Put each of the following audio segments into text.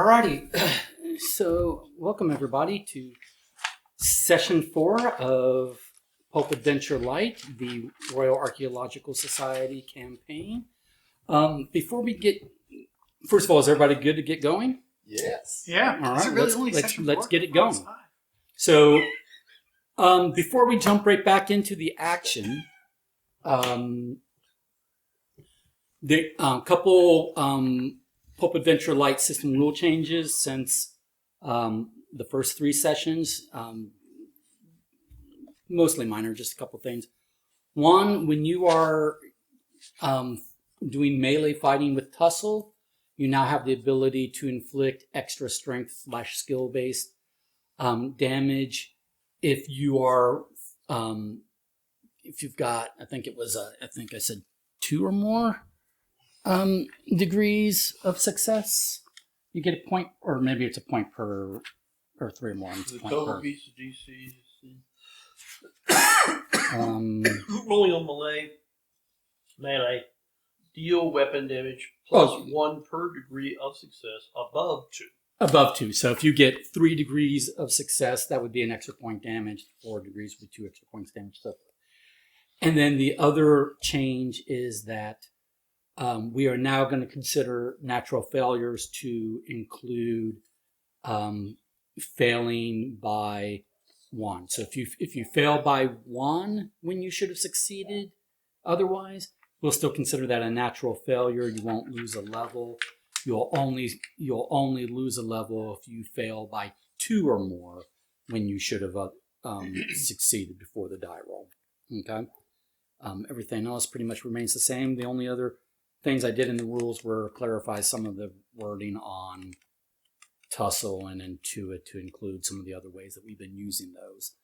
Alrighty, so welcome everybody to session 4 of Pulp Adventure Lite, the Royal Archaeological Society campaign. Before we get, first of all, is everybody good to get going? Yes. Yeah. All right, Really let's get it going. So, before we jump right back into the action, the couple Pulp Adventure Lite system rule changes since the first 3 sessions. Mostly minor, just a couple things. One, when you are doing melee fighting with tussle, you now have the ability to inflict extra strength / skill based damage if you are if you've got, I think I said 2 or more degrees of success. You get a point, or maybe it's a point per, or 3 or more. It's The a point total per. piece of DC. Rolling on melee, deal weapon damage plus 1 per degree of success above 2. Above 2. So if you get 3 degrees of success, that would be an extra point damage. 4 degrees would be 2 extra points damage. So, and then the other change is that we are now going to consider natural failures to include failing by 1. So if you fail by 1 when you should have succeeded otherwise, we'll still consider that a natural failure. You won't lose a level. You'll only lose a level if you fail by 2 or more when you should have succeeded before the die roll. Okay. Everything else pretty much remains the same. The only other things I did in the rules were clarify some of the wording on tussle and intuit to include some of the other ways that we've been using those.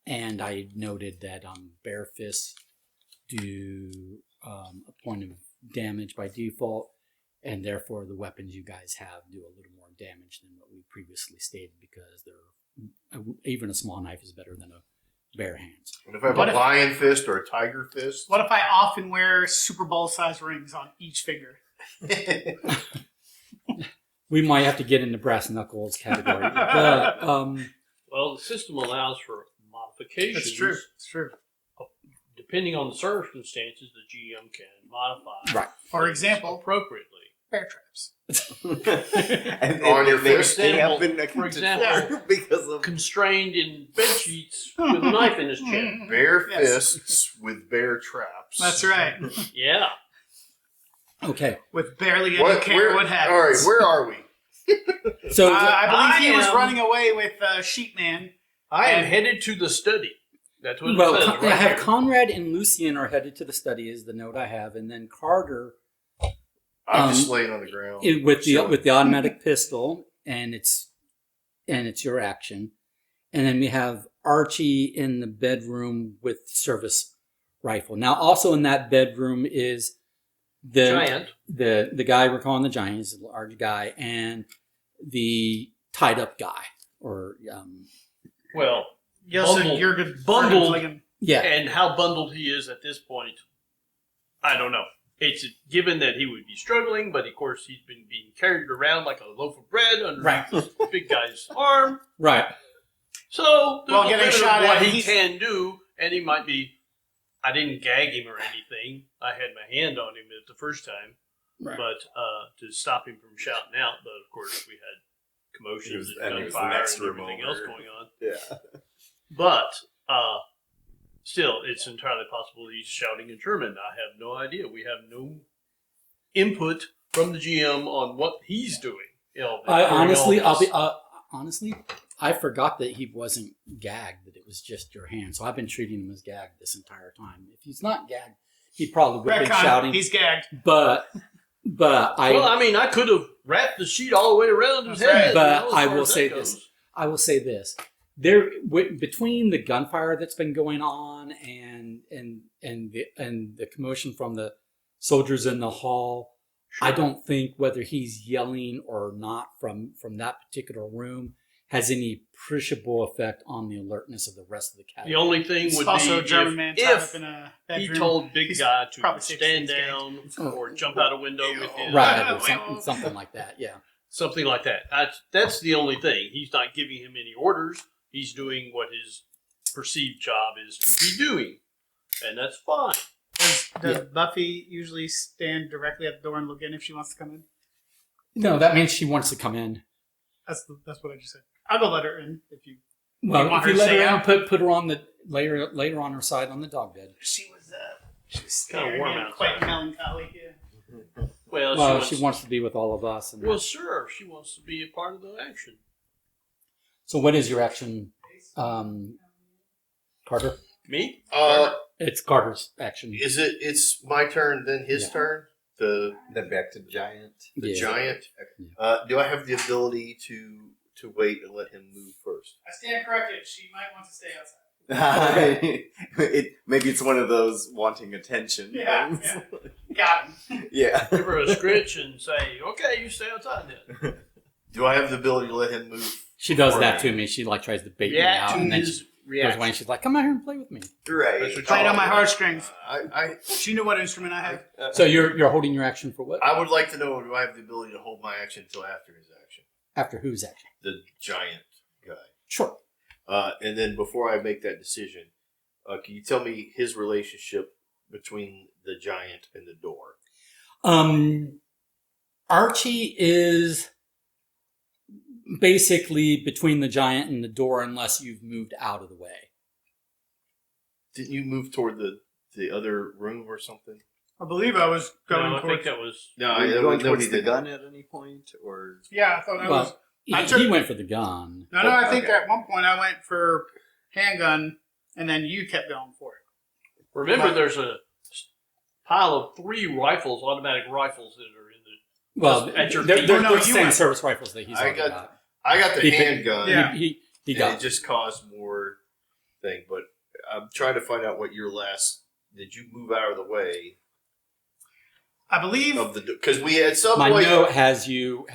And I noted that bare fists do a point of damage by default, and therefore the weapons you guys have do a little more damage than what we previously stated, because even a small knife is better than a bare hands. And if I have a lion fist or a tiger fist? What if I often wear Super Bowl size rings on each finger? We might have to get into brass knuckles category. But, Well, the system allows for modifications. That's true. It's true. Depending on the circumstances, the GM can modify. right. For example, appropriately. bear traps. And on your fist? For example, because of constrained in bed sheets with a knife in his chin. bare Yes. fists with bear traps. That's right. Yeah. Okay. With barely any care what happens. All right, where are we? So I believe he was am- running away with Sheepman. I am headed to the study. That's what well, it says. I Right have here. Conrad and Lucian are headed to the study, is the note I have, and then Carter I'm just laying on the ground. with chilling. the automatic pistol, and it's your action, and then we have Archie in the bedroom with service rifle. Now, also in that bedroom is the Giant. the guy we're calling the giant, is a large guy, and the tied up guy, or Well, Yes, Bundled. you're good. Bundled. yeah. And how bundled he is at this point, I don't know. It's given that he would be struggling, but of course he's been being carried around like a loaf of bread underneath Right. this big guy's arm. Right. So there's Well, a getting limit shot of what at, he he's- can do, and he might be. I didn't gag him or anything. I had my hand on him at the first time, Right. but to stop him from shouting out. But of course we had commotions and and it was the gunfire next and room everything over. else going on. Yeah. But still, it's entirely possible he's shouting in German. I have no idea. We have no input from the GM on what he's doing. Honestly, I forgot that he wasn't gagged, that it was just your hand. So I've been treating him as gagged this entire time. If he's not gagged, he probably would have been Retcon, shouting. he's gagged. But I could have wrapped the sheet all the way around his head. But you know, as I far will as that say goes. this. I will say this. There, between the gunfire that's been going on and the commotion from the soldiers in the hall, Sure. I don't think whether he's yelling or not from that particular room has any appreciable effect on the alertness of the rest of the cat. The only thing He's would also be a German man tied up if in a he bedroom. told Big He's Guy to probably safe to stand stay down or jump out a window with him. Right, or something like that, yeah. Something like that. That's the only thing. He's not giving him any orders. He's doing what his perceived job is to be doing. And that's fine. Does Buffy usually stand directly at the door and look in if she wants to come in? No, that means she wants to come in. That's what I just said. I'll go let her in if you. Well, want if you her to let her stay in, out? put her on the later on her side on the dog bed. She was Kinda staring warm in, outside. quite melancholy. Yeah. Well, Well, she wants to be with all of us. And well, sure. She wants to be a part of the action. so, what is your action, Carter? Me? It's Carter's action. Is it? It's my turn, then his Yeah. turn. The Then back to giant. Yeah. giant. Do I have the ability to wait and let him move first? I stand corrected. She might want to stay outside. Maybe it's one of those wanting attention. Yeah, things. Got him. Yeah. Give her a scritch and say, okay, you stay outside then. Do I have the ability to let him move? She does that Right. to me. She like tries to bait me React out, to and then his she goes reaction. away and she's like, "Come out here and play with me." Right. That's what Playing on my heartstrings. I She knew what instrument I have. So you're holding your action for what? I would like to know, do I have the ability to hold my action until after his action? After whose action? The giant guy. Sure. And then before I make that decision, can you tell me his relationship between the giant and the door? Archie is basically between the giant and the door unless you've moved out of the way. Didn't you move toward the other room or something? I believe I was going No, I think towards. that was. No, Are you going towards he the didn't. gun at any point, or Yeah, I thought I was. Well, he, I took- he went for the gun. No, I think Okay. at one point I went for handgun, and then you kept going for it. Remember, But- there's a pile of 3 rifles, automatic rifles that are in the. Well, At your they're feet. the No, you same went. service rifles that he's I already got- got. I got the He picked- handgun. Yeah. He And got. it just caused more thing. But I'm trying to find out what your last. Did you move out of the way I believe. of the? Because we at some My point. note has you.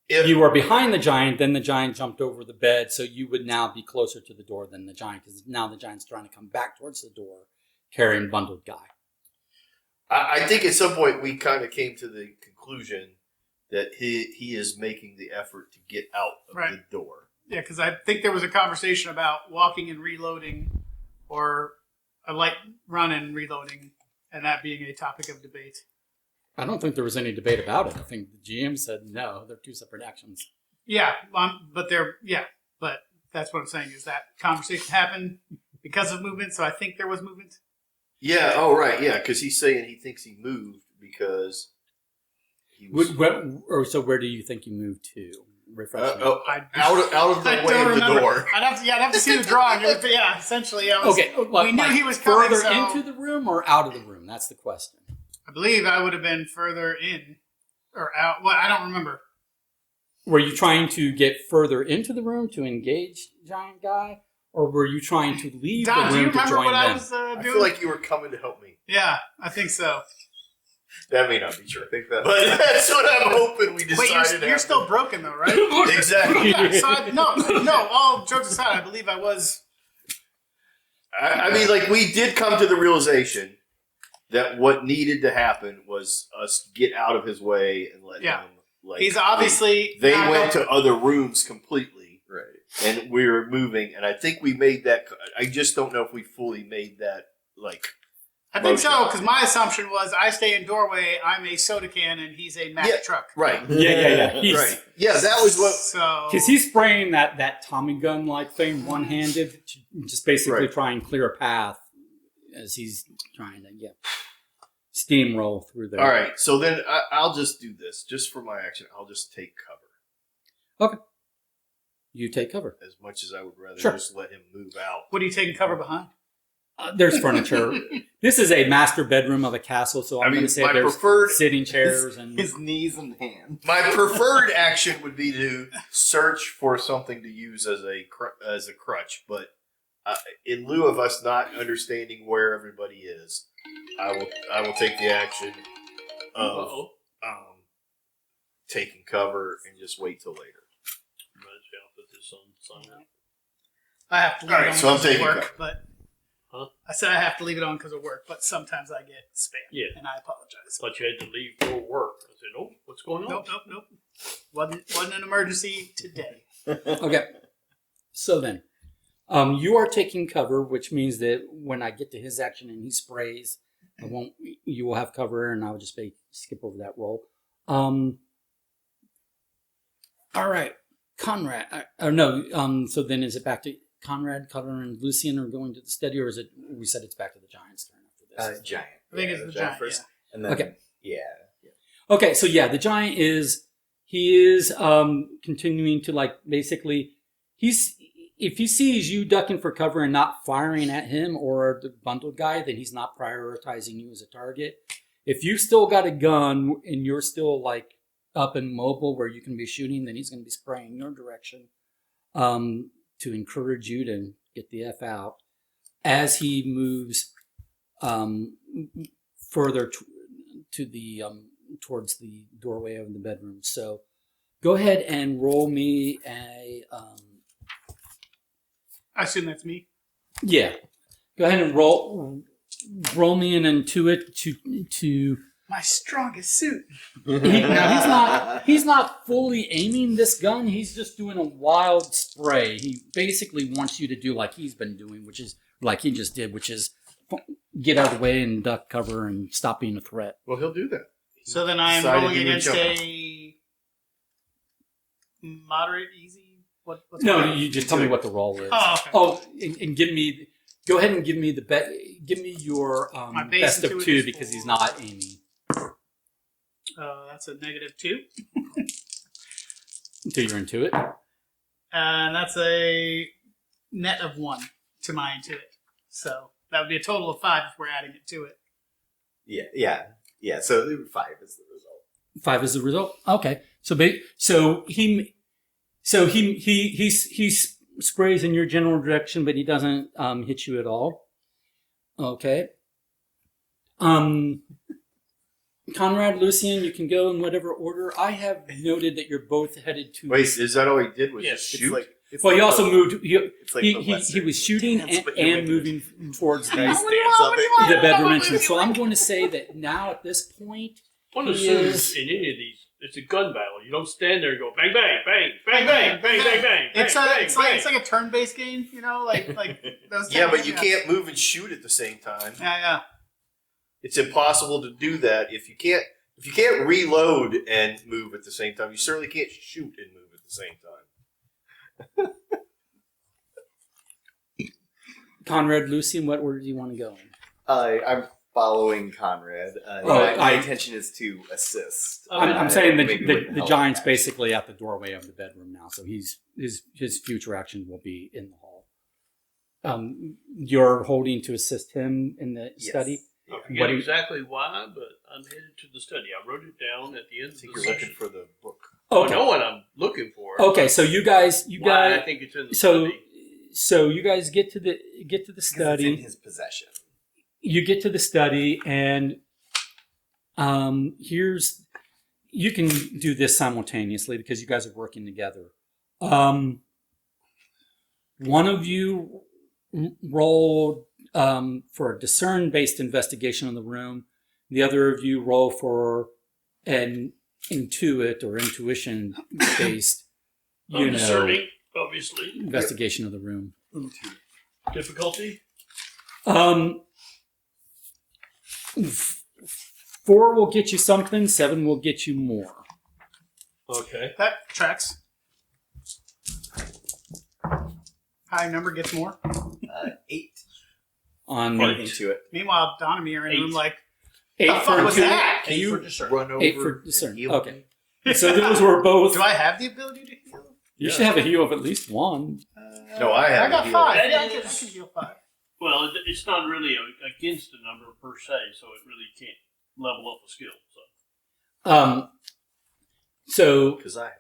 If, You were behind the giant, then the giant jumped over the bed, so you would now be closer to the door than the giant, because now the giant's trying to come back towards the door, carrying bundled guy. I think at some point we kind of came to the conclusion that he is making the effort to get out of Right. the door. Yeah, because I think there was a conversation about walking and reloading, or a light run and reloading, and that being a topic of debate. I don't think there was any debate about it. I think the GM said no, they're two separate actions. Yeah, but that's what I'm saying is that conversation happened because of movement. So I think there was movement. Yeah. Oh, right. Yeah, because he's saying he thinks he moved because he was So where do you think you moved to? Refresh me. out of the I way don't of the remember. door. I'd have to see the drawing. It was, yeah, essentially, I was. Okay, we knew he was coming, further so- into the room or out of the room. That's the question. I believe I would have been further in or out. Well, I don't remember. Were you trying to get further into the room to engage giant guy, or were you trying to leave Don, the do you room to remember join what I them? was I doing? feel like you were coming to help me. Yeah, I think so. That may not be true. I think that. But that's what I'm hoping we Wait, decided. you're still broken though, right? Exactly. Yeah, so no. All jokes aside, I believe I was. I mean, like, we did come to the realization that what needed to happen was us get out of his way and let Yeah. him. Like, He's obviously. They not went helping. to other rooms completely, Right. and we were moving. And I think we made that. I just don't know if we fully made that. Like, I think so because my assumption was I stay in doorway. I'm a soda can and he's a Mack Yeah. truck. right, Yeah. He's, right. Yeah, that was what. So Because he's spraying that Tommy gun like thing one handed, to just basically Right. try and clear a path as he's trying to steamroll through there. All right, so then I'll just do this. Just for my action, I'll just take cover. You take cover. As much as I would rather Sure. just let him move out. what are you taking cover behind? There's furniture. This is a master bedroom of a castle, so I'm I mean, going to say my there's preferred- sitting chairs and His knees and hands. My preferred action would be to search for something to use as a crutch, but in lieu of us not understanding where everybody is, I will take the action of taking cover and just wait till later. this on sign up. I have to leave All it right, on so I'm because of taking work, cover. but Huh? I said I have to leave it on because of work, but sometimes I get spam. Yeah. And I apologize. Thought you had to leave for work. I said, oh, what's going on? Nope. Wasn't an emergency today. Okay. So then, you are taking cover, which means that when I get to his action and he sprays, I won't. You will have cover, and I'll just skip over that roll. All right, Conrad. No. So then, is it back to Conrad, Cutter, and Lucian are going to the study, or is it? We said it's back to the Giants' turn after this. Giant. I think it's the giant first. yeah. And then, Okay. Yeah. Okay, so yeah, the giant is continuing to like basically if he sees you ducking for cover and not firing at him or the bundled guy, then he's not prioritizing you as a target. If you've still got a gun and you're still like up and mobile where you can be shooting, then he's going to be spraying your direction to encourage you to get the F out as he moves further to the towards the doorway of the bedroom. So go ahead and roll me a I assume that's me. yeah. Go ahead and roll me an intuit to My strongest suit. now he's not fully aiming this gun, he's just doing a wild spray. He basically wants you to do like he's been doing, which is like he just did, which is get out of the way and duck cover and stop being a threat. Well, he'll do that. So then I'm Decided rolling to against jump. a moderate, easy. What's No, the- you just tell me what the roll is. Oh, okay. Oh, and give me. Go ahead and give me give me your My base best of intuit 2 is because he's 4. not aiming. That's a -2, Do your intuit. and that's a net of 1 to my intuit. So that would be a total of 5 if we're adding it to it. Yeah. So 5 is the result. 5 is the result. Okay, so he sprays in your general direction, but he doesn't hit you at all. Okay. Conrad, Lucian, you can go in whatever order. I have noted that you're both headed to. Wait, is that all he did was Yeah, just It's shoot? like, it's Well, he like also the- moved. It's like the He lesser was shooting dance, and, but you're and making moving towards a nice the dance of it. the bedroom entrance. So I'm going to say that now at this point, One He assumes is- in any of these, it's a gun battle. You don't stand there and go bang, bang, bang, bang, bang, bang, bang, bang. It's bang, it's bang, like a turn-based game, you know, like those. Yeah, type but of- you can't move and shoot at the same time. Yeah. It's impossible to do that if you can't reload and move at the same time. You certainly can't shoot and move at the same time. Conrad, Lucian, what order do you want to go in? I'm following Conrad. My intention is to assist. I'm saying that Maybe with the help giant's action. basically at the doorway of the bedroom now, so his future action will be in the hall. You're holding to assist him in the Yes. study. I What forget do you- exactly why, but I'm headed to the study. I wrote it down at the end I of think the you're session. looking for the book. I Okay. know what I'm looking for. Okay. So you guys, Why I think it's in the so study. so you guys get to the Because it's in study. his possession. You get to the study, and you can do this simultaneously because you guys are working together. One of you rolled for a discern-based investigation of the room. The other of you roll for an intuition-based, Discerning, obviously. investigation of the room. Difficulty? 4 will get you something. 7 will get you more. Okay. That tracks. High number gets more. 8 On for into it. Meanwhile, Don and me are in the room 8. like, 8 the for fuck was intuition. that? Can you run over 8 for and discern. heal Okay. me? So those were both. do I have the ability to heal? You should have a heal of at least 1. No, I have I got a heal. 5. That Yeah, I is- can heal 5. Well, it's not really against a number per se, so it really can't level up a skill. So So Because I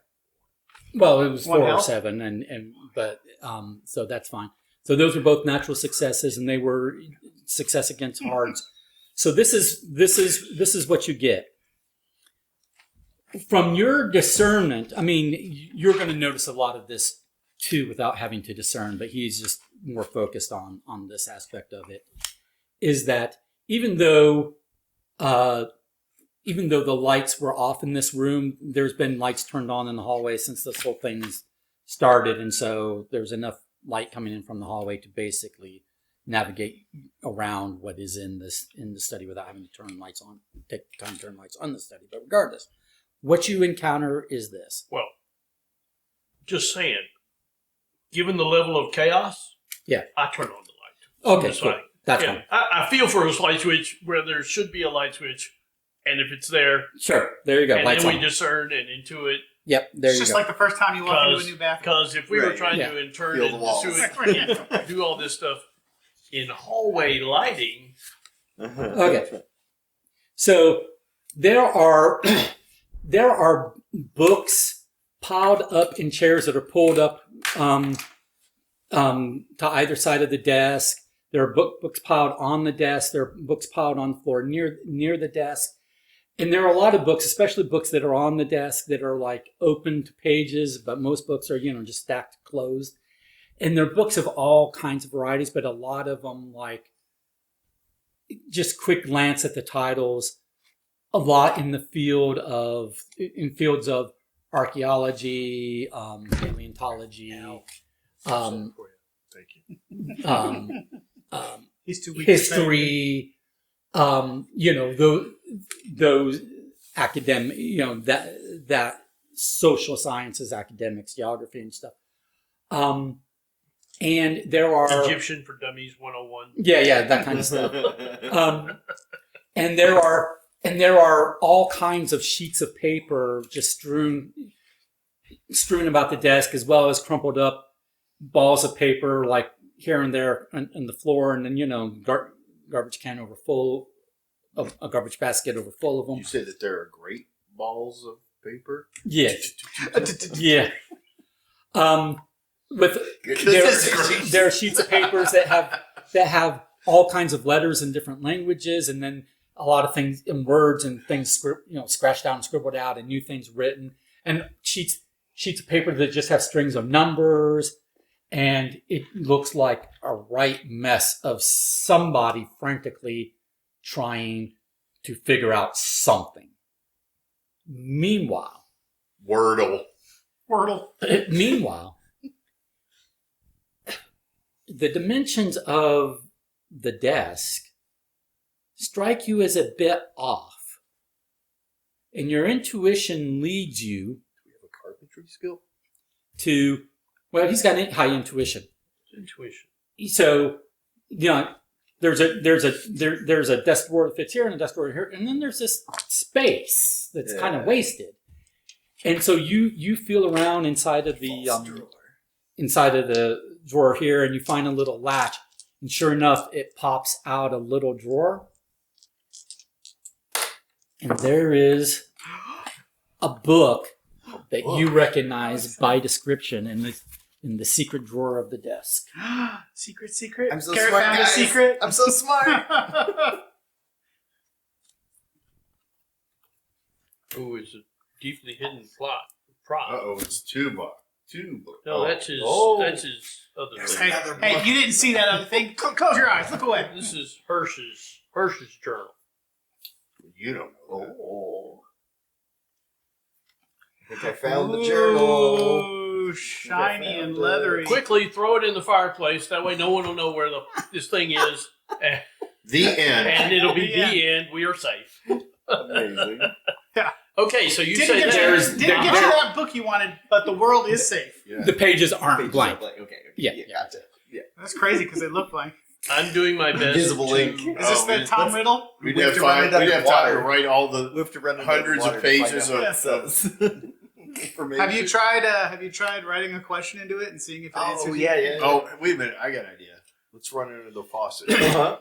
well, it was One 4 or health? 7, but so that's fine. So those are both natural successes, and they were success against hards. So this is what you get from your discernment. I mean, you're going to notice a lot of this too without having to discern, but he's just more focused on this aspect of it, is that even though the lights were off in this room, there's been lights turned on in the hallway since this whole thing's started, and so there's enough light coming in from the hallway to basically navigate around what is in the study without having to turn lights on. Take the time to turn lights on the study, but regardless, what you encounter is this. Well, just saying, given the level of chaos, I turn on the light. Okay, cool. That's fine. I feel for a light switch where there should be a light switch, and if it's there, sure, there you go. And lights then we on. discern and intuit. Yep, there It's you just go. like the first time you walk into a new bathroom. Because if we were trying to intern Feel the and walls. do all this stuff in hallway lighting, Okay. So there are books piled up in chairs that are pulled up to either side of the desk. There are books piled on the desk. There are books piled on the floor near the desk. And there are a lot of books, especially books that are on the desk that are like open to pages, but most books are, just stacked closed. And they're books of all kinds of varieties, but a lot of them like just quick glance at the titles, a lot in fields of archaeology, paleontology, Thank you. He's too weak to say. history, those academic, that social sciences, academics, geography and stuff. And there are Egyptian for Dummies 101. yeah, that kind of stuff. And there are all kinds of sheets of paper just strewn about the desk, as well as crumpled up balls of paper like here and there on the floor, and then garbage can over full of a garbage basket over full of them. You said that there are great balls of paper. Yeah, yeah. But there are sheets of papers that have all kinds of letters in different languages, and then a lot of things in words and things scratched out and scribbled out, and new things written, and sheets of paper that just have strings of numbers, and it looks like a right mess of somebody frantically trying to figure out something. Meanwhile, Wordle. Meanwhile, the dimensions of the desk strike you as a bit off, and your intuition leads you Do we have a carpentry skill? to, well, he's got high intuition. Intuition. So, there's a desk drawer that fits here and a desk drawer here, and then there's this space that's kind of wasted. And so you feel around inside of the drawer here, and you find a little latch, and sure enough, it pops out a little drawer, and there is a book that you recognize by description in the secret drawer of the desk. Secret. I'm so Garrett smart, found guys. a secret. I'm so smart. Oh, it's a deeply hidden prop. It's two books. No, that's his other There's thing. another Hey, book. you didn't see that other thing? Close your eyes. Look away. This is Hirsch's journal. You don't know that. Oh. I think I found the journal. Ooh, shiny and leathery. Quickly throw it in the fireplace. That way no one will know where this thing is. And, The end. and it'll be The end. the end. We are safe. Amazing. Okay, so you Didn't say get there's... you that book you wanted, but the world is safe. Yeah. The pages aren't Pages blank. are Okay. Yeah. Gotcha. Yeah. That's crazy because they look blank. I'm doing my best Invisible to... ink. Is this the Tom Riddle? We'd We have have to run time. it under We'd have time to water. write all We the. have to run into Hundreds of water to find pages out what of- it says. Information. Have you tried writing a question into it and seeing if it answers Oh you? yeah. Oh, wait a minute! I got an idea. Let's run into the faucet. Uh-huh.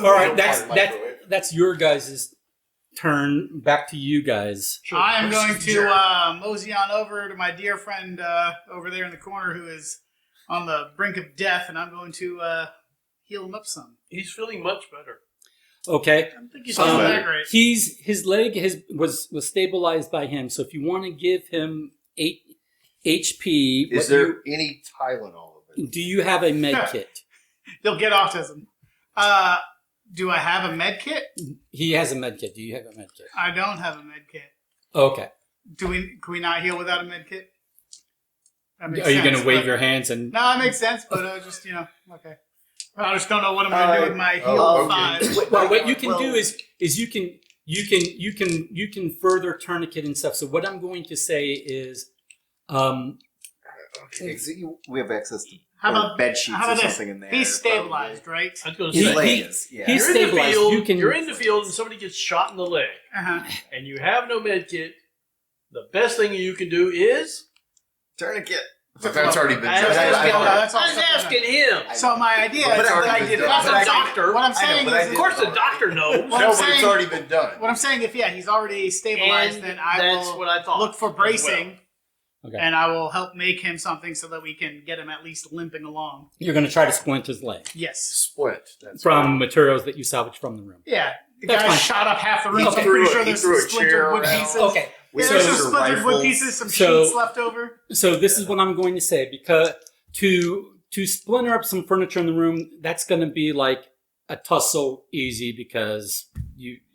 All right, Microwave. that's your guys' turn. Back to you guys. I am going Sure. to mosey on over to my dear friend over there in the corner who is on the brink of death, and I'm going to heal him up some. He's feeling much better. Okay. I don't think he's Sounds feeling better. that great. His leg was stabilized by him. So if you want to give him HP. Is there any Tylenol available? Do you have a med kit? You'll get autism. Do I have a med kit? He has a med kit. Do you have a med kit? I don't have a med kit. Okay. Can we not heal without a med kit? That Are makes you going sense, to wave but- your hands and? No, it makes sense, but just okay. I just don't know what I'm going to do with my heal okay. 5. Well, what you can do is you can further tourniquet and stuff. So what I'm going to say is, We have access to How about bed sheets how or about this? something in there. He's stabilized, right? I was going to He- say, His leg he- is, yeah. he's you're in the stabilized. field. You can- You're in the field, and somebody gets shot in the leg, Uh-huh. and you have no med kit. The best thing you can do is. Tourniquet. But that's already been I done. was I asking him. So my idea But is it's that already I been did. done. Not the doctor. What I'm I know, saying but I is, did Of course, the doctor knows. What No, I'm but saying- it's already been done. what I'm saying, if he's already stabilized, And then I that's will what I thought. look for as well. bracing, Okay. and I will help make him something so that we can get him at least limping along. You're going to try to splint his leg Yes. Split. That's from materials that you salvaged from the room. Yeah. The That's guy fine. shot up half the room. He so I'm threw pretty a- sure he there's threw some a splintered chair wood around. pieces. Okay. Yeah, So- there's some so splintered wood rifles. pieces, some So- sheets left over. So this is what I'm going to say, because to splinter up some furniture in the room, that's going to be like a tussle easy, because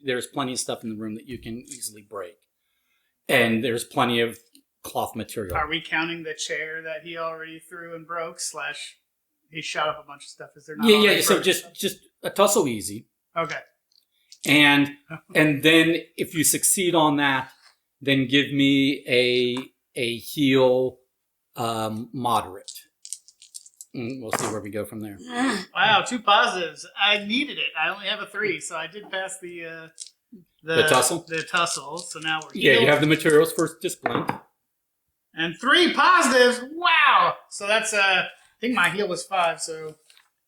there's plenty of stuff in the room that you can easily break, and there's plenty of cloth material. Are we counting the chair that he already threw and broke? / he shot up a bunch of stuff. Is there not? Yeah. already So broken just a tussle easy, stuff? Okay. and then if you succeed on that, then give me a heal moderate. We'll see where we go from there. Wow, 2 positives. I needed it. I only have a 3, so I did pass the tussle? The tussle. So now we're Yeah, healed. you have the materials for discipline. And 3 positives. Wow. So that's I think my heal was 5, so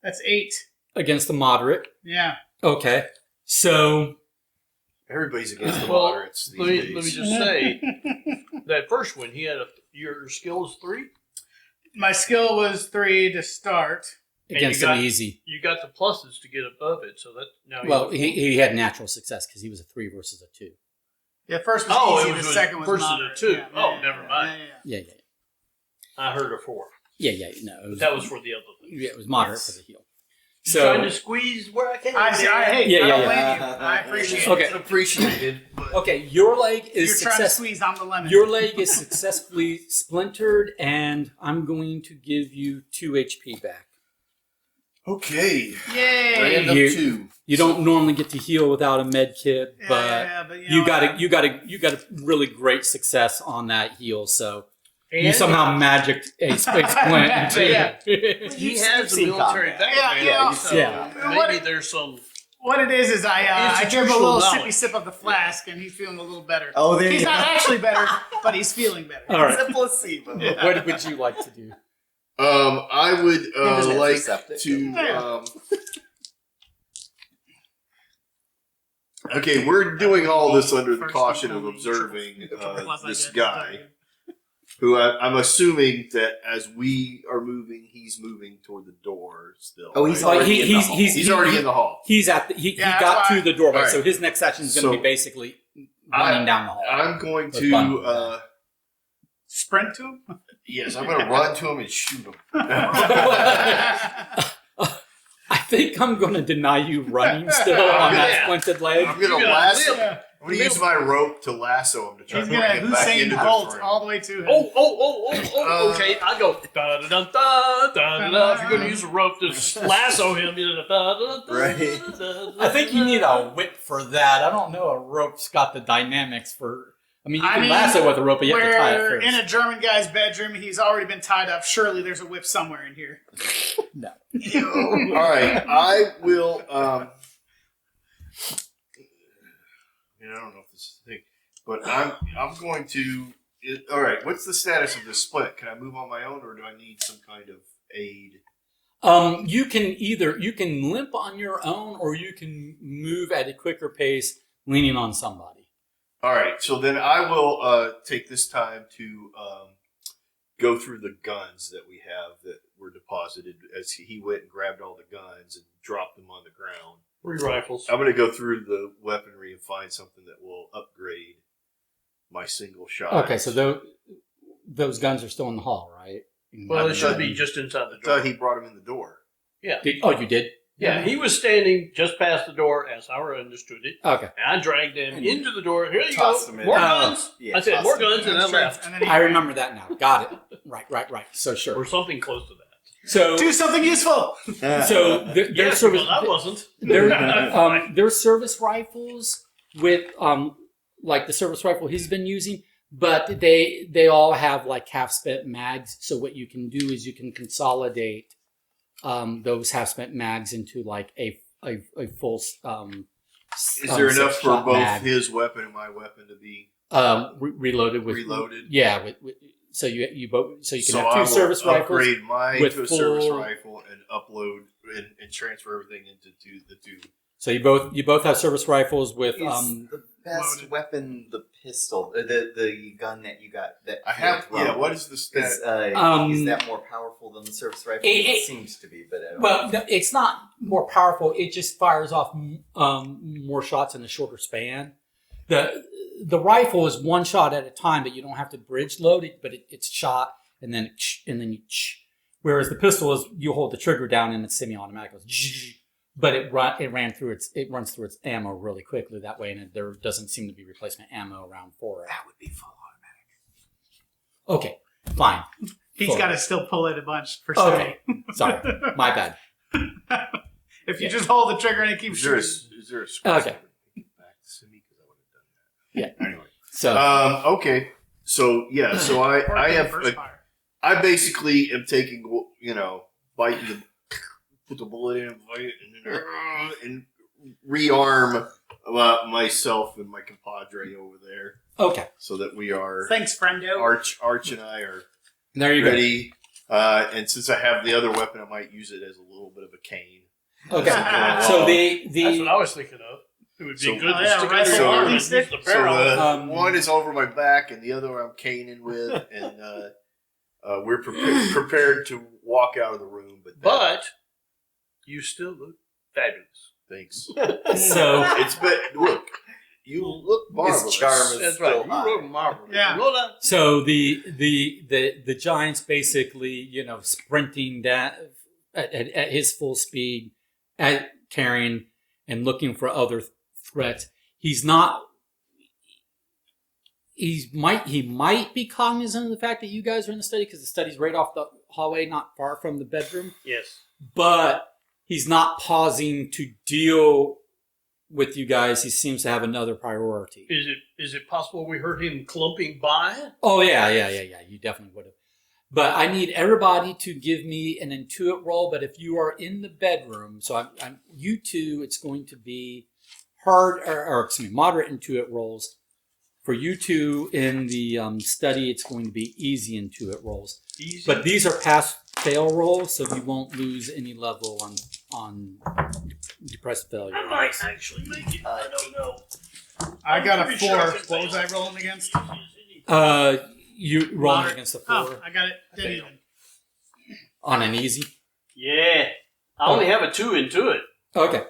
that's 8. Against the moderate. Yeah. Okay. So Everybody's against the Well, moderates these let me days. just say that first one, your skill is 3. My skill was 3 to start. against you got- an easy. You got the pluses to get above it, so that now. Well, he had natural success because he was a 3 versus a 2. Yeah, first was Oh, easy, it was the second was versus a moderate. 2. Yeah, Oh, yeah, never yeah, mind. yeah. Yeah. I heard a 4. No, it was, That was for the other thing. yeah, it was moderate for the heal. Trying to So squeeze where I can. I man. Yeah, I don't yeah. blame you. I appreciate Okay. it. Appreciated. But okay, your leg You're is trying to success. squeeze on the lemon. Your leg is successfully splintered, and I'm going to give you 2 HP back. okay. Yay! Random You- 2. You don't normally get to heal without a med kit, Yeah, but yeah, but you know, got a really great success on that heal. So you And somehow magicked a splint. Yeah. he has a seen military combat. background, Yeah, so yeah. What- maybe there's some. What it is I give him a Institutional little knowledge. sippy sip of the flask, and he's feeling a little better. Oh, there He's you not go. actually better, but he's feeling better. All right. It's a placebo. What would you like to do? I would Intermittent like receptive. to. Okay, we're doing all this under the First caution and of only observing Plus I this get guy, who I'm assuming that as we are moving, he's moving toward the door still. Oh, he's right? already in the hall. He's already in the hall. He's at the, he Yeah, that's got why- to the doorway, All right. so his next action is going to So- be basically running down the hall. I'm going With fun. to. Sprint to him. Yes, I'm going to run to him and shoot him. I think I'm going to deny you running still on that Yeah. splinted leg. I'm going to You're gonna lasso. live. I'm going to use my rope to lasso him to try He's to gonna bring him back Hussein into Bolt the frame. all the way to him. Okay, I go da da da da da da. If you're going to use a rope to lasso him, you know, da da da. Right. I think you need a whip for that. I don't know. A rope's got the dynamics for. I mean, you can lasso with a rope, but you have to tie it We're first. in a German guy's bedroom. He's already been tied up. Surely there's a whip somewhere in here. No. All right, I will. I don't know if this is the thing, but I'm going to. All right, what's the status of this split? Can I move on my own, or do I need some kind of aid? You can limp on your own, or you can move at a quicker pace, leaning on somebody. All right, so then I will take this time to go through the guns that we have that were deposited as he went and grabbed all the guns and dropped them on the ground. 3 rifles. I'm going to go through the weaponry and find something that will upgrade my single shot. Okay, so those guns are still in the hall, right? Well, I it should thought- be just inside the I door. thought he brought him in the door. Yeah. You did? Yeah, he was standing just past the door, as I understood it. Okay. And I dragged him into the door. Here you Tossed go. him in. More Oh. guns. Yeah, I said, tossed more him in. guns, and then left. And then he I remember that now. Got it. Right. So Or sure. something close to that. So do something useful. their Yes, service because I wasn't. their service rifles with like the service rifle he's been using, but they all have like half spent mags. So what you can do is you can consolidate those half spent mags into like a full. Is there enough for shot both mag, his weapon and my weapon to be reloaded with reloaded? Yeah, so you both can So have I two will service rifles. upgrade mine with to a service full- rifle and upload and transfer everything into the two. So you both have service rifles with Is the best loaded. weapon the pistol, the gun that you got? That I have. you had Yeah. thrown? What is the stat? Is that more powerful than the service rifle? It seems to be, but I don't Well, no, it's not more powerful. It just fires off more shots in a shorter span. The rifle is one shot at a time, but you don't have to bridge load it. But it's shot and then you. Whereas the pistol is you hold the trigger down and it's semi-automatic. It goes, but it runs through its ammo really quickly that way, and there doesn't seem to be replacement ammo around for it. That would be full automatic. Okay, fine. He's Full. got to still pull it a bunch for Okay, steady. sorry, my bad. If you just hold the trigger and it keeps Is there a, shooting. is there a scratch Okay. that would get back to me because I would have done that. Anyway. So Okay. So yeah. So I Or have first fire. I basically am taking biting the put the bullet in and rearm myself and my compadre over there okay, so that we are Thanks, friendo. Arch and I are there you ready. And since I have the other weapon, I might use it as a little bit of a cane. go. Okay, Oh. so That's what I was thinking of. It would be So- good Oh, to yeah, stick right, it so- on and use so the barrel. One is over my back, and the other I'm caning with, and we're prepared to walk out of the room. But you still look fabulous. Thanks. So It's been look. You look marvelous. His charm is That's still right. You high. look marvelous. Yeah. Roll that. So the giant's basically sprinting that at his full speed, carrying and looking for other threats. He's not. He might be cognizant of the fact that you guys are in the study because the study's right off the hallway, not far from the bedroom. Yes. But he's not pausing to deal with you guys. He seems to have another priority. Is it possible we heard him clumping by? Oh yeah. You definitely would have. But I need everybody to give me an intuit roll. But if you are in the bedroom, so I'm you two, it's going to be moderate intuit rolls. For you two in the study, it's going to be easy intuit rolls. Easy. But these are pass-fail rolls, so you won't lose any level on depressed failure. I might actually make it. I don't know. I got a I'm 4. pretty sure I can What was I fail. rolling against? You rolling Moderate. against a 4 Oh, I got it. Dead fail. even. on an easy. Yeah. I only have a 2 into it. Okay.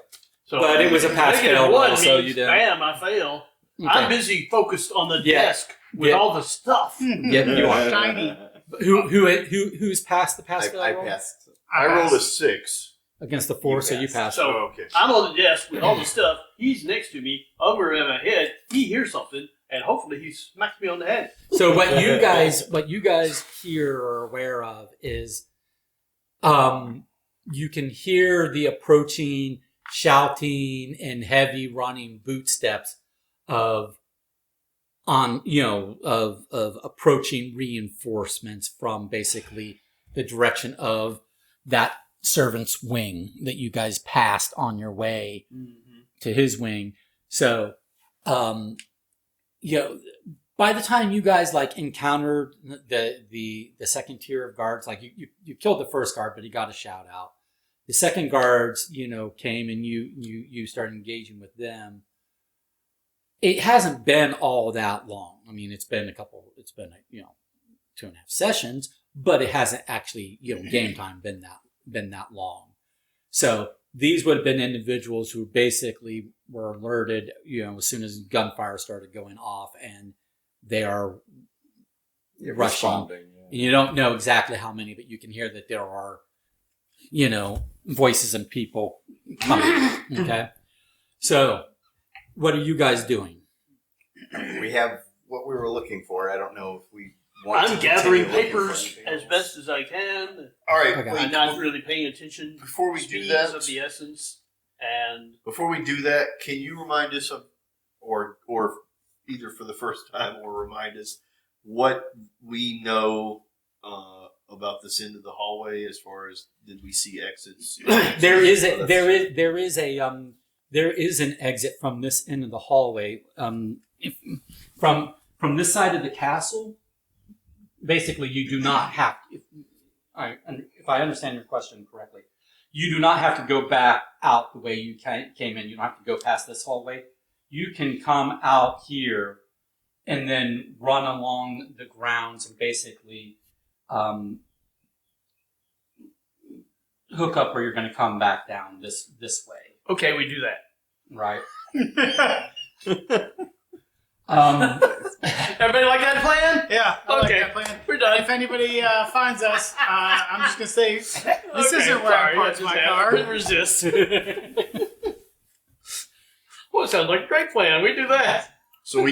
So But it was a pass-fail negative 1 roll, so means, you didn't- bam, I fail. Okay. I'm busy focused on the Yeah. desk with Yeah. all the stuff. Yeah, you are. Shiny. Who's passed the pass-fail I roll? passed. I rolled a 6 against the 4, You so you passed. passed. So okay. I'm on the desk with all the stuff. He's next to me, over in my head. He hears something, and hopefully he smacks me on the head. So what you guys here are aware of is, you can hear the approaching shouting and heavy running boot steps of approaching reinforcements from basically the direction of that servant's wing that you guys passed on your way to his wing. So, by the time you guys encountered the second tier of guards, you killed the first guard, but he got a shout out. The second guards, came and you started engaging with them. It hasn't been all that long. I mean, it's been 2.5 sessions, but it hasn't actually, game time been that long. So these would have been individuals who basically were alerted, as soon as gunfire started going off, and they are, You're rushing. responding, yeah. You don't know exactly how many, but you can hear that there are, voices and people coming. Okay. So, what are you guys doing? We have what we were looking for. I don't know if we want I'm to gathering continue looking for papers anything as else. best as I can. All right. Okay. I'm not really paying attention. Before we do Speed that- is of the essence. And Before we do that, can you remind us of, or either for the first time, or remind us what we know about this end of the hallway as far as did we see exits? There is Oh, an exit from this end of the hallway. From this side of the castle, basically, you do not have. If I understand your question correctly, you do not have to go back out the way you came in. You don't have to go past this hallway. You can come out here and then run along the grounds and basically hook up where you're going to come back down this way, okay, we do that. right? Everybody like that plan? Yeah, I Okay. like that plan. We're done. If anybody finds us, I'm just gonna say this isn't where I sorry, parked my car. couldn't resist. Well, it sounds like a great plan. We do that. So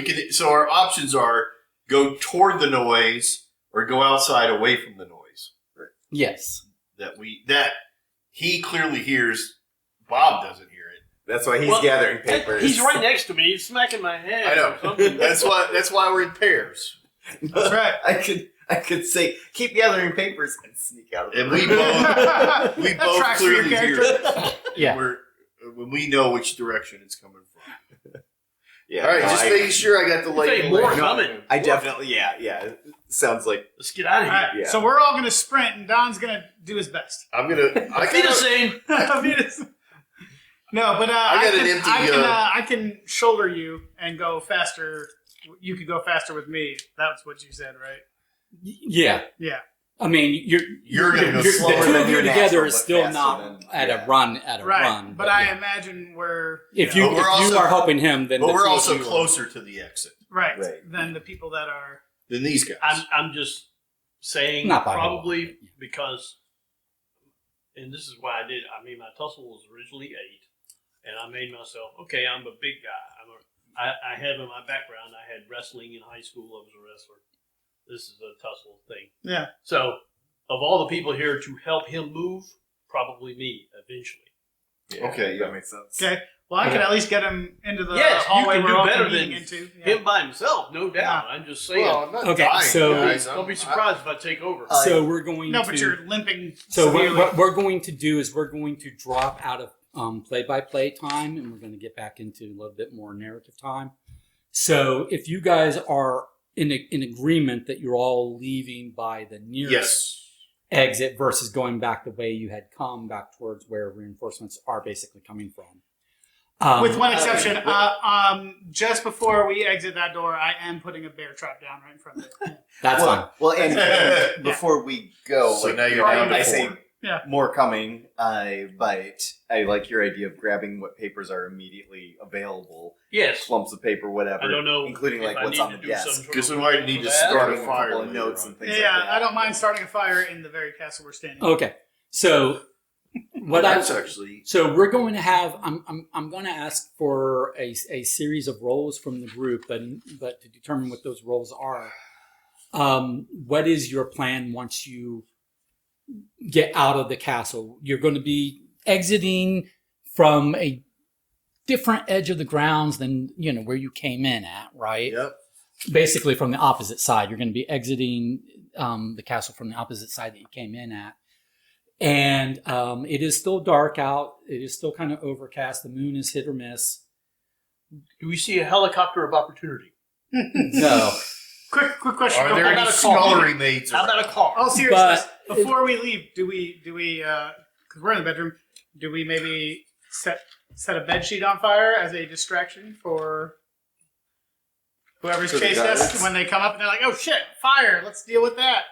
our options are go toward the noise or go outside away from the noise. Yes. That he clearly hears. Bob doesn't hear it. That's why he's Well, gathering papers. He's right next to me. He's smacking my head. I or know. something. That's why we're in pairs. That's right. I could say keep gathering papers and sneak out of the And room. we both That both tracks for your clearly hear character. it. Yeah. When we know which direction it's coming from. Yeah, All right, no, just I- making sure I got the You say lay. more lay. coming. I definitely, yeah. It sounds like Let's get out of All here. right, Yeah. so we're all gonna sprint, and Don's gonna do his best. I'm gonna. I Feet the gotta, same. I mean, no, but I got an empty, I can shoulder you and go faster. You could go faster with me. That's what you said, right? Yeah. Yeah. I mean, You're gonna go the slower two than of you your together natural, is but still faster not than- at yeah. a run. Right. Run, But I yeah. imagine we're If you you know, But we're if you also- are helping him, then but the we're two of also you are- closer to the exit right, Right. than the people that are. than these guys. I'm just saying Not by a lot. probably because, and this is why I did. I mean, my tussle was originally 8, and I made myself okay. I'm a big guy. I have in my background. I had wrestling in high school. I was a wrestler. This is a tussle thing. Yeah. So, of all the people here to help him move, probably me eventually. yeah, Okay, yeah. that makes sense. Okay. Well, I can at least get him into the Yes, you hallway can we're do all better convening than into. Yeah. Him by himself, no doubt. I'm just saying. well, I'm not Okay, dying, so- guys. Don't be surprised if I take over. So we're going No, to. but you're limping. So severely. what we're going to do is we're going to drop out of play-by-play time, and we're going to get back into a little bit more narrative time. So if you guys are in agreement that you're all leaving by the nearest Yes. exit versus going back the way you had come back towards where reinforcements are basically coming from. With one exception, just before we exit that door, I am putting a bear trap down right in front of it. That's fine. Well, and before we go, So like, now you're down to I 4. say Yeah. more coming. But I like your idea of grabbing what papers are immediately available, Yes. clumps of paper, whatever. I don't know, including if like I what's need on to the do desk. some sort of Because we might need to that. start Starting a a fire couple of later notes on. and things Yeah, like that. I don't mind starting a fire in the very castle we're standing in. Okay. So what I That's actually So we're going to have. I'm going to ask for a series of roles from the group, but to determine what those roles are, what is your plan once you get out of the castle? You're going to be exiting from a different edge of the grounds than where you came in at, right? Yep. Basically, from the opposite side. You're going to be exiting the castle from the opposite side that you came in at. And it is still dark out. It is still kind of overcast. The moon is hit or miss. Do we see a helicopter of opportunity? No. Quick question. Are there How any about a car? scullery maids How around? about a car? All seriousness, But- before we leave, do we? Because we're in the bedroom, do we maybe set a bed sheet on fire as a distraction for whoever's For the chased us guards? when they come up and they're like, "Oh shit, fire! Let's deal with that."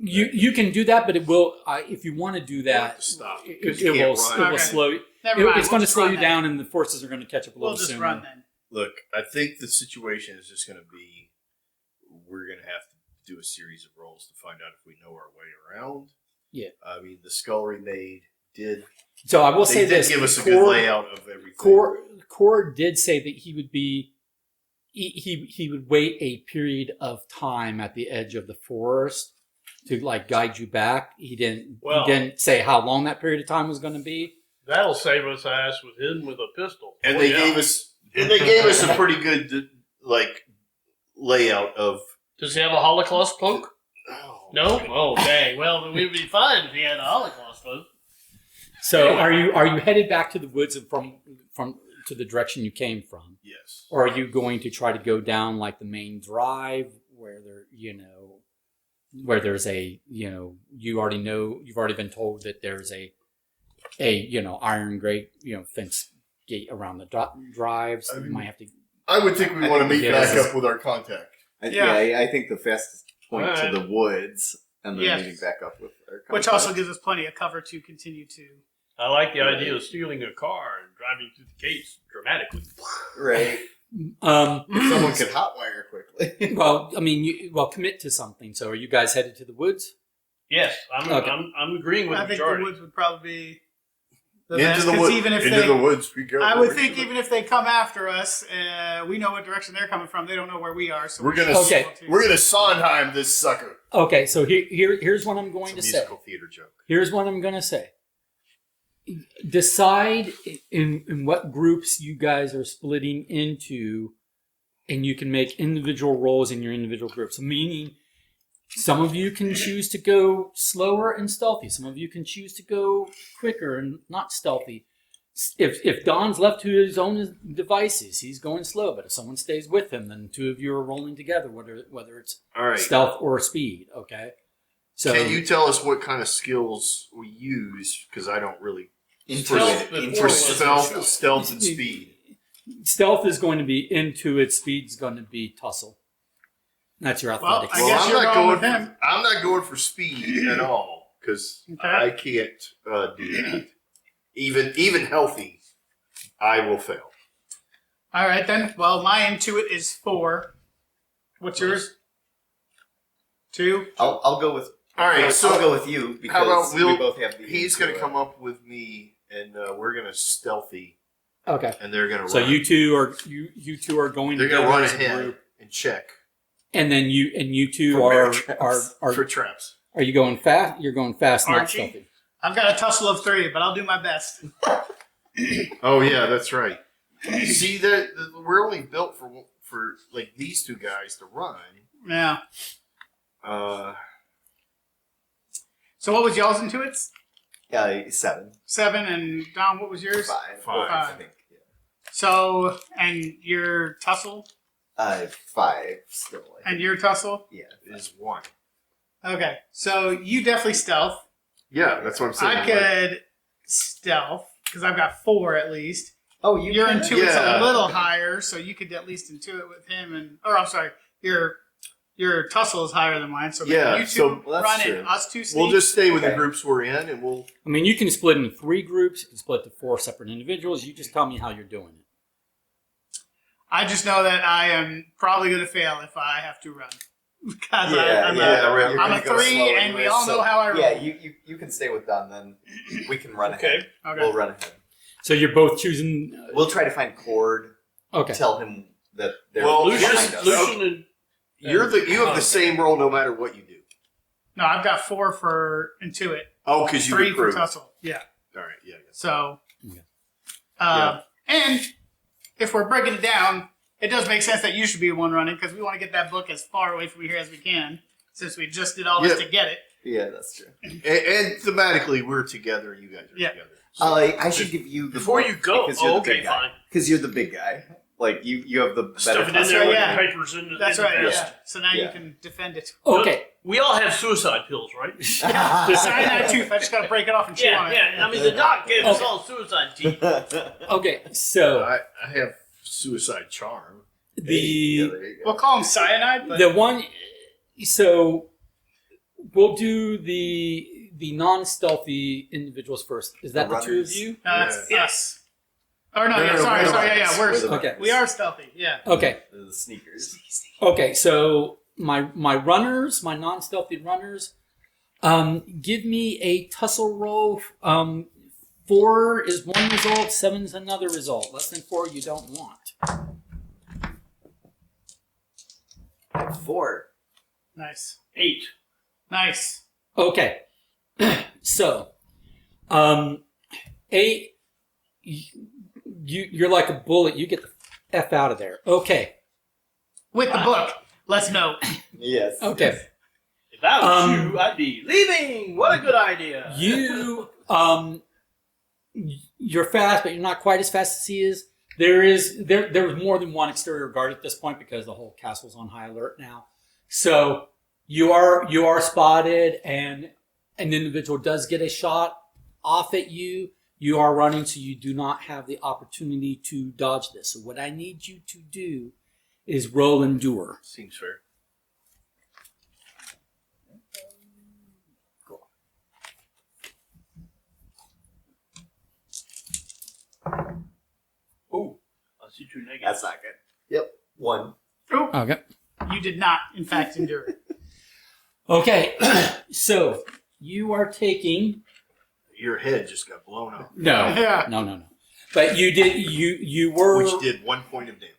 You can do that, but it will. If you want to do that, Stop. it, 'Cause it you will. can't It run. will Okay. slow. It, Never mind. it's we'll going to just slow run you then. down, and the forces are going to catch up a We'll little just sooner. run then. Look, I think the situation is just going to be we're going to have to do a series of rolls to find out if we know our way around. Yeah. I mean, the Scullery Maid did. So I will They say did this: give us a good layout of everything. Core did say that he would be. He would wait a period of time at the edge of the forest to like guide you back. He didn't say how long that period of time was going to be. That'll save us ass with him with a pistol. And Oh, they yeah. gave us a pretty good like layout of. Does he have a Holocaust cloak? Oh, No? Oh, dang. Well, then we'd be fine if he had a Holocaust cloak. So Anyway. are you headed back to the woods and from to the direction you came from, Yes. or are you going to try to go down like the main drive where there's a you've already been told that there's a iron grate fence gate around the drive, so you might have to. I would think we I want to think meet this back is- up with our contact. I think the fastest point Alright. to the woods and then Yeah. meeting back up with our Which contact. also gives us plenty of cover to continue to. I like the idea of stealing a car and driving through the gates dramatically. Right. Someone could hotwire quickly. Well, I mean, commit to something. So, are you guys headed to the woods? Yes, I'm agreeing with I the think the majority. woods would probably be the Into best. the 'Cause woods. even if Into they, the woods we go. I would think even if they come after us, we know what direction they're coming from. They don't know where we are, so We're gonna Okay. we're gonna Sondheim this sucker. Okay, so here's what I'm going to It's a say. musical theater joke. Here's what I'm going to say. Decide in what groups you guys are splitting into, and you can make individual roles in your individual groups. Meaning, some of you can choose to go slower and stealthy. Some of you can choose to go quicker and not stealthy. If Don's left to his own devices, he's going slow. But if someone stays with him, then two of you are rolling together, whether it's All right. stealth or speed. Okay. So Can you tell us what kind of skills we use? Because I don't really. Stealth For before stealth and speed. stealth is going to be intuit, speed's going to be tussle. That's your Well, athletics. I guess I'm you're not going going. with him. I'm not going for speed at all because Okay. I can't do that. Even healthy, I will fail. All right then. Well, my intuit is 4. What's yours? 2. I'll go with. All right, so I'll go with you because how about we both have the. He's going to come up with me, and we're going to stealthy, Okay. and they're going to. So run. you two are going They're going together to run as a ahead group, and check and then you two For bear are traps. for traps. are you going fast? You're going fast, not Archie? stealthy. I've got a tussle of 3, but I'll do my best. Oh yeah, that's right. See that we're only built for like these two guys to run. Yeah. Uh, So what was y'all's intuits? 7. 7, and Don, what was yours? 5. Five. I think. Yeah. So, and your tussle, 5 still. I and think. your tussle. Yeah. is 1. Okay, so you definitely stealth. Yeah, that's what I'm saying. I could stealth because I've got 4 at least. Oh, Your can? intuit's Yeah. a little higher, so you could at least intuit with him. I'm sorry, your tussle is higher than mine. So maybe Yeah, you two so- well, that's run true. and us two sneak. We'll just stay with the Okay. groups we're in, and we'll. I mean, you can split into 3 groups. You can split to 4 separate individuals. You just tell me how you're doing it. I just know that I am probably going to fail if I have to run. Because I'm You're I'm gonna a go 3, slow and we anyways, all know how I roll. Yeah, you can stay with Don then. We can run Okay. ahead. Okay. We'll run ahead. So you're both choosing. We'll try to find Cord. Okay. Tell him that they're Well, behind Lucian, us. Lucian and You have the same role no matter what you do. No, I've got 4 for intuit, Oh, because you 3 for recruit. tussle. Yeah. All right, yeah. So, Okay. and if we're breaking it down, it does make sense that you should be the one running because we want to get that book as far away from here as we can, since we just did all this Yeah. to get it. Yeah, that's true. And thematically, we're together. You guys are Yeah. together. So- I should give you the before book you go. because you're Oh, the okay, big guy. fine. Because you're the big guy. Like you have the better. Stuff it in tussle. there with Yeah. the papers in the. That's in the right. vest. Yeah. So now you Yeah. can defend it. Okay. We all have suicide pills, right? The cyanide tooth. I just got to break it off and chew on Yeah, it. yeah. I mean, the doc gave us all suicide teeth. Okay. So I have suicide charm. Yeah, the there you go. We'll call them cyanide, but one. So we'll do the non-stealthy individuals first. Is that the 2 of runners. you? that's Yeah. us. Oh no, No, yeah, no, sorry, we're sorry, the yeah, runners. we're We're the Okay. runners. we are stealthy. Yeah. Okay. The sneakers. Okay. So my runners, my non-stealthy runners. Give me a tussle roll. 4 is one result. 7 is another result. Less than 4 you don't want. 4. Nice. 8. Nice. Okay. So, you're like a bullet. You get the F out of there. Okay. With the book. Let's note. Yes. Okay. If I was you, I'd be leaving. What a good idea. You're fast, but you're not quite as fast as he is. There was more than one exterior guard at this point because the whole castle's on high alert now. So you are spotted, and an individual does get a shot off at you. You are running, so you do not have the opportunity to dodge this. So what I need you to do is roll endure. Seems fair. Ooh, I see 2 negatives. That's not good. Yep. 1. Oop. Okay. You did not, in fact, endure it. Okay. So you are taking Your head just got blown up, Yeah. no. But you did. You were. which did 1 point of damage.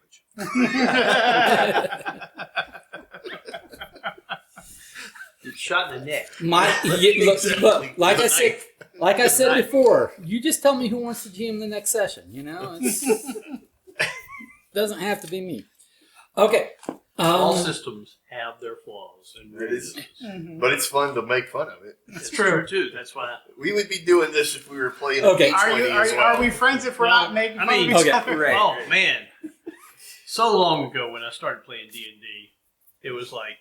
It's shot in the neck. Look, like I said before, you just tell me who wants to GM the next session. You know, it doesn't have to be me. Okay. All systems have their flaws. And It is. Mhm. But it's fun to make fun of it. It's It's true. too. That's why. We would be doing this if we were playing Okay. D20 as well. Are we friends if we're Well, not making I fun mean, of each okay, other? right. Oh man, so long ago when I started playing D&D, it was like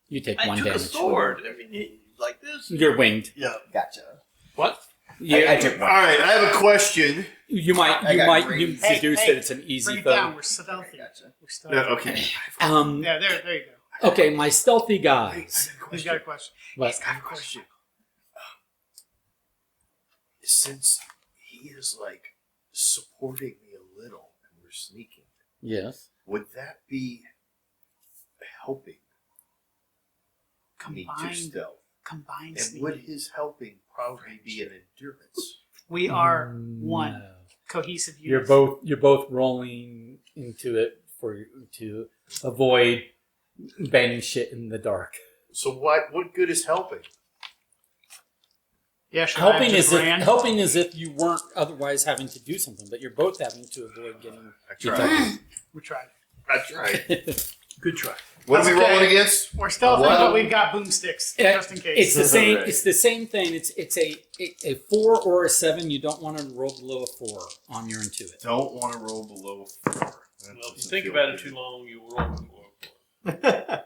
You take I one took damage. a sword. I mean, like this. You're winged. Yeah. Gotcha. What? Yeah. I took All 1. right, I have a question. You might I got you raised. deduce Hey, that it's an easy Bring it down. foe. We're stealthy. Gotcha. We're stealthy. No, okay. Yeah, there you go. Okay, my stealthy guys. Who's got a question? What? I have a question. Since he is like supporting me a little and we're sneaking, Yes. would that be helping me to Combined, stealth? combined And would sneaking. his helping probably be an endurance? We are one No. cohesive unit. You're both rolling into it to avoid banging shit in the dark. So what good is helping? Yeah, should I have Helping just is ran? helping as if you weren't otherwise having to do something, but you're both having to avoid getting I tried. detected. We tried. I tried. Good try. What are we Okay. rolling against? We're stealthy, What? but we've got boomsticks Yeah, just in case. It's the same. Right. It's the same thing. It's a 4 or a 7. You don't want to roll below a 4 on your intuit. Don't want to roll below 4. That Well, if you doesn't think feel about it good. too long, you will roll before.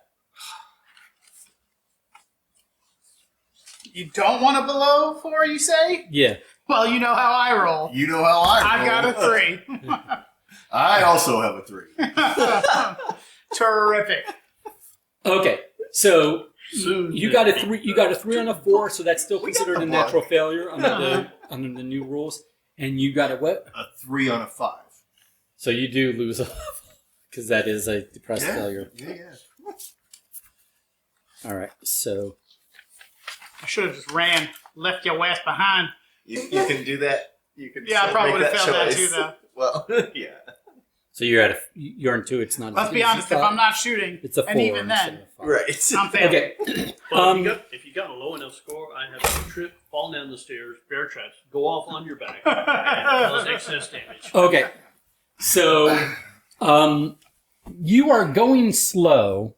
You don't want a below 4, you say? Yeah. Well, you know how I roll. You know how I roll. I've got a 3. I also have a 3. Terrific. Okay. So Soon you got a 3. You got a 3 on a 4, so that's still We got considered the a block. natural failure under the new rules. And you got a what? A 3 on a 5. So you do lose a because that is a depressed failure. Yeah. All right. So I should have just ran, left your ass behind. You can do that. You can. Yeah, I still probably make would have failed that choice. too, though. Well, yeah. so you're in 2. It's not. Let's as be easy honest, if thought. I'm not shooting, It's a 4 and even instead then, of a 5. Right. I'm failing. Okay. Well, if you got a low enough score, I have to trip, fall down the stairs, bear traps, go off on your back, and cause excess damage. Okay. So, you are going slow.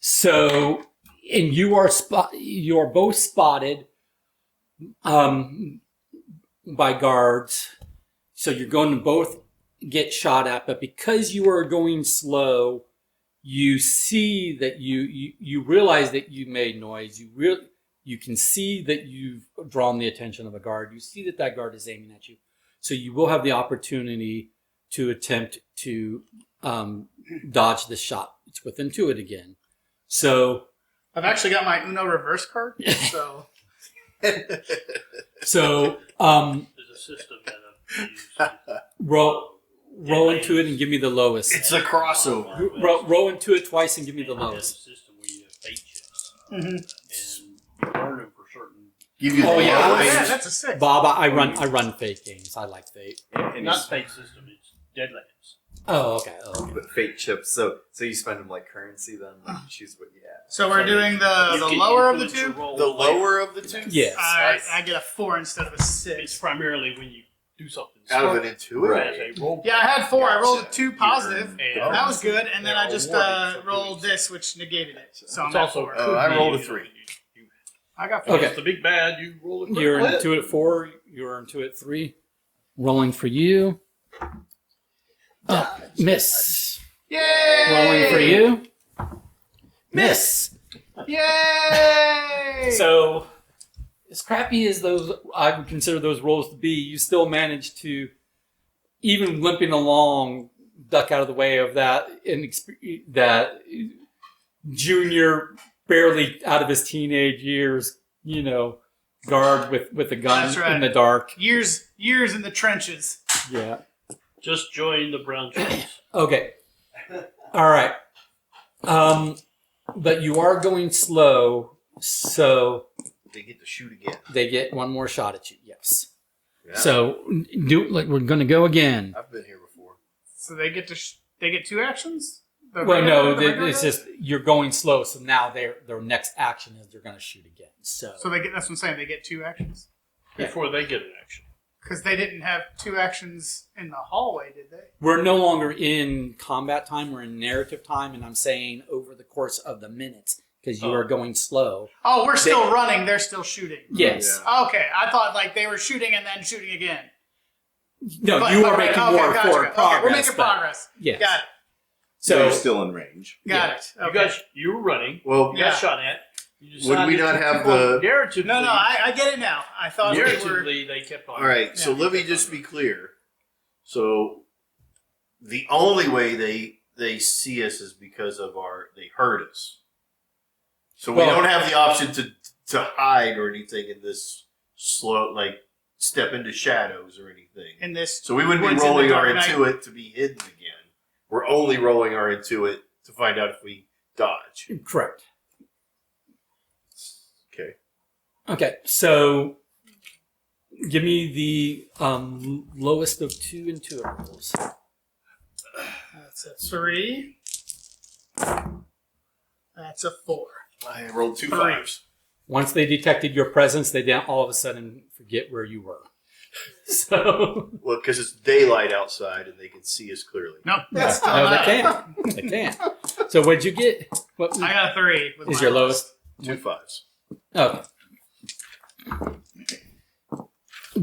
So, and you are both spotted, by guards. So you're going to both get shot at, but because you are going slow, you see that you realize that you made noise. You can see that you've drawn the attention of a guard. You see that that guard is aiming at you. So you will have the opportunity to attempt to dodge the shot. It's with intuit again. So I've actually got my Uno reverse card, so so There's a system that I've used. roll into it and give me the lowest. It's a crossover. Roll into it twice and give me the And I have a lowest. system we use Mhm. and you burn them for certain. Give you Oh, the yeah. yellow Oh, yeah, pages. that's a 6. Bob, I run fate games. I like fate. And Not fate system, it's Deadlands. Oh, okay. Oh, okay. but fate chips. So you spend them like currency. Then like, you choose what you add. So we're doing You the can lower of the influence your two? roll The later. lower of the two? Yes. I get a 4 instead of a It's 6. primarily when you do something Out of smart an intuit? Right. as a roll. Yeah, I had 4. I rolled a Gotcha. 2 positive. And That was good, and then I they're just awarded for rolled doing this, which negated it. So I'm It's at also 4. Oh, I rolled a you know, 3. I got 4. Okay. It's the big bad. You roll a quick You're hit. into it 4. You're into it 3. Rolling for you. Miss. Yay! Rolling for you. Miss. Yay! So, as crappy as those I would consider those rolls to be, you still manage to, even limping along, duck out of the way of that that junior, barely out of his teenage years, guard with a gun That's right. in the dark. years in the trenches. Yeah. Just join the brown shirts. Okay. All right. But you are going slow, so They get to shoot again. they get one more shot at you. Yes. Yeah. So we're going to go again. I've been here before. So they get they get 2 actions? The Well, no, the regular it's guys? just you're going slow. So now their next action is they're going to shoot again. So So that's what I'm saying. They get 2 actions Before they get an action. because they didn't have 2 actions in the hallway, did they? we're no longer in combat time. We're in narrative time, and I'm saying over the course of the minutes because you are going slow. Oh, we're still running. They're still shooting. Yes. Okay, I thought like they were shooting and then shooting again. No, But- you but are right, making okay, more gotcha. forward Okay, progress. we're making but- progress. Yes. Got it. So So you're still in range. Got Yeah. it. You Okay. guys, you were running. Well, Yeah. Got shot at. You would we decided not to have keep on the... narratively? No, I get it now. I thought they were. Narratively, they kept on. All right, so Yeah. let me just be clear. So the only way they see us is because of they heard us. So we Well- don't have the option to hide or anything in this slow, like step into shadows or anything. in this. So we wouldn't be Woods in the rolling our Dark Knight. intuit to be hidden again. We're only rolling our intuit to find out if we dodge. correct. Okay. Okay, so give me the lowest of 2 intuitive rolls. That's a 3. That's a 4. I rolled 2 Three. 5s. Once they detected your presence, they didn't all of a sudden forget where you were. So Well, because it's daylight outside and they can see us clearly. Nope, that's still no, not. they can't. They can't. So what'd you get? What I got a 3. With is my your lowest? 2 5s. Okay.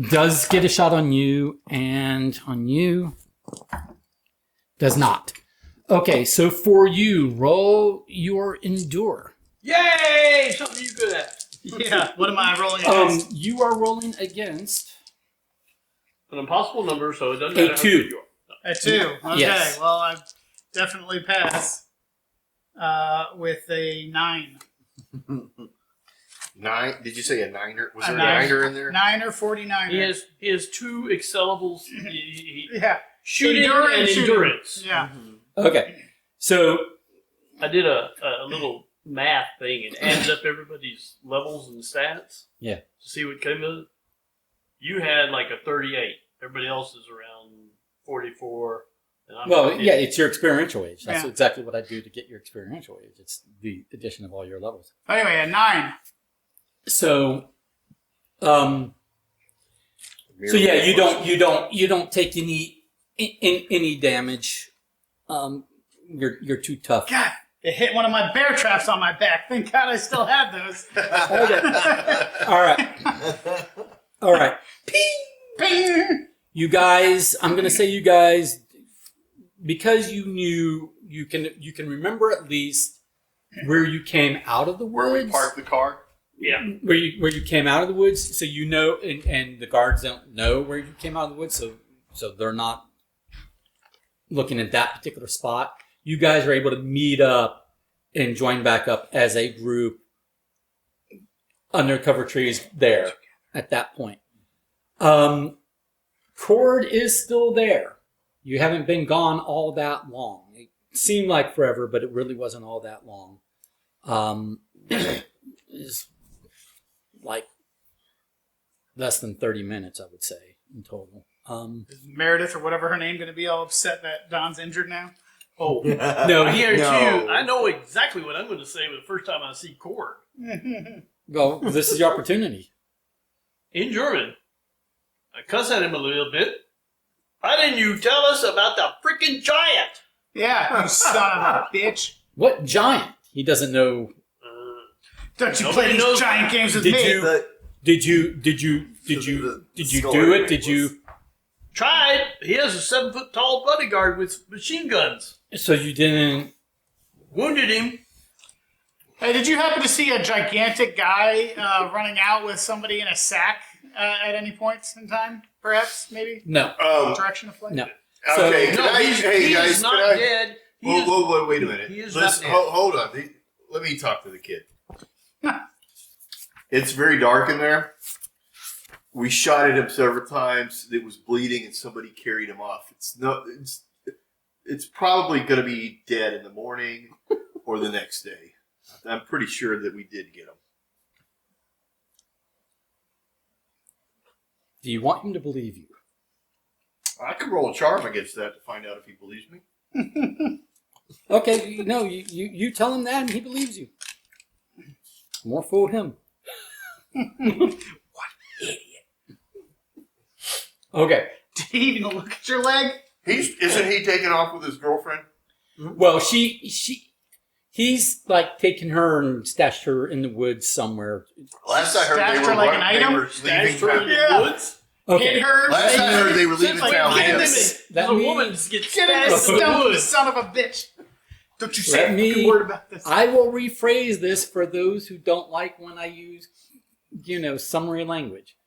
Does get a shot on you and on you. Does not. Okay, so for you, roll your endure. Yay! Something you good at. Yeah. What am I rolling against? You are rolling against An impossible number, so it doesn't A matter. how 2. good you are. A 2. Okay. Yes. Well, I definitely pass with a 9. 9? Did you say a niner? Was A there a nine. niner in there? 9 or 49. He has 2 excellables. Yeah. Shooting Endure and shooting. endurance. Yeah. okay. So I did a little math thing and added up everybody's levels and stats. Yeah. To see what came of it. You had like a 38. Everybody else is around 44. And I'm well, yeah, it's your experiential age. That's Yeah. exactly what I do to get your experiential age. It's the addition of all your levels. Anyway, a 9. So, so yeah, you don't take any damage. You're too tough. God, it hit one of my bear traps on my back. Thank God I still had those. All right. Ping! You guys, I'm gonna say you guys, because you knew you can remember at least where you came out of the Where we woods. parked the car? Yeah. Where you came out of the woods, so you know, and the guards don't know where you came out of the woods, so they're not looking at that particular spot. You guys are able to meet up and join back up as a group under cover trees there at that point. Cord is still there. You haven't been gone all that long. It seemed like forever, but it really wasn't all that long. is like less than 30 minutes, I would say, in total. Is Meredith or whatever her name going to be all upset that Don's injured now? Oh, No, I guarantee No. you, I know exactly what I'm going to say the first time I see Cord. well, this is your opportunity. In German, I cuss at him a little bit. Why didn't you tell us about the freaking giant? Yeah, you son of a bitch. What giant? He doesn't know. Don't you Nobody play these knows. giant games with Did me? you- Did you skull do it? necklace. Did you? Tried. He has a 7-foot tall bodyguard with machine guns. So you didn't? Wounded him. Hey, did you happen to see a gigantic guy running out with somebody in a sack at any points in time? Perhaps, maybe? No. Direction of flight? No. Okay, No, he is not dead. He is- Whoa, wait a minute. he is Let's not dead. hold on. Let me talk to the kid. It's very dark in there. We shot at him several times. It was bleeding, and somebody carried him off. It's probably going to be dead in the morning or the next day. I'm pretty sure that we did get him. Do you want him to believe you? I could roll a charm against that to find out if he believes me. Okay. No. You tell him that, and he believes you. More fool him. What idiot. Okay. Did he even look at your leg? Isn't he taking off with his girlfriend? Well, he's like taken her and stashed her in the woods somewhere. Last I heard, Stashed they her were, like an they item? were leaving Stashed her in town. the woods. Okay. Hit her? Last I heard, they were leaving Since like town. a together. pandemic, That a means- woman gets Get in stashed the in the stump, you woods. son of a bitch. Don't you say Let a me- fucking word about this. I will rephrase this for those who don't like when I use, summary language.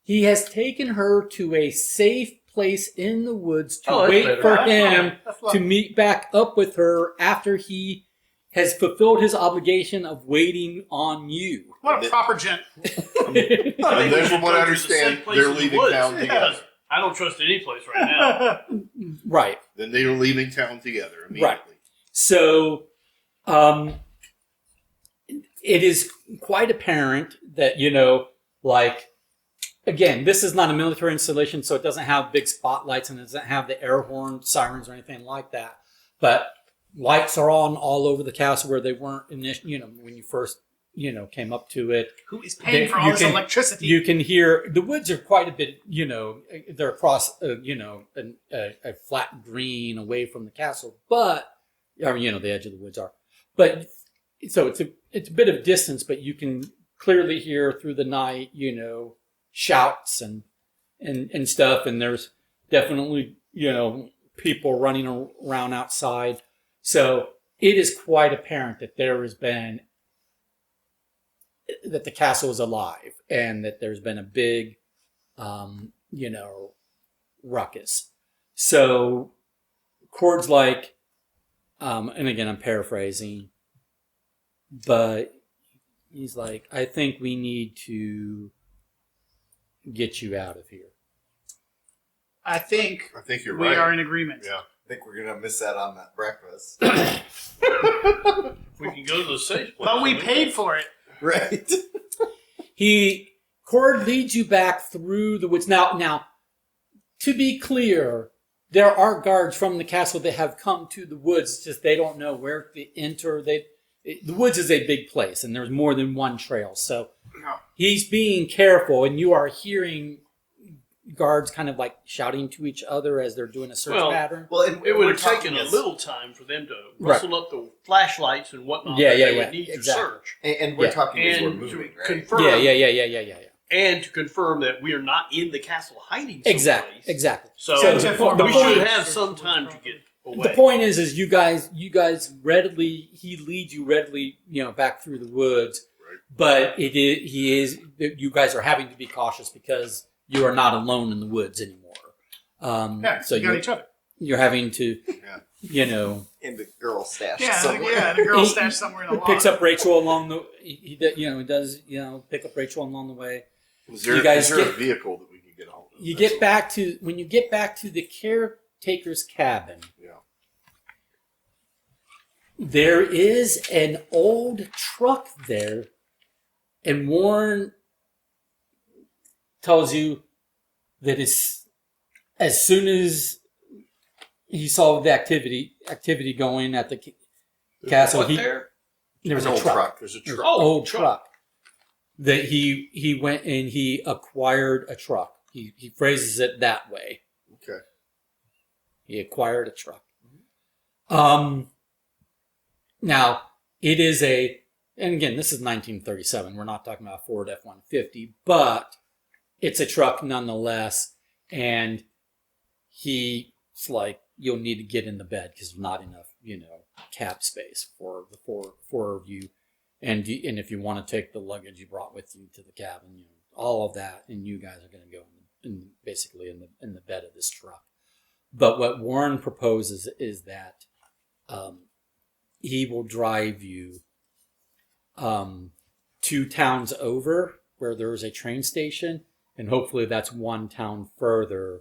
He has taken her to a safe place in the woods to Oh, that's wait better. for That's him fine. That's fine. to meet back up with her after he has fulfilled his obligation of waiting on you. What a proper gent. And then, from what I understand, they're leaving town Yeah. together. I don't trust any place right now. Right. Then they were leaving town together immediately. So, it is quite apparent that, again, this is not a military installation, so it doesn't have big spotlights and it doesn't have the air horn sirens or anything like that. But lights are on all over the castle where they weren't initially, when you first, came up to it. Who is paying They- for all you this can- electricity? You can hear the woods are quite a bit, they're across, a flat green away from the castle, but, the edge of the woods are. But so it's a bit of a distance, but you can clearly hear through the night, shouts and stuff. And there's definitely, people running around outside. So it is quite apparent that that the castle is alive and that there's been a big, ruckus. So Cord's like, and again, I'm paraphrasing, but he's like, I think we need to get you out of here. I think I think you're we right. are in agreement. Yeah. I think we're gonna miss out on that breakfast. We can go to the safe place. But we paid for it. Right. Cord leads you back through the woods. Now, to be clear, there are guards from the castle that have come to the woods. It's just they don't know where to enter. The woods is a big place, and there's more than one trail. So he's being careful, and you are hearing guards kind of like shouting to each other as they're doing a search pattern. Well, and It would we're have taken talking a as- little time for them to Right. rustle up the flashlights and whatnot Yeah, that yeah, they yeah, would need exactly. to search. and we're Yeah. talking as we're And moving, to right? confirm, Yeah. and to confirm that we are not in the castle hiding Exactly. someplace. Exactly. So, So the we point- should have some time to get away. The point is you guys he leads you readily, back through the woods. Right. But you guys are having to be cautious because you are not alone in the woods anymore. Yeah, So we got each other. you're having to, Yeah. In the girl stash Yeah, somewhere. yeah, the girl He- stashed somewhere in the picks lawn. up Rachel along the, he does, pick up Rachel along the way. Is there, You guys is there a get- vehicle that we can get a hold of? When you get back to the caretaker's cabin, Yeah. there is an old truck there And Warren tells you that it's as soon as he saw the activity going at the castle, there was An a old truck. There's a There's truck. an old truck that he went and he acquired a truck. He phrases it that way. Okay. He acquired a truck. Now it is and again, this is 1937. We're not talking about a Ford F-150, but it's a truck nonetheless. And he's like, you'll need to get in the bed because there's not enough, cab space for the four of you. And if you want to take the luggage you brought with you to the cabin, all of that, and you guys are going to go basically in the bed of this truck. But what Warren proposes is that he will drive you 2 towns over where there is a train station, and hopefully that's 1 town further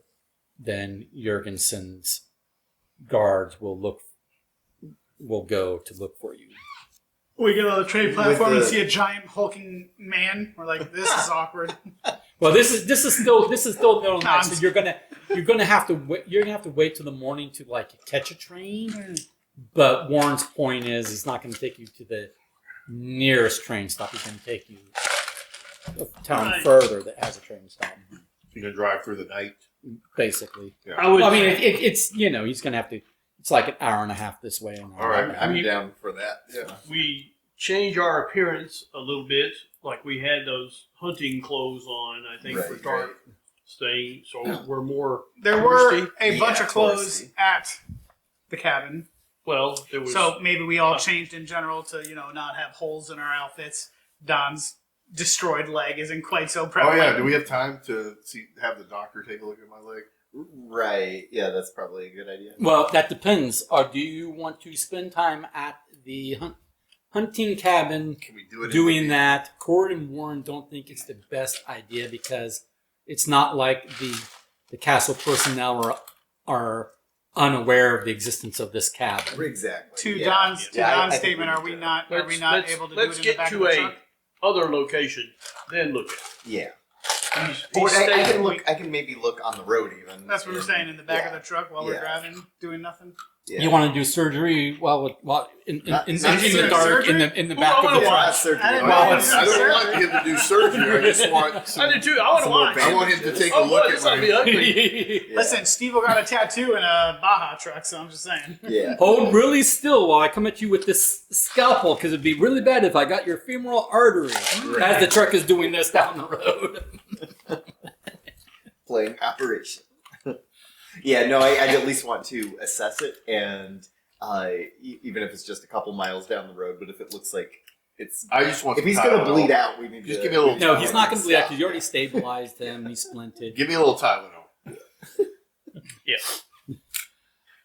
than Jurgensen's guards will go to look for you. We get on the train platform the- and see a giant hulking man. We're like, this is awkward. Well, this is still middle of the night, so you're gonna have to wait till the morning to like catch a train. But Warren's point is, he's not going to take you to the nearest train stop. He's going to take you a town further that has a train stop. You're gonna drive through the night. Basically, Yeah. I mean, it's he's going to have to. It's like an hour and a half this way. And All right. I'm down for that. Yeah. we change our appearance a little bit. Like we had those hunting clothes on, I think, for Right, dark staying. So we're more There were touristy. a bunch Yeah, of clothes touristy. at the cabin. Well, there was. So maybe we all changed in general to, not have holes in our outfits. Don's destroyed leg isn't quite so Oh prevalent. yeah. Do we have time to have the doctor take a look at my leg? Right. Yeah, that's probably a good idea. Well, that depends. Do you want to spend time at the hunting cabin Can we do it? doing that? Cord and Warren don't think it's the best idea because it's not like the castle personnel are unaware of the existence of this cabin. Exactly. To yeah. Don's Yeah, I Don's think statement, we are need we to- not Let's able to let's do it in the get back of to the a truck? other location, then look at Yeah. it. Or He's I staying- can look. I can maybe look on the road even. That's what we're saying, in the back of Yeah. the truck while we're Yeah. driving, doing nothing. Yeah. You want to do surgery while in Not the surgery. dark in the back I of wanna the watch. truck? Not surgery. I didn't Well, know I don't want him to do surgery. I just want. Some, I did too. I want to some more watch. I want him to take a Oh, look boy, at this will be my. ugly. Yeah. Listen, Steve got a tattoo in a Baja truck, so I'm just saying. Yeah. Hold really still while I come at you with this scalpel, because it'd be really bad if I got your femoral artery as the truck is doing this down the road. Playing operation. Yeah. No, I'd at least want to assess it, and even if it's just a couple miles down the road, but if it looks like it's. I just want. If some he's going to Tylenol. bleed out, we need Just to give me a little- No, he's not going to bleed out stop. because you already stabilized him. He's splinted. Give me a little Tylenol.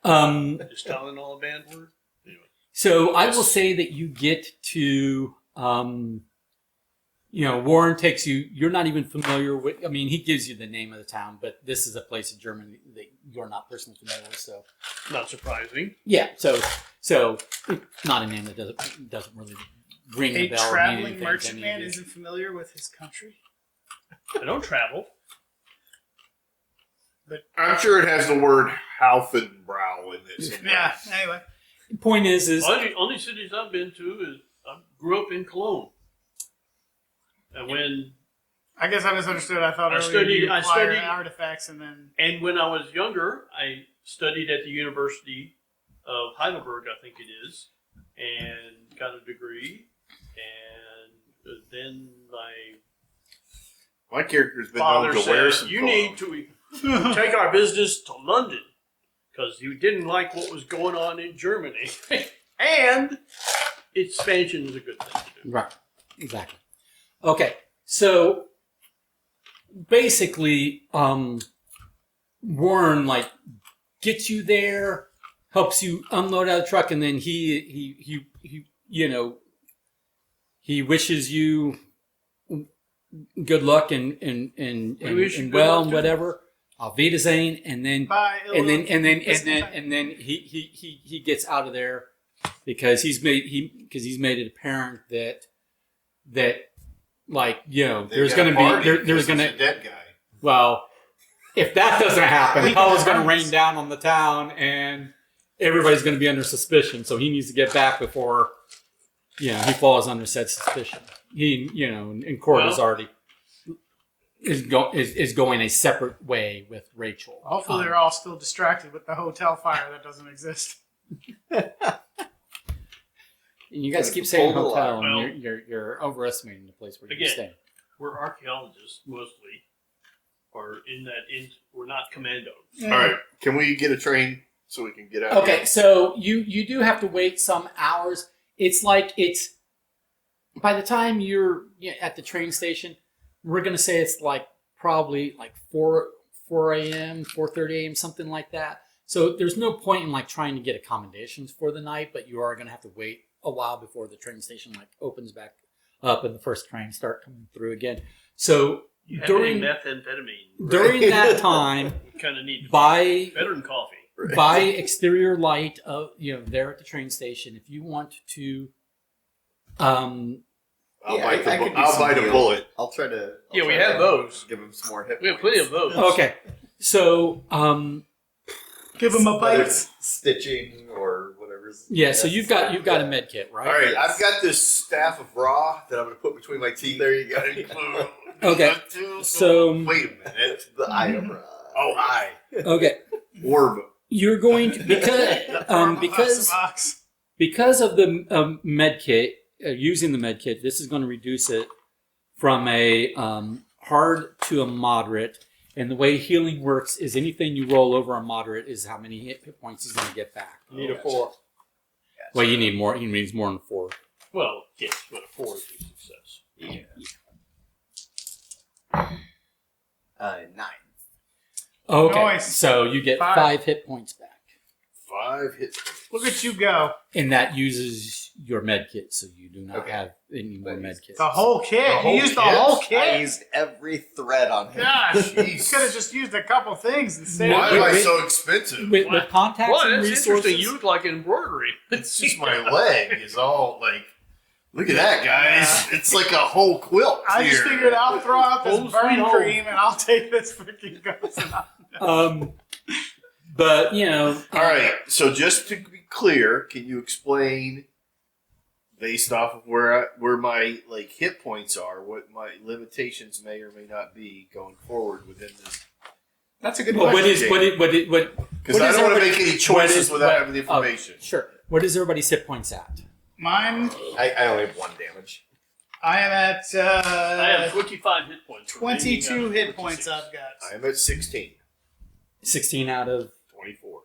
Is Tylenol a bad word? Anyway. So I will say that you get to, Warren takes you. You're not even familiar with. I mean, he gives you the name of the town, but this is a place in Germany that you're not personally familiar with. So Not surprising. yeah, so it's not a name that doesn't really ring A a bell. or mean traveling anything to merchant any man of you. isn't familiar with his country. I don't travel. I'm sure it has the word Halfenbrau in it. somewhere. Yeah, anyway. The point is Only cities I've been to is I grew up in Cologne. And I guess I misunderstood. I thought I earlier studied- you I acquire studied- artifacts and then... when I was younger, I studied at the University of Heidelberg, I think it is, and got a degree. And then my My character's been father known to wear said, some. "You clothes. need to take our business to London because you didn't like what was going on in Germany, and expansion is a good thing to do." right, exactly. Okay, so basically, Warren gets you there, helps you unload out of the truck, and then he wishes you good luck and We wish you good well luck and too. whatever. Auf Wiedersehen, and then Bye, and then he gets out of there because he's made it apparent that like They've there's got going a to be party there's because going he's a to dead guy. well, if that doesn't happen, hell is going to rain down on the town, and everybody's going to be under suspicion. So he needs to get back before he falls under said suspicion. He in court is already is going a separate way with Rachel. Hopefully, they're all still distracted with the hotel fire that doesn't exist. You guys keep saying Total hotel, Well, and you're overestimating the place where you're again, staying. We're archaeologists mostly, or we're not commandos. All right, can we get a train so we can get out? Okay, so you do have to wait some hours. It's by the time you're at the train station, we're gonna say it's probably 4 a.m., 4:30 a.m., something like that. So there's no point in trying to get accommodations for the night, but you are gonna have to wait a while before the train station opens back up and the first trains start coming through again. So You have during any methamphetamine. during that time, You kind of need to buy better than coffee. buy exterior light there at the train station. If you want to, I'll Yeah, bite I could do I'll some bite a deal. bullet. I'll try to. Yeah, we try have to those. Give him some more hit We have points. plenty of those. okay. So Give them a Whether bite. it's stitching or whatever's. yeah, so you've got a med kit, right? All right, Yes. I've got this staff of raw that I'm going to put between my teeth. There you go. Okay, so- wait a minute. The eyebrow. Oh, I Okay, orb. you're going to because of the med kit using the med kit. This is going to reduce it from a hard to a moderate. And the way healing works is anything you roll over a moderate is how many hit points he's going to get back. You need a 4. Well, you need more. He needs more than 4. Well, yes, but a 4 is a success. Yeah. 9. Okay, Nice. so you get 5 hit points back. 5 hits. Look at you go. And that uses your med kit, so you do not Okay. have any more med kits. The whole kit. The whole You used the kit? whole I kit. used every thread on him. Gosh, you Jeez. could have just used a couple things and saved Why it. am I wait. so expensive? With contacts Well, and that's resources. interesting. You look like embroidery. It's just my leg is all look at that, guys. It's like a whole quilt. I just here. figured I'll throw out this Home burn sweet home. cream and I'll take this freaking ghost. But All right. So just to be clear, can you explain, based off of where my hit points are, what my limitations may or may not be going forward within this? That's a good Well, question. what Because What I is don't want to everybody- make any what choices is- without what- having the information. Sure. What is everybody's hit points at? Mine, I only have 1 damage. I am at I have 25 hit points. 22 remaining out hit of points 26. I've got. I am at 16. 16 out of 24.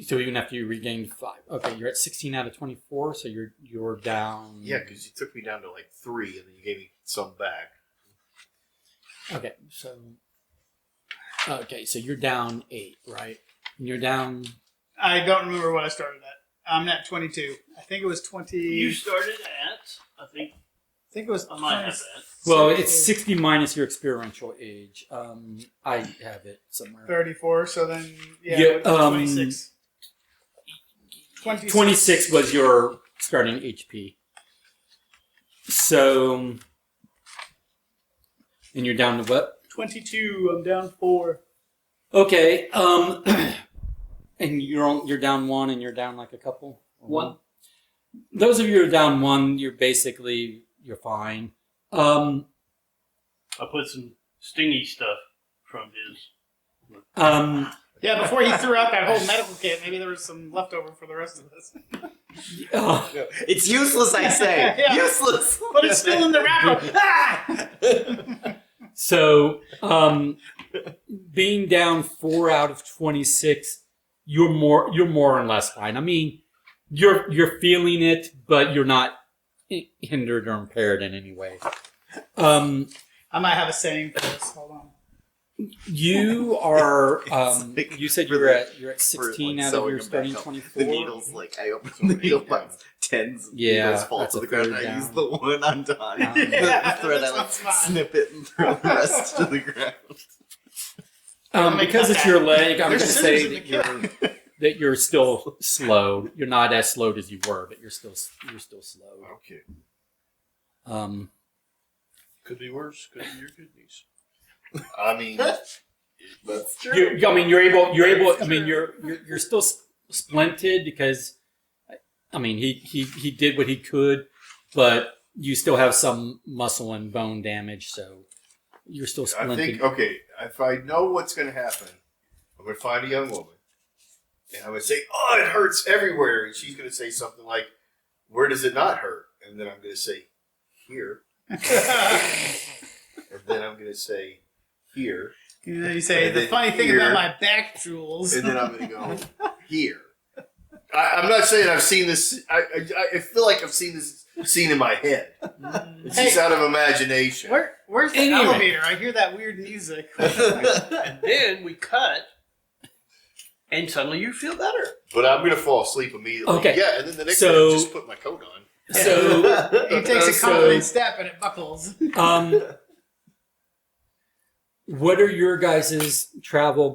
so even after you regained 5. Okay, you're at 16 out of 24, so you're down. Yeah, because you took me down to 3, and then you gave me some back. Okay, so you're down 8, right? And you're down. I don't remember what I started at. I'm at 22. I think it was 20. You started at, I think think it was. I might have that. Well, it's 60 minus your experiential age. I have it somewhere. 34. So then, yeah, Yeah, it was 26. 26 was your starting HP. So, and you're down to what? 22. I'm down 4. Okay. And you're down 1, and you're down a couple. Or 1. Those of you who are down 1, you're fine. I put some stingy stuff from his. Yeah, before he threw out that whole medical kit, maybe there was some leftover for the rest of us. It's useless, I say. Yeah. Useless. But it's still in the wrapper. Ah! So, being down 4 out of 26, you're more or less fine. I mean, you're feeling it, but you're not hindered or impaired in any way. I might have a saying for this. Hold on. You are. like You said for you're the- at 16 for, out of sewing your them starting back up. 24. The needles, I open the needle box, tens of Yeah, needles fall that's to a the ground. third I down. use the one on top. Yeah, the thread, that I sounds fine. snip it and throw the rest to the ground. Because it's your leg, I'm going There's to say scissors in the that you're still slow. You're not as slowed as you were, but you're still slow. Okay. Could be worse. Could be your kidneys. I mean, That's true. I mean, you're able. I mean, you're still splinted because, I mean, he did what he could, but you still have some muscle and bone damage, so you're still I splinted. think, okay, if I know what's going to happen, I'm going to find a young woman, and I'm going to say, oh, it hurts everywhere. And she's going to say something like, where does it not hurt? And then I'm going to say, here. And then I'm going to say, here. You know, you say, And the then funny thing here. about my back jewels. And then I'm going to go, here. I'm not saying I've seen this. I feel like I've seen this scene in my head. It's just out of imagination. Where's the Anyway. elevator? I hear that weird music. And then we cut, and suddenly you feel better. But I'm going to fall asleep immediately. Okay. Yeah, and then the next So- day I just put my coat on. So, He takes a So- confident step and it buckles. what are your guys' travel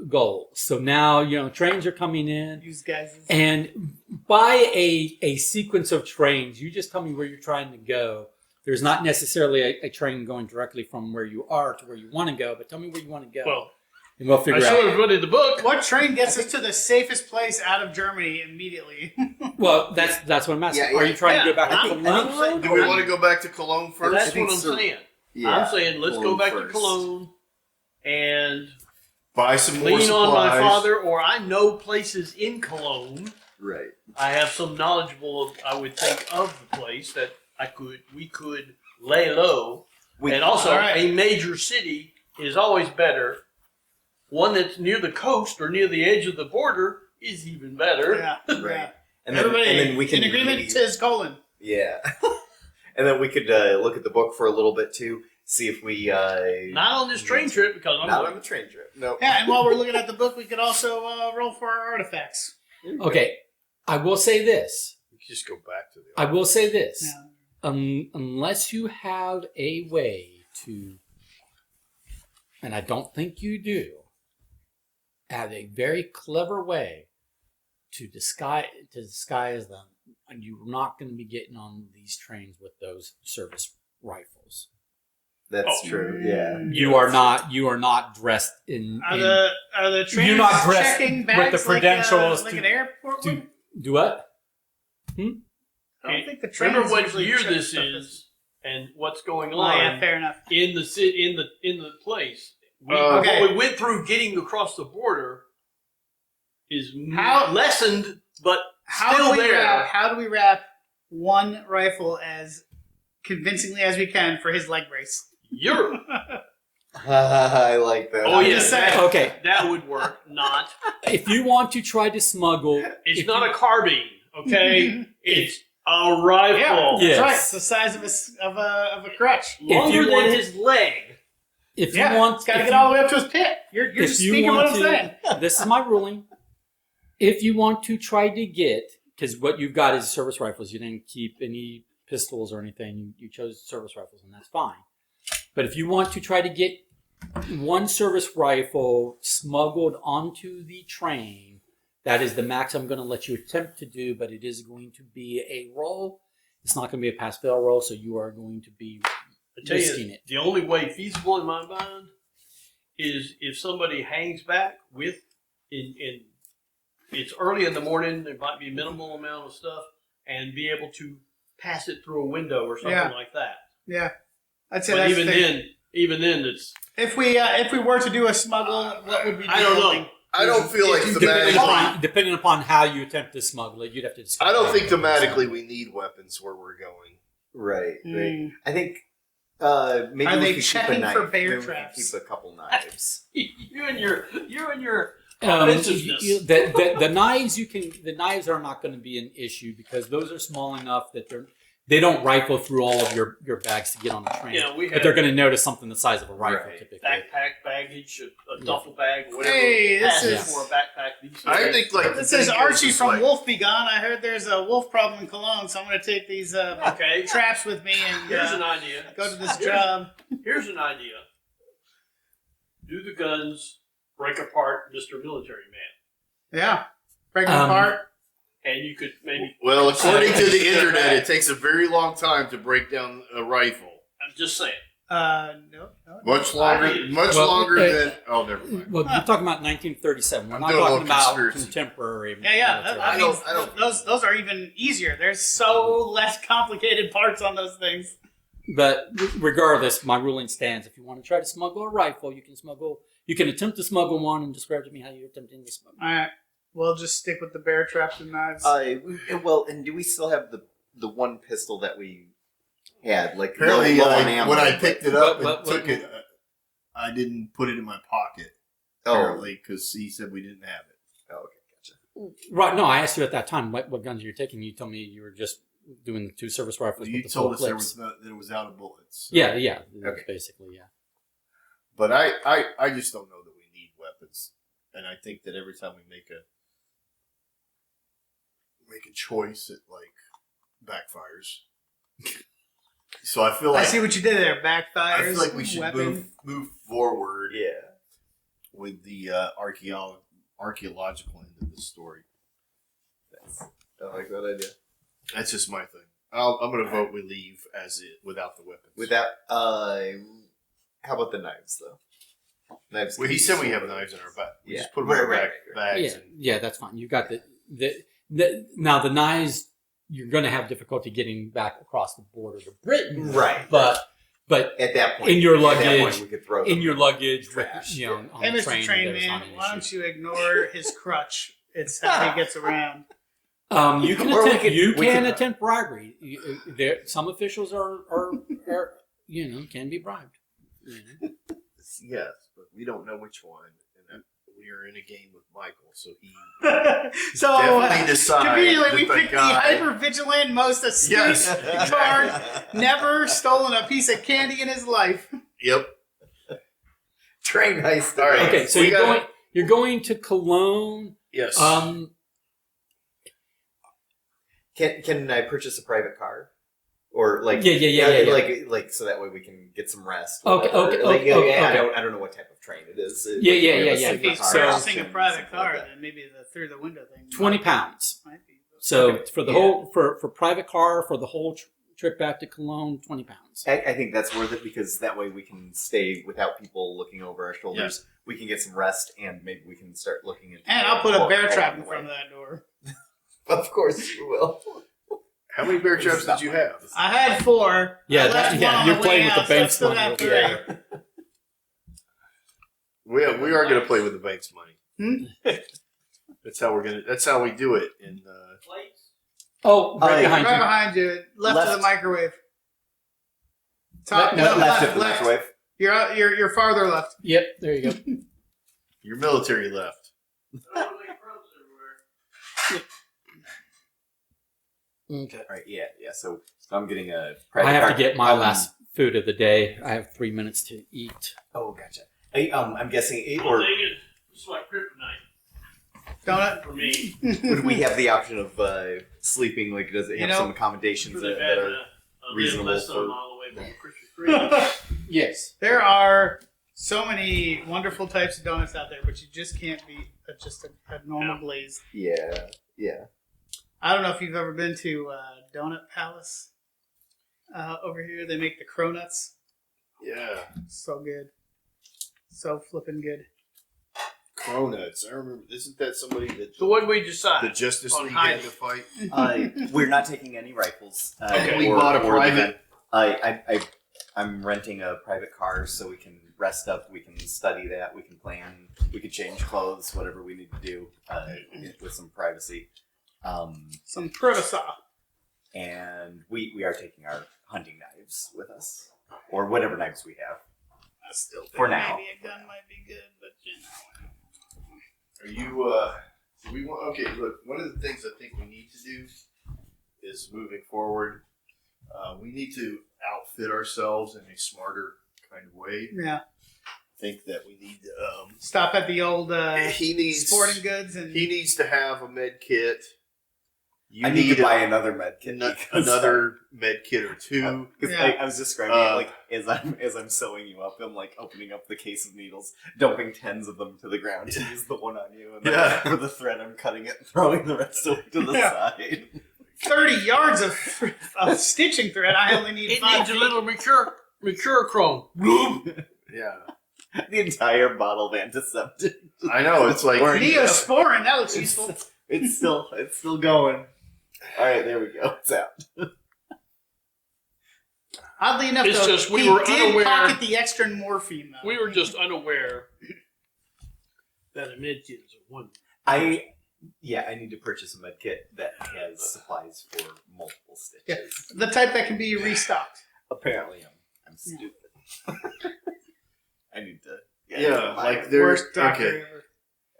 goals? So now, trains are coming in. Use guys. And by a sequence of trains, you just tell me where you're trying to go. There's not necessarily a train going directly from where you are to where you want to go, but tell me where you want to go. Well, and we'll I figure showed out. everybody the book. What train gets us to the safest place out of Germany immediately? Well, that's what I'm asking. Yeah, Are you trying to yeah. go back I to think- Cologne? Do we want to go back to Cologne first? That's think what I'm so. saying. Yeah. I'm saying let's go Cologne back to first. Cologne and Buy some more lean supplies. on my father, or I know places in Cologne. Right. I have some knowledgeable, I would think, of the place that we could lay low. And also, all right. a major city is always better. One that's near the coast or near the edge of the border is even better. Yeah. Right. Yeah. And Everybody then we can in agreement. maybe- Tis colon. Yeah. And then we could look at the book for a little bit too. See if we Not on this train trip because I'm not going. on the train trip. No. Yeah, and while we're looking at the book, we could also roll for our artifacts. Okay, I will say this. We can just go back to the. I will say this. Yeah. Unless you have a way to, and I don't think you do, have a very clever way to disguise them, and you're not going to be getting on these trains with those service rifles. That's Oh. true. Yeah. You are not dressed in. Are in the trains You're not dressed checking with bags the credentials like to- an airport to would? do what? I don't think the trains Remember what usually year check this stuff is and what's going Oh, on yeah, fair enough. in the place. Okay. What we went through getting across the border is How- lessened, but How still do we there. wrap? How do we wrap one rifle as convincingly as we can for his leg brace? You're I like that. oh I'm yeah, just saying. that, Okay, that would work. Not if you want to try to smuggle, it's if not you- a carbine, okay? It's a rifle. Yeah, Yes. that's right. It's the size of a crutch. Longer you want than to- his leg. If Yeah, you want, it's got to if get you- all the way up to his pit. You're if just you speaking what want I'm saying. this is my ruling. If you want to try to get, because what you've got is service rifles, you didn't keep any pistols or anything. You chose service rifles, and that's fine. But if you want to try to get one service rifle smuggled onto the train, that is the max I'm going to let you attempt to do. But it is going to be a roll. It's not going to be a pass-fail roll, so you are going to be I tell risking you, it. the only way feasible in my mind is if somebody hangs back with in it's early in the morning, there might be a minimal amount of stuff, and be able to pass it through a window or something Yeah. like that. Yeah, I'd say But that's even the thing. then, it's If we were to do a smuggle, what would we do? I don't know. I don't feel like Depending upon how you attempt to smuggle it, you'd have to discuss. I don't think that. thematically we need weapons where we're going. Right. Mm. I think maybe Are we they could checking keep a knife. for bear Maybe we could traps? keep a couple knives. you and your Um, offensiveness. the knives are not going to be an issue because those are small enough that they don't rifle through all of your bags to get on the train. Yeah, we but have they're going to notice something the size of a rifle Right. typically. backpack, baggage, a duffel bag, whatever. Hey, this passes is- for a backpack. These I days. think like This the is thing Archie is from like, Wolf Be Gone. I heard there's a wolf problem in Cologne, so I'm going to take these okay. traps with me and Here's an idea. go to this Here's- job. Here's an idea. Do the guns break apart Mr. Military Man? Yeah, break them Um, apart. And you could maybe. Well, according to the internet, it takes a very long time to break down a rifle. I'm just saying. No. Much longer Well, than. Oh, never mind. Well, you're talking about 1937. We're I'm not doing a talking little about conspiracy. contemporary. Yeah. military. I don't- mean, those are even easier. There's so less complicated parts on those things. But regardless, my ruling stands. If you want to try to smuggle a rifle, you can smuggle. You can attempt to smuggle one and describe to me how you're attempting to smuggle. All right, we'll just stick with the bear traps and knives. Well, and do we still have the one pistol that we had? Like Apparently, low on ammo, when I but- picked it up But- and took it, I didn't put it in my pocket. Oh, Apparently, because he said we didn't have it. oh, okay, gotcha. Right. No, I asked you at that time what guns you're taking. You told me you were just doing the 2 service rifles. You with the told full us there clips. was that it was out of bullets. Yeah. Okay. Basically, yeah. But I just don't know that we need weapons, and I think that every time we make a choice, it like backfires. So I feel I like see what you did there. Backfires. I feel like we should weapon. move forward Yeah. with the archaeological end of the story. I like that idea. That's just my thing. I'm going to vote we leave as it without the weapons. Without, how about the knives though? Knives. Well, he said we have knives in our back. We Yeah. just put them in our Right, bags. Yeah, yeah, that's fine. You got the now the knives. You're going to have difficulty getting back across the border to Britain, Right. But At that point, in your at that point, luggage, we could throw in them your luggage, trash, with, you know, yeah. on Hey, the Mr. train, Train there's not Man, an why issue. don't you ignore his crutch? It's how he gets around. You can Or we attempt. could- You we can could- attempt bribery. There, some officials are can be bribed. You know? Yes, but we don't know which one. And we are in a game with Michael, so he So, definitely decide. conveniently, we that picked the hyper-vigilant, most astute Yes. guard, never stolen a piece of candy in his life. Yep. train heist. All right. Okay, so We you're going to Cologne. Yes. Can I purchase a private car? Or like Yeah. like so that way we can get some rest. Okay, whatever. okay, Like, okay, I okay. don't know what type of train it is. Yeah, Like, yeah, we have a yeah, If sleeper he's car So- purchasing a option, private something car, like that. then maybe the through-the-window thing 20 pounds. might be. So Okay. for the Yeah. whole for private car for the whole trip back to Cologne, 20 pounds. I think that's worth it because that way we can stay without people looking over our shoulders. We can get some rest and maybe we can start looking into. And I'll put a bear along trap the in way. front of that door. Of course you will. How many bear traps did you have? I had 4. Yeah, I left one on you're the playing way with the out, so I bank's still money have over 3. there. We are going to play with the bank's money. Hmm? That's how we do it. In Plates. Oh, right Right behind Right you. behind you, left of the microwave. Top, No, no, Left of left, the left. microwave. You're farther left. Yep, there you go. your military left. Okay. Right. Yeah. So I'm getting a. I private have car. to get my last food of the day. I have 3 minutes to eat. Oh, gotcha. I'm guessing, Or or it's like kryptonite Donut. for me. would we have the option of sleeping? Like, does it have some accommodations Really that bad. are? I live reasonable less than a for- mile away from Krispy Kreme. Yes. There are so many wonderful types of donuts out there, but you just can't beat just a normal glaze. Yeah. I don't know if you've ever been to Donut Palace over here. They make the cronuts. Yeah. So good. So flippin' good. Cronuts. I remember. Isn't that somebody that So what did we the decide? Justice On League hiding. had to fight? We're not taking any rifles. Okay. We bought a or private. I'm renting a private car so we can rest up. We can study that. We can plan. We can change clothes. Whatever we need to do with some privacy. Some privacy. And we are taking our hunting knives with us, or whatever knives we have. I still think For now. maybe a gun might be good, but you know. Are you? Do we want? Okay. Look. One of the things I think we need to do is moving forward. We need to outfit ourselves in a smarter kind of way. Yeah. I think that we need. Stop at the old He needs sporting goods and He needs to have a med kit. You I need to buy another med kit. because another med kit or two. Because Yeah. I was describing it like as I'm sewing you up, I'm like opening up the case of needles, dumping 10s of them to the ground to use the one on you, and then Yeah. for the thread, I'm cutting it, and throwing the rest over to the Yeah. side. 30 yards of stitching thread. I only need It 5 needs a feet. little mature. Mature chrome. Yeah, The entire bottle of antiseptic. I know. It's like Neosporin, that looks useful. It's still going. All right, there we go. It's out. Oddly enough, It's though, just we he were did unaware- pocket the extra morphine, though. We were just unaware that a med kit is a one. I need to purchase a med kit that has supplies for multiple stitches. The type that can be restocked. Apparently, I'm stupid. I need to. yeah, buy like it. there. Worst doctor Okay, ever.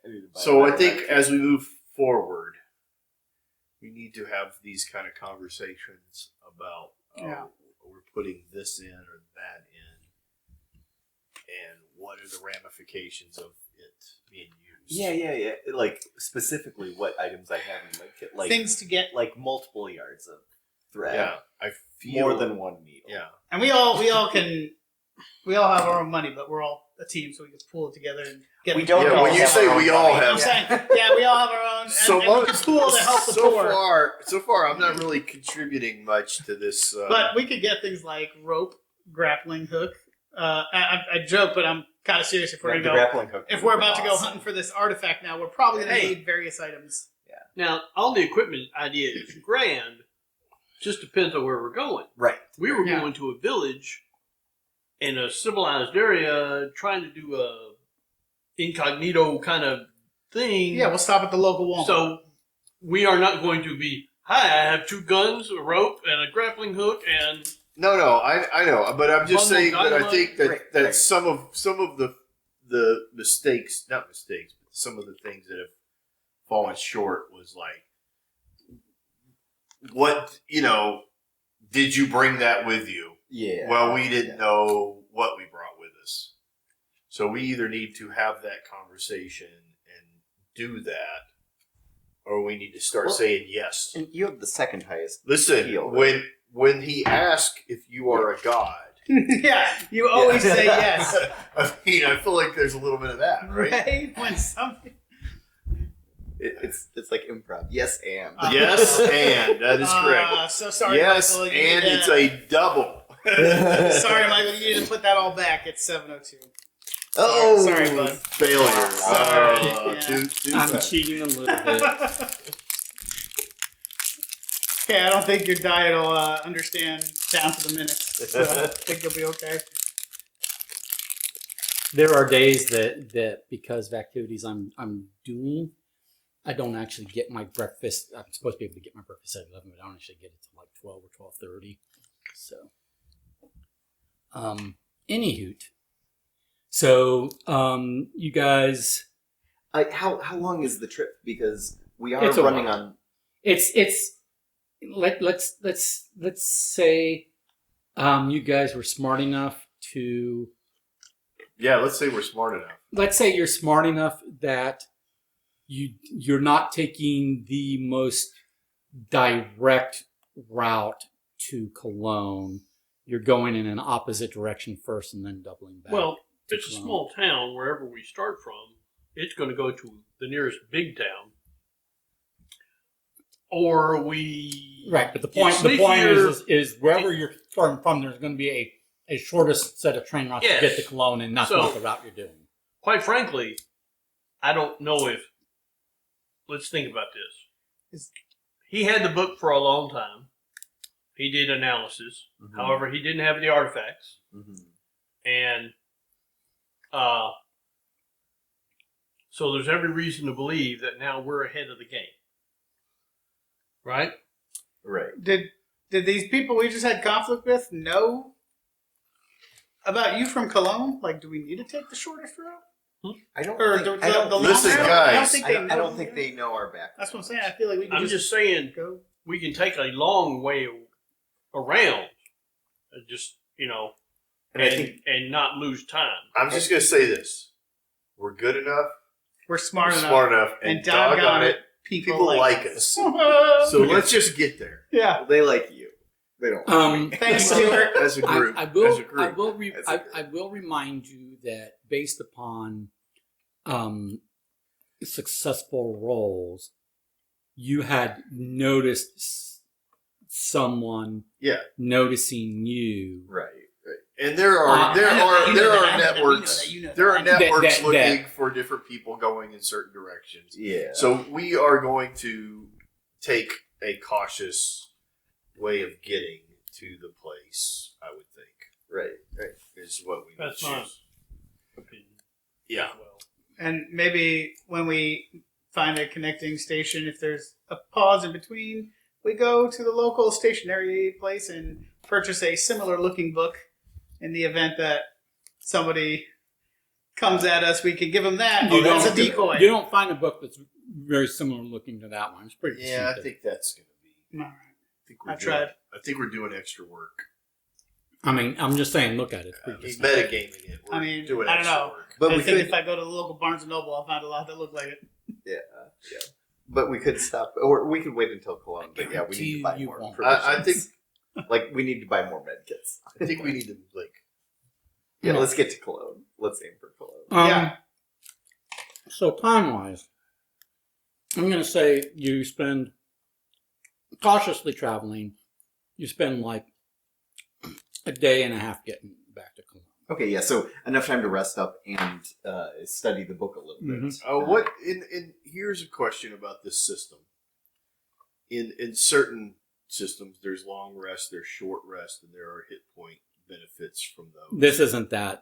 I need to buy so it. I think as we move forward, we need to have these kind of conversations about we're putting this in or that in, and what are the ramifications of it being used. Yeah. Like specifically, what items I have in my kit, like Things to get. like multiple yards of thread, Yeah, I feel more than one needle. Yeah, And we all have our own money, but we're all a team, so we can pull it together and get. We it don't together. yeah. When you have say our we own all money. I'm have, saying, yeah, we all have our own, and, so and we can pool to help the poor. So far, I'm not really contributing much to this. But we could get things like rope, grappling hook. I joke, but I'm kind of serious. If we're The gonna go, grappling hook. if we're about to go hunting for this artifact now, we're probably gonna Hey. need various items. Now, all the equipment idea is grand. Just depends on where we're going. right? We were Yeah. going to a village in a civilized area, trying to do a incognito kind of thing. Yeah, we'll stop at the local Walmart. So we are not going to be. Hi, I have 2 guns, a rope, and a grappling hook, and No, I know, but I'm just Bundle saying that I dynamite. think that Right. some of the mistakes, not mistakes, but some of the things that have fallen short was like, what did you bring that with you? Yeah. Well, we didn't Yeah. know what we brought with us, so we either need to have that conversation and do that, or we need to start Well, saying yes. And you have the second highest. Listen, Deal, right? when he asked if you are a god. yeah, you always say yes, I mean, I feel like there's a little bit of that, right? right? When something. It's like improv. Yes, and. Yes, and that is correct. So sorry, Yes, Michael. You and need it's to- a double. Sorry, Michael. You need to put that all back. It's 7:02. Oh, Sorry, bud. Failure. Sorry, yeah. Too I'm fast. cheating a little bit. Okay, I don't think your diet will understand down to the minutes. So I think you'll be okay. There are days that because of activities I'm doing, I don't actually get my breakfast. I'm supposed to be able to get my breakfast at 11, but I don't actually get it till like 12 or 12:30. So, anyhoot. So, you guys, How long is the trip? Because we are It's a running while. on. let's say you guys were smart enough to. Yeah, let's say we're smart enough. Let's say you're smart enough that you're not taking the most direct route to Cologne. You're going in an opposite direction first and then doubling back. well, to it's a Cologne. small town. Wherever we start from, it's going to go to the nearest big town, or we Right, but the It's point sneakier. is wherever you're starting from, there's going to be a shortest set of train routes Yes. to get to Cologne, and that's So- not the route you're doing. Quite frankly, I don't know if. Let's think about this. He had the book for a long time. He did analysis. Mhm. However, he didn't have the artifacts, Mhm. and so there's every reason to believe that now we're ahead of the game. Right? Right. Did these people we just had conflict with know about you from Cologne? Like, do we need to take the shortest route? I don't. Or think, the I don't, long Listen, route? guys. I don't think they know. I don't think they know our background. That's what I'm saying. I feel like we can I'm just saying go. we can take a long way around, just And I think and not lose time. I'm just going to say this. We're good enough, We're smart enough. smart enough, and, And doggone doggone it, it, people, people like us. So let's just get there yeah. they like you. They don't. Thanks, Stuart. as a group. I will. As a group. I will remind you that based upon successful rolls, you had noticed someone Yeah. noticing you Right. And there are I know that, networks. you know that. There are networks that- looking for different people going in certain directions. Yeah. So we are going to take a cautious way of getting to the place. I would think right. is what we would That's my choose. opinion. Yeah. Well, And maybe when we find a connecting station, if there's a pause in between, we go to the local stationery place and purchase a similar looking book. In the event that somebody comes at us, we can give them that. You That's a don't- decoy. You don't find a book that's very similar looking to that one. It's pretty Yeah, I distinctive. think that's going to be. All right. I tried. I think we're doing extra work. I mean, I'm just saying, look at it. It's I pretty mean, distinctive. metagaming it. We're I mean, doing I don't extra know. work. But I we think could. if I go to the local Barnes and Noble, I'll find a lot that look like it. Yeah. But we could stop, or we could wait until Cologne. But yeah, we need to buy You more. won't. I think like we need to buy more med kits. I think we need to Yeah, let's get to Cologne. Let's aim for Cologne. Yeah. So time wise, I'm going to say you spend cautiously traveling. You spend like a day and a half getting back to Cologne. Okay, yeah. So enough time to rest up and study the book a little bit. what in here's a question about this system. In certain systems, there's long rest, there's short rest, and there are hit point benefits from those. This isn't that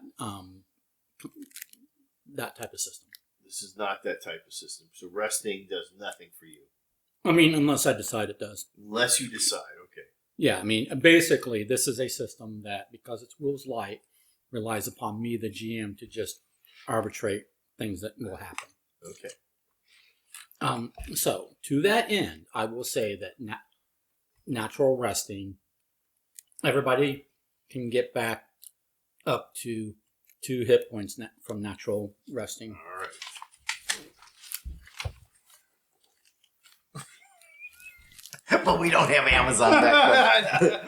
that type of system. This is not that type of system. So resting does nothing for you I mean, unless I decide it does. unless you decide. Okay. Yeah, I mean, basically, this is a system that, because it's rules-lite, relies upon me, the GM, to just arbitrate things that will happen. Okay. So, to that end, I will say that natural resting, everybody can get back up to 2 hit points from natural resting. All right. But we don't have Amazon back then.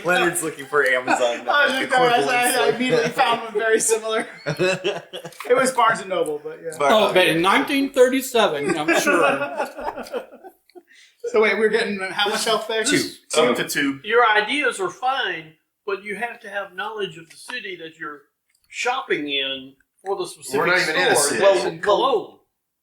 Leonard's looking for Amazon I equivalents. immediately found one very similar. It was Barnes and Noble, but yeah. Oh, but in 1937, I'm sure. So wait, we're getting how much health there? 2. Up to 2. your ideas are fine, but you have to have knowledge of the city that you're shopping in for the specific We're not even in a store. city. Well, in Cologne.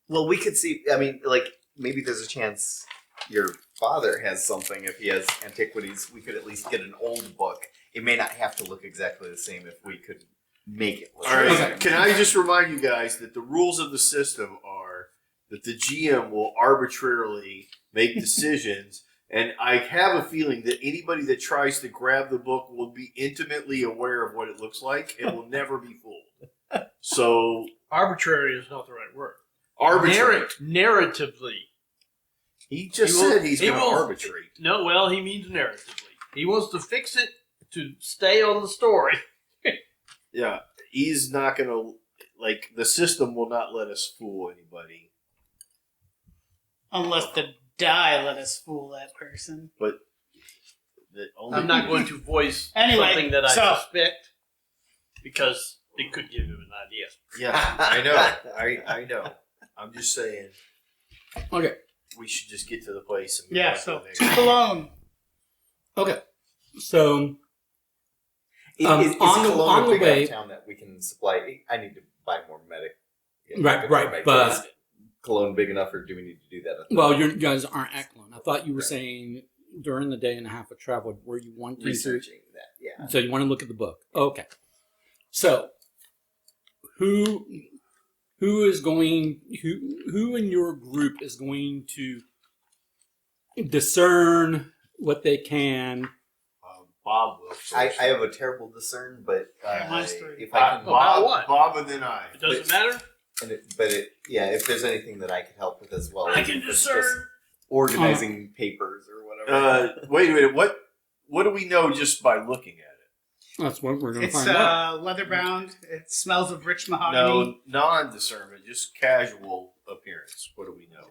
Well, we could see. I mean, like maybe there's a chance your father has something. If he has antiquities, we could at least get an old book. It may not have to look exactly the same if we could make it look All right. the same. Can I just remind you guys that the rules of the system are that the GM will arbitrarily make decisions, and I have a feeling that anybody that tries to grab the book will be intimately aware of what it looks like and will never be fooled. So Arbitrary is not the right word. arbitrary. Narratively. He just He will- said he's he going to will- arbitrate. No, well, he means narratively. He wants to fix it to stay on the story. Yeah, he's not going to, like, the system will not let us fool anybody. Unless the die let us fool that person. But the only I'm not going to voice Anyway, something that I so- suspect because it could give him an idea. Yeah, I know. I know. I'm just saying Okay. we should just get to the place. And move Yeah, on to so the next to one. Cologne. Okay. So, Is on the- Cologne on a the big way- enough town that we can supply? I need to buy more medic. Right, but- is Cologne big enough, or do we need to do that? well, you guys aren't at Cologne. I thought you were saying during the day and a half of travel, were you wanting to? researching that. Yeah. So you want to look at the book. Okay. So who is going who in your group is going to discern what they can? Bob will. First. I have a terrible discern, but Mine's 3. if I can, About what? Bob and then I. It doesn't matter. if there's anything that I can help with as well, I even can if it's discern. just organizing papers or whatever. Wait. What do we know just by looking at it? That's what we're going to It's find out. leather bound. It smells of rich mahogany. No, non-discernment, just casual appearance. What do we know?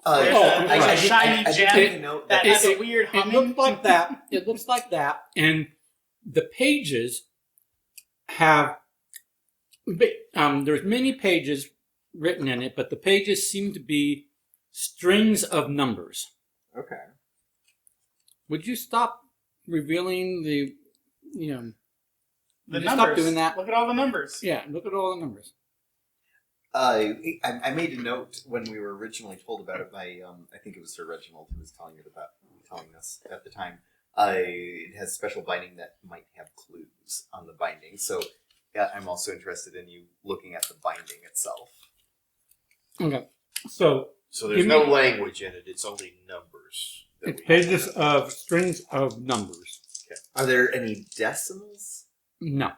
There's a shiny gem didn't know that it- has a weird It humming. looks like that. It looks like that, and the pages have. There's many pages written in it, but the pages seem to be strings of numbers. Okay. Would you stop revealing the The Just numbers. stop doing that. Look at all the numbers. Yeah, look at all the numbers. I made a note when we were originally told about it by I think it was Sir Reginald who was telling us at the time. It has special binding that might have clues on the binding. So I'm also interested in you looking at the binding itself. Okay, so there's Give no me- language in it. It's only numbers. that it's we- pages of strings of numbers. Are there any decimals? No, Are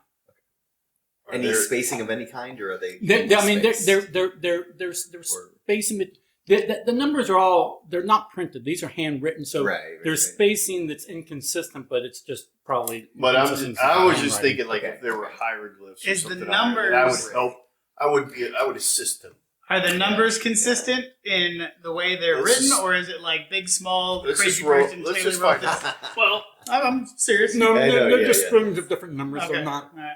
Any there- spacing of any kind, or are they? I mean, spaced? there's Or- spacing. The numbers are all they're not printed. These are handwritten, so right. there's spacing that's inconsistent, but it's just probably. But I was inconsistencies in just handwriting. thinking like Okay. if there were hieroglyphs or Is the something on there, that numbers- would help. I would assist them. Are the numbers consistent in the way they're Let's written, just- or is it like big, small, Let's crazy just roll. person Let's Taylor just wrote find this? out. Well, I'm serious. No, I know, they're yeah, just yeah. strings of different numbers. Okay. So not. All right.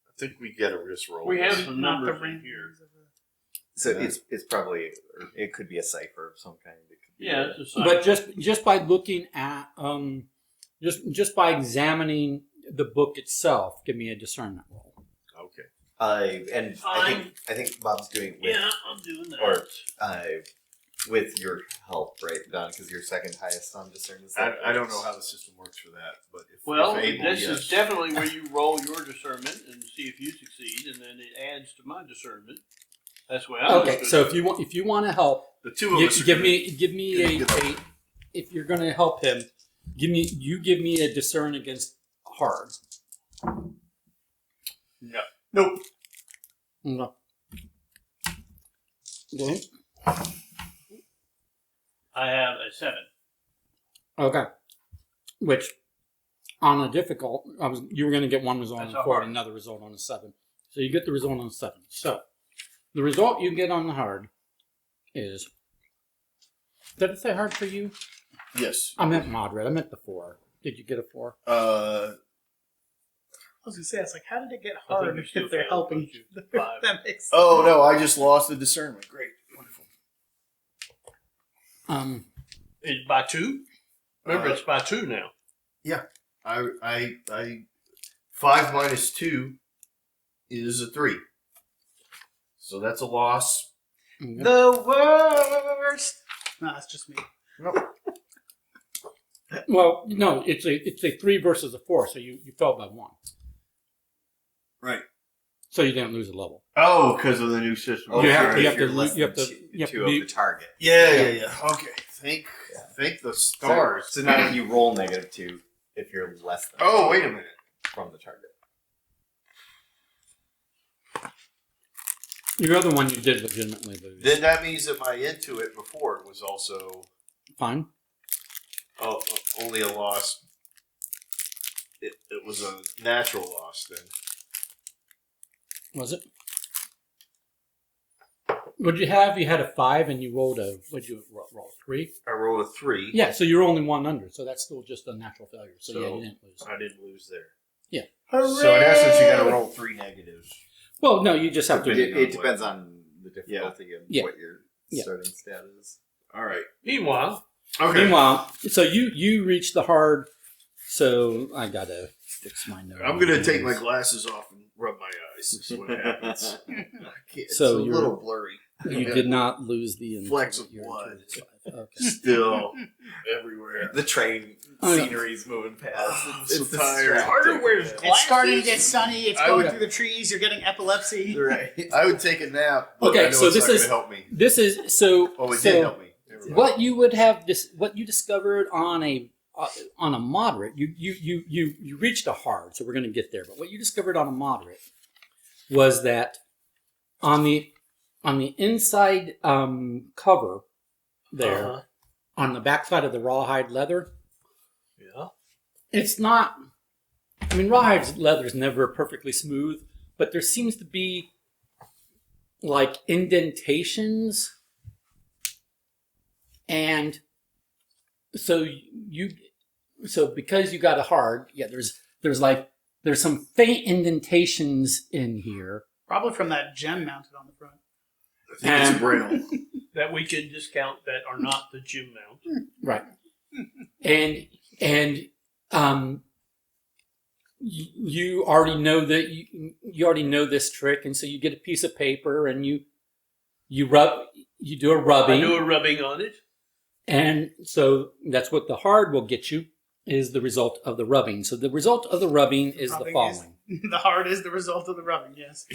I think we got to just roll. we have this. some Not the numbers in random here. numbers of the- So it's probably, or it could be a cipher of some kind. It could be Yeah, it's a sign. But just by looking at just by examining the book itself, give me a discernment roll. Okay. and Fine. I think Bob's doing it with, Yeah, I'm doing that. or with your help, right, Don? Because you're second highest on discern. Is that I don't know how the system works for that, but well, if able, this yes. is definitely where you roll your discernment and see if you succeed, and then it adds to my discernment. That's why I'm Okay, so if you want to help, the two of us. give are me Give a if you're going to help him, give me a discern against hard. No. Nope. No. Okay. I have a 7. Okay. Which, on a difficult, you were going to get one result That's on a a 4 hard. and another result on a 7. So you get the result on a 7. So, the result you get on the hard is. Did it say hard for you? Yes. I meant moderate. I meant the 4. Did you get a 4? I was gonna say, it's like, how did it get I think hard you if still they're failed, helping? don't you? 5. That makes Oh no! I just lost the discernment. Great. Wonderful. It's by 2? Remember, Uh, it's by 2 now. I 5 minus 2 is a 3. So that's a loss. the worst. No, that's just me. Well, no, it's a 3 versus a 4, so you fell by 1. Right. So you didn't lose a level. Oh, because of the new system. Oh, You have sure, to- you if have you're to- less you have than to- two, you have to two be- of the target. Yeah. Okay. Thank the stars. So now you roll -2 if you're less than. Oh, two wait a minute. From the target. Your other one you did legitimately lose. Then that means that my intuit before was also Fine. only a loss. It was a natural loss then. Was it? What'd you have? You had a 5 and you rolled a. What'd you roll? 3? I rolled a 3. Yeah, so you're only 1 under, so that's still just a natural failure. So, yeah, So- you didn't lose. I didn't lose there. Hooray! So in essence, you got to roll 3 negatives. Well, no, you just have to. It depends on the difficulty and Yeah. what your Yeah. starting stat is. All right. Meanwhile, Okay. Meanwhile, so you reach the hard. So I gotta fix my nose. I'm gonna take my glasses off and rub my eyes. This is what happens. I can't- It's So a you're- little blurry. You did not lose the Flecks of you're blood. into 5. Okay. Still everywhere. The train Oh, yeah. scenery's moving past. I'm so tired. distracting. Carter wears It's glasses. starting to get sunny. It's I going would- through the trees. You're getting epilepsy. Right. I would take a nap. But Okay, I know so it's this not is- gonna help me. This is so. Oh, it so did help me. Never mind. What you would have what you discovered on a moderate, you reached a hard, so we're going to get there. But what you discovered on a moderate was that on the inside cover there, Uh-huh. on the backside of the rawhide leather, Yeah. it's not. I mean, rawhide leather is never perfectly smooth, but there seems to be like indentations. And so because you got a hard, yeah, there's some faint indentations in here. Probably from that gem mounted on the front. I think it's a braille. That we can discount that are not the gym mount. Right. And you already know that you already know this trick, and so you get a piece of paper and you do a rubbing. I do a rubbing on it. And so that's what the hard will get you, is the result of the rubbing. So the result of the rubbing is the following. The hard is the result of the rubbing, yes.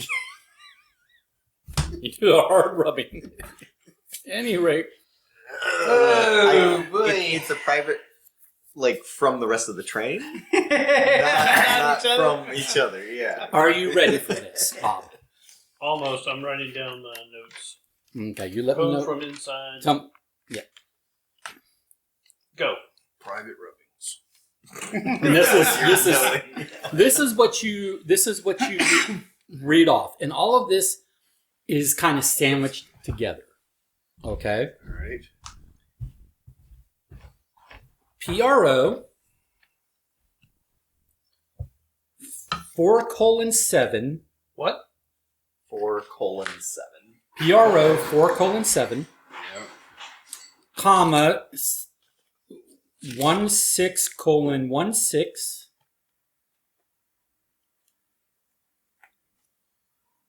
You do a hard rubbing. At any rate. It's a private, like, from the rest of the train? not each other. from each other, yeah. Are you ready for this, Bob? Almost. I'm writing down my notes. Okay, you let me Code know. from inside. Go. Private rubbings. And this is what you read off, and all of this is kind of sandwiched together. Okay. All right. PRO 4:7. What? 4:7. PRO 4:7, Yeah. comma 16:16.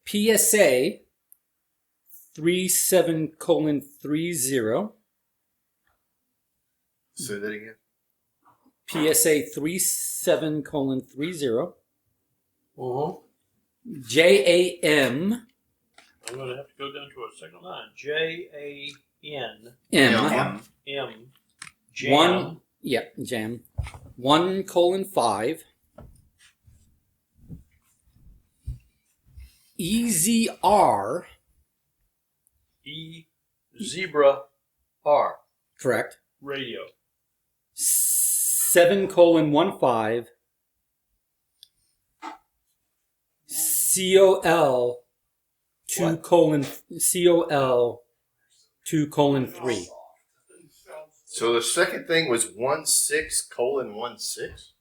PSA 37:30. Say that again. PSA 37:30. Uh-huh. JAM I'm going to have to go down to a second line. JAN M Jam. one. Yeah, jam 1:5. EZR, E Zebra R correct. radio. 7:15. COL 2:3. So the second thing was 16:16.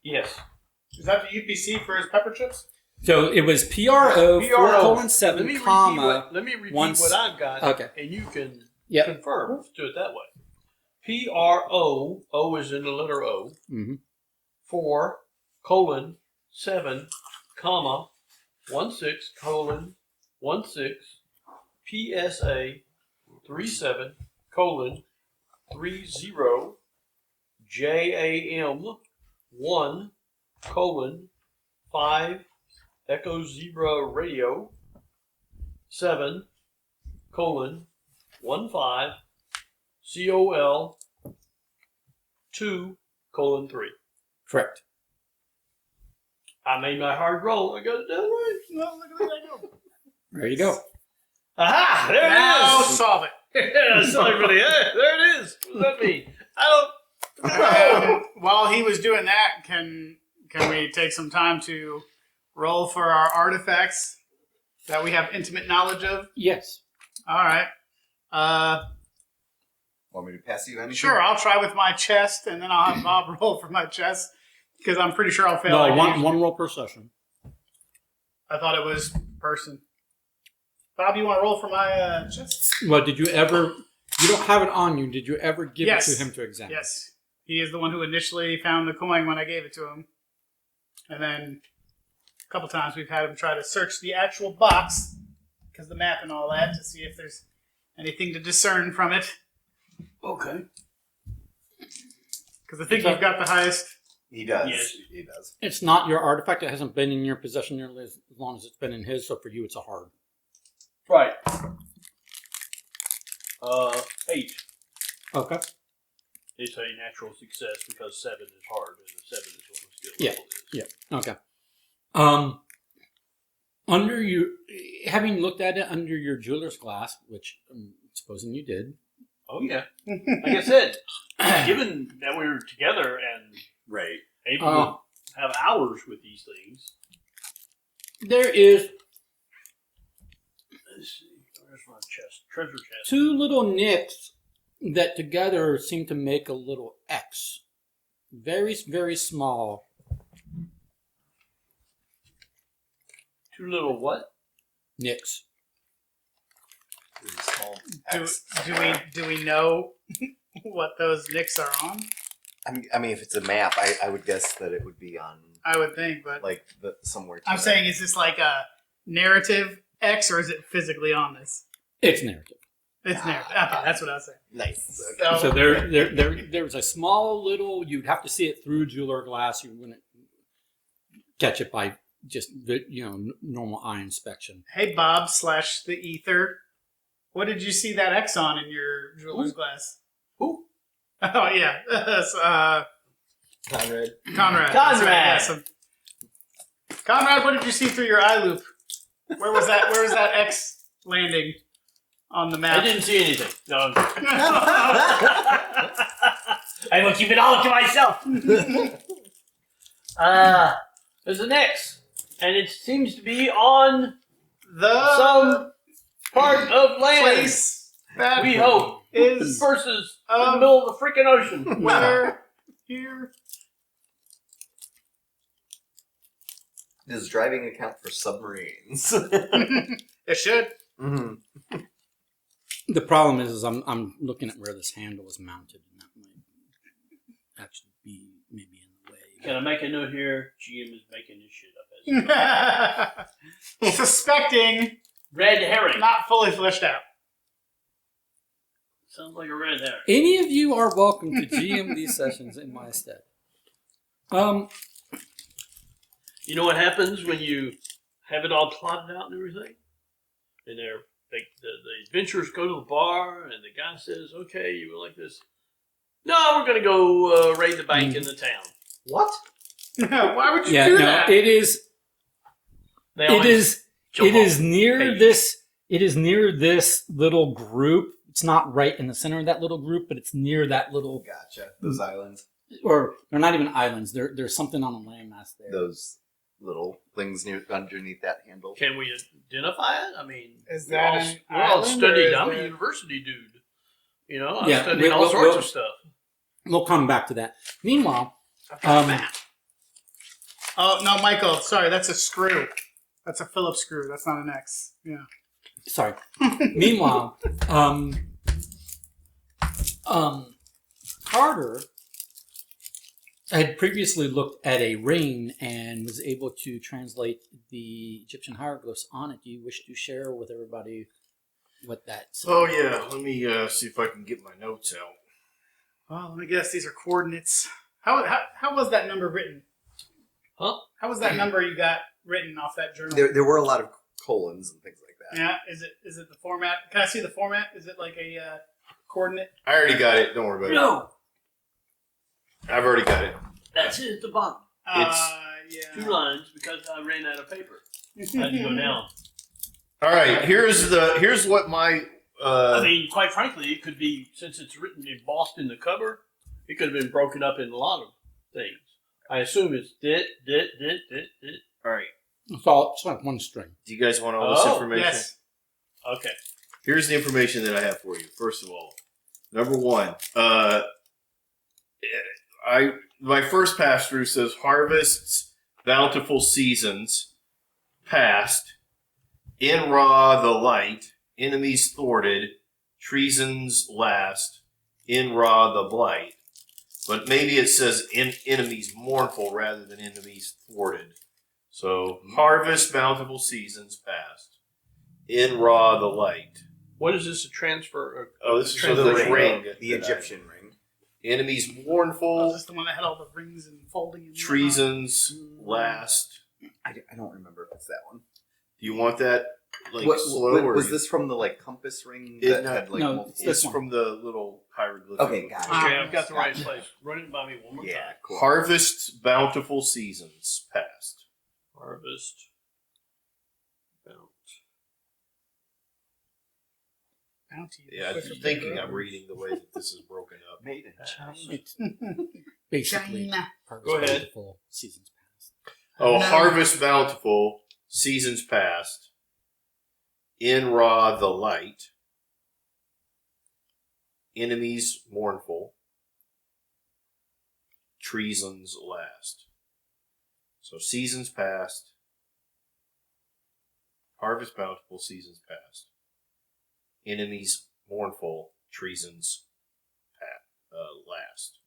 Yes. Is that the UPC for his pepper chips? So it was PRO Let 4:7, me comma. let me repeat once- what I've got, Okay. and you can Yep. confirm. Let's do it that way. PRO, O is in the letter O, Mhm. 4:7, comma, 16:16, PSA 37:30, JAM 1:5, Echo Zebra Radio 7:15, COL 2:3. Correct. I made my hard roll. I got it done right. No, look at that go. There you go. Aha! There Now it is. solve it. Yeah, sorry, buddy. There it is. What does that mean? I don't. While he was doing that, can we take some time to roll for our artifacts that we have intimate knowledge of? Yes. All right. Want me to pass you anything? Sure, I'll try with my chest, and then I'll have Bob roll for my chest, because I'm pretty sure I'll fail. No, like I one usually do. roll per session. I thought it was person. Bob, you want to roll for my chest? Well, did you ever? You don't have it on you. Did you ever give Yes. it to him to examine? Yes. He is the one who initially found the coin when I gave it to him. And then a couple times we've had him try to search the actual box, because the map and all that, to see if there's anything to discern from it. Okay. Because I think you've got the highest. He does. Yes. He does. It's not your artifact. It hasn't been in your possession nearly as long as it's been in his. So for you, it's a hard. Right. 8. Okay. It's a natural success because 7 is hard, and the 7 is what the skill Yeah. level is. Yeah. Okay. Under you, having looked at it under your jeweler's glass, which I'm supposing you did. Oh, yeah. Like I said, given that we were together and Right. able to have hours with these things. There is Let's see. Where's my chest? Treasure chest. two little nicks that together seem to make a little X. Very, very small. Two little what? Nicks. There's a small Do, X. do we know what those nicks are on? I mean, if it's a map, I would guess that it would be on I would think, but like somewhere. To I'm that. saying, is this like a narrative X or is it physically on this? It's narrative. It's narrative. Okay, that's what I was saying. Nice. So there's a small little. You'd have to see it through jeweler glass. You wouldn't catch it by just normal eye inspection. Hey, Bob / the Ether. What did you see that X on in your jeweler's glass? Who? Oh, yeah. Conrad. Conrad. Conrad. That's right, yeah, Conrad, what did you see through your eye loop? Where was that X landing on the I map? didn't see anything. No. I will keep it all to myself. There's an X, and it seems to be on The some part of land. place that We hope is versus in the middle of the freaking ocean. where here. Does driving account for submarines? It should. Mm-hmm. The problem is I'm looking at where this handle is mounted, and that might actually be maybe in the way. Can I make a note here? GM is making this shit up. As Suspecting, red herring. not fully fleshed out. Sounds like a red herring. Any of you are welcome to GM these sessions in my stead. You know what happens when you have it all plotted out and everything? And the adventurers go to the bar, and the guy says, "Okay, you will like this." No, we're going to go raid the bank in the town. What? Why would you Yeah, do no, that? it is. They It always jump is off near page. this. It is near this little group. It's not right in the center of that little group, but it's near that little. Gotcha. Those islands. Or they're not even islands. There's something on a landmass there. Those little things underneath that handle. Can we identify it? I mean, Is we're that all, an we're all island, studied. or I'm is a it- university dude. You know, I'm Yeah, studying all we'll- sorts we'll- of stuff. We'll come back to that. Meanwhile, Oh no, Michael. Sorry, that's a screw. That's a Phillips screw. That's not an X. Yeah. sorry. Meanwhile, Carter had previously looked at a ring and was able to translate the Egyptian hieroglyphs on it. Do you wish to share with everybody what that says? Oh yeah, let me see if I can get my notes out. Well, let me guess. These are coordinates. How was that number written? Huh? How was that number you got written off that journal? There were a lot of colons and things like that. Yeah. Is it the format? Can I see the format? Is it like a coordinate? I already got it. Don't worry about No, it. I've already got it. that's it at the bottom. Yeah. 2 lines because I ran out of paper. I had to go down. All right, here's what my I mean, quite frankly, it could be, since it's written embossed in the cover, it could have been broken up in a lot of things. I assume it's dit. all right. It's like one string. Do you guys want all this Oh, information? Yes. Okay. Here's the information that I have for you. First of all, number one, my first pass through says harvests, bountiful seasons, past, in Ra the light, enemies thwarted, treasons last, in Ra the blight. But maybe it says enemies mournful rather than enemies thwarted. So harvest, bountiful seasons past, in Ra the light. What is this, a transfer? Oh, this is So the ring. the Egyptian ring. Enemies Oh, mournful, is this the one that had all the rings and folding? And treasons last. I don't remember if it's that one. Do you want that like What, slow? what- or was you- this from the compass ring It- that no, had like no, multiple? this It's one. from the little hieroglyphic. Okay, got it. Okay, I've got the right Gotcha. place. Run it by me one more Yeah, time. cool. Harvest, bountiful seasons past. Harvest. Bounty. Yeah, I'm thinking I'm reading the way that this is broken up. Made in China. It's basically China. harvest Go ahead. bountiful, seasons past. Oh, No. harvest, bountiful seasons past. In Ra the light. Enemies mournful. Treasons last. So seasons past. Harvest bountiful seasons past. Enemies mournful, treasons last.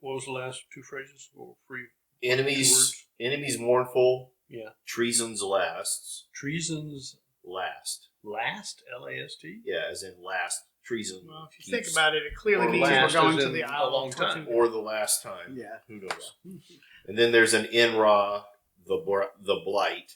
What was the last two phrases? Or three Enemies, words? enemies mournful. Yeah. Treasons lasts. Treasons Last. last? L-A-S-T? Yeah, as in last. Treason. Well, if you think keeps- about it, it clearly or means we're last going as to in the a Isle long of time. Tortuga. or the last time. Yeah. Who knows? And then there's an Enra, the blight.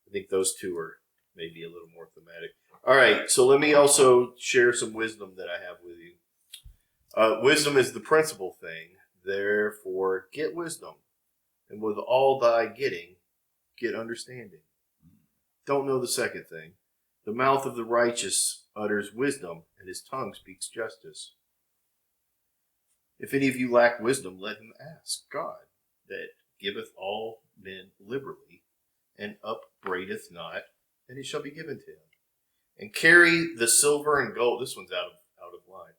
I think those two are maybe a little more thematic. All right, so let me also share some wisdom that I have with you. Wisdom is the principal thing. Therefore, get wisdom, and with all thy getting, get understanding. Don't know the second thing. The mouth of the righteous utters wisdom, and his tongue speaks justice. If any of you lack wisdom, let him ask God, that giveth all men liberally, and upbraideth not, and it shall be given to him. And carry the silver and gold. This one's out of line.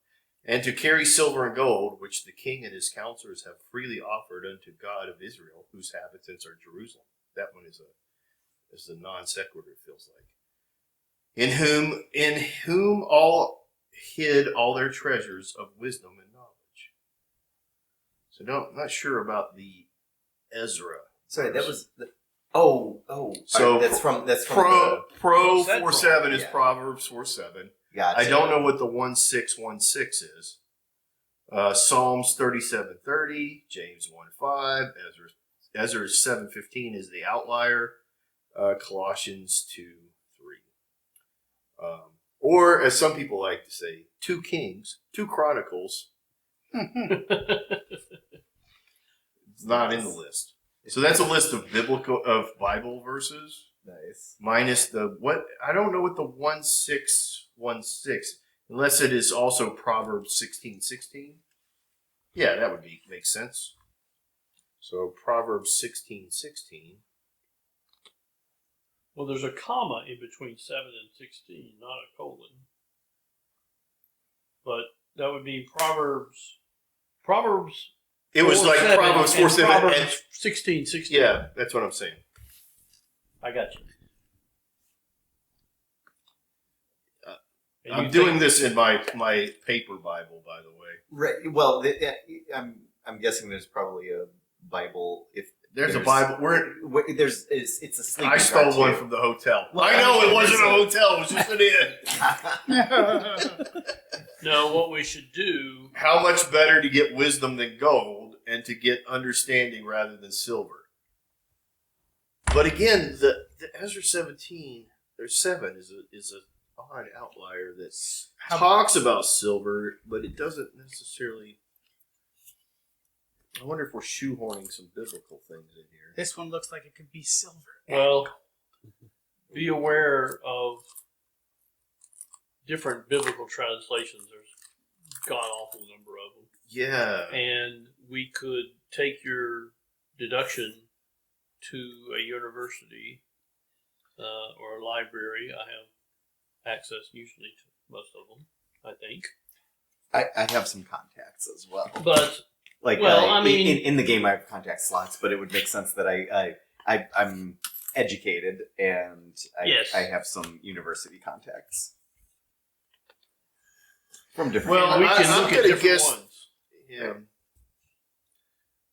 And to carry silver and gold, which the king and his counselors have freely offered unto God of Israel, whose habitants are Jerusalem. That one is a non sequitur, it feels like. In whom all hid all their treasures of wisdom and knowledge. So not sure about the Ezra. Sorry, that was the. So that's from Pro What's that 4:7 is Yeah. Proverbs 4:7. Gotcha. I don't know what the 1616 is. Psalms 37:30, James 1:5, Ezra 7:15 is the outlier. Colossians 2:3. Or as some people like to say, 2 Kings, 2 Chronicles. It's not in the list. So that's a list of Bible verses. Nice. Minus the what I don't know what the 1616 unless it is also Proverbs 16:16. Yeah, that would make sense. So Proverbs 16:16. Well, there's a comma in between 7 and 16, not a colon. But that would be Proverbs. It was like 4:7 Proverbs and 4:7 and Proverbs 16:16. yeah, that's what I'm saying. I got you. And I'm you doing think- this in my paper Bible, by the way. Right. Well, I'm guessing there's probably a Bible. If There's a Bible. it's a sleeping I stole car, one too. from the hotel. Well, I know it wasn't a there's hotel. It was just an inn. No, what we should do. How much better to get wisdom than gold, and to get understanding rather than silver. But again, the Ezra 17 or 7 is a odd outlier that talks about silver, but it doesn't necessarily. I wonder if we're shoehorning some biblical things in here. This one looks like it could be silver. Well, be aware of different biblical translations. There's a god awful number of them. Yeah. And we could take your deduction to a university or a library. I have access usually to most of them, I think. I have some contacts as well. But Like, Well, I mean- in the game, I have contact slots, but it would make sense that I'm educated and Yes. I have some university contacts from different. Well, we I'm can look at gonna different guess- ones Yeah.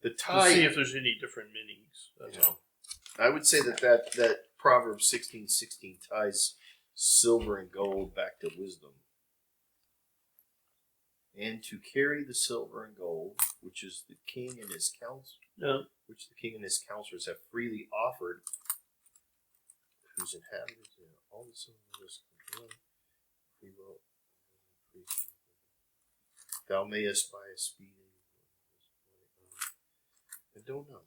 The to tie. see if there's any different meanings. That's all. I would say that Proverbs 16:16 ties silver and gold back to wisdom. And to carry the silver and gold, which is the king and his counsel, No, which the king and his counselors have freely offered, whose inhabitants and all the silver free will. Thou mayest buy a speed. I don't know.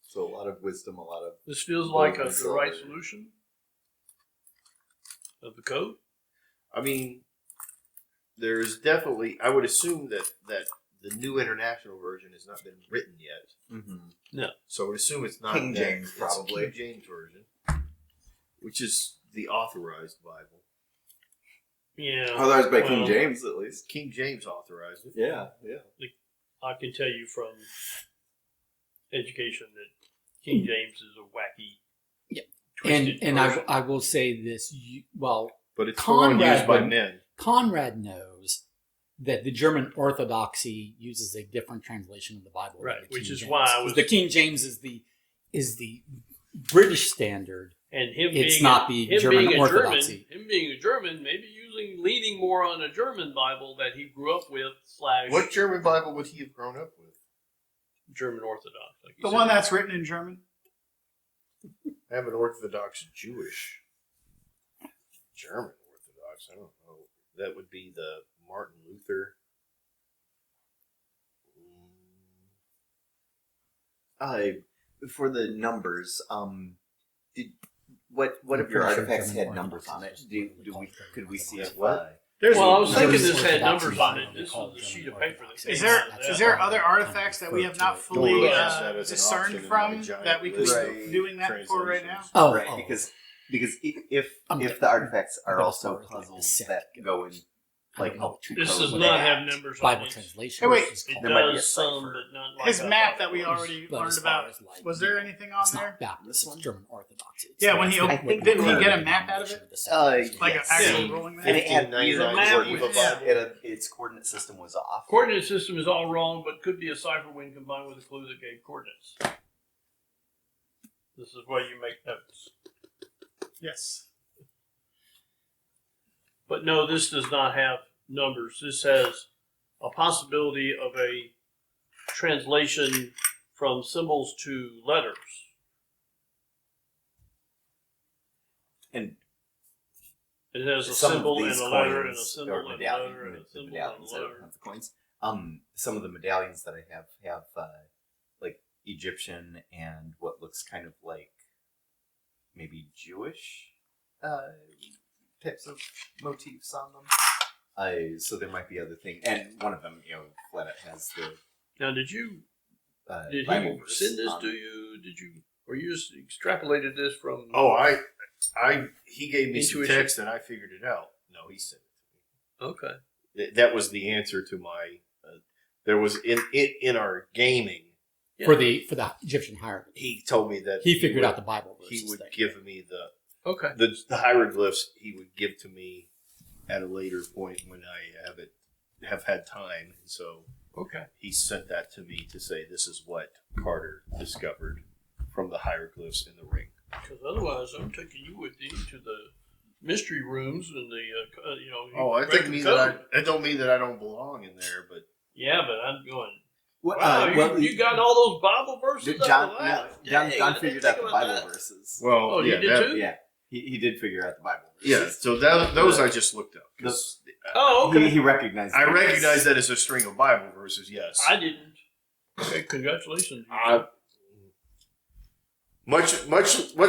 So a lot of wisdom, a lot of this feels like Gold and the right silver. solution of the code. I mean, there's definitely. I would assume that the new international version has not been written yet, so I would assume it's not King that- James, it's probably. King James version, which is the authorized Bible. Yeah. others by King well, James at least. King James authorized it. Yeah. I can tell you from education that King James is a wacky, twisted And version. I will say this. Well, But it's the one Conrad used by went- men. Conrad knows that the German Orthodoxy uses a different translation of the Bible, than Right, the which King is James. why I 'Cause was- the King James is the British standard. And him It's being not a, the him German being a Orthodoxy. German, him being a German, maybe leaning more on a German Bible that he grew up with / What German Bible would he have grown up with? German Orthodox. Like you The said. one that's written in German. I have an Orthodox Jewish. German Orthodox. I don't know. That would be the Martin Luther. For the numbers, what of your I'm pretty sure artifacts German had numbers on it? Orthodox Could we see Yes, if what? There's Well, I was German thinking this had Orthodox numbers on it. Bible, This called was a German sheet of paper. Orthodox. that Is came there out of that. is there other artifacts that we have not fully Don't use that as an discerned option in my from giant that we could list be of doing that for right now? translations. Oh, right, oh. because I'm if good. the artifacts are But as also far as, like, the puzzles set that go in I like don't know. help to This code does with not that, have numbers on Bible it. translation. Hey, wait. is It called- There might be a does some, cipher. but not like His I map thought that it we was. already But learned as far about. as, like, Was there anything on It's there? not Baptist. This It's one? German Orthodox. It's Yeah, when he that's opened- what didn't he the get a map out of it? denomination Like an is. actual Yeah. rolling map? And it had 1599 map Geneva with- Bible. its coordinate system was off. Coordinate system is all wrong, but could be a cipher when combined with a clue that gave coordinates. This is where you make notes. Yes. But no, this does not have numbers. This has a possibility of a translation from symbols to letters. And It has a some symbol of and these a letter and a coins, symbol or and a medallion, letter and a the symbol and medallions, a I don't letter. have the coins. Some of the medallions that I have like Egyptian and what looks kind of like maybe Jewish types of motifs on them. So there might be other things, and one of them, flat out has the Now, did you did Bible he verse send this on to it. you? Did you, or you just extrapolated this from? Oh, he gave me some Intuition. text and I figured it out. No, he sent it to me. Okay. That was the answer to my. There was in our gaming. For the Egyptian hieroglyphs. He told me that He figured would- out the Bible verses. He would thing. give me Okay. the hieroglyphs. He would give to me at a later point when I have had time, and so Okay. he sent that to me to say this is what Carter discovered from the hieroglyphs in the ring. Because otherwise, I'm taking you with me to the mystery rooms and the Oh, I break think the mean code. that don't mean that I don't belong in there, but Yeah, but I'm going. Well, Wow, you got all those Bible verses. John, out of that? John Dang, I didn't figured think out the about Bible that. verses. well, Oh, you yeah, did that- too? Yeah, he did figure out the Bible yeah. verses. So those I just looked up. 'Cause Oh, okay. He recognized. I those. recognize that as a string of Bible verses. Yes, I didn't. Okay, congratulations. much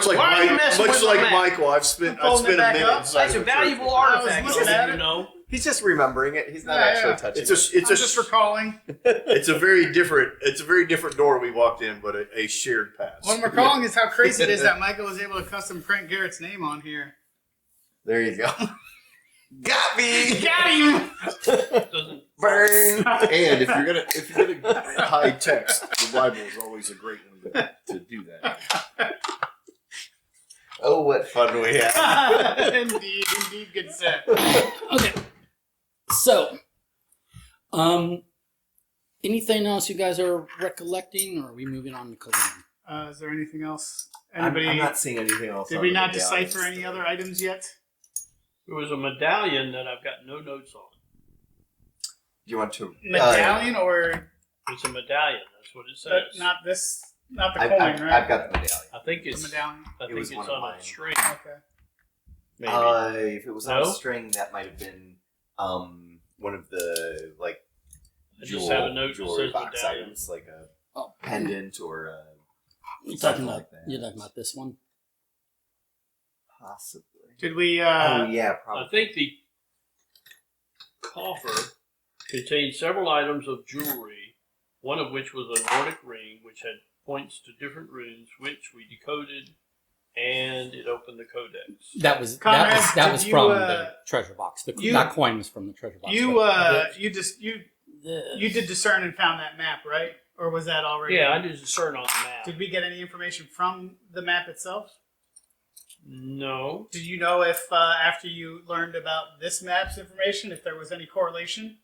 like Why are you messing with my map? Michael, I've spent Folding it a back minute up. inside That's a of church. valuable I was artifact. looking though, at you it. know. He's just remembering it. He's not Yeah, actually yeah. touching It's it. a I'm just recalling. it's a very different door we walked in, but a shared path. What I'm recalling is how crazy it is that Michael was able to custom print Garrett's name on here. There you go. Got me. Got him! Doesn't Burn. And if you're gonna hide text, the Bible is always a great one to do that. Oh, what fun we have. indeed, good set. Okay. So, anything else you guys are recollecting, or are we moving on to Cologne? Is there anything else? I'm Anybody? not seeing anything else. Did on we the not medallions decipher any today. other items yet? There was a medallion that I've got no notes on. Do you want to Medallion or It's a medallion. That's what it says. not this? Not the I've, coin, I've, right? I've got the medallion. I think the it's. medallion. I It think was it's one of on mine. a string. Okay. Maybe. If it was on No? a string, that might have been one of the like I just have a note that jewelry says box medallion. items, like a Oh. pendant or a You're something talking about like that. you're talking about this one. Possibly. Did we? oh yeah, I probably. think the coffer contained several items of jewelry, one of which was a Nordic ring, which had points to different runes, which we decoded, and it opened the codex. That was Conrad, that was did from you, the treasure box. you- That coin was from the treasure box. You but you just you this- did discern and found that map, right? Or was that already? Yeah, I did discern on the map. Did we get any information from the map itself? No. Did you know if after you learned about this map's information, if there was any correlation?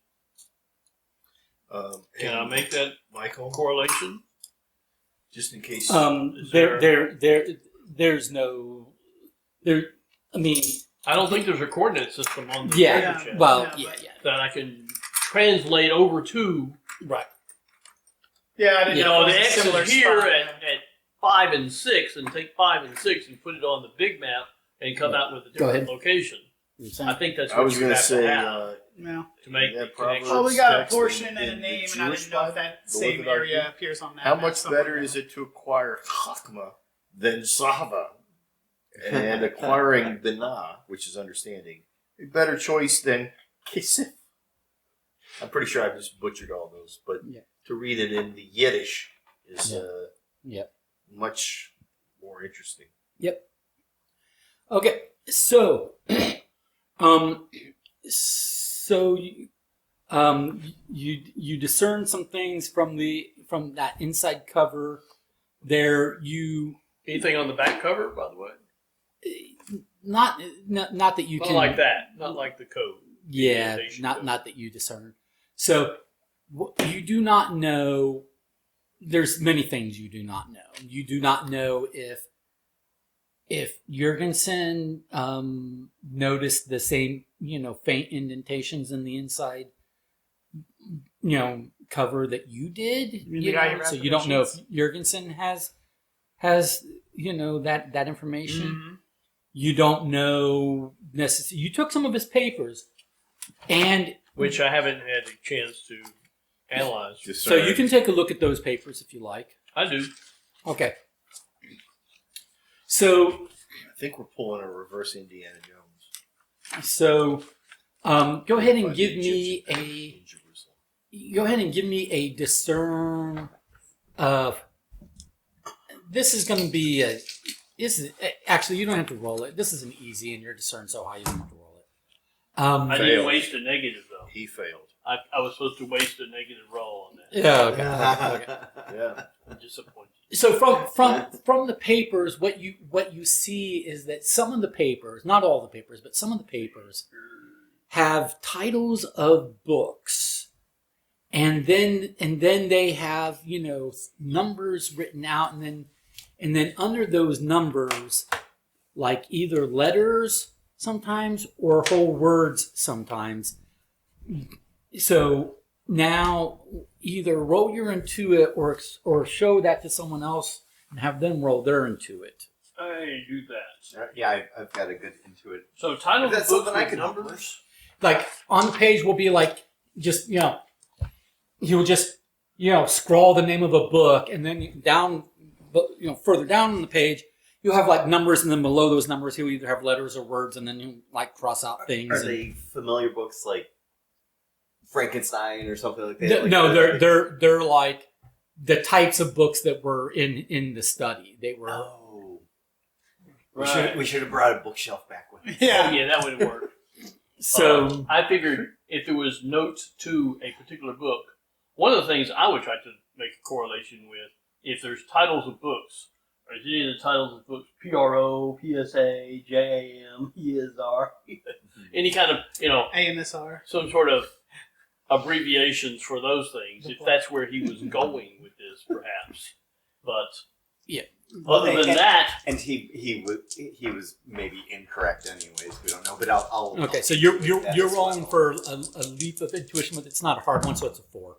Can I make that Michael? correlation? Just in case. There's no there. I mean, I don't think there's a coordinate system on the yeah. treasure chest Well, Yeah, yeah. that I can translate over to. Right. Yeah, I didn't You know. know, It the was a X similar is here spot. at 5 and 6, and take 5 and 6 and put it on the big map and come out with a Go different ahead. location. You're I saying? think that's I what was you going to have say. to have No. to make Yeah, the Proverbs. connection. Well, we got a text portion in and a the name, and I Jewish didn't know if Bible, that the same Levite area book. appears on that. How map much somewhere. better is it to acquire Chachma than Zava? And acquiring Binah, which is understanding, a better choice than Kisif. I'm pretty sure I just butchered all those, but Yeah. to read it in the Yiddish is Yep. much more interesting. Okay. So, so you discern some things from that inside cover. There, you Anything on the back cover, by the way? not that you Not can like that. Not like the code. Yeah, Invitation not code. not that you discern. So you do not know. There's many things you do not know. You do not know if Jurgensen noticed the same, faint indentations in the inside, cover that you did. mean the guy who wrapped So the you don't know if sheets? Jurgensen has that information. Mhm. You don't know necessarily. You took some of his papers, and Which I haven't had a chance to analyze. so you can take a look at those papers if you like. I do. Okay. So I think we're pulling a reverse Indiana Jones. go ahead and By the give me Egyptians in Jerusalem. go ahead and give me a discern of. This is going to be a. Actually, you don't have to roll it. This is an easy, and your discern so high you don't have to roll it. I didn't Failed. waste a negative, though. He failed. I was supposed to waste a negative roll on that. Yeah. Okay. Yeah. I'm disappointed. So from the papers, what you see is that some of the papers, not all the papers, but some of the papers, have titles of books, and then they have numbers written out, and then under those numbers, like either letters sometimes or whole words sometimes. So now either roll your Intuit or show that to someone else and have them roll their Intuit. I do that. Yeah, I've got a good Intuit. So title of the That's book something I with could help numbers. Like on the page will be like just you'll just scroll the name of a book, and then down further down on the page you'll have like numbers, and then below those numbers he'll either have letters or words, and then you like cross out things. Are and, they familiar books like Frankenstein or something like that? no, they're like the types of books that were in the study. They were Oh. Right. We should have brought a bookshelf back with us. Oh, Yeah. yeah, that would work. so. I figured if there was notes to a particular book, one of the things I would try to make a correlation with, if there's titles of books, or is any of the titles of books PRO, PSA, JAM, ESR, any kind of, AMSR. some sort of abbreviations for those things, if that's where he was going with this, perhaps. But other than that, And he was maybe incorrect anyways. We don't know, but I'll Okay, so I'll you're do that you're as rolling well. for a leap of intuition, but it's not a hard one, so it's a 4.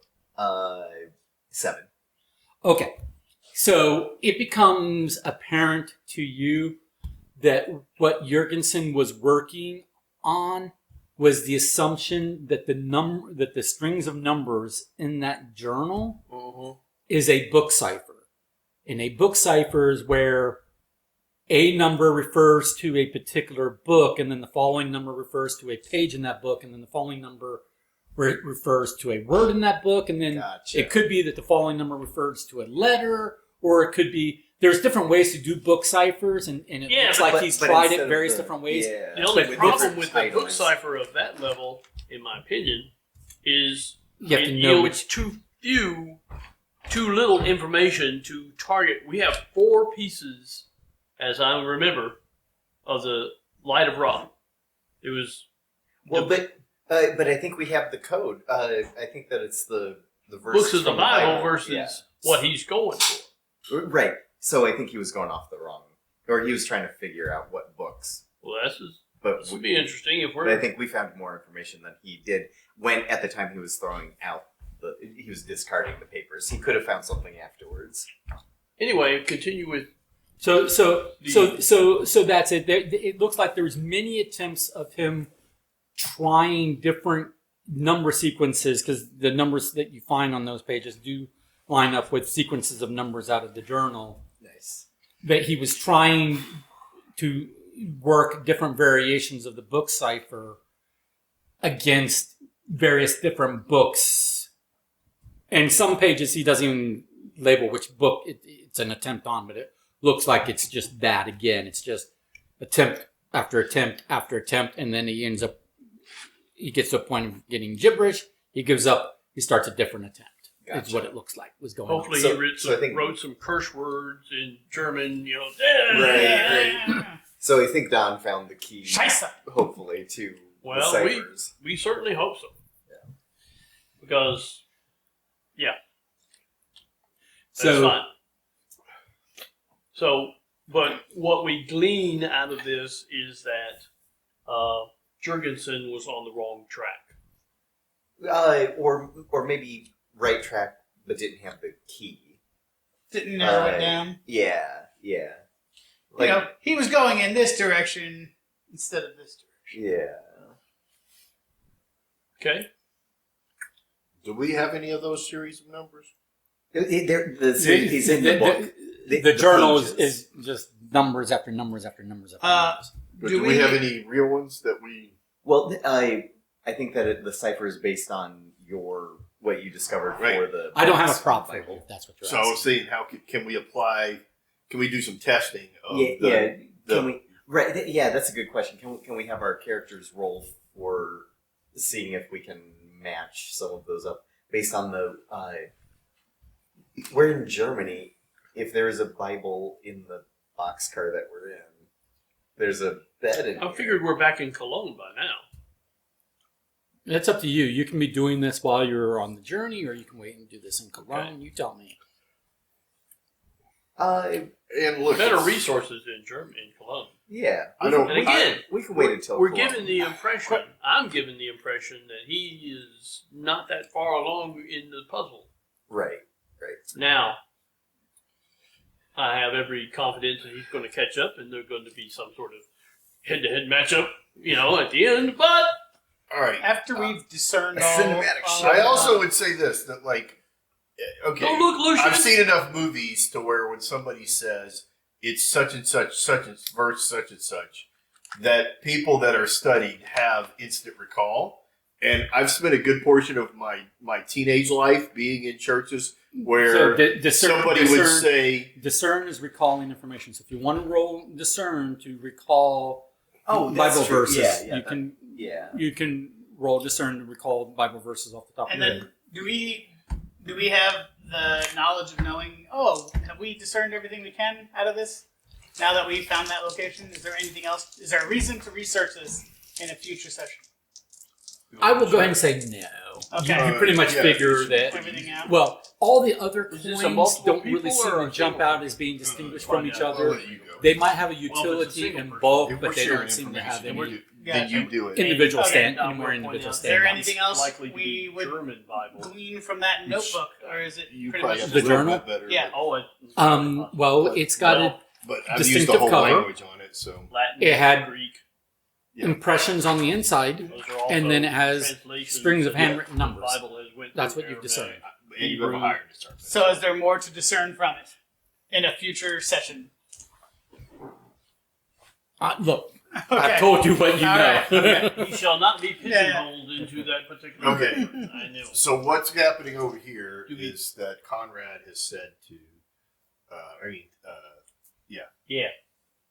7. Okay, so it becomes apparent to you that what Jurgensen was working on was the assumption that the strings of numbers in that journal is a book cipher. And a book cipher is where a number refers to a particular book, and then the following number refers to a page in that book, and then the following number refers to a word in that book, and then Gotcha. it could be that the following number refers to a letter, or it could be there's different ways to do book ciphers, and it Yeah, looks but- like he's But tried instead it of various the- different ways. Yeah. the only But problem different with the book titles. cipher of that level, in my opinion, is You have it to know yields which. too little information to target. We have 4 pieces, as I remember, of the Light of Ra. It was Well, but I think we have the code. I think that it's the the verse books of the from Bible versus yeah. what he's going for. Right. So I think he was going off the wrong, or he was trying to figure out what books. Well, But this would be interesting if But I we're. think we found more information than he did when at the time he was throwing out he was discarding the papers. He could have found something afterwards. Anyway, continue with. So that's it. It looks like there's many attempts of him trying different number sequences because the numbers that you find on those pages do line up with sequences of numbers out of the journal. Nice. That he was trying to work different variations of the book cipher against various different books. And some pages he doesn't even label which book it's an attempt on, but it looks like it's just that again. It's just attempt after attempt after attempt, and then he gets to a point of getting gibberish. He gives up. He starts a different attempt. Gotcha. It's what it looks like was going Hopefully, So- he so I think- wrote some curse words in German. Right. So I think Don found the key, Scheiße. hopefully, to Well, the ciphers. We certainly hope so. Yeah. Because, yeah, that's So fine. So, but what we glean out of this is that Jurgensen was on the wrong track. Or maybe right track, but didn't have the key. Didn't narrow it down. Yeah. You know, he was going in this direction instead of this direction. Yeah. Okay? Do we have any of those series of numbers? The series is in the book. The journal pages. is just numbers after numbers after numbers after numbers. But Do do we we- have any real ones that we? Well, I think that the cipher is based on what you discovered Right. for the. I don't have a books. problem for you if that's what you're So I was asking. saying, how can we apply? Can we do some testing of Yeah. the Can we? Right. Yeah, that's a good question. Can we have our characters roll for seeing if we can match some of those up based on the? We're in Germany. If there is a Bible in the boxcar that we're in, there's a bed in. I here. figured we're back in Cologne by now. It's up to you. You can be doing this while you're on the journey, or you can wait and do this in Cologne. Okay. You tell me. and look, Better it's- resources in Germany, in Cologne. Yeah. I don't. And again, We can wait until we're Cologne. given the impression. I'm given the impression that he is not that far along in the puzzle. Right. Now, I have every confidence that he's going to catch up, and there's going to be some sort of head-to-head matchup, at the end. But all right. After we've discerned a all, cinematic all shot. I of also the- would say this that okay. don't look, Lucian. I've seen enough movies to where when somebody says it's such and such and verse such and such, that people that are studied have instant recall. And I've spent a good portion of my teenage life being in churches where somebody would say, discern is recalling information. So if you want to roll discern to recall that's Bible true. verses, Yeah, you can roll discern to recall Bible verses off the top And of your then head. do we have the knowledge of knowing? Oh, have we discerned everything we can out of this? Now that we've found that location, is there anything else? Is there a reason to research this in a future session? I will go ahead and say no. Okay. You pretty much Yeah. figure that. Everything out. Well, all the other Is this a coins multiple don't really people seem or to a jump single out people? as being distinguished Find from each out. I'll other. let you go. They might have a Well, if it's a utility single in person. bulk, If but we're they sharing don't seem to have information, any then you do it. individual Okay. stand, I'm any more gonna point individual out, Is there standouts. anything else likely to we be would German Bible. glean from that notebook, or is it You pretty probably much have The a little journal? bit better, Yeah. Oh, Well, it's got Well, but I've used the distinctive whole cover. language on it, so Latin, It had- Greek. Yeah. impressions on the inside, Those are also and then it has translations strings of that handwritten the numbers. Bible has went That's through what you've Aramaic. discerned. and you have a higher discernment. So is there more to discern from it in a future session? Look, Okay. I've told you what you All know. right, okay. He shall not be Yeah. pigeonholed into that particular. Okay. I knew. So what's happening over here Do we- is that Conrad has said to, Yeah.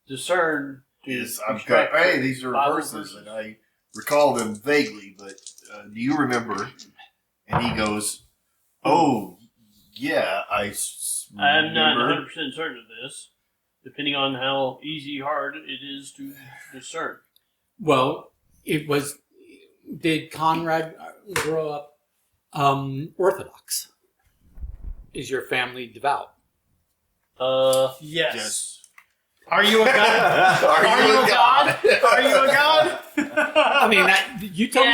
Discern. To is I've extract got, hey, these are Bible verses, and I recall them vaguely, but do you remember? And he goes, oh, yeah, I'm not remember. 100% certain of this, depending on how easy hard it is to discern. Well, it was. Did Conrad grow up Orthodox. Is your family devout? Yes. Are you a god? Are you a god? Are you a god? I mean, that you told me.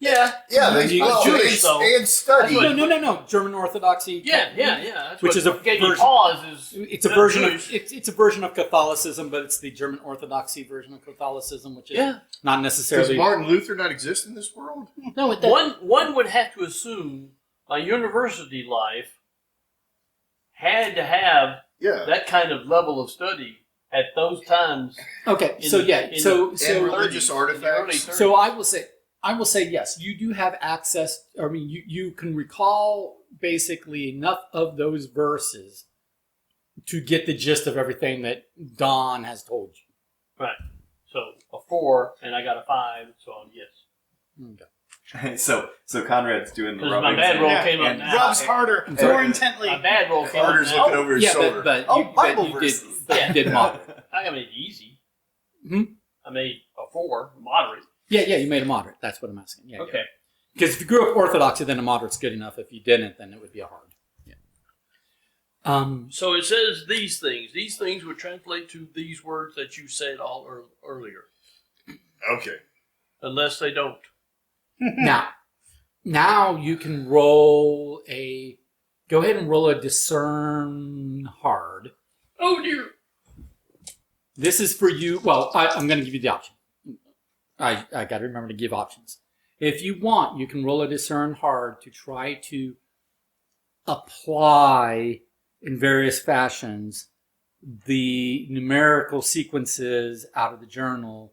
Yeah. Yeah, they You- well, Jewish, though. and study. No. German Orthodoxy. Yeah. That's Which what is a gave me version- pause is It's a not version Jewish. of it's a version of Catholicism, but it's the German Orthodoxy version of Catholicism, which is not Does necessarily. Martin Luther not exist in this world? No, it One would have to assume my university life had to have Yeah. that kind of level of study at those times. Okay, In so the- yeah, in so the- so and religious 30s, in the early artifacts. 30s. so I will say yes. You do have access. I mean, you can recall basically enough of those verses to get the gist of everything that Don has told you. Right. So a 4 and I got a 5, so yes. Okay. So Conrad's doing the Because rubbing. my bad roll Yeah. came up And now. Rubs harder, more intently. My bad roll came up Carter's now. looking over his Yeah, shoulder. but Oh, you, Bible but you verses. did, but you did moderate. I made it easy. Hmm? I made a 4, moderate. Yeah, you made a moderate. That's what I'm asking. Yeah, Okay. Because if you grew up Orthodoxy, then a moderate's good enough. If you didn't, then it would be a hard. Yeah. So it says these things. These things would translate to these words that you said all earlier, Okay. unless they don't. Now you can roll a. Go ahead and roll a discern hard. Oh dear. This is for you. Well, I'm going to give you the option. I got to remember to give options. If you want, you can roll a discern hard to try to apply in various fashions the numerical sequences out of the journal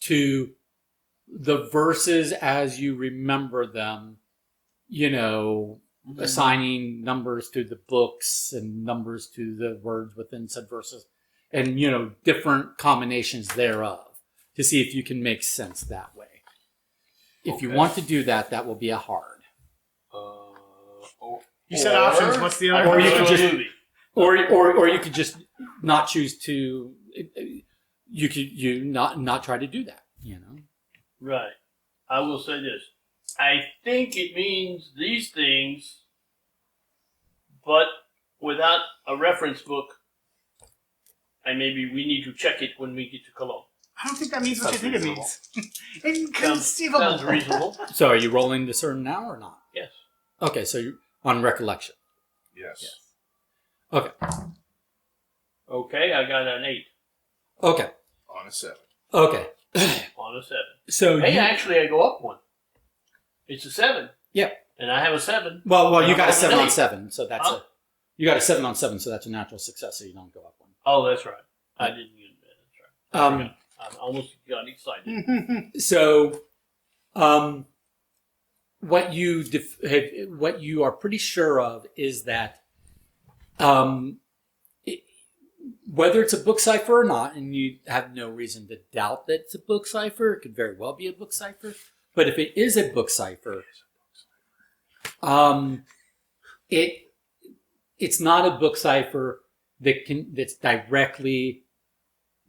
to the verses as you remember them, assigning numbers to the books and numbers to the words within said verses and, different combinations thereof to see if you can make sense that way. If you Okay. want to do that, that will be a hard. You said options. What's the other? Or you Or could just- movie. Or you could just not choose to. You could not try to do that. Right. I will say this. I think it means these things, but without a reference book, and maybe we need to check it when we get to Cologne. I don't think that means what you think it means. Sounds Inconceivable. reasonable. So are you rolling discern now or not? Yes. Okay, so you're on recollection. Yes. Okay. Okay, I got an 8 Okay. On a 7. Okay. on a 7. So Hey, you, actually, I go up 1. It's a 7. Yeah. And I have a 7. well, you I'm got a on 7 on eight. 7, so that's Huh? you got a 7 on 7, so that's a natural success. So you don't go up one. Oh, that's right. I didn't get that. That's right. Um, I almost got excited. So, what you are pretty sure of is that, whether it's a book cipher or not, and you have no reason to doubt that it's a book cipher, it could very well be a book cipher. But if it is a book cipher, it's not a book cipher that's directly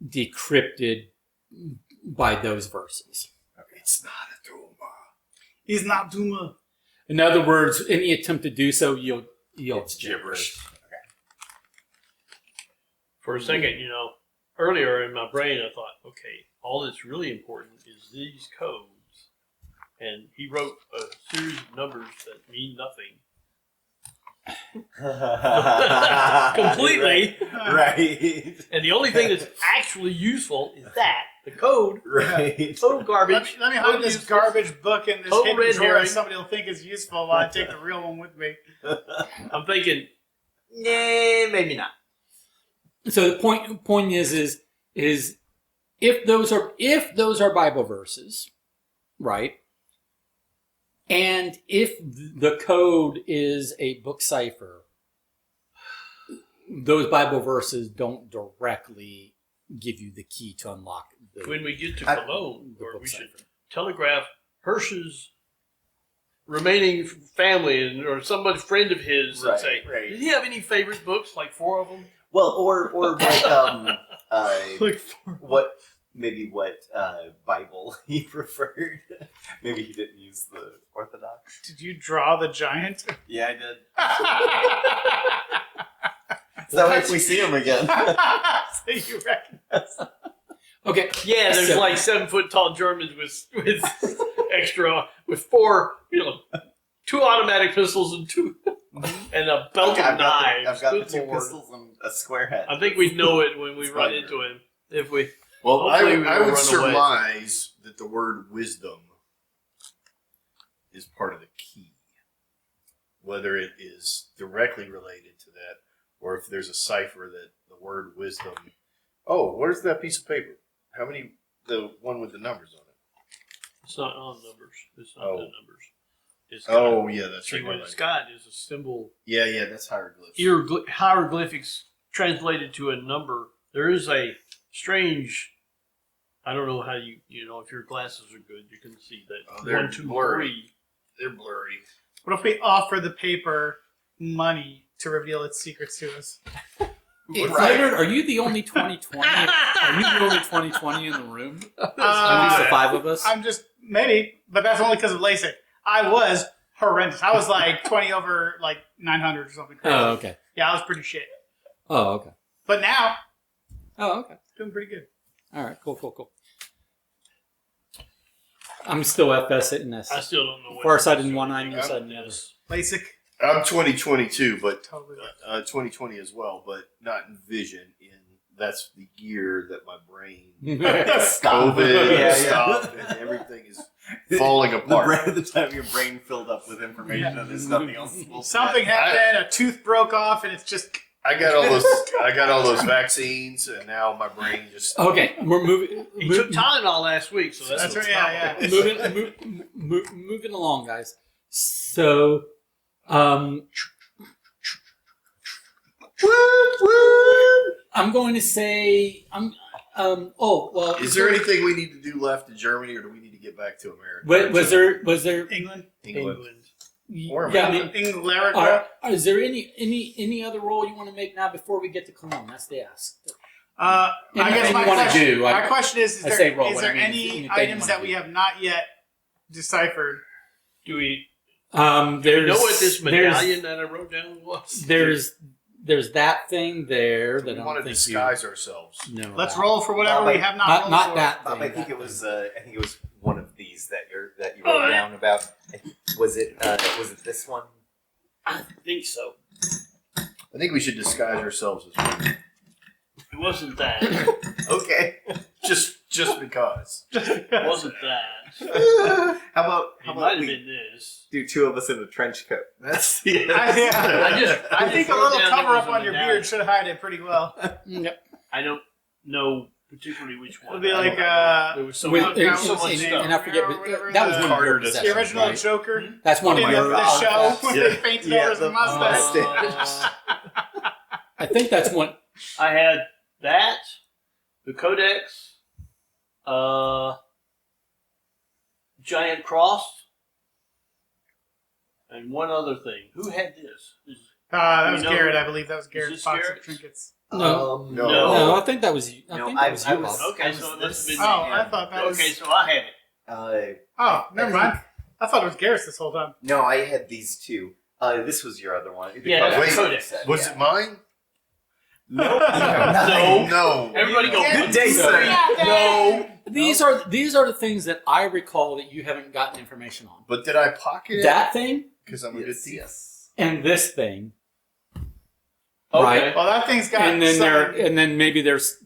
decrypted by those verses. It's not a Duma. He's not Duma. In other words, any attempt to do so yields It's gibberish. For a second, earlier in my brain, I thought, okay, all that's really important is these codes. And he wrote a series of numbers that mean nothing. Completely. Right. And the only thing that's actually useful is that, the code. Right. Total garbage. Let me hide this Useless. garbage book in this Total hidden red drawer herring. somebody will think is useful while I take the real one with me. I'm thinking, Nah, maybe not. So the point is if those are Bible verses, right? And if the code is a book cipher, those Bible verses don't directly give you the key to unlock the when we get to I- Cologne, the or book we should cipher. telegraph Hirsch's remaining family or somebody friend of his and Right, say, right. did he have any favorite books, like 4 of them? Well, or like Like, what Bible he preferred. Maybe he didn't use the Orthodox. Did you draw the giant? Yeah, I did. So that way we see him again. So you recognize. Okay. Yeah, there's So- like 7 foot tall Germans with extra with 4, 2 automatic pistols and 2 and a belt of knives. I've got the Good 2 Lord. pistols and a square head. I think we'd know it when we It's run fine. into him. If we Well, Hopefully we I will would run away. surmise that the word wisdom is part of the key. Whether it is directly related to that, or if there's a cipher that the word wisdom. Oh, where's that piece of paper? How many? The one with the numbers on it. it's not on numbers. It's not Oh. the numbers. It's Oh, yeah, that's see right. what it's got is a symbol. Yeah, that's hieroglyphs. Hieroglyphics translated to a number. There is a strange. I don't know how if your glasses are good, you can see that Oh, they're 1, 2, blurry. 3. They're blurry. What if we offer the paper money to reveal its secrets to us? Hey, Flavor, are you the only 2020? Are you the only 2020 in the room? At least the 5 of us. I'm just maybe, but that's only because of LASIK. I was horrendous. I was like 20 over like 900 or something crazy. Oh, okay. Yeah, I was pretty shit. Oh, okay. But now, Oh, okay. doing pretty good. All right. Cool. I'm still FS hitting this. I still don't know what. Far side in one eye, near side in the other. Yes. LASIK, I'm 2022, but totally. 2020 as well, but not in vision. That's the year that my brain Stop. COVID Yeah, stopped and everything is falling apart. The time your brain filled up with information and there's nothing else. Something happened. A tooth broke off, and it's just. I got all those vaccines, and now my brain just. Okay, we're moving. He took Tylenol last week, so that's That's what's right. Yeah. Moving along, guys. So, I'm going to say Is there anything we need to do left in Germany, or do we need to get back to America? Was there? England. England? England. Yeah, I mean, England. is there any other role you want to make now before we get to Cologne? That's the ask. I guess Anything my you wanna question, do, my question is I there, say roll, is but there I mean, any anything you items wanna that we do. have not yet deciphered? Do we There's you know what this there's- medallion that I wrote down was? There's that thing there that We I want don't to think disguise ourselves. you know. Let's about. roll for whatever we have not rolled Not for. that Bob, thing. I think that it was. thing. I think it was one of these that you wrote down about. Was it? Was it this one? I think so. I think we should disguise ourselves as women. It wasn't that. Okay. just because. It wasn't that. How about It might have we been this. do 2 of us in a trench coat? That's I think a wrote little down cover it up was on a your medallion. beard should hide it pretty well. Yep. I don't know particularly which one. It'll be like there was so With- much, and- so much and- stuff. and I forget, but Whatever that was the- one of your Carter does- possessions, The original right? Joker That's one in of the, your. the show when Yeah. they painted over the mustache. I think that's one. I had that, the codex, giant cross, and one other thing. Who had this? That was You know- Garrett, I believe. That was Garrett's this box Garrett? of trinkets. No. No. No, I think that was you. I No, think that was I you, was- Bob. Okay, so it must have been Oh, me. I thought that was. Okay, so I had it. Oh, never I mind. I thought it was Garrett's this whole time. No, I had these 2. This was your other one. The Yeah, codex. wait, codex. Was it mine? Nope. No. No. Everybody go. Good day, So- sir. No. These are the things that I recall that you haven't gotten information on. But did I pocket it? That thing Because I'm a good Yes, thief. yes. and this thing, Okay. right? Well, that thing's got. And then some- maybe there's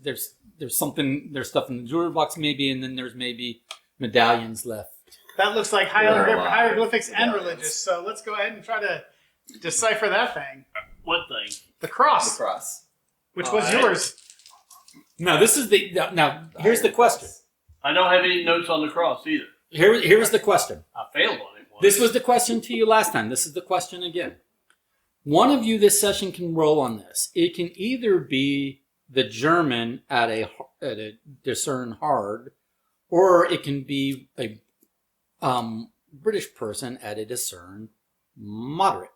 something, there's stuff in the jewelry box maybe, and then there's maybe medallions left. That looks like There are a lot of hieroglyphics and medallions. religious. So let's go ahead and try to decipher that thing. What thing? The cross, The cross. which All was right. yours. Now this is now here's the question. I don't have any notes on the cross either. Here's the question. I failed on it once. This was the question to you last time. This is the question again. One of you this session can roll on this. It can either be the German at a discern hard, or it can be a British person at a discern moderate.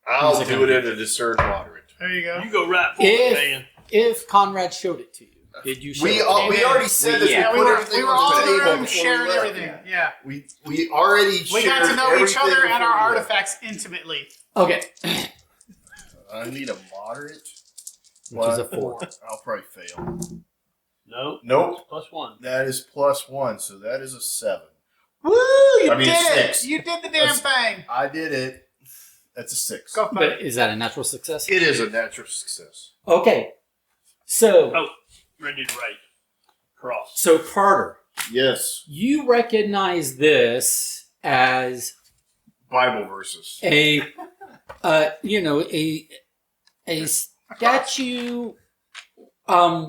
I'll Who's it do gonna it at a discerned moderate. There you go. You go right for it, man. If Conrad showed it to you. Did you? We share? already said that. Yeah, We we put were, everything we were on all the in the table room before sharing we left. everything. Yeah. We already We got to shared know each everything other and our before we left. artifacts intimately. Okay, I need a moderate. which is a 4. I'll probably fail. No. Nope. +1. That is +1, so that is a 7. Woo! You I mean, did 6. it! You did the damn thing. I did it. That's a 6. Go for But it. is that a natural success? It is a natural success. Okay, so Oh, ready to write. Cross. so Carter, Yes. you recognize this as Bible verses. a statue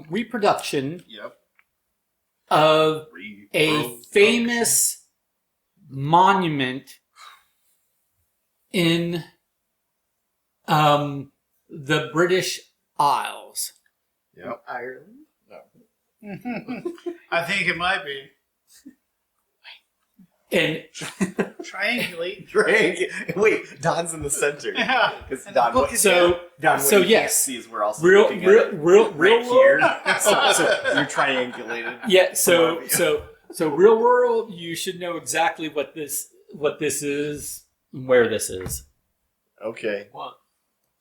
reproduction Yep. of a famous monument in the British Isles. Yep. Ireland. I think it might be. And Triangulate. Wait, Don's in the center. Yeah. Because And Don, the book what, is so Don, what so you yes. can't see is we're also real looking real at it real right real here. world. so you're triangulated. Yeah, so Love you. so real world, you should know exactly what this is, and where this is. Okay. What?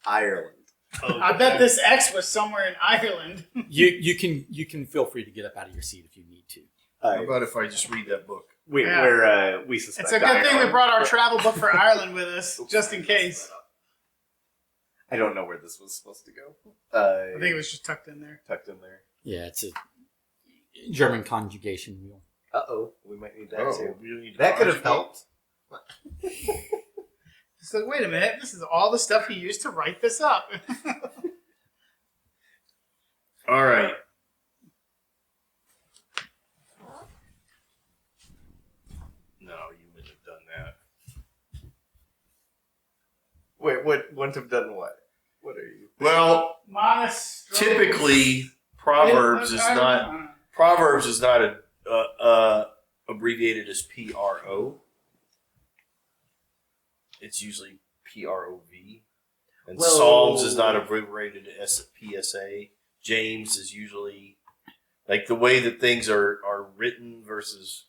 Ireland. Oh, I bet this X was somewhere in Ireland. You can feel free to get up out of your seat if you need to. How about if I just read that book? we Yeah. we suspect It's a good thing we Ireland. brought our travel book for Ireland with us, just in case. I don't know where this was supposed to go. I think it was just tucked in there. tucked in there. Yeah, it's a German conjugation wheel. We might need that Oh, too. we need That could have conjugate? helped. So wait a minute, this is all the stuff he used to write this up. All right. No, you wouldn't have done that. Wait, what? Wouldn't have done what? What are you? Well, Monastery. typically Proverbs is not abbreviated as PRO. It's usually PROV. And Well- Psalms is not abbreviated as PSA. James is usually like the way that things are written versus.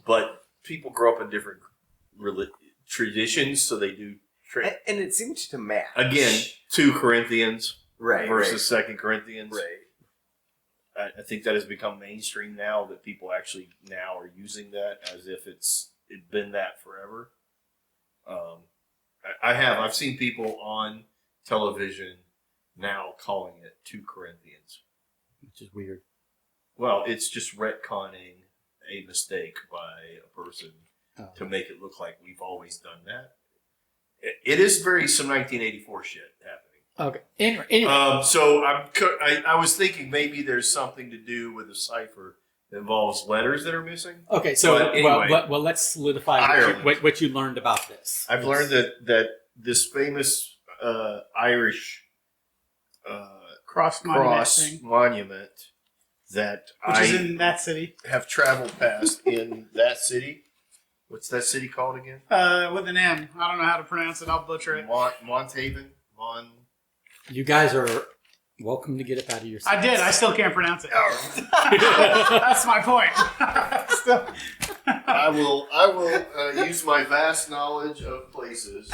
But people grow up in different traditions, so they do. And it seemed to match. Again, 2 Corinthians right versus 2 Corinthians. right. I think that has become mainstream now that people actually now are using that as if it's been that forever. I've seen people on television now calling it 2 Corinthians. Which is weird. Well, it's just retconning a mistake by a person to make it look like we've always done that. It is some 1984 shit happening. Okay. Anyway, So I was thinking maybe there's something to do with the cipher that involves letters that are missing. okay. So but anyway, well, let's solidify Ireland. what you learned about this. I've learned that this famous Irish Cross monument cross thing, monument that which is I in that city have traveled past in that city. What's that city called again? with an M. I don't know how to pronounce it. I'll butcher it. Monthaven. You guys are welcome to get up out of your seats. I did. I still can't pronounce it. That's my point. Still. I will use my vast knowledge of places.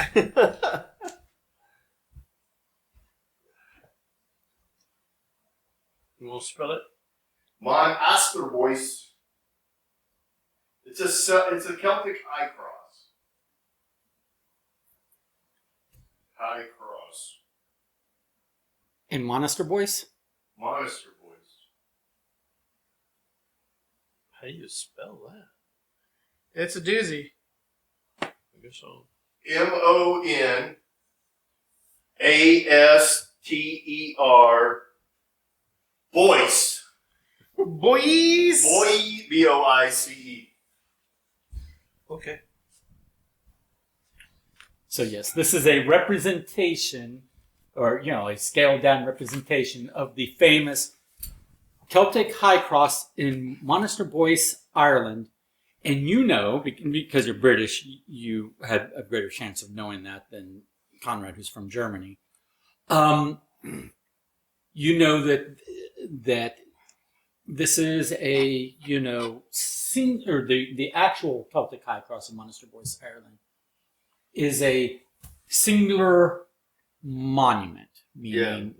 You want to spell it? Mon Asperbois. It's a Celtic high cross. High cross. In Monaster Boys? Monaster boys. How do you spell that? It's a doozy. I guess so. Monaster. Boyce. Boys. Boice. Okay. So yes, this is a representation, or a scaled down representation of the famous Celtic High Cross in Monaster Boyce, Ireland. And because you're British, you had a greater chance of knowing that than Conrad, who's from Germany. You know that that this is a, or the actual Celtic High Cross of Munster Boys, Ireland, is a singular monument, meaning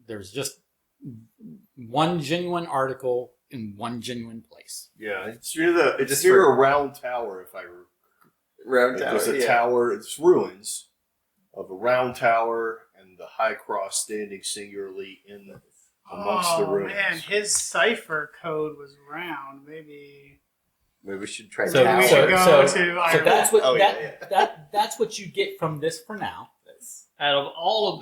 there's just one genuine article in one genuine place. Yeah, it's near a round tower, if I remember. Round tower. There's a tower. It's ruins of a round tower and the high cross standing singularly amongst the ruins. Man, his cipher code was round. Maybe we should try. So we should go to Ireland. that's what Oh, that's what you get from this for now. Out of all of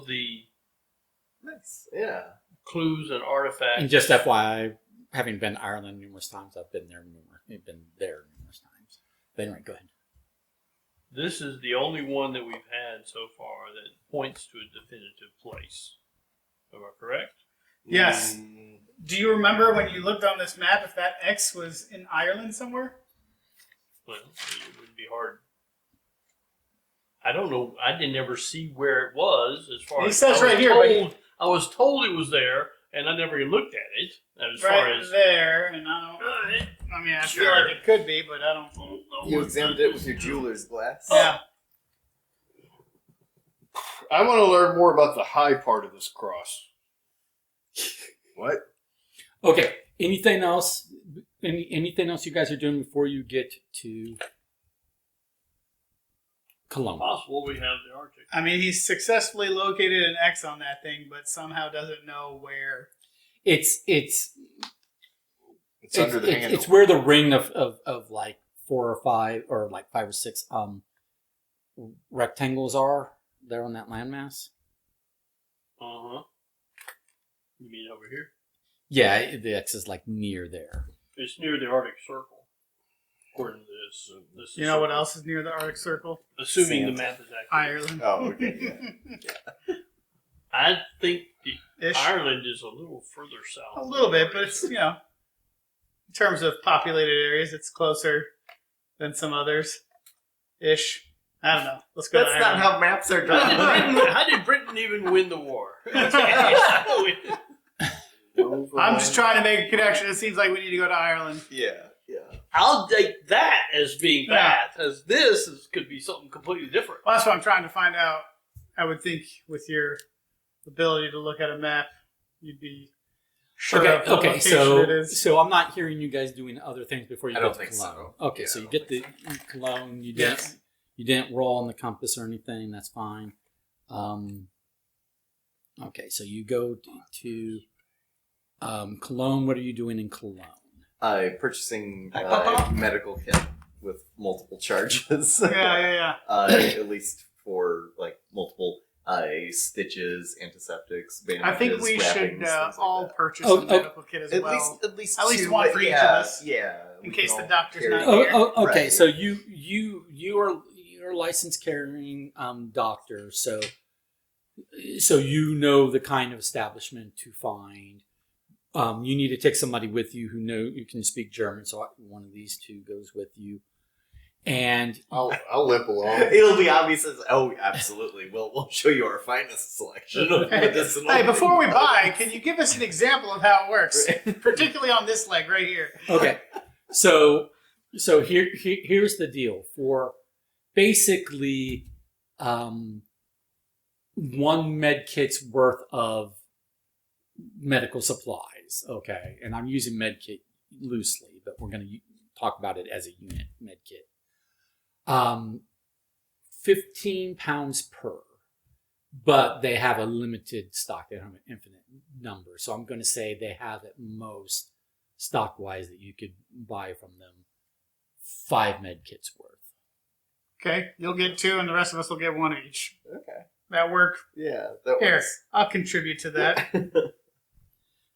the Nice. Yeah. clues and artifacts, And just FYI, having been to Ireland numerous times, I've been there numerous times. But anyway, go ahead. this is the only one that we've had so far that points to a definitive place. Am I correct? Yes. Do you remember when you looked on this map if that X was in Ireland somewhere? Well, it would be hard. I don't know. I didn't ever see where it was as far It as says I was right here, told- I was told it was there, and I never even looked at it. As far Right as there, and I mean, I feel like it could be, but I don't. You examined it with your jeweler's glass. Yeah. I want to learn more about the high part of this cross. What? Okay. Anything else? Anything else you guys are doing before you get to Cologne? possible we have the Arctic. I mean, he's successfully located an X on that thing, but somehow doesn't know where. It's Under the handle. it's where the ring of like 4 or 5 or like 5 or 6 rectangles are there on that landmass. You mean over here? Yeah, the X is like near there. It's near the Arctic Circle, according to this. This You know what else is near the Arctic Circle? Assuming the map is accurate. Ireland. Oh, okay. Yeah. I think Ish. Ireland is a little further south. A little bit, but it's, in terms of populated areas, it's closer than some others. Ish. I don't know. Let's go That's to not Ireland. how maps are drawn. How did Britain even win the war? I'm just trying to make a connection. It seems like we need to go to Ireland. Yeah. I'll take that as being Yeah. that, as this could be something completely different. Well, that's what I'm trying to find out. I would think with your ability to look at a map, you'd be sure of the Okay. location it is. So I'm not hearing you guys doing other things before you I get don't to think Cologne. so. Okay, Yeah, so I you don't get the Cologne. You Yes. didn't. You didn't roll on the compass or anything. That's fine. Okay, so you go to Cologne. What are you doing in Cologne? Purchasing a medical kit with multiple charges. Yeah. At least for like multiple stitches, antiseptics, bandages, I think we wrappings, should things like all that. purchase Oh, a medical kit as At well. least At least two, one but for each of yeah, us. Yeah. In we case can the all doctor's carry not it. here. Okay. Right. So you're a license carrying doctor. So you know the kind of establishment to find. You need to take somebody with you who can speak German. So one of these two goes with you, and I'll limp along. It'll be obvious as absolutely. We'll show you our finest selection of medicinal. Hey, before we buy, can you give us an example of how it works? Particularly on this leg right here. okay. So here's the deal. For basically one med kit's worth of medical supplies. Okay, and I'm using med kit loosely, but we're going to talk about it as a unit med kit. 15 pounds per, but they have a limited stock. They don't have an infinite number, so I'm going to say they have at most stock wise that you could buy from them 5 med kits worth. Okay, you'll get 2, and the rest of us will get 1 each. Okay. That work? Yeah. That Here, works. I'll contribute to that.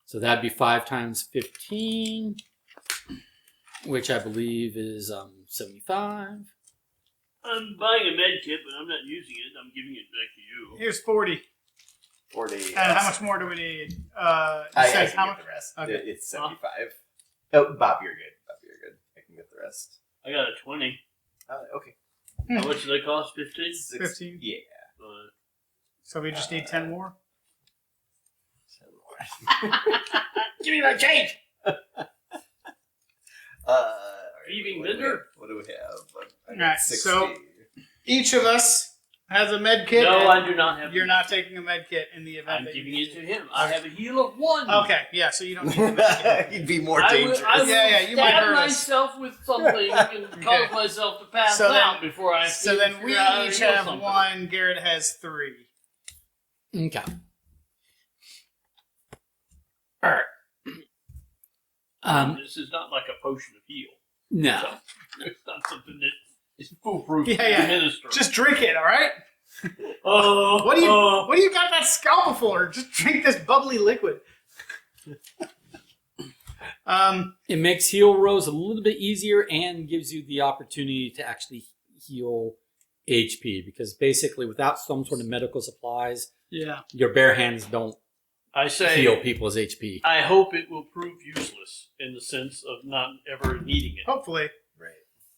So that'd be 5 times 15, which I believe is 75. I'm buying a med kit, but I'm not using it. I'm giving it back to you. Here's 40. 40. And how much more do we need? It I says can how get much? the rest. Okay. It's 75. Oh, Bob, you're good. I can get the rest. I got a 20. Okay. How much do they cost? 15? 15. Yeah. So we just need 10 more. Give me my change. Thieving What do we vendor? have? What do we have? I got Alright, 60. so each of us has a med kit. No, and I do not have. You're not taking a med kit in the event I'm that giving you it to him. I have a heal of 1. Okay, yeah, so you don't need the med kit. You'd be more I dangerous. will Yeah, you might stab hurt us. myself with something and cause myself to pass So then- out before I. So then we figure out how to each heal have something. 1. Garrett has 3. Okay. All right. This is not like a potion of heal. No. So, it's not something that is foolproof Yeah, to yeah. administer. Just drink it, all right? Oh, What do you got that scalpel for? Just drink this bubbly liquid. It makes heal rolls a little bit easier and gives you the opportunity to actually heal HP, because basically without some sort of medical supplies, Yeah. your bare hands don't I say, heal people's HP. I hope it will prove useless in the sense of not ever needing it. Hopefully. Right.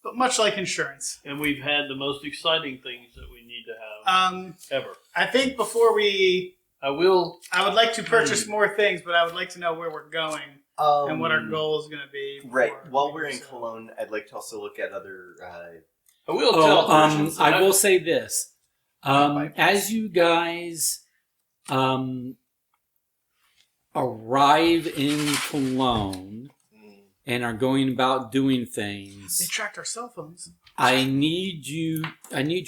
But much like insurance. And we've had the most exciting things that we need to have ever. I think before I will. I would like to purchase more things, but I would like to know where we're going and what our Um, goal is going to be. Right. before While we we're do in so. Cologne, I'd like to also look at other. I will tell Christians that I will say this. As you guys arrive in Cologne and are going about doing They things, tracked our cell phones. I need you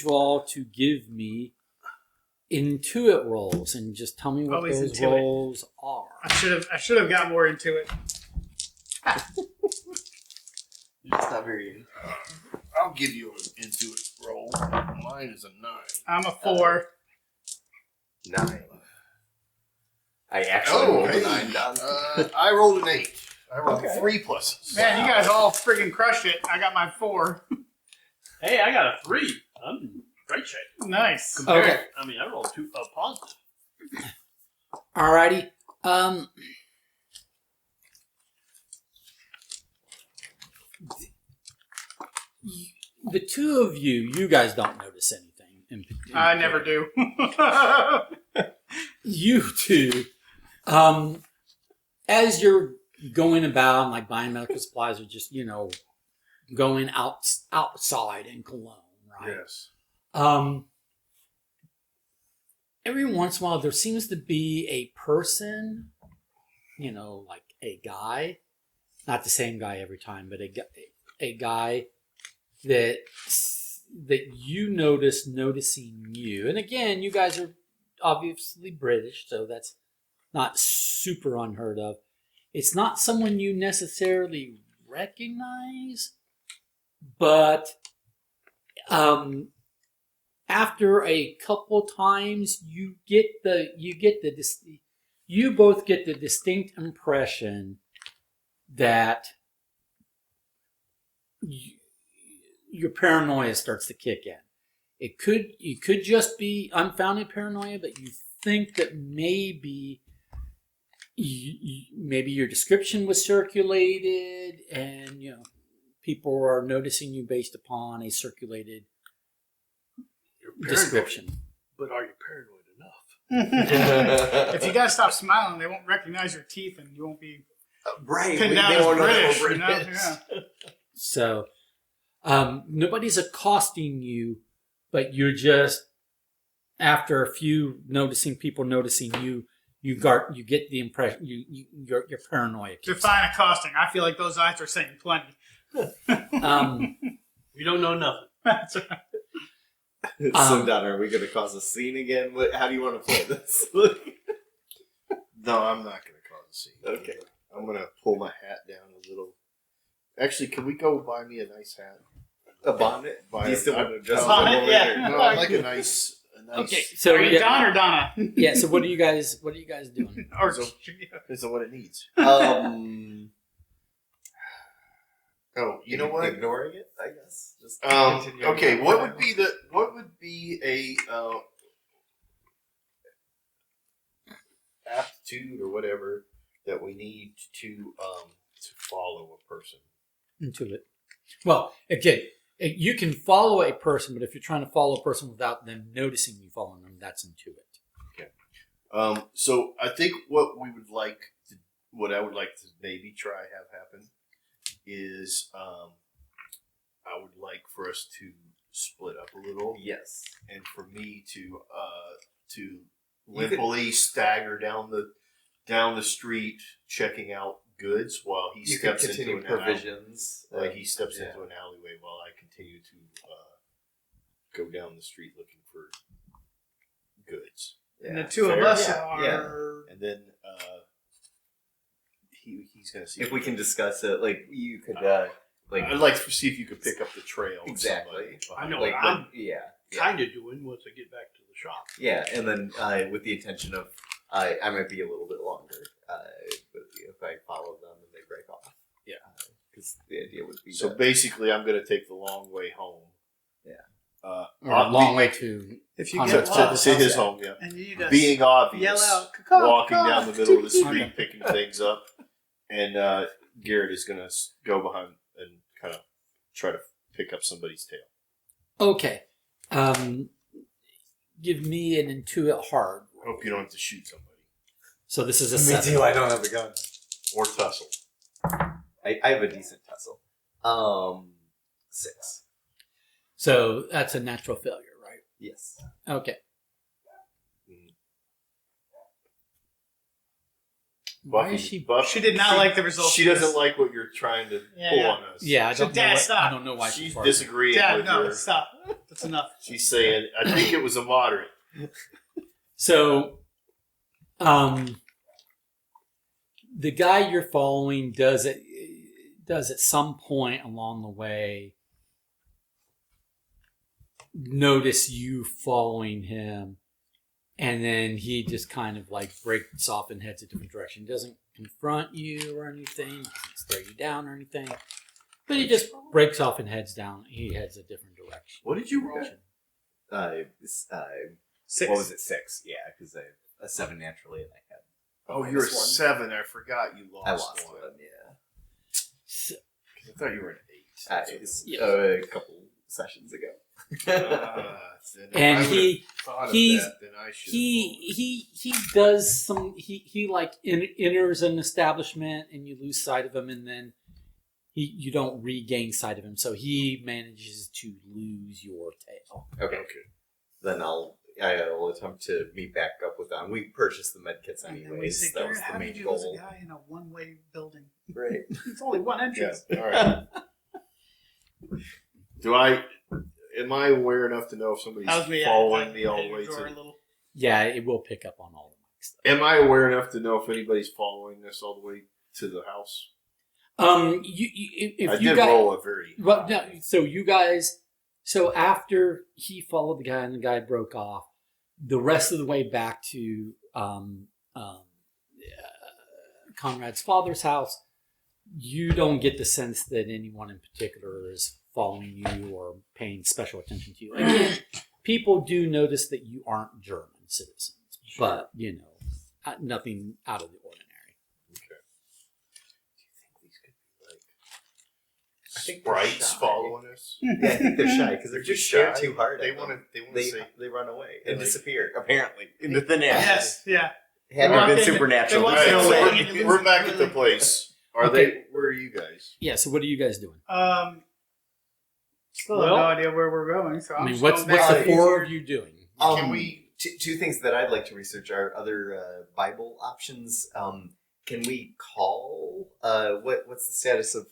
all to give me intuit rolls and just tell me what Always those intuit. rolls are. I should have got more into it. it's not very. I'll give you an Intuit roll. Mine is a 9. I'm a 4. 9. I actually rolled a 9 down. I rolled an 8. I rolled Okay. 3 pluses. Man, you guys all friggin' crushed it. I got my 4. hey, I got a 3. I'm in great shape. Nice. Compared- Okay. I mean, I rolled a positive. Alrighty. The two of you guys don't notice anything. I never do. You two, as you're going about, like buying medical supplies, or just going outside in Cologne, right? Yes. Every once in a while, there seems to be a person, like a guy, not the same guy every time, but a guy that you noticing you. And again, you guys are obviously British, so that's not super unheard of. It's not someone you necessarily recognize, but after a couple times, you both get the distinct impression that your paranoia starts to kick in. It could just be unfounded paranoia, but you think that maybe your description was circulated, and people are noticing you based upon a circulated description. But are you paranoid enough? If you gotta stop smiling, they won't recognize your teeth, and you won't be Right. pinned we down don't as know British. we're You know? British. Yeah. So nobody's accosting you, but you're just, after a few people noticing you, you get the impression your paranoia kicks Define accosting. I feel like those eyes are saying plenty. in. We don't know nothing. That's right. So, Don, are we going to cause a scene again? How do you want to play this? No, I'm not going to cause a scene. Okay. I'm going to pull my hat down a little. Actually, can we go buy me a nice hat? A bonnet? Buy Do you still a- want to dress bonnet? up over Yeah. there? No, I like a nice. Okay, so Are you Don or Donna? yeah. So what are you guys doing? Or Is what it needs. Oh, you know what? Ignoring it, I guess. Just continue Okay, on. what would be a aptitude or whatever that we need to follow a person? Into it. Well, again, you can follow a person, but if you're trying to follow a person without them noticing you following them, that's into it. So I think what I would like to maybe try have happen is I would like for us to split up a little, Yes. and for me to You limply stagger down the street checking out goods while he You could steps into continue an alley, provisions. like he steps yeah. into an alleyway while I continue to go down the street looking for goods. And the Yeah. two of Fair. us Yeah, are. And then he's gonna see If we can discuss it, like you could, like I'd like to see if you could pick up the trail. of Exactly. somebody I know behind. what I'm yeah. kind of doing once I get back to the shop. Yeah, and then with the intention of I might be a little bit longer but if I follow them and they break off. Yeah. Because the idea would be So that, basically, I'm going to take the long way home. Yeah. Or a long way to. If you To- get to- lost to his home, yeah. and you need to Being obvious, yell out, "Caw, walking caw." down the middle of the street, Okay. picking things up, and Garrett is going to go behind and kind of try to pick up somebody's tail. Okay. Give me an intuit hard. I hope you don't have to shoot somebody So this is a me 7. too. I don't have a gun. or tussle. I have a decent tussle. 6. So that's a natural failure, right? Yes. Okay. Buffy, Why is she? Buffy, She did not like the results. She of doesn't this. like what you're trying to Yeah, pull yeah. on us. Yeah, I So, don't know. Dad, What, stop. I don't know why She's she's barking. disagreeing Dad, with no, your. stop. That's enough. She's saying, "I think it was a moderate." So, the guy you're following does at some point along the way notice you following him, and then he just kind of like breaks off and heads a different direction. He doesn't confront you or anything, doesn't stare you down or anything, but he just breaks off and heads down. He heads a different direction. What did you roll? 6. What was it? 6. Yeah, because I a 7 naturally, and I had. Oh, you're a -1. 7. I forgot you lost. I lost one. one. Yeah. So, I thought you were an 8. It's, Yeah. a couple sessions ago. and he he's- I should. he does some he like enters an establishment and you lose sight of him, and then you don't regain sight of him, so he manages to lose your tail. Okay. Then I'll attempt to meet back up with them. We purchased the med kits And then we anyways. say, That was "Garrett, the how main did you lose goal. a guy in a one-way building? Right. It's only one Yeah. entrance." All right. Am I aware enough to know if somebody's That was me. following me all the way drawer a to? little. Yeah, it will pick up on all the mic stuff. Am I aware enough to know if anybody's following us all the way to the house? If I you did guys, roll a very. well, no, so after he followed the guy and the guy broke off, the rest of the way back to Conrad's father's house, you don't get the sense that anyone in particular is following you or paying special attention to you. Again, people do notice that you aren't German citizens, but nothing out of the ordinary. Okay. Do you think these could be like I think they're sprites shy. following us? Yeah, I think they're shy because they're just scared too hard. They at them. want to. They want to They say. they run away They're and like- disappear. Apparently, into thin air. Yes, yeah. Had They there walk been in- supernatural, they walk there's All in no right, the way. way. so we're back at the place. Are Okay. they? Where are you guys? Yeah. So what are you guys doing? Still have no idea where we're going. So I I'm mean, just what's going back the to four easier. of you doing? Can we? Two things that I'd like to research are other Bible options. Can we call? What's the status of?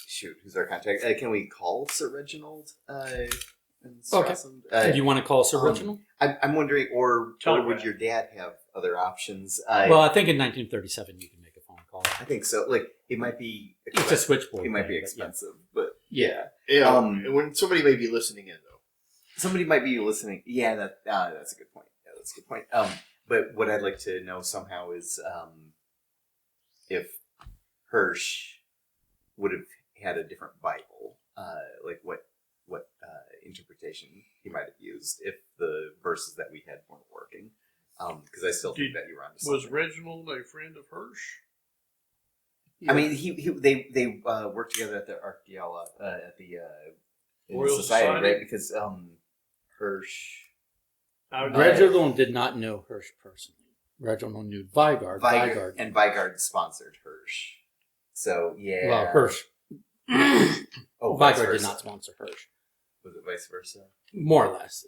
Shoot, who's our contact? Can we call Sir Reginald? In Stralsund? Do you want to call Sir Reginald? I'm wondering, or Telegraph. would your dad have other options? Well, I think in 1937 you can make a phone call. I think so. Like it might be. It's a switchboard. It might be thing, but expensive, but Yeah. Yeah. Um, when somebody may be listening in though. somebody might be listening. Yeah, that's a good point. Yeah, that's a good point. But what I'd like to know somehow is if Hirsch would have had a different Bible, like what interpretation he might have used if the verses that we had weren't working. Because I still think that you were onto something. Was Reginald a friend of Hirsch? I mean, they worked together at the Archaeological at the Royal Society, Society? right? Because Hirsch Reginald did not know Hirsch personally. Reginald knew Vigard. Vigard. And Vigard sponsored Hirsch. So yeah. Well, Hirsch. Vice Vigard did versa. not sponsor Hirsch. Was it vice versa? More or less.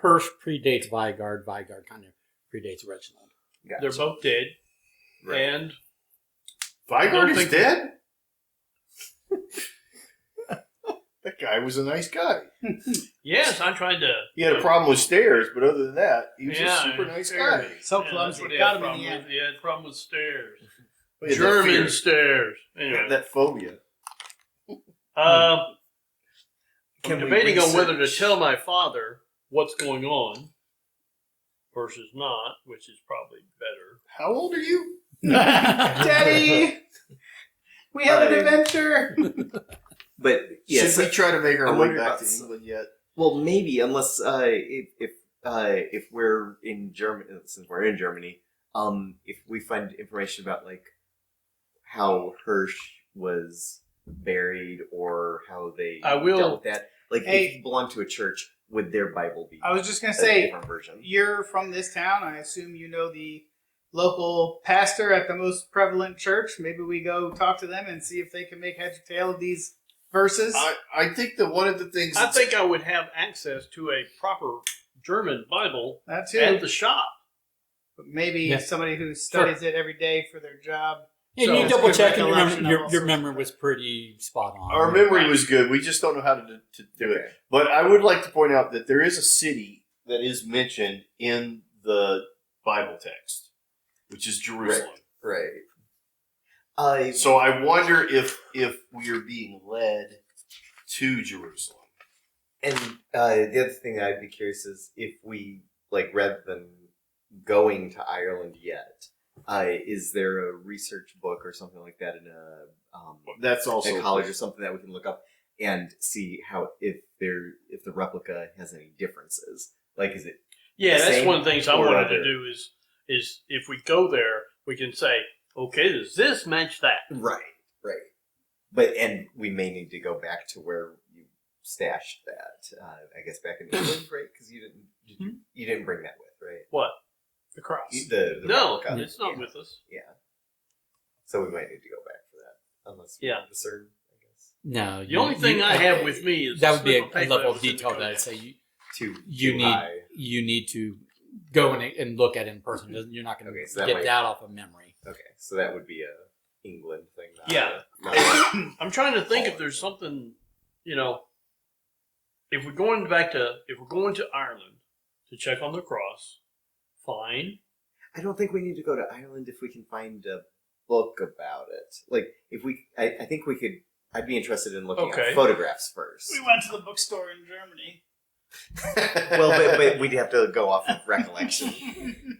Hirsch predates Vigard. Vigard kind of predates Reginald. Gotcha. They're both dead, Right. and Vigard is think- dead? That guy was a nice guy. yes, I tried to. He had a problem with stairs, but other than that, he was a super nice guy. So Yeah, clumsy. that's what he Got had him a in the problem end. with. He had a problem with stairs. He had that German fear. stairs. He Anyway, had that phobia. I'm Can we debating on whether to research- tell my father what's going on versus not, which is probably better. How old are you? Daddy, we have an adventure. But yes, Should we try to make our I'm way wondering back about to some- England yet? well, maybe unless if we're in Germany, since we're in Germany, if we find information about like how Hirsch was buried or how they I will- dealt with that, like Hey. if he belonged to a church, would their Bible be I was just gonna a say, different version? you're from this town. I assume you know the local pastor at the most prevalent church. Maybe we go talk to them and see if they can make heads or tail of these verses. I think that one of the things I think I would have access to a proper German Bible that too. at the shop. But maybe Yeah. somebody who studies it every day for their job. And So you it's double good check, and recollection of your all your sorts memory of was pretty spot on. our memory was good. We just don't know how to do it. But I would like to point out that there is a city that is mentioned in the Bible text, which is Jerusalem. Right. So I wonder if we are being led to Jerusalem. And the other thing I'd be curious is if we, like, rather than going to Ireland yet, is there a research book or something like that in That's also a college or something that we can look up and see how if the replica has any differences? Like, is it Yeah, the that's same one of the things I or wanted other? to do is if we go there, we can say, okay, does this match that? right? And we may need to go back to where you stashed that. I guess back in England, right? Because you didn't bring that with, right? What? The cross. The No, replica. it's not Yeah. with us. Yeah. So we might need to go back for that, unless we Yeah. discern, I guess. No, The only thing I have with me is that a would be slip a of paper level that of was in the detail that coat. I'd say Too you need high. you need to go and look at it in person. You're not going to Okay, so that get might- that off of memory. Okay, so that would be a England thing. Not Yeah. not I'm trying to think if there's something, if we're going to Ireland to check on the cross, fine. I don't think we need to go to Ireland if we can find a book about it. Like, if we, I think we could. I'd be interested in looking Okay. at photographs first. We went to the bookstore in Germany. Well, but we'd have to go off of recollection.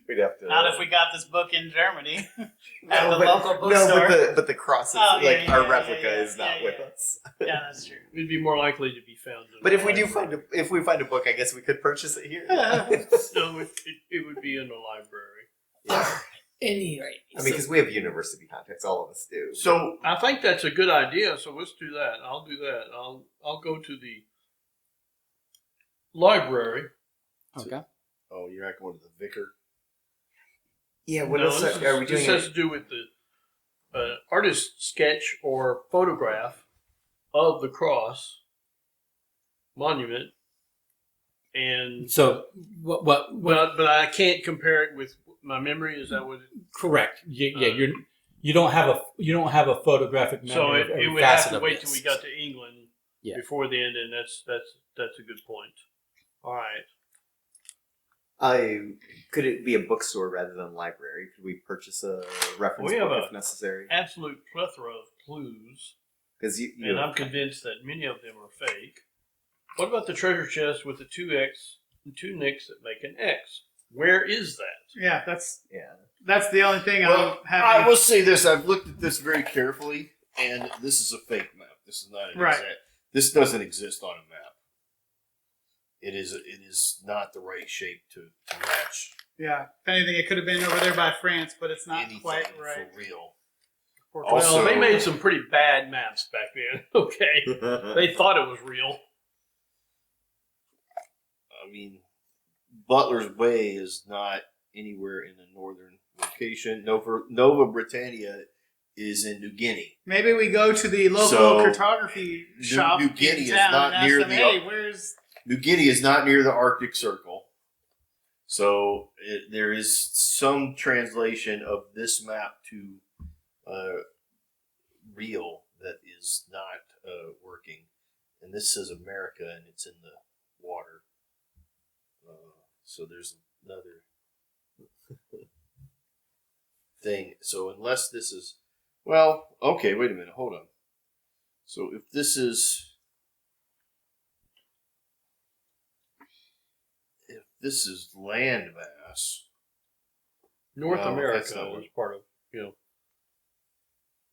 We'd have to. Not if we got this book in Germany at No, the but, local bookstore. no, but the cross is Oh, yeah, like yeah, our yeah, replica yeah, is not yeah, with yeah. us. Yeah, that's true. We'd be more likely to be found. In But the if we do library. if we find a book, I guess we could purchase it here. No, it would be in the library. Yeah. Anyway, I mean, because we have university contacts, all of us do. So I think that's a good idea. So let's do that. I'll do that. I'll go to the library. okay. oh, you're not going to the vicar. Yeah, what No, else this are we is- doing? This has to do with the artist sketch or photograph of the cross monument, and So what? but I can't compare it with my memory. Is that what? Correct. Yeah. You don't have a photographic memory. So of it every would have facet to of wait this. till we got to England Yeah. before then, and that's a good point. All right. Could it be a bookstore rather than a library? Could we purchase a reference We have book a- if necessary? Absolute plethora of clues, Because and I'm convinced that many of them are fake. What about the treasure chest with the two nicks that make an X? Where is that? Yeah, that's yeah. the only thing Well, I'm I happy. will say this: I've looked at this very carefully, and this is a fake map. This is not an Right. exact. This doesn't exist on a map. It is not the right shape to match Yeah, if anything, it could have been over there by France, but it's not anything quite right. for real. Portugal. Also- Well, they made some pretty bad maps back then. Okay, they thought it was real. I mean, Butler's Bay is not anywhere in the northern location. Nova Britannia is in New Guinea. Maybe we go to the local So, cartography shop New Guinea in is town not and ask near them, the- hey, where's... New Guinea is not near the Arctic Circle. So there is some translation of this map to real that is not working. And this says America, and it's in the water. So there's another thing. So unless this is... Well, okay, wait a minute. Hold on. So if this is... If this is landmass... North No, America that's not what- is part of,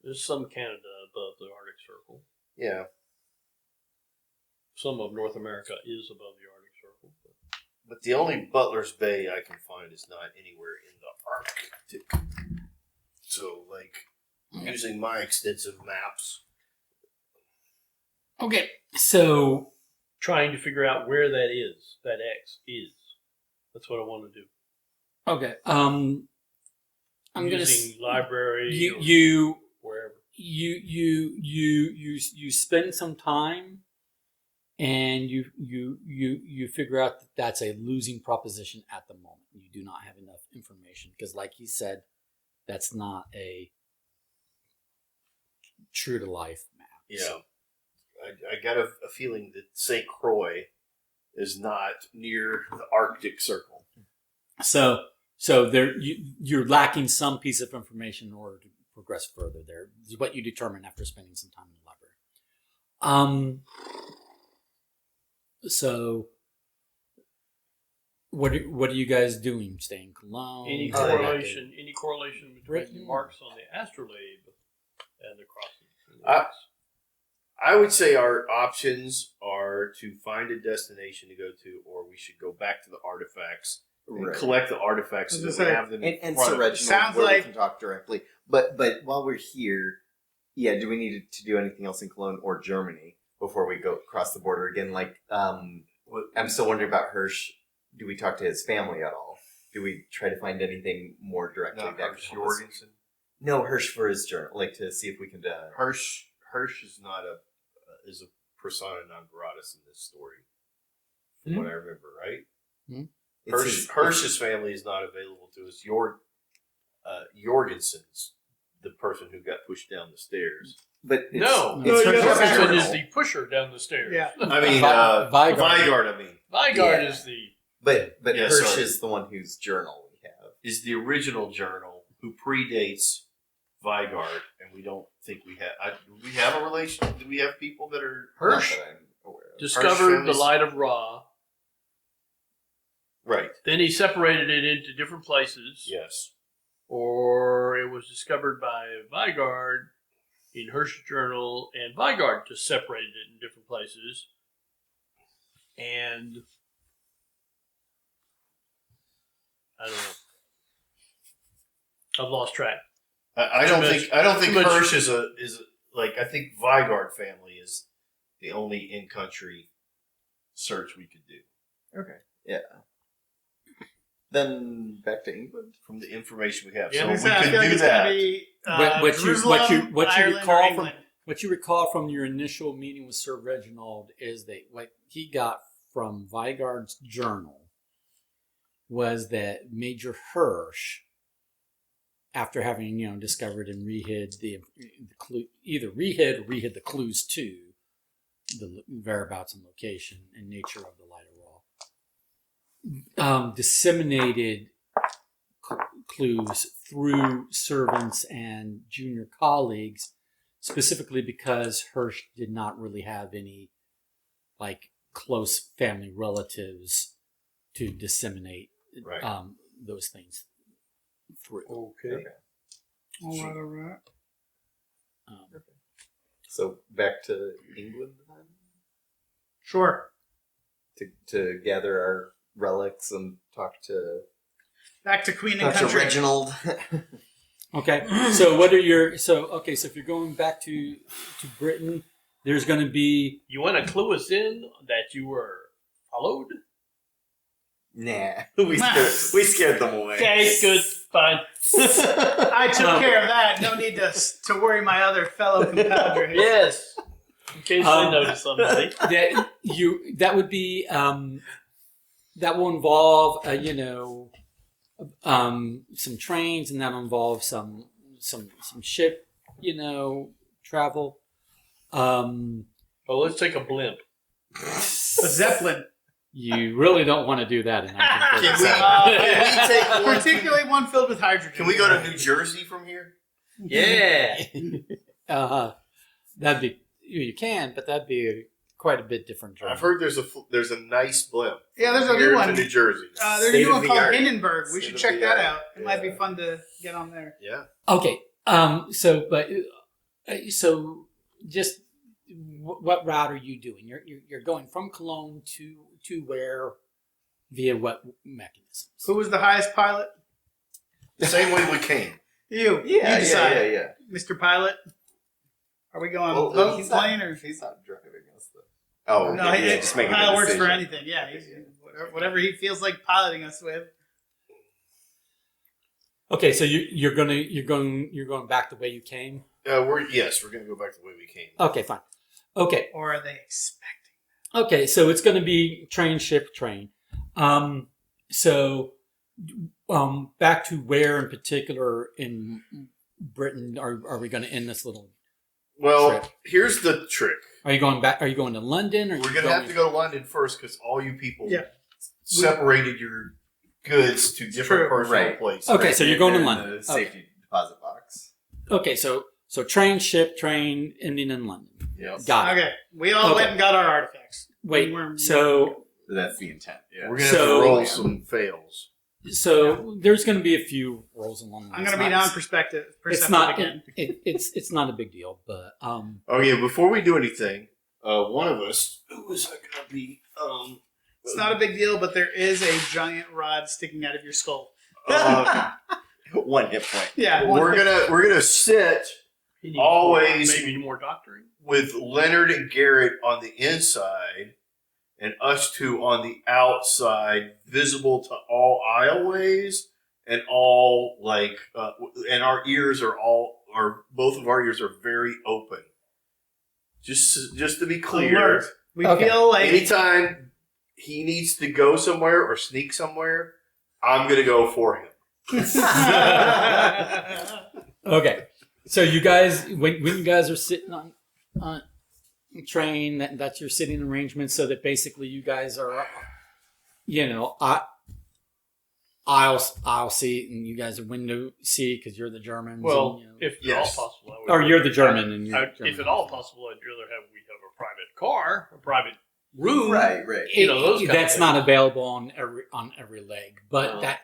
there's some Canada above the Arctic Circle. Yeah. Some of North America is above the Arctic Circle. But the only Butler's Bay I can find is not anywhere in the Arctic. So, like, using my extensive maps. Okay, so Trying to figure out where that is, that X is. That's what I want to do. okay, I'm gonna Using library or you wherever. you spend some time and you figure out that that's a losing proposition at the moment. You do not have enough information because, like he said, that's not a true to life map. Yeah. So, I got a feeling that St. Croix is not near the Arctic Circle. so there you're lacking some piece of information in order to progress further. There is what you determine after spending some time in the library. So what are you guys doing? Staying Cologne? Any Going back to- correlation between Britain? the marks on the astrolabe and the crossings? I would say our options are to find a destination to go to, or we should go back to the artifacts and Right. collect the artifacts so I was that we gonna say, have them And, in and front so of us. Reginald, Sounds where like- we can talk directly. But while we're here, yeah, do we need to do anything else in Cologne or Germany before we go across the border again? Like, I'm still wondering about Hirsch. Do we talk to his family at all? Do we try to find anything more directly? Not that Hirsch could help us? Jorgensen. No, Hirsch for his journal, like to see if we can. Hirsch is not is a persona non gratis in this story, from what I remember, right? It's Hirsch's family is not available to us. Jorgensen's the person who got pushed down the stairs. but it's, No, No, it's you Hirsch's gotta Jorgensen journal. is the pusher down the stairs. Yeah. I mean, Vigard. Vigard. I mean, Vigard Yeah. is the But Yeah, Hirsch sorry. is the one whose journal we have. is the original journal who predates Vigard, and we don't think we have. Do we have a relation? Do we have people that are Hirsch Not that I'm aware of. discovered the families- light of Ra. right? Then he separated it into different places. Yes. Or it was discovered by Vigard in Hirsch's journal, and Vigard just separated it in different places. And I don't know. I've lost track. I Too don't much- think. I don't think too much- Hirsch is like. I think Vigard family is the only in country search we could do Okay. Yeah. Then back to England. from the information we have. Yeah, So I we feel could like do it's gonna that. be, What you Ireland, recall or from England. what you recall from your initial meeting with Sir Reginald is that what he got from Vigard's journal was that Major Hirsch, after having discovered and rehid the clue, either rehid or rehid the clues to the whereabouts and location and nature of the light of Ra, disseminated clues through servants and junior colleagues, specifically because Hirsch did not really have any close family relatives to disseminate Right. those things through. Okay. All right. Um, So back to England then? Sure. To gather our relics and talk to Back to Queen and Dr. Country. Reginald. Okay, so what are your so if you're going back to Britain, there's going to be You want to clue us in that you were followed? Nah, we scared them away. Okay, good, fine. I took care of that. No need to worry my other fellow compadres. Yes. In case they notice somebody. That would be that will involve some trains, and that'll involve some ship travel. Well, let's take a blimp. A Zeppelin. You really don't want to do that in Can we, 1937. can we take one? Particularly one filled with hydrogen. Can we go to New Jersey from here? Yeah. That'd be you can, but that'd be quite a bit different journey. I've heard there's a nice blimp. Yeah, there's a here new to one. New Jersey. There's a State new of one the called art. Hindenburg. We State should of check the that art. out. It might be Yeah. fun to get on there. Yeah. Okay. So just what route are you doing? You're going from Cologne to where via what mechanisms? Who was the highest pilot? The same way we came. You. Yeah, You decide. yeah. Mr. Pilot. Are we going Well, boat, he's plane, not, or? he's not driving us though. Oh, No, okay, yeah, just making pilot the works for decision. anything. Yeah, he's, whatever he feels like piloting us with. Okay, so you're going back the way you came. We're gonna go back the way we came. Okay, fine. Okay, Or are they expecting? okay. So it's going to be train, ship, train. So back to where in particular in Britain are we going to end this little? Well, Trip. here's the trick. Are you going back? Are you going to London? Or We're gonna have to go to London first because all you people Yeah. separated your goods to different True. personal Right. places. Okay, so you're going to In London. The safety deposit box. Okay, so train, ship, train, ending in London. Yep. Got it. Okay, we all Okay. went and got our artifacts. Wait, We're- so That's the intent. Yeah. We're gonna So- have to roll some fails. there's going to be a few rolls along. I'm going to be non-perspective. It's not. It's not a big deal, but Okay, before we do anything, one of us who is gonna be It's not a big deal, but there is a giant rod sticking out of your skull. One hit point. Yeah, we're gonna sit He needs Always- maybe more doctoring. with Leonard and Garrett on the inside and us two on the outside, visible to all aisleways and all and our ears are both of our ears are very open. Just to be clear, Alert. We Okay. feel like anytime he needs to go somewhere or sneak somewhere, I'm gonna go for him. okay. So you guys, when you guys are sitting on a train, that's your sitting arrangement, so that basically you guys are, aisle seat, and you guys are window seat because you're the Germans. Well, and, if at Yes. all possible, I would or you're the German, and you're if German. at all possible, I'd rather we have a private car, a private room. Right. those kind of that's things. not available on every leg, but No. that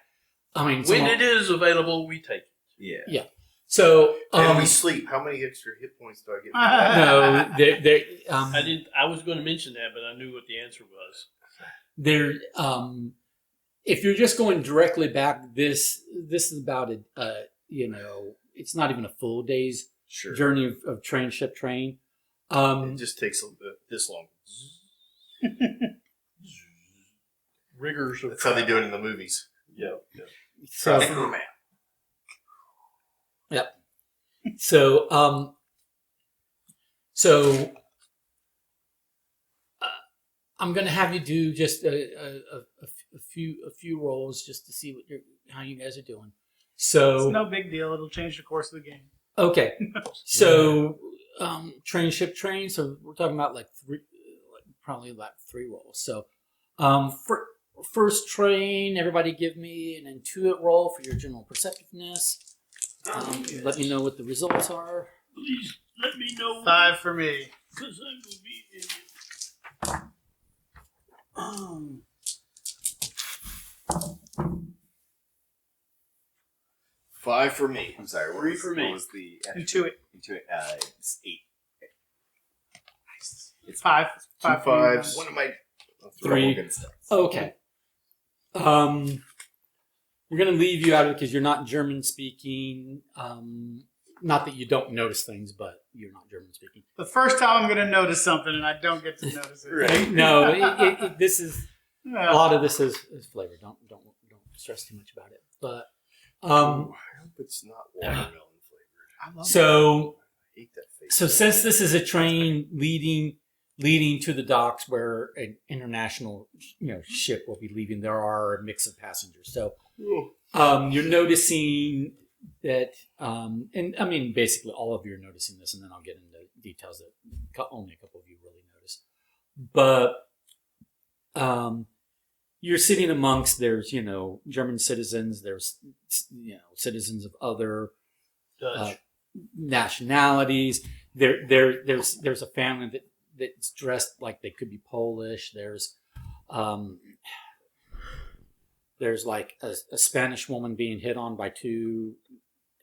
I mean, When it is available, we take it. Yeah. so And we sleep. How many extra hit points do I get? no, I was going to mention that, but I knew what the answer was. there if you're just going directly back, this is about it's not even a full day's Sure. journey of train, ship, train. It just takes this long. Rigors of That's how they do it in the movies. Yep. So I'm going to have you do just a few rolls just to see how you guys are doing. So it's no big deal. It'll change the course of the game. okay, so train, ship, train. So we're talking about probably about 3 rolls. So first train, everybody give me an intuit roll for your general perceptiveness. Let me know what the results are. Please let me know. 5 for me. Because I will be in it. 5 for me. I'm sorry. What 3 was, for me. What was the Intuit. It's 8. It's 5. 2 5 for you. 5s. One of my 3. good stuff. Okay. We're going to leave you out of it because you're not German speaking. Not that you don't notice things, but you're not German speaking. The first time I'm going to notice something and I don't get to notice it. Right. No, this is A lot of this is flavor. Don't stress too much about it. But I hope it's not watermelon flavored. I love so I hate that face. so since this is a train leading to the docks where an international ship will be leaving, there are a mix of passengers. So you're noticing that, and I mean basically all of you are noticing this, and then I'll get into details that only a couple of you really notice. But you're sitting amongst, there's German citizens, there's citizens of other Dutch. nationalities. There's a family that's dressed like they could be Polish. There's like a Spanish woman being hit on by two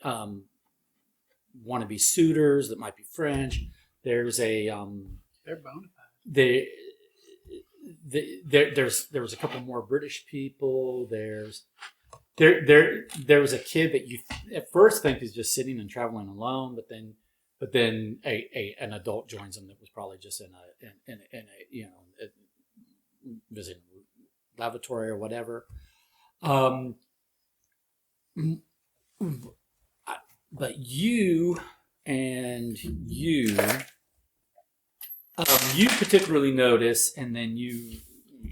wannabe suitors that might be French. There's a They're bona fide. there was a couple more British people. There was a kid that you at first think is just sitting and traveling alone, but then an adult joins them that was probably just in a visiting laboratory or whatever. But you particularly notice, and then you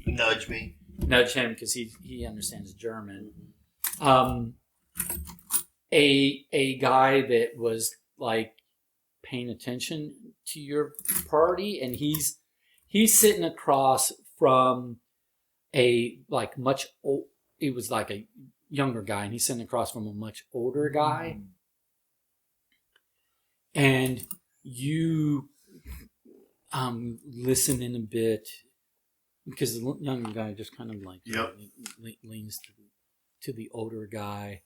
Nudge me. nudge him because he understands German. A guy that was like paying attention to your party, and he's sitting across from a like much old. It was like a younger guy, and he's sitting across from a much older guy, and you listen in a bit because the younger guy just kind of like leans to the older guy,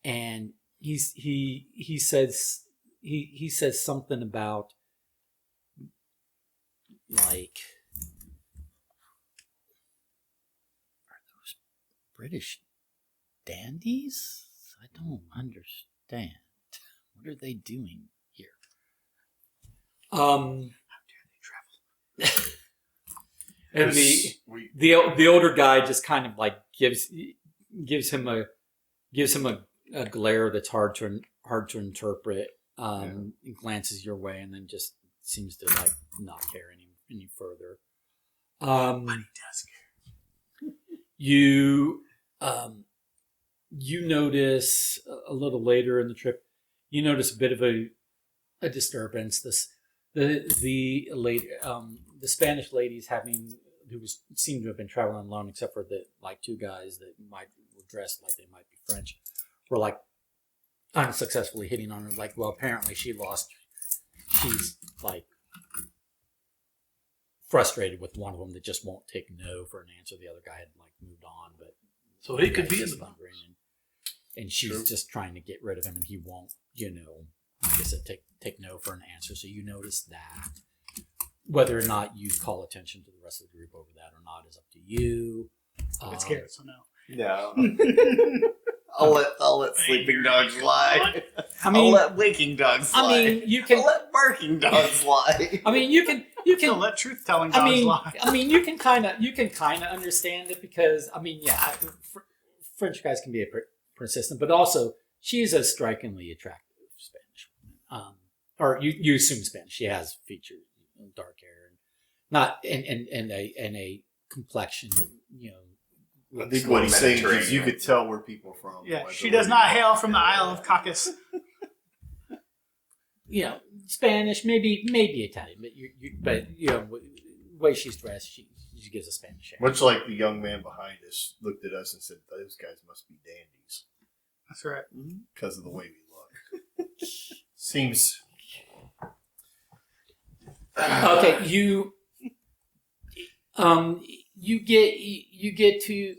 and he says something about like, are those British dandies? I don't understand. What are they doing here? How dare they travel? And the older guy just kind of like gives him a glare that's hard to interpret. He glances your way and then just seems to like not care any further. But he does care. You notice a little later in the trip. You notice a bit of a disturbance. The Spanish ladies seem to have been traveling alone, except for the like two guys that were dressed like they might be French, were like unsuccessfully hitting on her. Like, well, apparently she's like frustrated with one of them that just won't take no for an answer. The other guy had like moved on, but So he could be in the thundering, and she's just trying to get rid of him, and he won't. Like I said, take no for an answer. So you notice that. Whether or not you call attention to the rest of the group over that or not is up to you. It's scary, so no. No. I'll let sleeping dogs lie. I'll let waking dogs lie. I mean, you can. I'll let barking dogs lie. I mean, you can. Don't let truth-telling dogs lie. I mean, you can kind of understand it because French guys can be persistent, but also she's a strikingly attractive Spanish woman. Or you assume Spanish. She has features, dark hair, and a complexion that I think what he's saying is you could tell where people are from. Yeah, she does not hail from the Isle of Caucasus. Spanish, maybe Italian, but the way she's dressed, she gives a Spanish hair. Much like the young man behind us looked at us and said, "Those guys must be dandies." That's right. Because of the way we look. Seems. Okay, you get to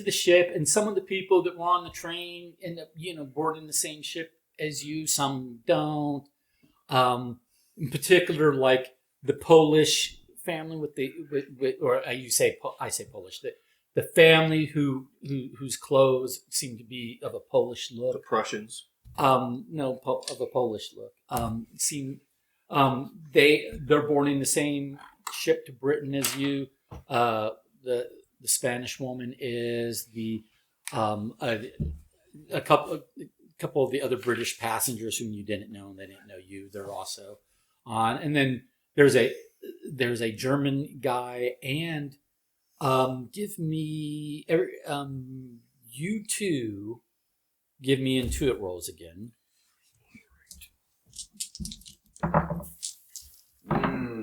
the ship, and some of the people that were on the train end up boarding the same ship as you. Some don't. In particular, like the Polish family I say Polish. The family whose clothes seem to be of a Polish look. The Prussians. No, of a Polish look. They're boarding the same ship to Britain as you. The the Spanish woman is the a couple of the other British passengers whom you didn't know and they didn't know you. They're also on, and then there's a German guy and give me you two give me intuit rolls again.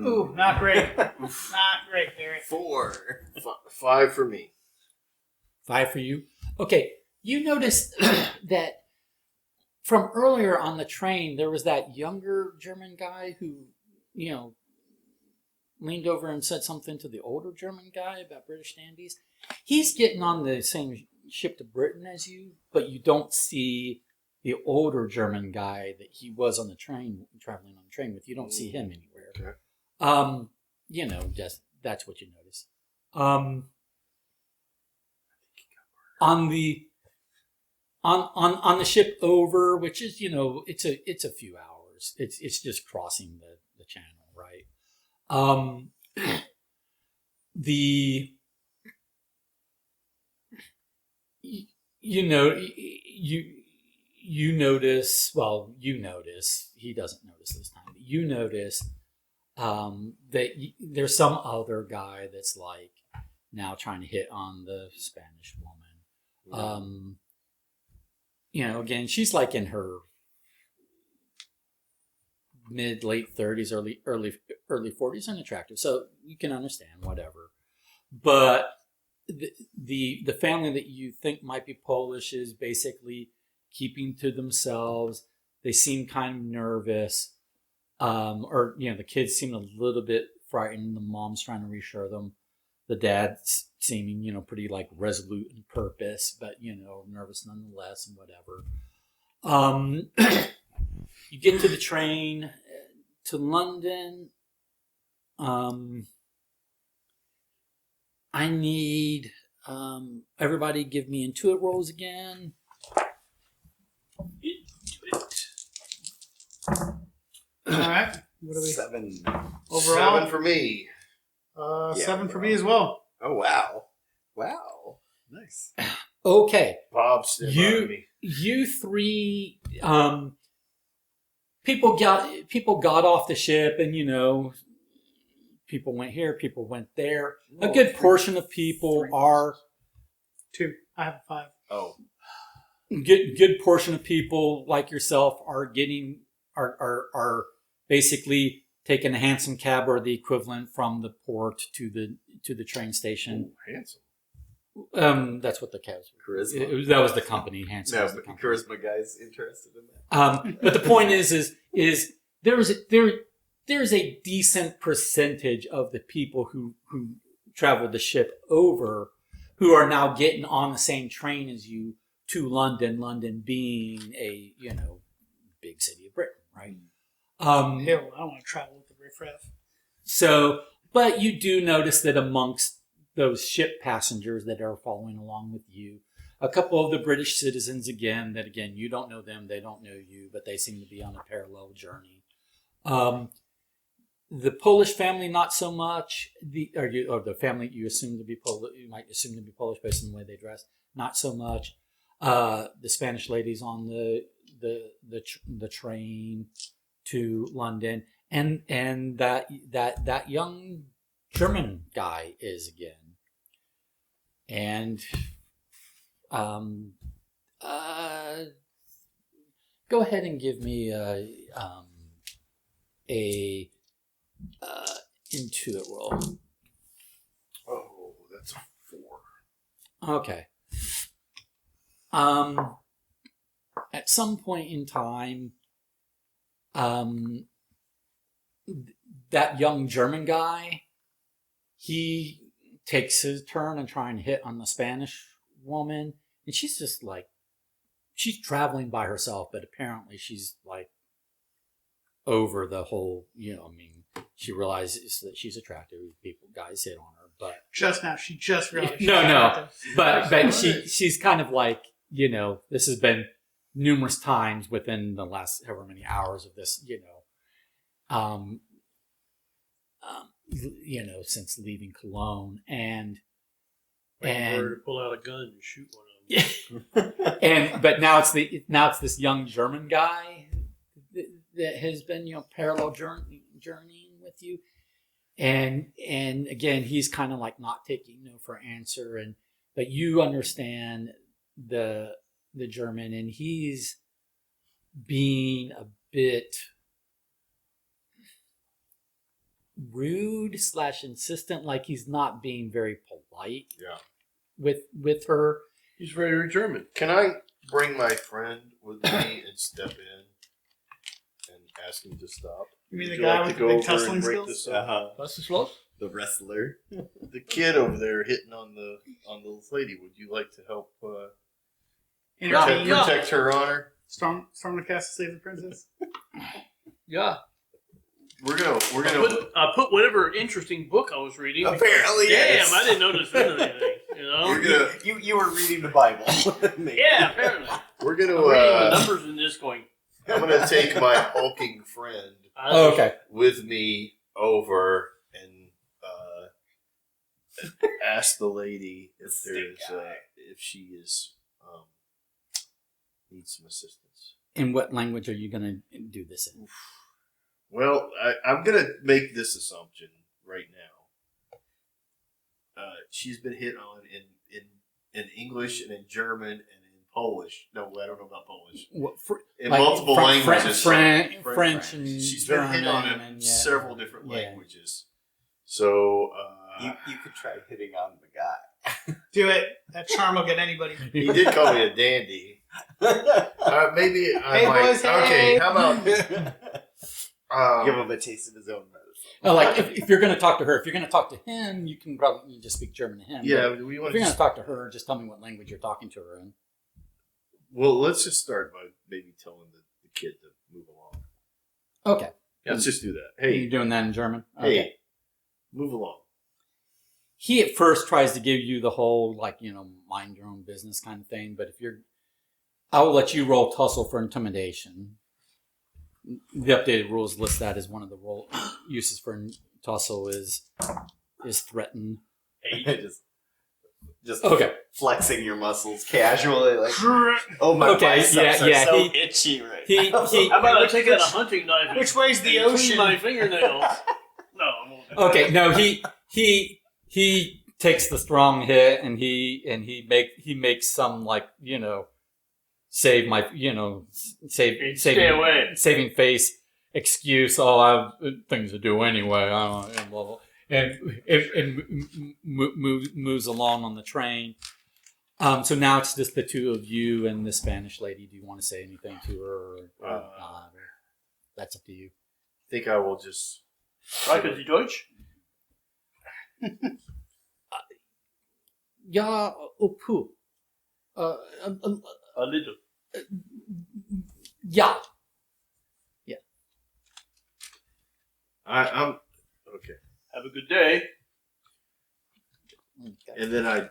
Ooh, not great. Not great, Gary. 4. 5 for me. 5 for you. Okay, you noticed that from earlier on the train, there was that younger German guy who, leaned over and said something to the older German guy about British dandies. He's getting on the same ship to Britain as you, but you don't see the older German guy that he was on the train, traveling on the train with. You don't see him anywhere. Okay. Just that's what you notice. On the ship over, which is it's a few hours. It's just crossing the channel, right? You notice. Well, you notice. He doesn't notice this time. But you notice that there's some other guy that's like now trying to hit on the Spanish woman. Again, she's like in her mid late 30s, early 40s, and attractive, so you can understand whatever. But the family that you think might be Polish is basically keeping to themselves. They seem kind of nervous, or the kids seem a little bit frightened. The mom's trying to reassure them. The dad's seeming, pretty like resolute in purpose, but nervous nonetheless, and whatever. You get to the train to London. I need everybody give me intuit rolls again. All right. What are we? 7. Overall? 7 for me. 7 for me as well. Oh, wow. Wow. Nice. Okay. Bob stood by me. You three people got off the ship, and people went here, people went there. A good portion of people are 2. I have a 5. Oh. Good portion of people like yourself are basically taking a hansom cab or the equivalent from the port to the train station. Ooh, handsome. That's what the cabs were. Charisma. That was the company. Hanson No, was the but the company. charisma guy's interested in that. But the point is there's a decent percentage of the people who traveled the ship over who are now getting on the same train as you to London. London being a big city of Britain, right? Hell, I don't want to travel with the riffraff. So, but you do notice that amongst those ship passengers that are following along with you, a couple of the British citizens again, you don't know them, they don't know you, but they seem to be on a parallel journey. The Polish family, not so much. The family you assume to be Polish, you might assume to be Polish based on the way they dress, not so much. The Spanish ladies on the train to London, and that young German guy is again. And go ahead and give me a intuit roll. Oh, that's a 4. Okay. At some point in time, that young German guy, he takes his turn and trying to hit on the Spanish woman, and she's just like, she's traveling by herself, but apparently she's like over the whole, she realizes that she's attractive. Guys hit on her, but Just now, she just realized. No. but she's kind of like, this has been numerous times within the last however many hours of this, since leaving Cologne. And And to pull out a gun and shoot one of them. yeah. But now it's this young German guy that has been parallel journeying with you, and again he's kind of like not taking no for answer, but you understand the German, and he's being a bit rude / insistent, like he's not being very polite Yeah. with her. He's very German. Can I bring my friend with me and step in and ask him to stop? You mean Would the guy like with to the go big over and tussling break skills? this up? What's the slope? The wrestler. The kid over there hitting on the lady. Would you like to help Entertain. Yeah. protect her honor? Storm the castle, save the princess. Yeah. We're gonna. I put whatever interesting book I was reading. Apparently, Damn, yes. I didn't know this read anything. You were reading the Bible. Yeah, apparently. We're gonna. I'm reading the numbers in this going. I'm gonna take my hulking friend Oh, okay. with me over and ask the lady if there's if she is needs some assistance. In what language are you going to do this in? Well, I'm gonna make this assumption right now. She's been hit on in English and in German and in Polish. No, I don't know about Polish. In multiple languages. French and she's German. been hit on in and, several different yeah. languages. So You could try hitting on the guy. Do it. That charm will get anybody. he did call me a dandy. Maybe I Hey, might. boys, hey. Okay, how about Give him a taste of his own medicine. Oh, like if you're going to talk to her, if you're going to talk to him, you can probably just speak German to him. yeah, But we if want you're going to. to talk to her, just tell me what language you're talking to her in. Well, let's just start by maybe telling the kid to move along. Okay. Let's just do that. Are you Hey, doing that in German? hey, Okay. move along. He at first tries to give you the whole mind your own business kind of thing, but I will let you roll tussle for intimidation. The updated rules list that as one of the role uses for tussle is threaten. Just Okay. flexing your muscles casually, like, oh, my Okay, biceps yeah, are so he- itchy right He now. How about I take out a hunting knife? and- Which way's the and clean ocean? my fingernails. No, I won't. do that. okay. No, he takes the strong hit and he makes some save my Stay away. saving face excuse. Oh, I have things to do anyway. I don't know, blah, blah. And moves along on the train. So now it's just the two of you and the Spanish lady. Do you want to say anything to her? Or not? Or that's up to you. I think I will just. Sprechen Sie Deutsch? Ja, opu. A little. Yeah. I'm okay. Have a good day. And then I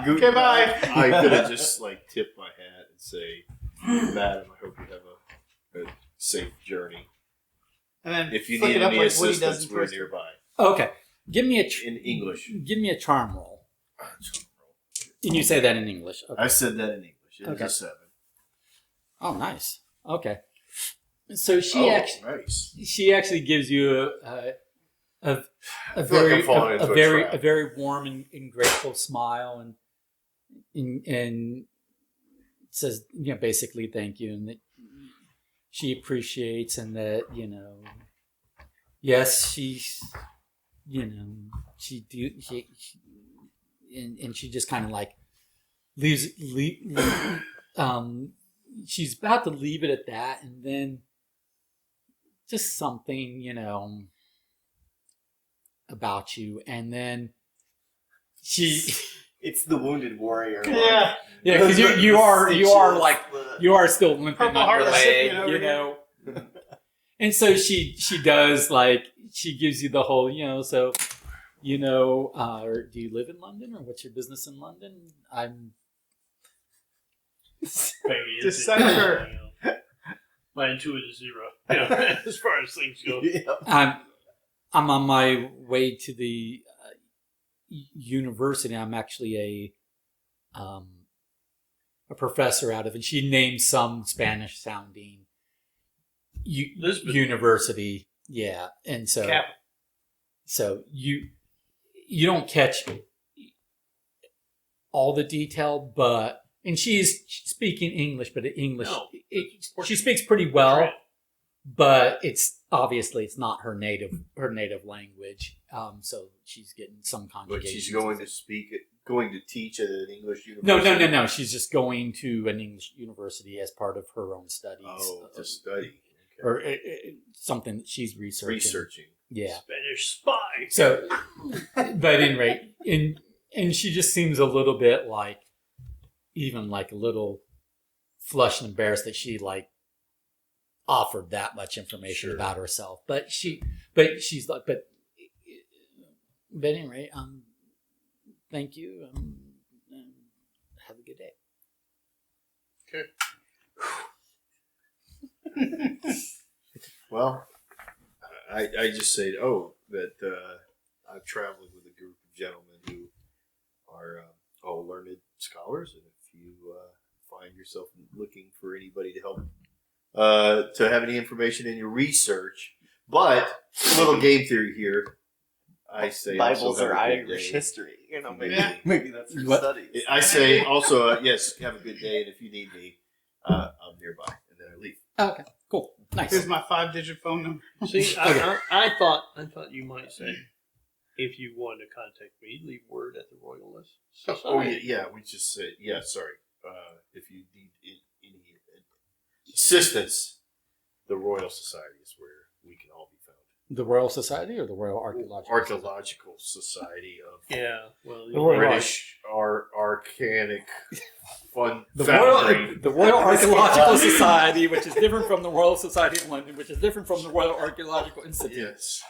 Okay, bye. I'm gonna just tip my hat and say, Madam, I hope you have a safe journey. And then If you flick need it up any like Woody does assistance, in we're first. nearby. Okay. Give me In English. Give me a charm roll. And you say that in English. Okay. I said that in English. It's Okay. a 7. Oh, nice. Okay. So she actually gives you a feel like I'm falling into a trap. very warm and grateful smile and says basically thank you, and that she appreciates, and that yes, she's and she just kind of leaves she's about to leave it at that, and then just something about you, and then she It's the wounded warrior. Yeah. yeah, because you are still limping Purple on Heart your recipient leg, over you here. know. And so she does she gives you the whole so or do you live in London, or what's your business in London? I'm Decipher. My intuitive is 0. As far as things go. Yeah. I'm on my way to the university I'm actually a professor out of, and she named some Spanish sounding Lisbon. university. Yeah, and so Capital. so you don't catch all the detail, and she's speaking English, but English No. she speaks pretty well, but it's not her native language. So she's getting some But conjugations. she's going to teach at an English university. No. She's just going to an English university as part of her own studies. Oh, to study. Okay. Or something that she's researching. Yeah. Spanish spy. So, but at any rate, and she just seems a little bit even a little flushed and embarrassed that she offered that much information Sure. about herself. But she's like, but anyway, thank you. Have a good day. Well, I just say, that I've traveled with a group of gentlemen who are all learned scholars, and if you find yourself looking for anybody to help to have any information in your research, but a little game theory here. I say Bibles also or have a good Irish day. history. Maybe Yeah. maybe that's your What? studies. I say also yes, have a good day, and if you need me, I'm nearby, and then I leave. Okay, cool, nice. Here's my 5-digit phone number. See, I thought you might say, if you wanted to contact me, leave word at the Royalist Society. Oh yeah, we just said sorry. If you need any assistance, the Royal Society is where we can all be found. The Royal Society or the Royal Archaeological? Archaeological Society of Yeah, well, The Royal British Arcanic Fun The Foundry. Royal Archaeological Society, which is different from the Royal Society of London, which is different from the Royal Archaeological Institute. Yes.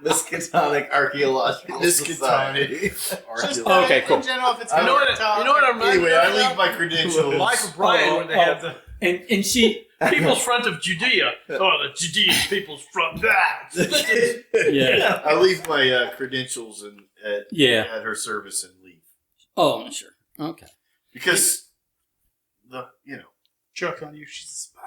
Miskatonic Archaeological Society. Archaeological. Okay, cool. In general, if it's You know what? talk, You know what I'm Anyway, I leave my credentials. Life of Brian when they have the And she, People's Front of Judea. Oh, the Judean People's Front. yeah, I leave my credentials at her service and leave oh, sure, okay. because Joke on you. She's a spy.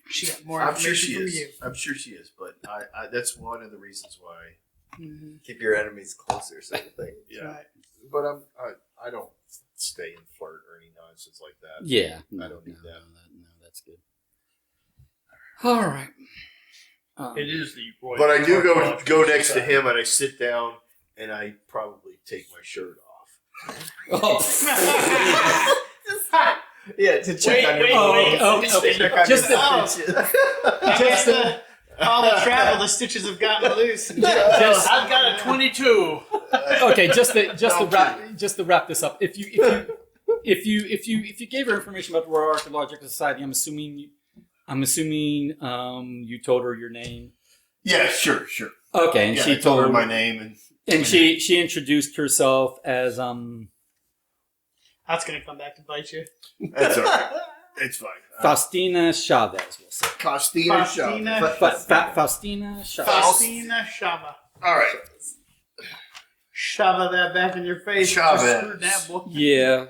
She got more I'm sure information she from is. you. I'm sure she is, but I that's one of the reasons why. Mm-hmm. Keep your enemies closer, sort of thing. Yeah, Right. but I don't stay and flirt or any nonsense like that. Yeah, I don't need that. No, that's good. All right. It is the Royal But I do go Archaeological next to Society. him and I sit down and I probably take my shirt off. Oh, Yeah, to check on your wait, bones. okay. Check on Just your the- stitches. Just all the travel, the stitches have gotten loose. Just- I've got a 22. okay. Just to wrap this up. If you gave her information about the Royal Archaeological Society, I'm assuming you told her your name. Yeah, sure. Okay, and Yeah, she I told her told my name and she introduced herself as That's going to come back to bite you. That's all right. It's fine. Faustina Chavez. We'll say Faustina Faustina. Faustina Chavez. Faustina Shava. All right. Shove that back in your face. Chavez. Just screw that boy. Yeah,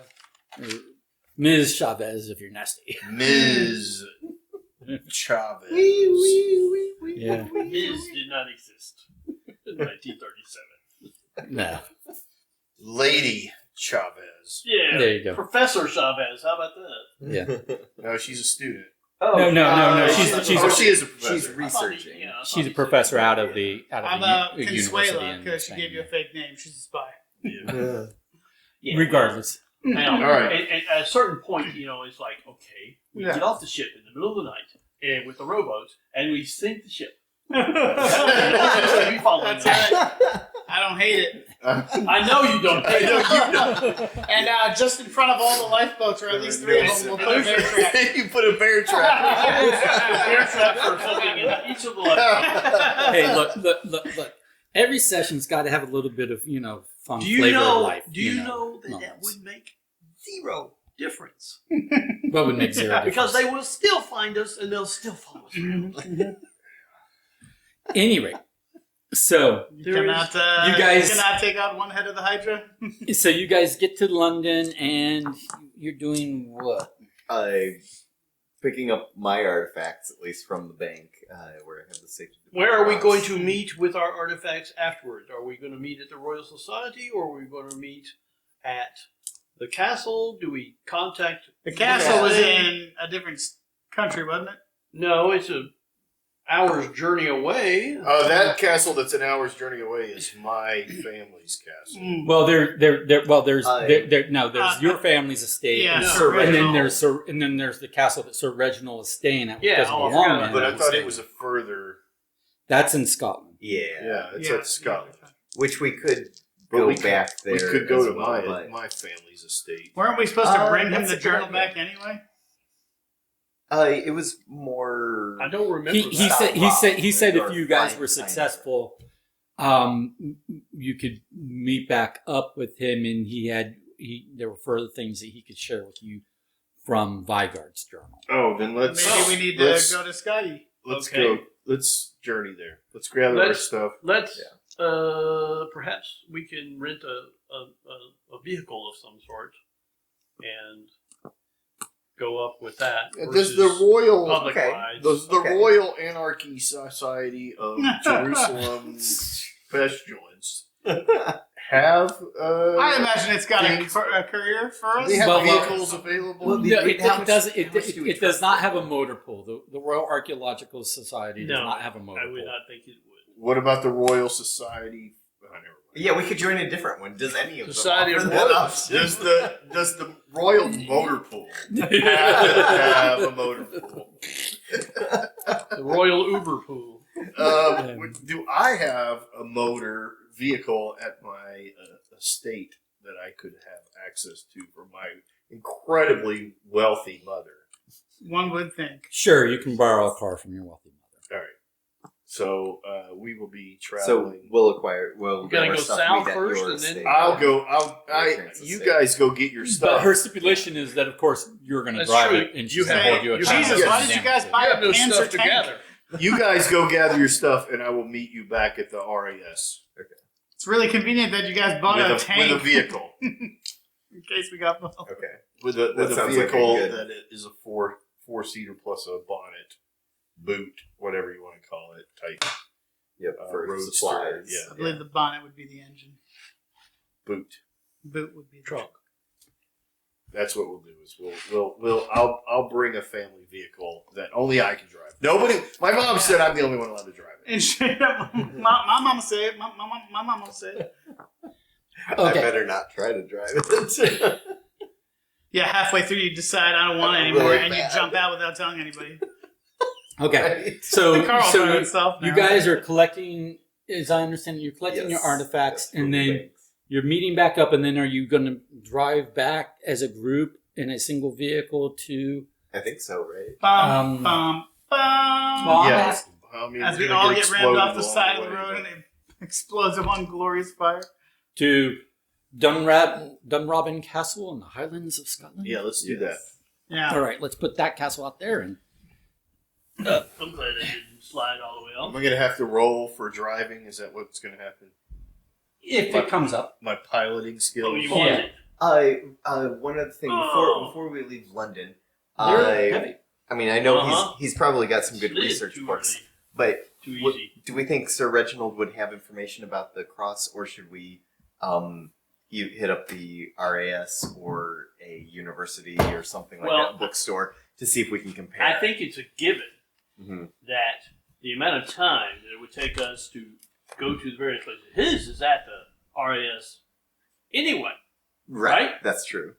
Ms. Chavez, if you're nasty. Ms. Chavez. Yeah, His did not exist in 1937. no. Lady Chavez. Yeah. There you go. Professor Chavez. How about that? Yeah. No, she's a student. No. She's She is a professor. She's researching. Yeah, I thought she's a you professor said- out of the How about university Consuela? in Because she Spain. gave you a fake name. She's a spy. Yeah. Yeah. Regardless. Now, All right. and at a certain point, it's like, okay, we Yeah. get off the ship in the middle of the night and with the rowboats, and we sink the ship. We follow That's that. right. I don't hate it. I know you don't. I know you don't. And just in front of all the lifeboats, or at least 3 of them, we'll put a bear trap. You put a bear trap. Bear trap for something in each of the lifeboats. Hey, look. Every session's got to have a little bit of fun Do you flavor know? of life. Do you know that moments. would make zero difference? What would make zero difference? Because they will still find us and they'll still follow us around. Any rate, So You cannot, you guys- you cannot take out one head of the Hydra. you guys get to London and you're doing what? Picking up my artifacts, at least from the bank, where I have the safety. Where are we deposit going box. to meet with our artifacts afterwards? Are we going to meet at the Royal Society, or are we going to meet at the castle? Do we contact The castle was Yeah. in a different country, wasn't it? No, it's a hour's journey away. That castle that's an hour's journey away is my family's castle. Well, there's your family's estate, Yeah, and, Sir and then Reginald. there's the castle that Sir Reginald is staying at, which Yeah, doesn't I belong forgot to him. But I thought it was a further. That's in Scotland. Yeah, it's at Scotland. Which we could But go we could- back there. We could go as to well, my family's estate. Weren't we supposed to bring him that's the a good journal idea. back anyway? It was more. I don't remember. He that. said Or if you guys fine, were fine. successful, you could meet back up with him, and there were further things that he could share with you from Vigard's journal. Oh, then let's. Maybe we need to go to Scotty. Let's Okay. go. Let's journey there. Let's gather our stuff. Let's perhaps we can rent a vehicle of some sort and go up with that. Does the versus royal public okay. rides. does the Okay. Royal Anarchy Society of Jerusalem Pestilence have? I imagine it's got things- a career for us. They have Well, vehicles available. well, No, Wait, how much- it does not have a motor pool. The Royal Archaeological Society does No, not have a motor I pool. would not think it would. What about the Royal Society? Oh, never mind. Yeah, we could join a different one. Does any of Society them of offer that Royals. option? Does the Royal Motor Pool have a motor pool? The Royal Uber Pool. Do I have a motor vehicle at my estate that I could have access to for my incredibly wealthy mother? One would think. Sure, you can borrow a car from your wealthy mother. All right. So we will be So traveling. we'll acquire. We'll You gotta grab our go stuff, south meet at first your and then- estate. I'll go. Kansas You State. guys go get your But stuff. her stipulation is that, of course, you're going to That's drive true. it, and You she's going have- to hold you you accountable. Jesus, have- why did you guys buy You a have no Panzer stuff tank? together. You guys go gather your stuff, and I will meet you back at the RAS It's really convenient that you guys bought a tank with a vehicle. in case we got both. Okay. with That a sounds like a vehicle good- that is a four-seater plus a bonnet, boot, whatever you want to call it, type Yep. For roadster. supplies. Yeah, I believe the bonnet would be the engine. boot. Boot would be the Trunk. That's what we'll do. Is I'll bring a family vehicle that only I can drive. Nobody. My mom said I'm the only one allowed to drive it. And shit, my mama said, my mama said, I Okay. better not try to drive it. yeah, halfway through you decide I don't want it Really anymore, and bad. you jump out without telling anybody. Okay. So, The car will drive itself you now. guys are collecting, as I understand it, you're collecting your artifacts, and then you're meeting back up, and then are you going to drive back as a group in a single vehicle to... I think so, right? Bum, Um, bum, bum. Well, I'm Yeah. asking. I mean, As we're we gonna all get rammed exploded off the along side of the way, road but- and it explodes in one glorious fire. To Dunrobin Castle in the Highlands of Scotland? Yeah, let's do that. Yeah. All right, let's put that castle out there. And I'm glad I didn't slide all the way Am up. I going to have to roll for driving? Is that what's going to happen? if it comes up. My piloting skills. Oh, you want Yeah. it? One other thing Oh. before we leave London, They're heavy. I mean, I know Uh-huh. he's probably got some good Slid research too books, early, but too what- easy. do we think Sir Reginald would have information about the cross, or should we you hit up the RAS or a university or something like Well, that, bookstore, to see if we can compare? I think it's a given Mhm. that the amount of time that it would take us to go to the various places. His is at the RAS anyway, right? That's true.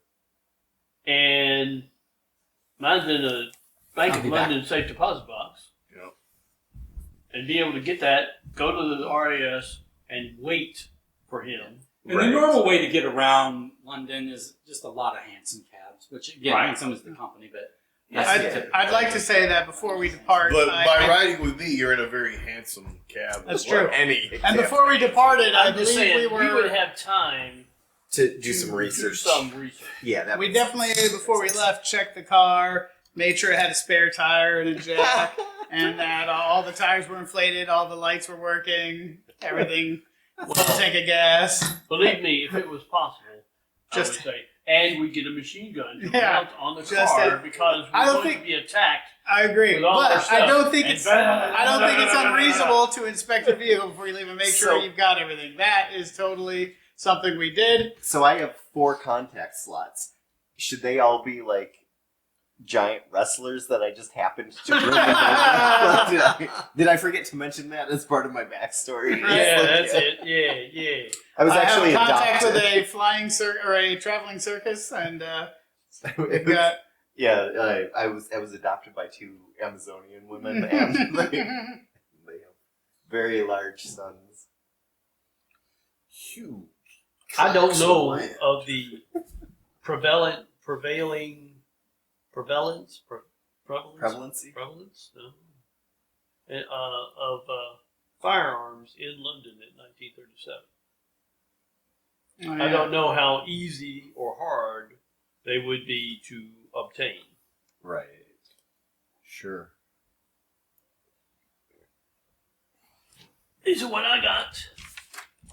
and mine's in a Bank I'll of be London safe deposit box. Yeah. And be able to get that, go to the RAS, and wait for him. And the normal way to get around London is just a lot of hansom cabs, which again, Right. hansom is the company, but I'd like to say that before we depart. But by riding with me, you're in a very handsome cab. That's as well. true. Any And before we departed, I I'm just believe saying, we would were. have time to do some to research. Do some research. Yeah, that We makes definitely, before we left, checked the car, made sure it had a spare tire and a jack. and that all the tires were inflated, all the lights were working, everything, full tank of gas. Believe me, if it was possible, I would Just- say, and we get a machine gun to Yeah, mount on the just car that- because I we're don't going think- to be attacked. I agree, With all our but I stuff. don't think And it's unreasonable to inspect your vehicle before you leave and make sure So- you've got everything. That is totally something we did. So I have 4 contact slots. Should they all be like giant wrestlers that I just happened to bring in? Did I forget to mention that as part of my backstory? Yeah, Like, that's it. Yeah. I was I actually have contact adopted. with a flying or a traveling circus, and It we've was- got. I was adopted by 2 Amazonian women, and they have very large sons. Huge. I don't tracts of know land. of the prevalence, Prevalency? no. Of firearms in London in 1937. I don't know how easy or hard they would be to obtain. Right. Sure. These are what I got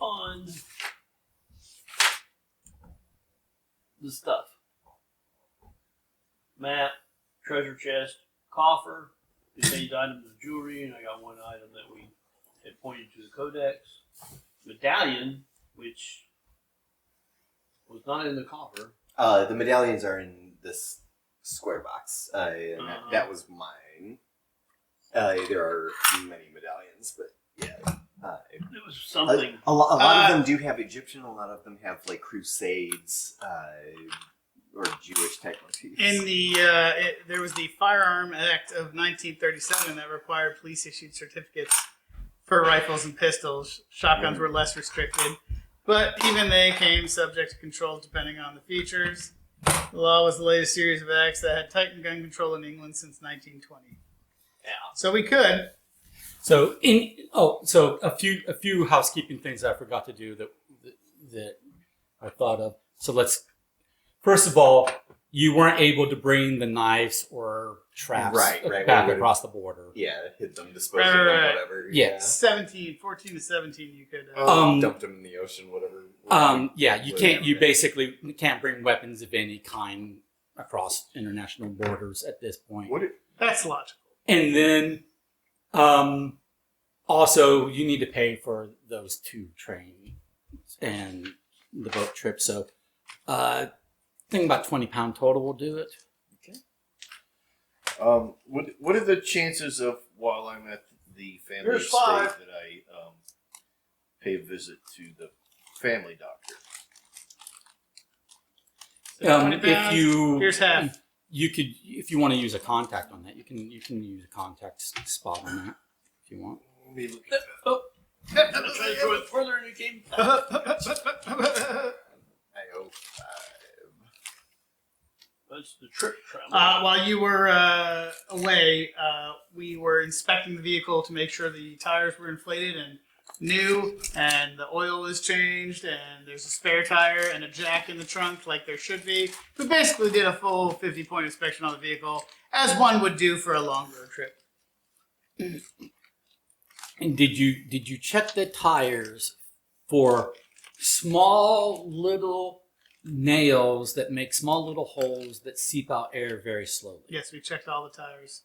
on the stuff. Map, treasure chest, coffer, contains items of jewelry, and I got one item that we had pointed to the codex. Medallion, which was not in the coffer. The medallions are in this square box, and that was mine. There are many medallions, but yeah. It was something. A lot of them do have Egyptian. A lot of them have like Crusades or Jewish type motifs. In the there was the Firearm Act of 1937 that required police issued certificates for rifles and pistols. Shotguns were less restricted, but even they came subject to controls depending on the features. The law was the latest series of acts that had tightened gun control in England since 1920. Yeah. So we could. So a few housekeeping things I forgot to do that I thought of. So first of all, you weren't able to bring the knives or traps Right, back we across the border. Yeah, hit them, dispose of them, Right. whatever. Yeah. 14 to 17 you could. Dumped them in the ocean, whatever. Yeah, you can't. You basically can't bring weapons of any kind across international borders at this point. That's logical. And then, also, you need to pay for those 2 trains and the boat trip. So, I think about £20 total will do it. What are the chances of while I'm at the family Here's estate 5. that I pay a visit to the family doctor? If you Here's half. you could, if you want to use a contact on that, you can use a contact spot on that if you want. Let me look Oh, I'm gonna try to throw it further in the game. I hope. That's the trick. While you were away, we were inspecting the vehicle to make sure the tires were inflated and new, and the oil was changed, and there's a spare tire and a jack in the trunk like there should be. We basically did a full 50-point inspection on the vehicle, as one would do for a longer trip. And did you check the tires for small little nails that make small little holes that seep out air very slowly? Yes, we checked all the tires.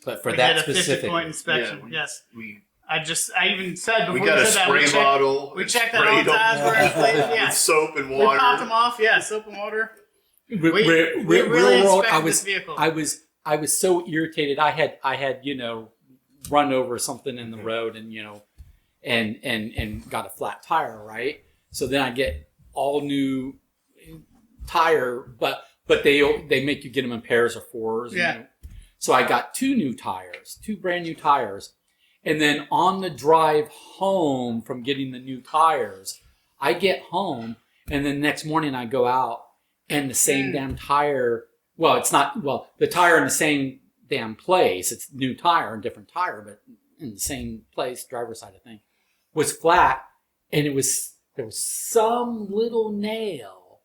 But for We that did a 50-point specific, inspection. Yeah, yes. we I even said before we got a said that, spray we checked, bottle. we and checked that all the sprayed tires were inflated. Yeah. with soap and We water. popped them off. Yeah, soap and water. We real really world, inspected this vehicle. I was so irritated. I had run over something in the road and and got a flat tire, right? So then I get all new tire, but they make you get them in pairs of 4s. Yeah. So I got 2 brand new tires. And then on the drive home from getting the new tires, I get home and then next morning I go out and the same damn tire, the tire in the same damn place, it's new tire and different tire, but in the same place, driver's side of thing, was flat, and there was some little nail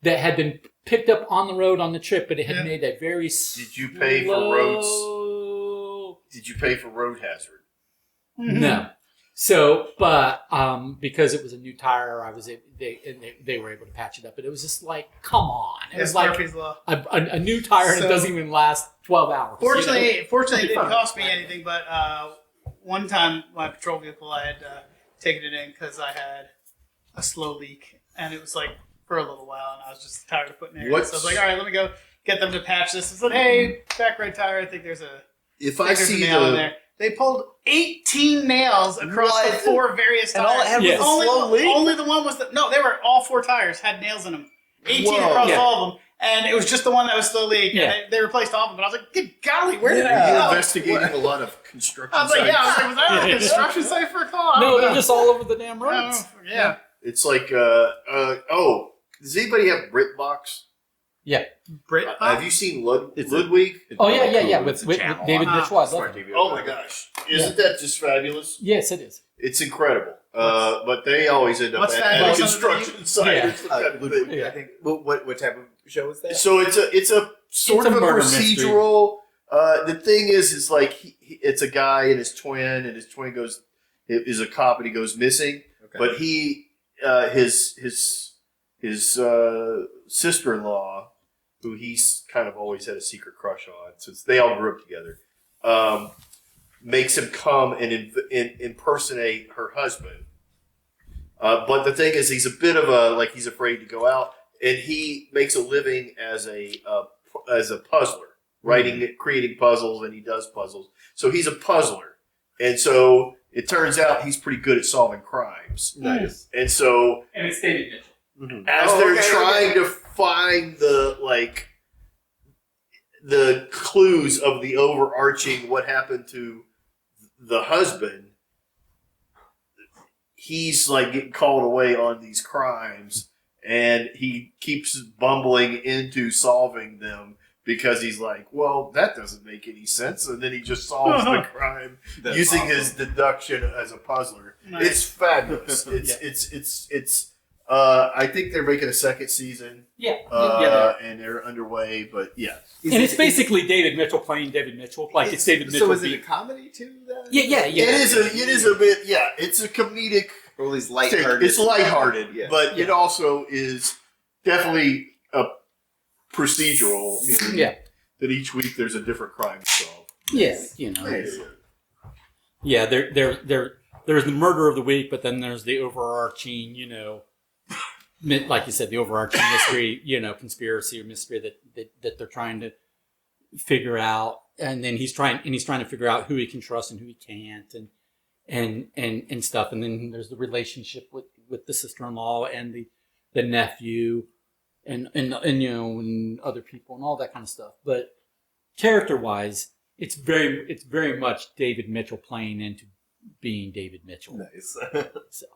that had been picked up on the road on the trip, but it had made a very Did you pay for roads? did you pay for road hazard? No. So, but because it was a new tire, they were able to patch it up. But it was just like, come on! It was like Murphy's Law. a new tire, and it doesn't even last 12 hours. Fortunately, you know? it didn't cost me anything. But one time, my patrol vehicle, I had taken it in because I had a slow leak, and it was like for a little while, and I was just tired of putting it in. So I was like, all right, let me go get them to patch this. I said, hey, back right tire, I think there's a nail in there. They pulled 18 nails across the 4 various tires. And all it had was a slow leak? Only the one was they were all 4 tires had nails in them. 18 across all of them. And it was just the one that was slow leak. Yeah. And they replaced all of them. But I was like, good golly, where did it You're go? investigating a lot of construction I was like, sites. was that a construction site for a car? No, they're just all over the damn roads. Yeah. It's like, does anybody have BritBox? Yeah. Brit Have you seen It's Ludwig? Oh yeah. It's With a channel David on Mitchell, I love Smart it. TV. Oh my gosh. Isn't that just fabulous? Yes, it is. It's incredible. But they always end up What's at that? a What's construction site. Yeah. or some kind of thing. Yeah. I think. What type of show is that? So it's a sort It's of a a murder mystery. procedural. The thing is like it's a guy and his twin, and his twin is a cop, and he goes missing. Okay. But his sister-in-law, who he's kind of always had a secret crush on, since they all grew up together, makes him come and impersonate her husband. But the thing is, he's a bit of he's afraid to go out, and he makes a living as a puzzler, creating puzzles, and he does puzzles. So he's a puzzler, and so it turns out he's pretty good at solving crimes. Nice. And so And it's David Mitchell. as they're trying to find the clues of the overarching what happened to the husband, he's like getting called away on these crimes, and he keeps bumbling into solving them because he's like, well, that doesn't make any sense, and then he just solves the crime using his deduction as a puzzler. Nice. It's fabulous. It's I think they're making a second season. Yeah. And they're underway, but yeah. And it's basically David Mitchell playing David Mitchell. Like it's David Mitchell. So is it a comedy too? Then? Yeah. It is a bit, yeah, it's a comedic. Or at least lighthearted. It's lighthearted, Yeah. but it also is definitely a procedural. Yeah. That each week there's a different crime to solve. Yeah. You know. Yeah. There's the murder of the week, but then there's the overarching, like you said, the overarching mystery, conspiracy or mystery that they're trying to figure out, and then he's trying to figure out who he can trust and who he can't, and stuff. And then there's the relationship with the sister-in-law and the nephew, and other people and all that kind of stuff. But character-wise, it's very much David Mitchell playing into being David Mitchell. Nice. So,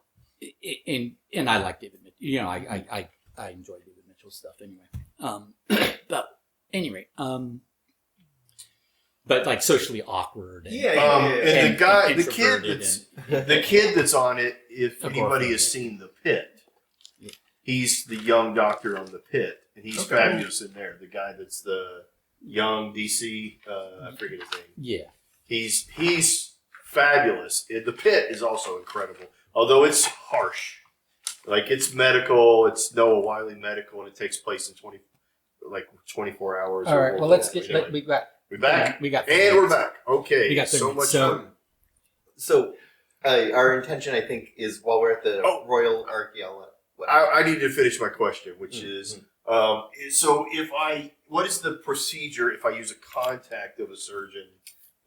and I like David Mitchell. I enjoy David Mitchell's stuff anyway. But anyway, but like socially awkward. And, And the guy, and the kid that's on it, if anybody has seen The Pit, he's the young doctor on The Pit, and he's fabulous in there. The guy that's the young DC, I forget his name. Yeah, he's fabulous. The Pit is also incredible, although it's harsh. Like it's medical, it's Noah Wiley medical, and it takes place in 24 hours. all right. Well, let's get. We got. We're back. We got. And we're back. Okay. We got so much so, fun. So, our intention, I think, is while we're at the Royal Archaeological. I need to finish my question, which is, so what is the procedure if I use a contact of a surgeon,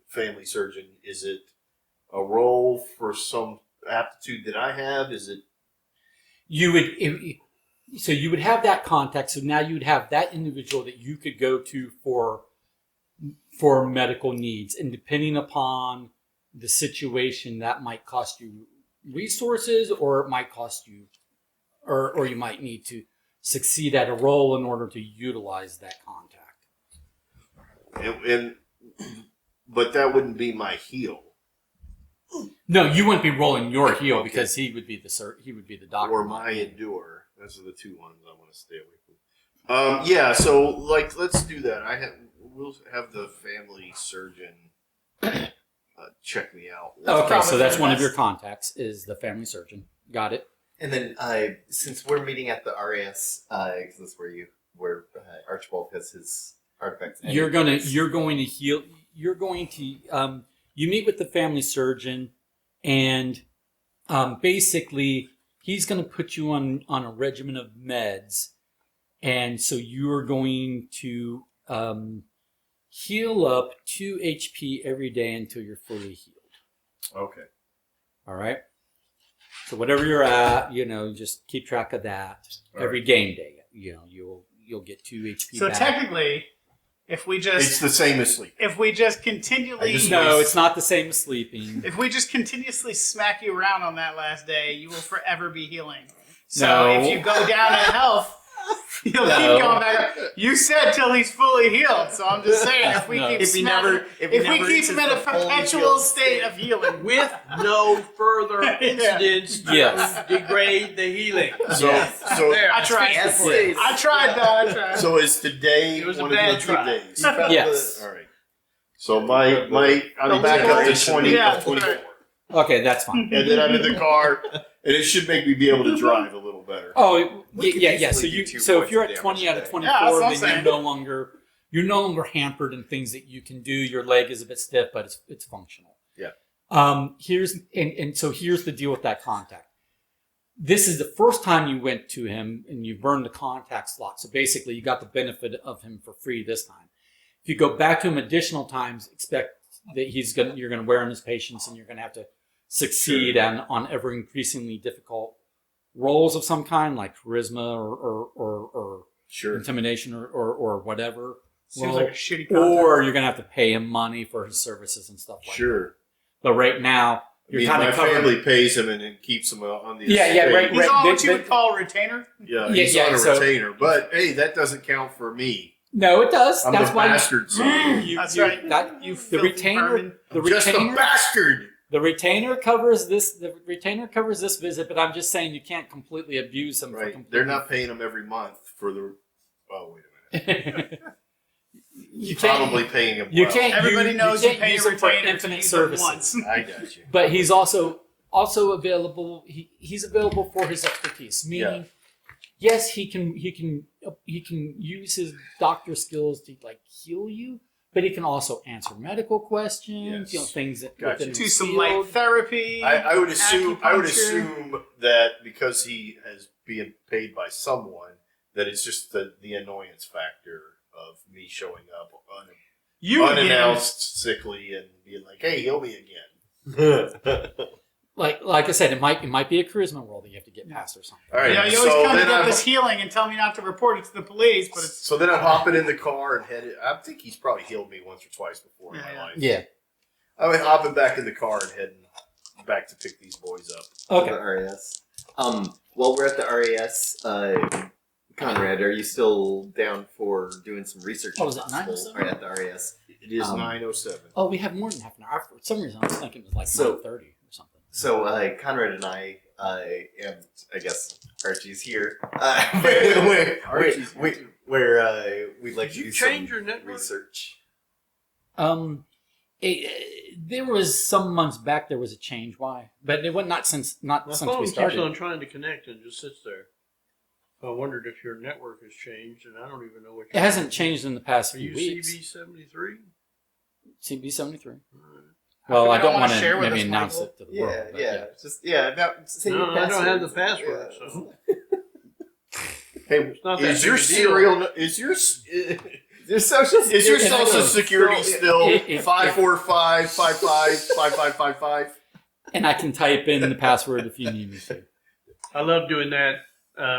family surgeon? Is it a role for some aptitude that I have? Is it? You would have that contact. So now you would have that individual that you could go to for medical needs, and depending upon the situation, that might cost you resources, or it might cost you, or you might need to succeed at a role in order to utilize that contact. But that wouldn't be my heel. No, you wouldn't be rolling your heel because he would be the doctor. Or my endure. Those are the two ones I want to stay away from. Yeah, so let's do that. We'll have the family surgeon check me out. Okay, probably so that's the one of best. your contacts is the family surgeon. Got it. And then, since we're meeting at the RAS, because that's where Archibald has his artifacts. You're going to heal. You're going to you meet with the family surgeon, and basically he's going to put you on a regimen of meds, and so you're going to heal up 2 HP every day until you're fully healed. Okay. All right. So whatever you're at, just keep track of that. Every game day, you'll get 2 HP. So back. technically, if we It's just the same as sleep. continually No, it's not the same as sleeping. if we just continuously smack you around on that last day, you will forever be healing. So No. if you go down in health, you'll No. keep going back up. You said till he's fully healed, so I'm just saying if we No. keep If he smacking- never- if if he we never keep him in a reaches the fully perpetual healed state of healing. With no further incidents to Yes. degrade the healing. So, Yes. so, There, I tried. Yes, I yes. tried, though. I tried. so is today It was a one of bad the 2 try. days? You found Yes. All right. So I'm back up to 20, Yeah, 24. right. Okay, that's fine. And then I'm in the car, and it should make me be able to drive a little better. Oh, We could yeah. easily So do 2 so if points you're of at 20 out of damage 24, Yeah, that's what I'm then saying. you're no longer hampered in things that you can do. Your leg is a bit stiff, but it's functional. Yeah. Here's the deal with that contact. This is the first time you went to him and you burned the contact slot. So basically, you got the benefit of him for free this time. If you go back to him additional times, expect that you're gonna wear him as patience, and you're gonna have to succeed on ever increasingly difficult roles of some kind, like charisma or Sure. intimidation or whatever. Seems role. like a shitty contact. Or you're gonna have to pay him money for his services and stuff like that. Sure. But right now, I you're mean, kind my of covered. family pays him and then keeps him on the Yeah, estate. right. He's on what they- you would call a retainer. Yeah, Yeah, he's yeah, on a so- retainer. But hey, that doesn't count for me. No, it does. I'm That's the why bastard son. That's right. You You the filthy retainer. vermin. The Just a retainer. bastard. The retainer covers this. The retainer covers this visit, but I'm just saying you can't completely abuse him. For Right. completely, They're not paying him every month for the. Oh, wait a minute. you can't. Probably paying him. You well. can't. Everybody knows you can't pay use a him for retainer to infinite use them services. once. I got you. But he's also available. He's available for his expertise. Meaning, yes, he can use his doctor skills to heal you, but he can also answer medical questions. Yes. Things that Gotcha. within Do his some field. light therapy. I would assume. I would acupuncture. assume that because he is being paid by someone, that it's just the annoyance factor of me showing up You again. unannounced, sickly, and being like, "Hey, heal me again." Like I said, it might be a charisma roll that you have to get past or something. All right. Yeah, you always so come to then get I'm, this healing and tell me not to report it to the police, but it's so then I'm hopping in the car and headed. I think he's probably healed me once or twice before in Yeah, my yeah. life. Yeah. I'm hopping back in the car and heading back to pick these boys up. Okay. The RAS. While we're at the RAS, Conrad, are you still down for doing some research? Oh, was if it possible, 9:07? right at the RAS? It is Um, 9:07. Oh, we have more than half an hour. For some reason, I was thinking it was like So- 9:30 or something. So Conrad and I, and I guess Archie's here. Archie's here too. We'd like Did to you do change some your network? research. There was some months back there was a change. Why? But it was not since My we phone keeps started. on trying to connect and just sits there. I wondered if your network has changed, and I don't even know what. It hasn't changed in the past Are few you weeks. CB73? CB73. How Well, come I you don't wanna want to share with maybe us, announce Michael? it to the world. But No, say No, your I don't have the passwords. password, Yeah. so Hey, it's not that is big your a deal. serial? Is your Your social is your security social security still if- 545555555? And I can type in the password if you need me to. I love doing that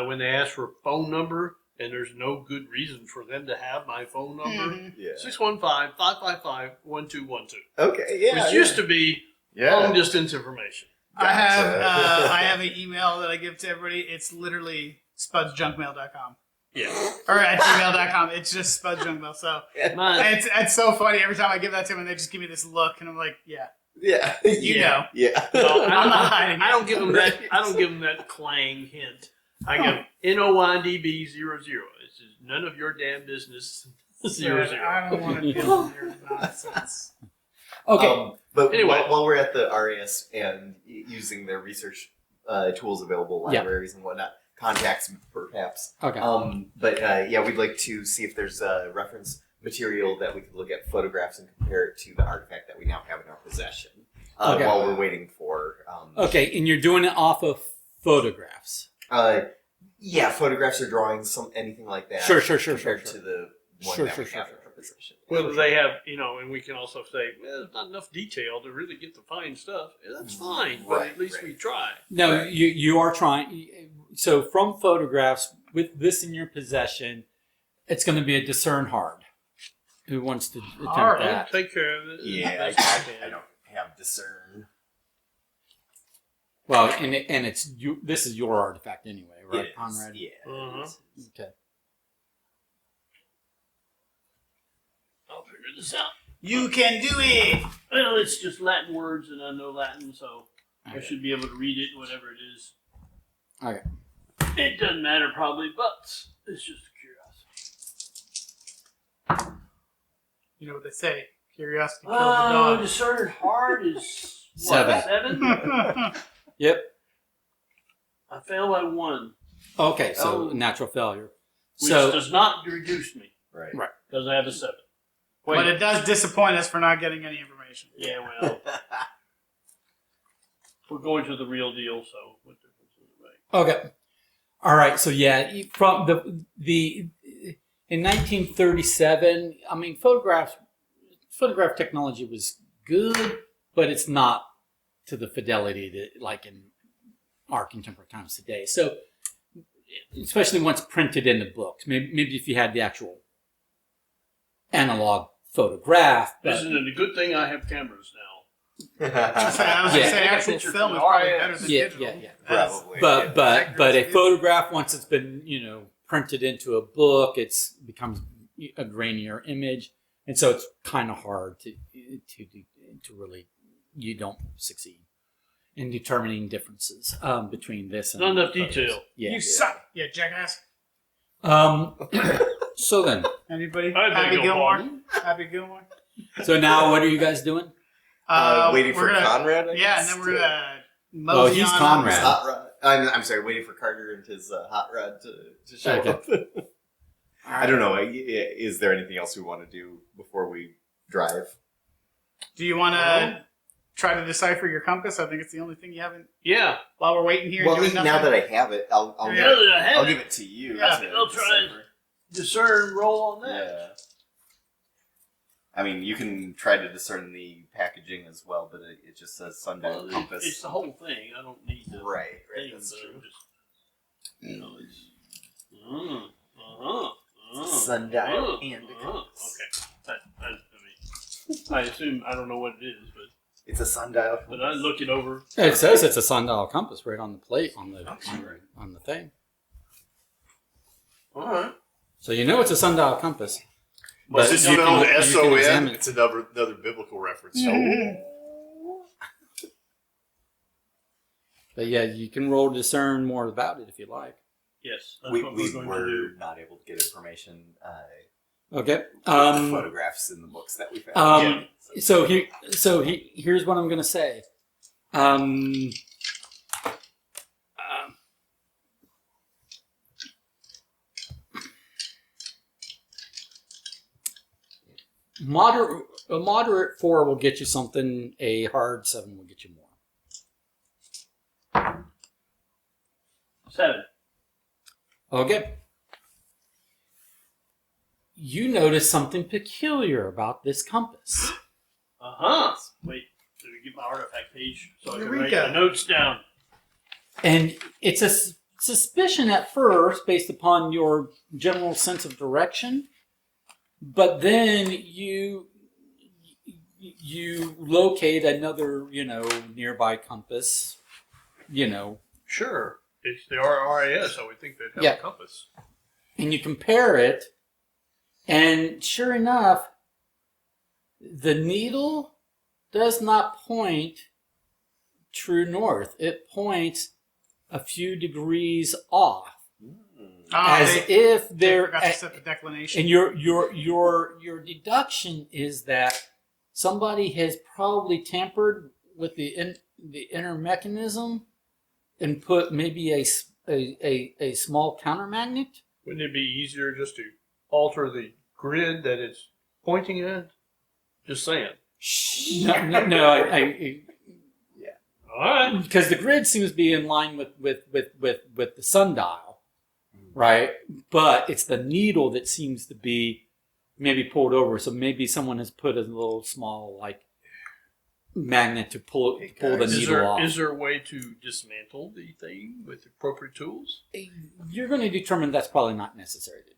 when they ask for a phone number, and there's no good reason for them to have my phone number. Mhm. Yeah. 615-555-1212. Okay. Yeah. Which used to be long distance information. I have an email that I give to everybody. It's literally spudsjunkmail.com. Yeah. Or at gmail.com. It's just spudsjunkmail. So Mine, it's so funny. Every time I give that to them, and they just give me this look, and I'm like, yeah. Yeah. You know. Yeah. well, I'm not hiding I it. don't give them that. I don't give them that clang hint. I give NOYDB00. It's just none of your damn business. 00. I don't want to deal with your nonsense. Okay. But Anyway. while we're at the RAS and using their research tools available, Yeah. libraries and whatnot, contacts perhaps. Okay. But yeah, we'd like to see if there's a reference material that we could look at photographs and compare it to the artifact that we now have in our possession Okay. while we're waiting for. Okay, and you're doing it off of photographs. Yeah, photographs or drawings, anything like that. Sure. Compared to the one Sure, that sure, we sure, have sure. in our possession. Whether they have, and we can also say, well, there's not enough detail to really get the fine stuff. Yeah, that's fine, but Right, at least right. we try. No, Right. you are trying. So from photographs, with this in your possession, it's going to be a discern hard. Who wants to attempt All right. I'll that? take care of it. Yeah, Best I don't have discern. Well, and it's you. This is your artifact anyway, right, It is, Conrad? Yeah. Uh-huh. it is. Okay. I'll figure this out. You can do it. Well, it's just Latin words, and I know Latin, so I Okay. should be able to read it, whatever it is. Okay. It doesn't matter, probably, but it's just a curiosity. You know what they say? Curiosity kills Oh, the discern hard is Seven. what, 7? dog. Yep. I failed by 1, Okay. So Oh. natural failure. which So does not reduce me Right. Right. because I have a 7. Wait, But it does disappoint us for not getting any information. yeah, well, we're going to the real deal, so what difference does it make? okay. All right. So yeah, from the in 1937, I mean, photograph technology was good, but it's not to the fidelity that like in our contemporary times today. So, especially once printed into books, maybe if you had the actual analog photograph, but Isn't it a good thing I have cameras now? I was going to Yeah. say Take a actual picture film from is probably RAS. better than Yeah, digital. yeah. That's- Probably. but a photograph once it's been printed into a book, it's becomes a grainier image, and so it's kind of hard to really, you don't succeed in determining differences between this and Not enough photos. detail. Yeah. You suck, you jackass. So then, Anybody? I beg Happy your Gilmore? pardon? Happy Gilmore? so now what are you guys doing? Waiting for we're gonna, Conrad. I Yeah, guess, and then we're going to Oh, mosey he's on Conrad. His hot rod. I'm sorry, waiting for Carter and his hot rod to show Okay. up. I don't know. Is there anything else we want to do before we drive? Do you want to try to decipher your compass? I think it's the only thing you haven't. Yeah. While we're waiting here Well, and doing nothing. now that I have it, I'll Yeah. Now that I have I'll it, give it to you. Yeah. to I'll try decipher. discern, roll on that. Yeah. I mean, you can try to discern the packaging as well, but it just says sundial Well, compass. it's the whole thing. I don't need the Right, thing, that's but true. Just, it's Sundial and a compass. Okay. I assume I don't know what it is, It's a sundial. but I look it over. It says it's a sundial compass right on the plate on the on the thing. All right. So you know it's a sundial compass. But But since you you know can- the you can examine SON, it. it's another biblical reference. But yeah, you can roll to discern more about it if you like. Yes, that's We what we're going to were do. not able to get information Okay. with the photographs in the books that we found. Here's what I'm gonna say. A moderate 4 will get you something. A hard 7 will get you more. 7. Okay. You notice something peculiar about this compass. Wait, let me get my artifact page so I can Eureka. write the notes down. And it's a suspicion at first based upon your general sense of direction, but then you locate another, nearby compass, Sure. It's the RAS, so we think they'd have Yeah. a compass. and you compare it, and sure enough, the needle does not point true north. It points a few degrees off, as if they they're forgot to set the declination. and your deduction is that somebody has probably tampered with the inner mechanism and put maybe a small counter magnet. Wouldn't it be easier just to alter the grid that it's pointing at? Just saying. No. All right. Because the grid seems to be in line with the sundial, right? But it's the needle that seems to be maybe pulled over. So maybe someone has put a little small like magnet to pull the needle off. Is there a way to dismantle the thing with appropriate tools? You're going to determine that's probably not necessary to do.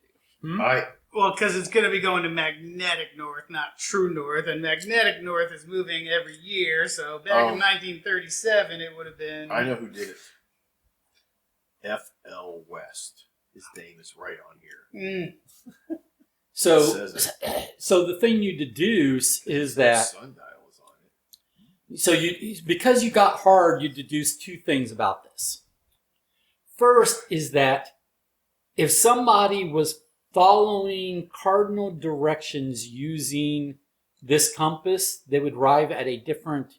Well, because it's going to be going to magnetic north, not true north, and magnetic north is moving every year. So back in 1937, it would have been. I know who did it. F.L. West. His name is right on here. So It the thing you deduce is that sundial is on it. so because you got hard, you deduce two things about this. First is that if somebody was following cardinal directions using this compass, they would arrive at a different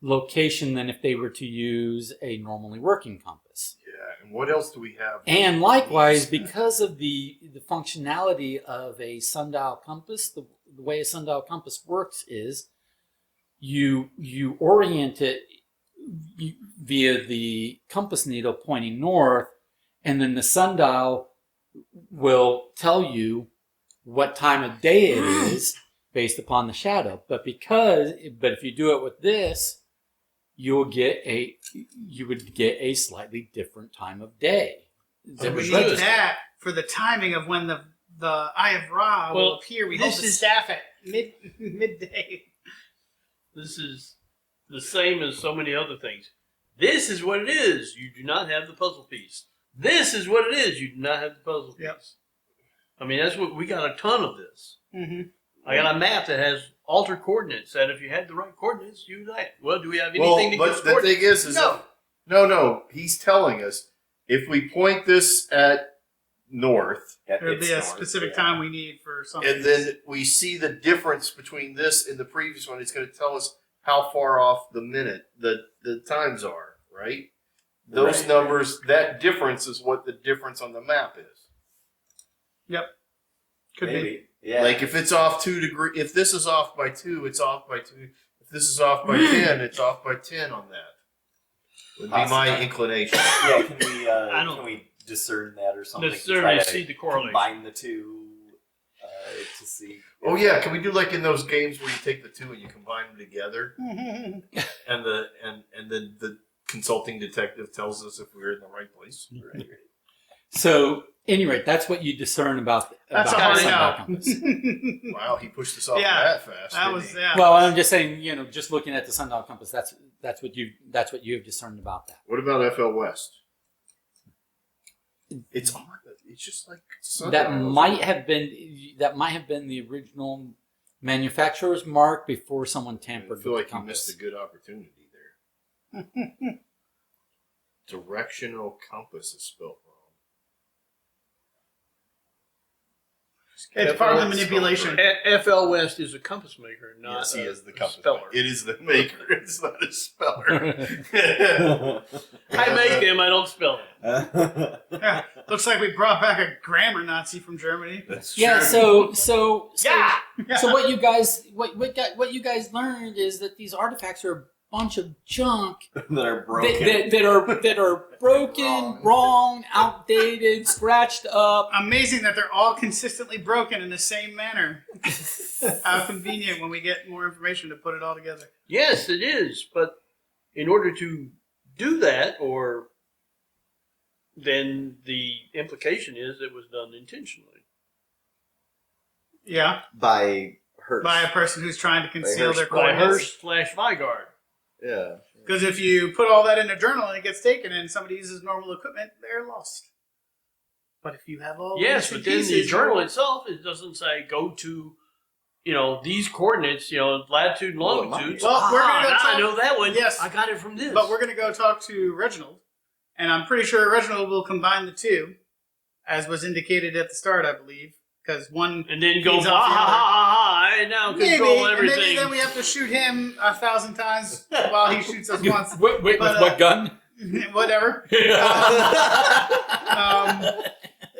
location than if they were to use a normally working compass. Yeah, and what else do we have? And likewise, because of the functionality of a sundial compass, the way a sundial compass works is you orient it via the compass needle pointing north, and then the sundial will tell you what time of day it is based upon the shadow. But if you do it with this, you would get a slightly different time of day. So we need that for the timing of when the Eye of Ra will appear. We hold the staff at midday. This is the same as so many other things. This is what it is. You do not have the puzzle piece. This is what it is. You do not have the puzzle piece. Yep. I mean, that's what we got a ton of this. Mm-hmm. I got a map that has altered coordinates. That if you had the right coordinates, you would. Well, do we have anything to give us But the thing is No. no. He's telling us if we point this at north, There'll be a specific time we need for something. and then we see the difference between this and the previous one, it's going to tell us how far off the times are, right? Those Right. numbers, that difference is what the difference on the map is. Yep. Could be. Maybe. Yeah. Like if it's off 2 degrees, if this is off by 2, it's off by 2. If this is off by 10, it's off by 10 on that. Would be my Possibly. inclination. Yeah, can we discern that or something? Discern Try and to see the correlation. Combine the two to see. Oh yeah, can we do like in those games where you take the two and you combine them together, and then the consulting detective tells us if we're in the right place? Right. So, anyway, that's what you discern about That's the all I sundial know. compass. Wow, he pushed us off Yeah, that fast. That didn't was he? yeah. Well, I'm just saying, just looking at the sundial compass, that's what you've discerned about that. What about FL West? It's just like That might have been the original manufacturer's mark before someone I tampered feel with like the you compass. missed a good opportunity there. Directional compass is spelled wrong. It's part of the manipulation. FL West is a compass maker, not Yes, he is the compass speller. maker. It is the maker. It's not a speller. I make them, I don't spell them. Yeah. Looks like we brought back a grammar Nazi from Germany. That's Yeah. true. So Yeah. what you guys learned is that these artifacts are a bunch of junk that are broken. that are broken, wrong, outdated, scratched up. Amazing that they're all consistently broken in the same manner. How convenient when we get more information to put it all together. Yes, it is. But in order to do that, then the implication is it was done intentionally. Yeah. By Hirsch. By a person who's trying to conceal their By coordinates. Hirsch/Vigard. Yeah. Because if you put all that in a journal and it gets taken and somebody uses normal equipment, they're lost. But if you have all Yes, these but then the pieces, journal you're- itself, it doesn't say go to, these coordinates, latitude and Well, it longitude. might. Well, we're gonna go now I talk- know that one. Yes. I got it from this. But we're going to go talk to Reginald, and I'm pretty sure Reginald will combine the two, as was indicated at the start, I believe. because one And then go feeds ha off the ha other. ha ha! I now control and maybe everything. then we have to shoot him 1,000 times while he shoots us once. Wait, But, with what gun? Whatever.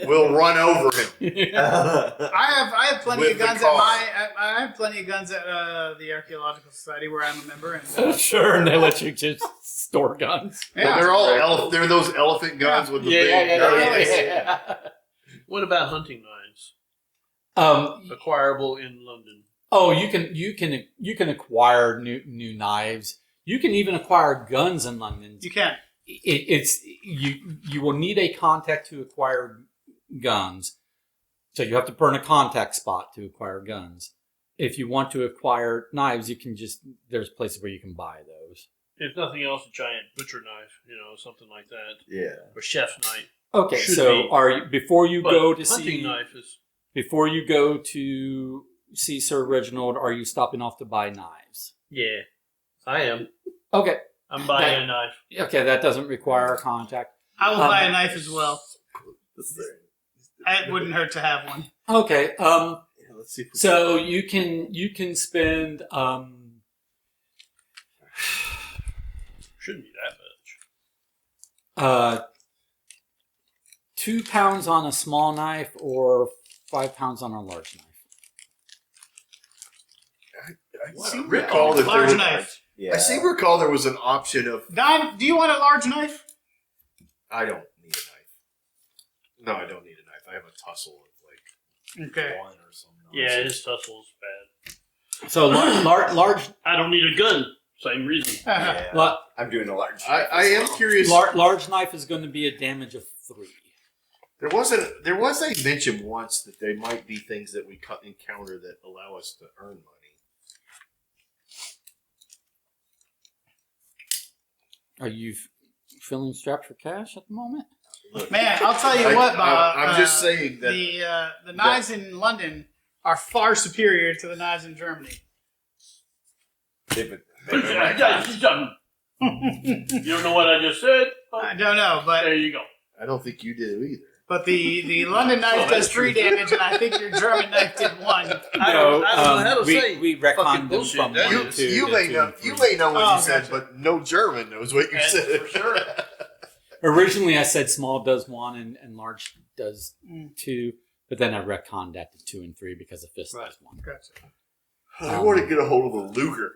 We'll run over him. I have plenty With of the guns car. I have plenty of guns at the Archaeological Society where I'm a member. And Sure, and they let you just store guns. Well, they're all they're those elephant guns with the big guns. What about hunting knives? Acquirable in London. Oh, you can acquire new knives. You can even acquire guns in London. You can. It's you will need a contact to acquire guns. So you have to burn a contact spot to acquire guns. If you want to acquire knives, you can there's places where you can buy those. If nothing else, a giant butcher knife, something like that. Yeah. Or chef's knife. Okay, Should so be. are you before you But go to hunting see knife is before you go to see Sir Reginald, are you stopping off to buy knives? yeah. I am. Okay, I'm buying a knife. okay, that doesn't require a contact. I will buy a knife as well. It wouldn't hurt to have one. Okay, Let's see. If we so you can spend Shouldn't be that much. 2 pounds on a small knife or 5 pounds on a large knife. I seem to recall that Large there knife. Yeah. I seem to recall there was an option of Don, do you want a large knife? I don't need a knife. No, I don't need a knife. I have a tussle of Okay. one or something. Yeah, his tussle's bad. So large I don't need a gun. Same reason. Yeah. I'm doing a large. I am curious. large knife is going to be a damage of 3. There was a mention once that there might be things that we encounter that allow us to earn money. Are you feeling strapped for cash at the moment? Look, Man, I'll tell you what, Bob. I'm just saying that the knives in London are far superior to the knives in Germany. You don't know what I just said? I don't know, but There you go. I don't think you do either. the London knife Oh, does that's 3 damage, and I think your German knife did 1. I don't know how to say we fucking retconned them bullshit. from You- 1 to 2. You to may 2 know and 3. you may know what Oh, you said, gotcha. but no German knows what you And said. for sure. Originally, I said small does 1 and large does 2, but then I retconned that to 2 and 3 because a fist Right. does 1. Gotcha. I want to get a hold of a Luger.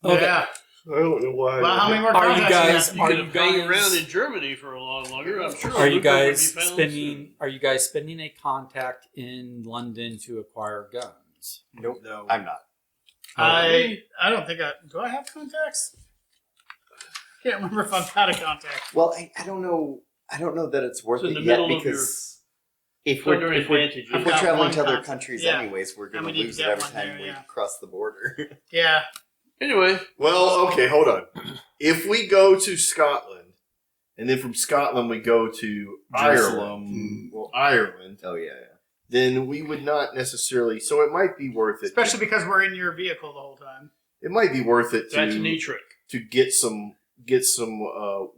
Okay. Yeah. I don't know why. Well, how many more Are you contacts guys- do You Are could you have hung guys- around in Germany for a lot longer, I'm sure. Are you Luger would guys be found spending? soon. Are you guys spending a contact in London to acquire guns? Nope. No. I'm not. I don't think do I have contacts? Can't remember if I've got a contact. Well, I don't know. I don't know that it's worth It's in it the yet middle of because if It's under we're advantage. if I've we're got traveling one to other contact. countries Yeah. anyways, we're going And to we need lose to it get every one time there, we yeah. cross the border. Yeah. Anyway, Well, okay, hold on. If we go to Scotland, and then from Scotland we go to Ireland, Ireland, Oh yeah. then we would not necessarily. So it might be worth it. Especially because we're in your vehicle the whole time. it might be worth it that's a to neat trick. get some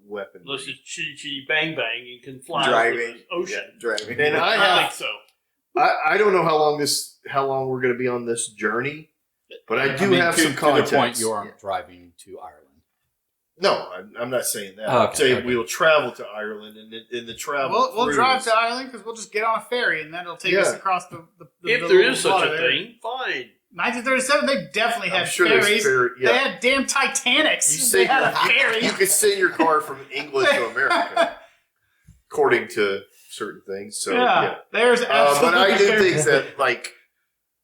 weapons. Unless it's chitty chitty bang bang, you can fly Driving. over the ocean. Driving. And I I think have. so. I don't know how long we're going to be on this journey, but I do mean, have to, some to contacts. the point you aren't driving to Ireland. No, I'm not saying that. Oh, I'm okay, saying okay. we'll travel to Ireland, and in the travel, We'll through drive is- to Ireland because we'll just get on a ferry and that'll take us Yeah. across the If the there little is such water a there. thing, fine. 1937, they definitely I'm had sure there's ferries. ferry. They Yeah, had damn Titanics. you They say had a ferry. you could send your car from England to America, according to certain things. So yeah. There's absolutely But I do ferries. think that like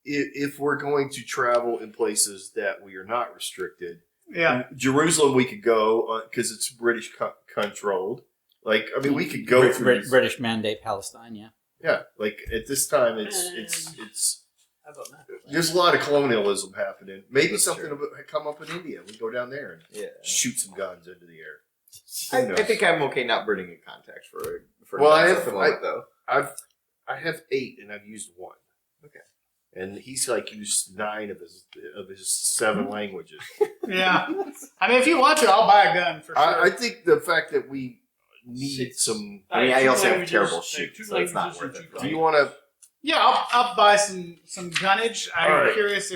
if we're going to travel in places that we are not restricted, Yeah. Jerusalem we could go because it's British controlled. Like I mean, we could go through. British mandate Palestine. Yeah. Yeah, like at this time, it's How about that? there's a lot of colonialism happening. Maybe That's something true. will come up in India. We go down there and Yeah. shoot some guns into the air. I think I'm okay not burning a contact for Well, guns I at have- the moment though. I have 8 and I've used 1. Okay. And he's like used 9 of his 7 languages. Yeah. I mean, if you want to, I'll buy a gun for sure. I think the fact that we need some. I mean, I Two also have languages, terrible I shoot, two so it's not languages worth and it. two Do you languages. want to? Yeah, I'll buy some gunnage. I'm All right. curious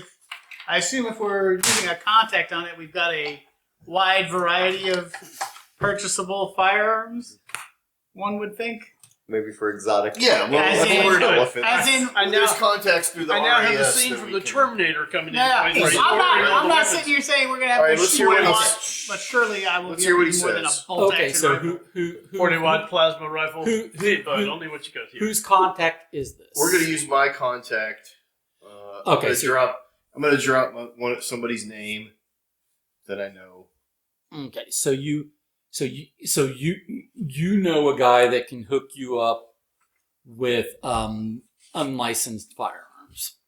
I assume if we're using a contact on it, we've got a wide variety of purchasable firearms. One would think. Maybe for exotic. Yeah, well, As in- we're an elephant. As in, There's contacts through the I now have the RAS scene that from we the can- Terminator coming yeah, in. Place. I'm not sitting here saying we're gonna have All right, to let's shoot hear what a he lot, says. but surely I will Let's give hear what you he more than a says. bolt Okay, action so rifle. who 40-watt plasma rifle. who- Only what you got here. whose contact is this? We're going to use my contact. Okay, I'm going to drop somebody's name that I know. Okay, so you know a guy that can hook you up with unlicensed firearms.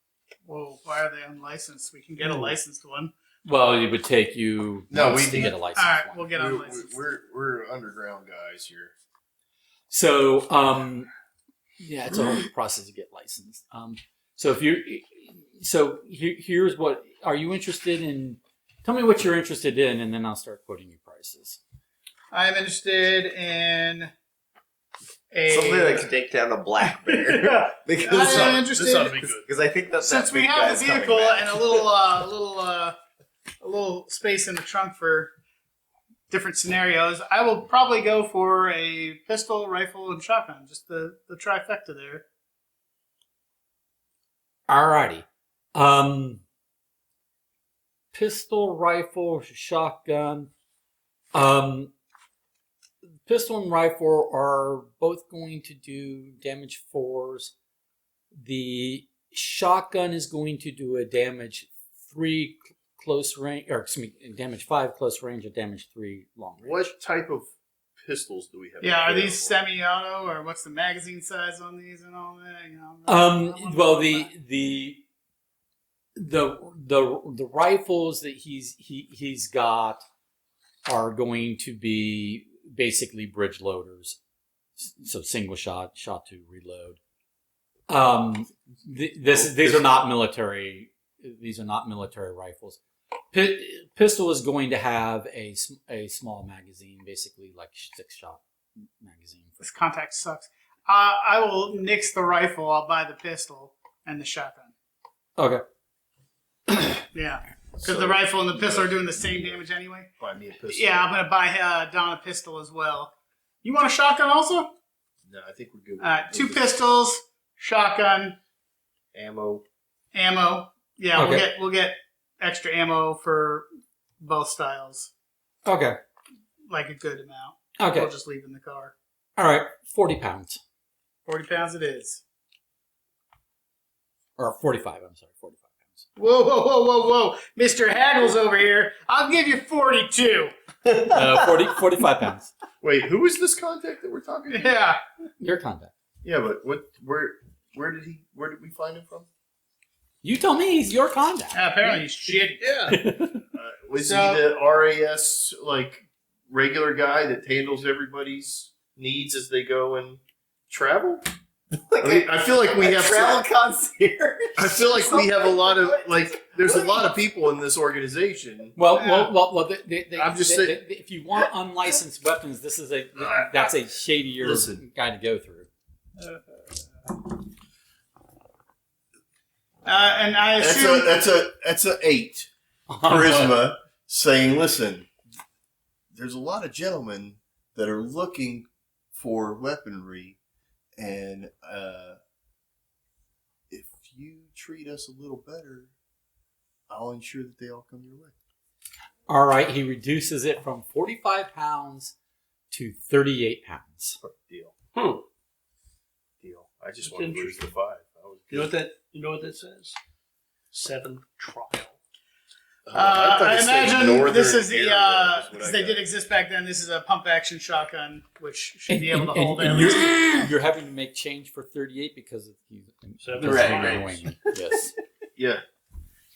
Whoa, why are they unlicensed? We can get a licensed one. Well, it would take you No, months we to need- get a licensed All right, one. we'll get unlicensed. We're underground guys here. So, yeah, it's a whole process to get licensed. Here's what, are you interested in, tell me what you're interested in, and then I'll start quoting you prices. I'm interested in Something that can take down a black bear. I'm Because interested This ought to be good. I think that's since that we big have guy's the coming vehicle back. and a little space in the trunk for different scenarios. I will probably go for a pistol, rifle, and shotgun. Just the trifecta there. Alrighty. Pistol, rifle, shotgun. Pistol and rifle are both going to do damage 4s. The shotgun is going to do a damage 3 close range, or excuse me, damage 5 close range, and damage 3 long range. What type of pistols do we have? Yeah, are available? these semi-auto, or what's the magazine size on these and all that? You know, Well, the rifles that he's got are going to be basically bridge loaders, so single shot to reload. These are not military. These are not military rifles. Pistol is going to have a small magazine, basically like 6-shot magazine. This contact sucks. I will nix the rifle. I'll buy the pistol and the shotgun. Okay. Yeah, because So, the rifle and the pistol are doing the same damage anyway. Buy me a pistol. Yeah, I'm gonna buy Don a pistol as well. You want a shotgun also? No, I think we're good. All right, 2 pistols, shotgun, Ammo. ammo. Yeah, Okay. we'll get extra ammo for both styles, Okay. like a good amount. Okay. We'll just leave in the car. All right. 40 pounds 40 pounds it is. or 45. I'm sorry, 45 pounds. Whoa, Mr. Haggles over here. I'll give you 42. 45 pounds. Wait, who is this contact that we're talking to? Yeah. Your contact. Yeah, but where did we find him from? You tell me he's your contact. Apparently he's shitty. Yeah. Was So- he the RAS regular guy that handles everybody's needs as they go and travel? Like I mean, I feel like we have travel concierge. I feel like we have a lot of there's a lot of people in this organization. Well, Yeah. I'm just just saying- if you want unlicensed weapons, that's a shadier Listen. guy to go through. And I assume That's a 8 charisma saying, listen, there's a lot of gentlemen that are looking for weaponry, and if you treat us a little better, I'll ensure that they all come your way. All right, he reduces it from 45 pounds to 38 pounds. Deal. Deal. I just That's want to lose interesting. the 5. I was You know what that says? 7th trial. I imagine this is the because because they did exist back then. This is a pump action shotgun, which should be able to hold at and least. you're having to make change for 38 because of you. Seven Right. Yes. Yeah.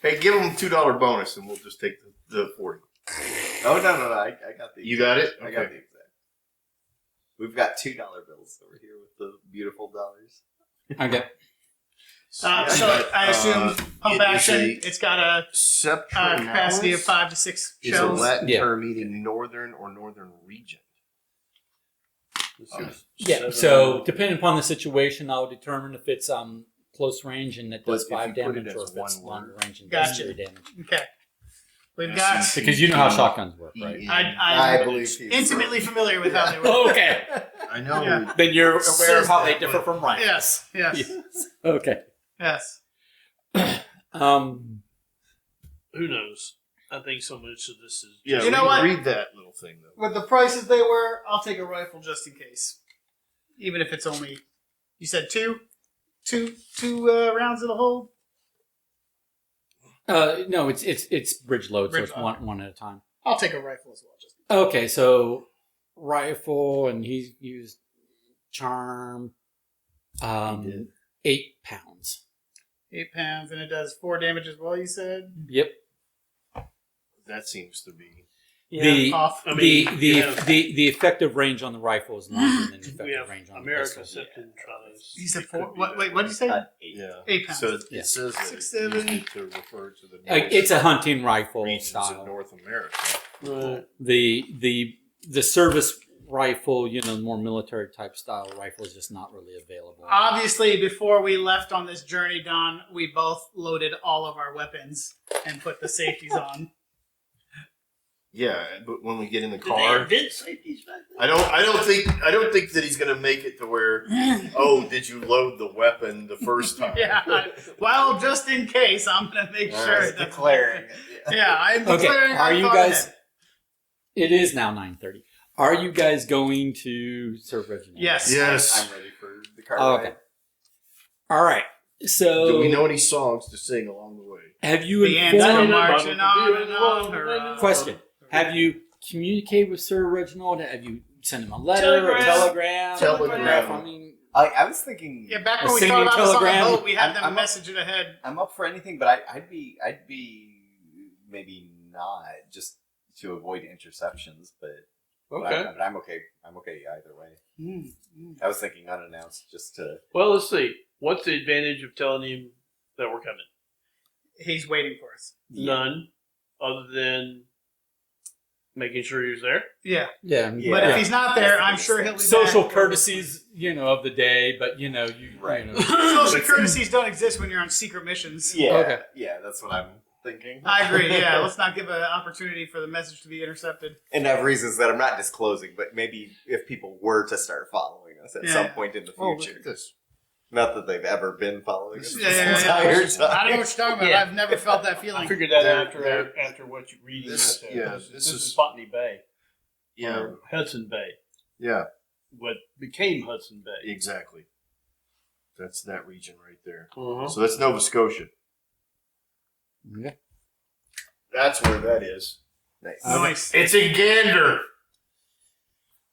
Hey, give them a $2 bonus, and we'll just take the 40. Oh no! I got the. You got it? I got Okay. the exact. We've got $2 bills over here with the beautiful dollars. Okay. So I assume pump it is action. a- It's got a capacity of 5 to 6 Is a shells. Latin Yeah. term meaning northern or northern region. Yeah. So depending upon the situation, I'll determine if it's close range and it But does if 5 you put it damage, as or if it's one longer word. range and does Gotcha. 3 damage. Okay. We've Yes. got. Because you know how shotguns work, right? I'm believe he's intimately familiar with how they work. Oh, okay. I know. Yeah. Then you're aware Says of how that, they differ but- from rifles. Yes. Okay. Yes. Who knows? I think so much of this is. Yeah, You know what? read that little thing though. With the prices they were, I'll take a rifle just in case. Even if it's only, you said two rounds it'll hold. No, it's bridge load, so Bridge it's load. one at a time. I'll take a rifle as well. Just Okay, so rifle, and he used charm. He did. 8 pounds. 8 pounds, and it does 4 damage as well. You said Yep. That seems to be. The off. I mean, the effective range on the rifle is longer than the we effective have range on the America pistol. Septon tries. You said 4. Wait, what did you say? Yeah. 8 pounds. So it Yeah. says that 6, it used 7. it to refer to the It's a hunting rifle regions style. of North America. Right. The service rifle, more military type style rifle is just not really available. Obviously, before we left on this journey, Don, we both loaded all of our weapons and put the safeties on. Yeah, but when we get in the Did they car, invent safeties back then? I don't think that he's gonna make it to where. Oh, did you load the weapon the first time? Yeah. Well, just in case, I'm gonna make All sure right, it doesn't declaring it. Yeah. Yeah, I'm Okay, declaring. are I you thought guys? ahead. It is now 9:30. Are you guys going to serve Reginald? Yes. Yes. I'm ready for the car Oh, ride. okay. All right. So, Do we know any songs to sing along the way? have you The ants go informed? marching on and on. Hurrah. Question: have you communicated with Sir Reginald? Have you sent him a letter, a Telegram. telegram? I mean, I was thinking Yeah, back A when we singing thought about this on the telegram. boat, we had them I'm up- message it ahead. I'm up for anything, but I'd be maybe not just to avoid interceptions, but Okay. but I'm okay. I'm okay either way. Mm. I was thinking unannounced, just to. Well, let's see. What's the advantage of telling him that we're coming? He's waiting for us. None, other than making sure he was there. Yeah. yeah. Yeah. But if he's not there, That's the I'm biggest sure thing. he'll be Social back. courtesies, of the day, but you Right. Social courtesies don't exist when you're on secret missions. Yeah, Okay. yeah, that's what I'm thinking. I agree. Yeah, let's not give an opportunity for the message to be intercepted. And I have reasons that I'm not disclosing, but maybe if people were to start following us at Yeah. some point in the Oh, look future. at this. Not that they've ever been following us Yeah, this yeah, entire I time. don't know what you're talking about. Yeah. I've never felt that I feeling. figured that That- after what you're reading. This- right yeah, there. this This is- is Botany Bay, Yeah. or Hudson Bay, Yeah. what became Hudson Bay. Exactly. That's that region right there. Uh-huh. So that's Nova Scotia. Okay. That's where that is. Nice. Nice. It's in Gander.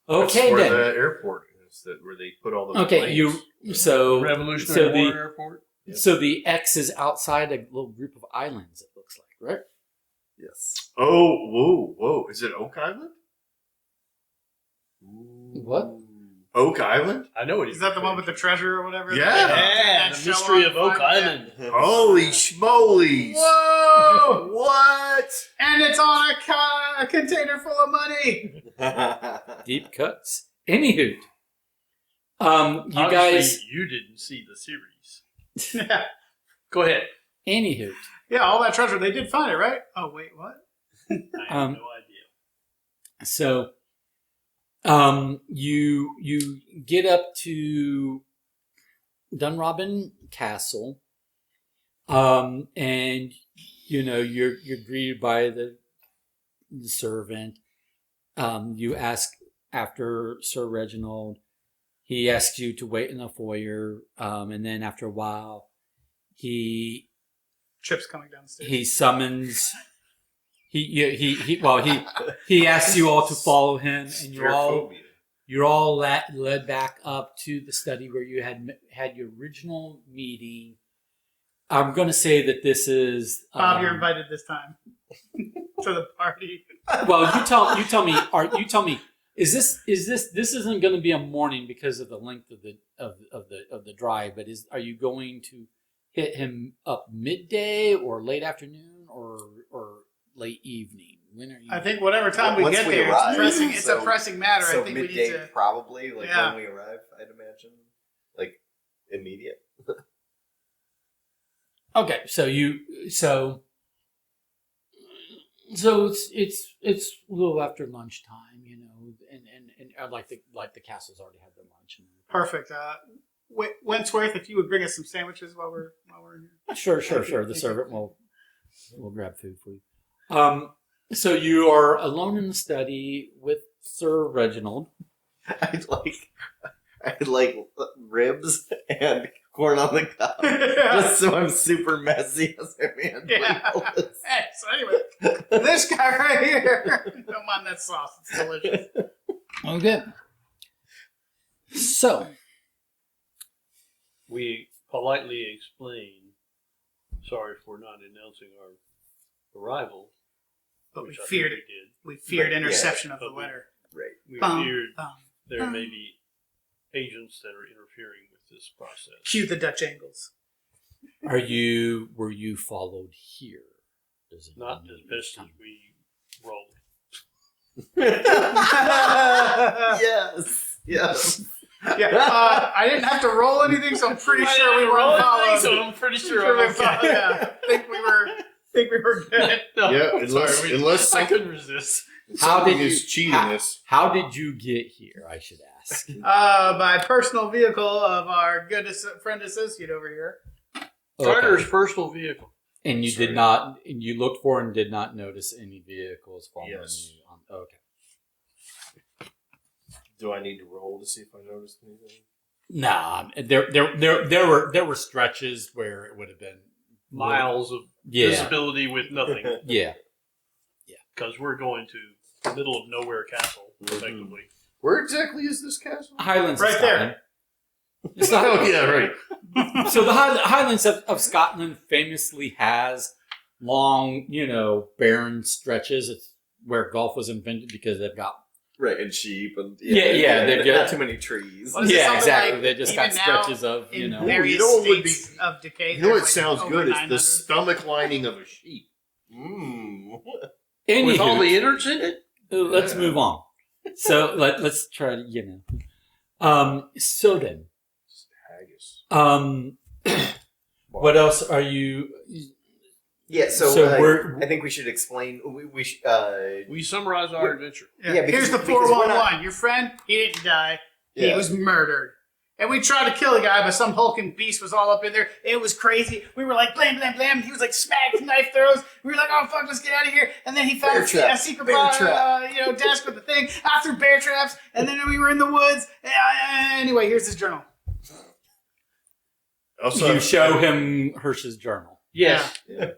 That's Okay, where then. the airport is. That where they put all the Okay, planes. so Revolutionary so the- War Airport. so the X is outside a little group of islands. It looks like, right? Yes. Oh, whoa! Is it Oak Island? What? Oak Island? I know it Is that the one with the treasure or whatever? Yeah. Yeah, That the show mystery on of Oak Friday? Island. Holy schmolies! Whoa! What? And it's on a container full of money. Deep cuts. Anywho, you Obviously, guys. you didn't see the series. Yeah. Go ahead. Anywho, Yeah, all that treasure. They did find it, right? Oh, wait, what? I have Um, no idea. so you get up to Dunrobin Castle, and you're greeted by the servant. You ask after Sir Reginald. He asks you to wait in the foyer, and then after a while, he Chip's coming down the stairs. he summons. He asks you all to follow him, and you're all led back up to the study where you had your original meeting. I'm going to say that this is Bob, you're invited this time to the party. Well, you tell me. Is this isn't going to be a morning because of the length of the drive? But are you going to hit him up midday or late afternoon or late evening? When are you? I think whatever time we Once get we there, arrive, it's pressing. It's so- a pressing matter. So I think we midday, need to. probably, Yeah. when we arrive, I'd imagine. Like, immediate. Okay, so it's a little after lunchtime, you know, and I'd like the castle's already had their lunch. Perfect. Wentworth, if you would bring us some sandwiches while we're in here. Sure. Thank you. The servant will grab food for you. So you are alone in the study with Sir Reginald. I'd like ribs and corn on the cob, just so I'm super messy as I man. Yeah. Hey, so anyway, this guy right here. Don't mind that sauce; it's delicious. Okay. So We politely explain, sorry for not announcing our arrival. But we which I feared think it. we did. We feared Right, interception of But the we- winter. Right. We Bum, feared bum. there may be agents that are interfering with this process. Cue the Dutch angles. were you followed here? Does it Not mean as best as we rolled. Yes. Yeah, I didn't have to roll anything, so I'm pretty sure we were followed. So I'm pretty sure Sure I'm we followed, okay. yeah. think we were good. No, Yeah, I'm unless- sorry, unless I some- couldn't resist. How Something did is you- cheating how- us. How did you get here? I should ask. By personal vehicle of our good friend associate over here. Carter's Okay. personal vehicle. And you Sorry. did not. And you looked for and did not notice any vehicles following Yes. you. Okay. Do I need to roll to see if I noticed anything? Nah, there were stretches where it would have been Miles of Yeah, visibility with nothing. yeah. Because we're going to the middle of nowhere castle, effectively. Where exactly is this castle? Highlands Right of there. Scotland. It's not, Oh yeah, right. So the Highlands of Scotland famously has long, barren stretches. It's where golf was invented because they've got Right, and sheep and Yeah, they've got- not too many trees. What is it, yeah, something exactly. like they just got even now stretches of in Ooh, various you know what would be- states of decay. You know there's what like sounds over good is 900. the stomach lining of a sheep. Mmm. With all Anywho, the innards in it? let's Yeah. move on. So let's try to So then, Haggis. what else are you? Yeah, so, we're I think we should explain. We summarize our adventure. Yeah, because- Here's the because we're 411. Your friend, he didn't die. He Yeah. was murdered. And we tried to kill the guy, but some hulking beast was all up in there. It was crazy. We were like, blam, blam, blam. He was like, smack, knife throws. We were like, oh, fuck, let's get out of here. And then he found Bear a trap. secret Bear trap. desk with the thing. I threw bear traps. And then we were in the woods. Anyway, here's his journal. Also, you show him Hirsch's journal, Yes. and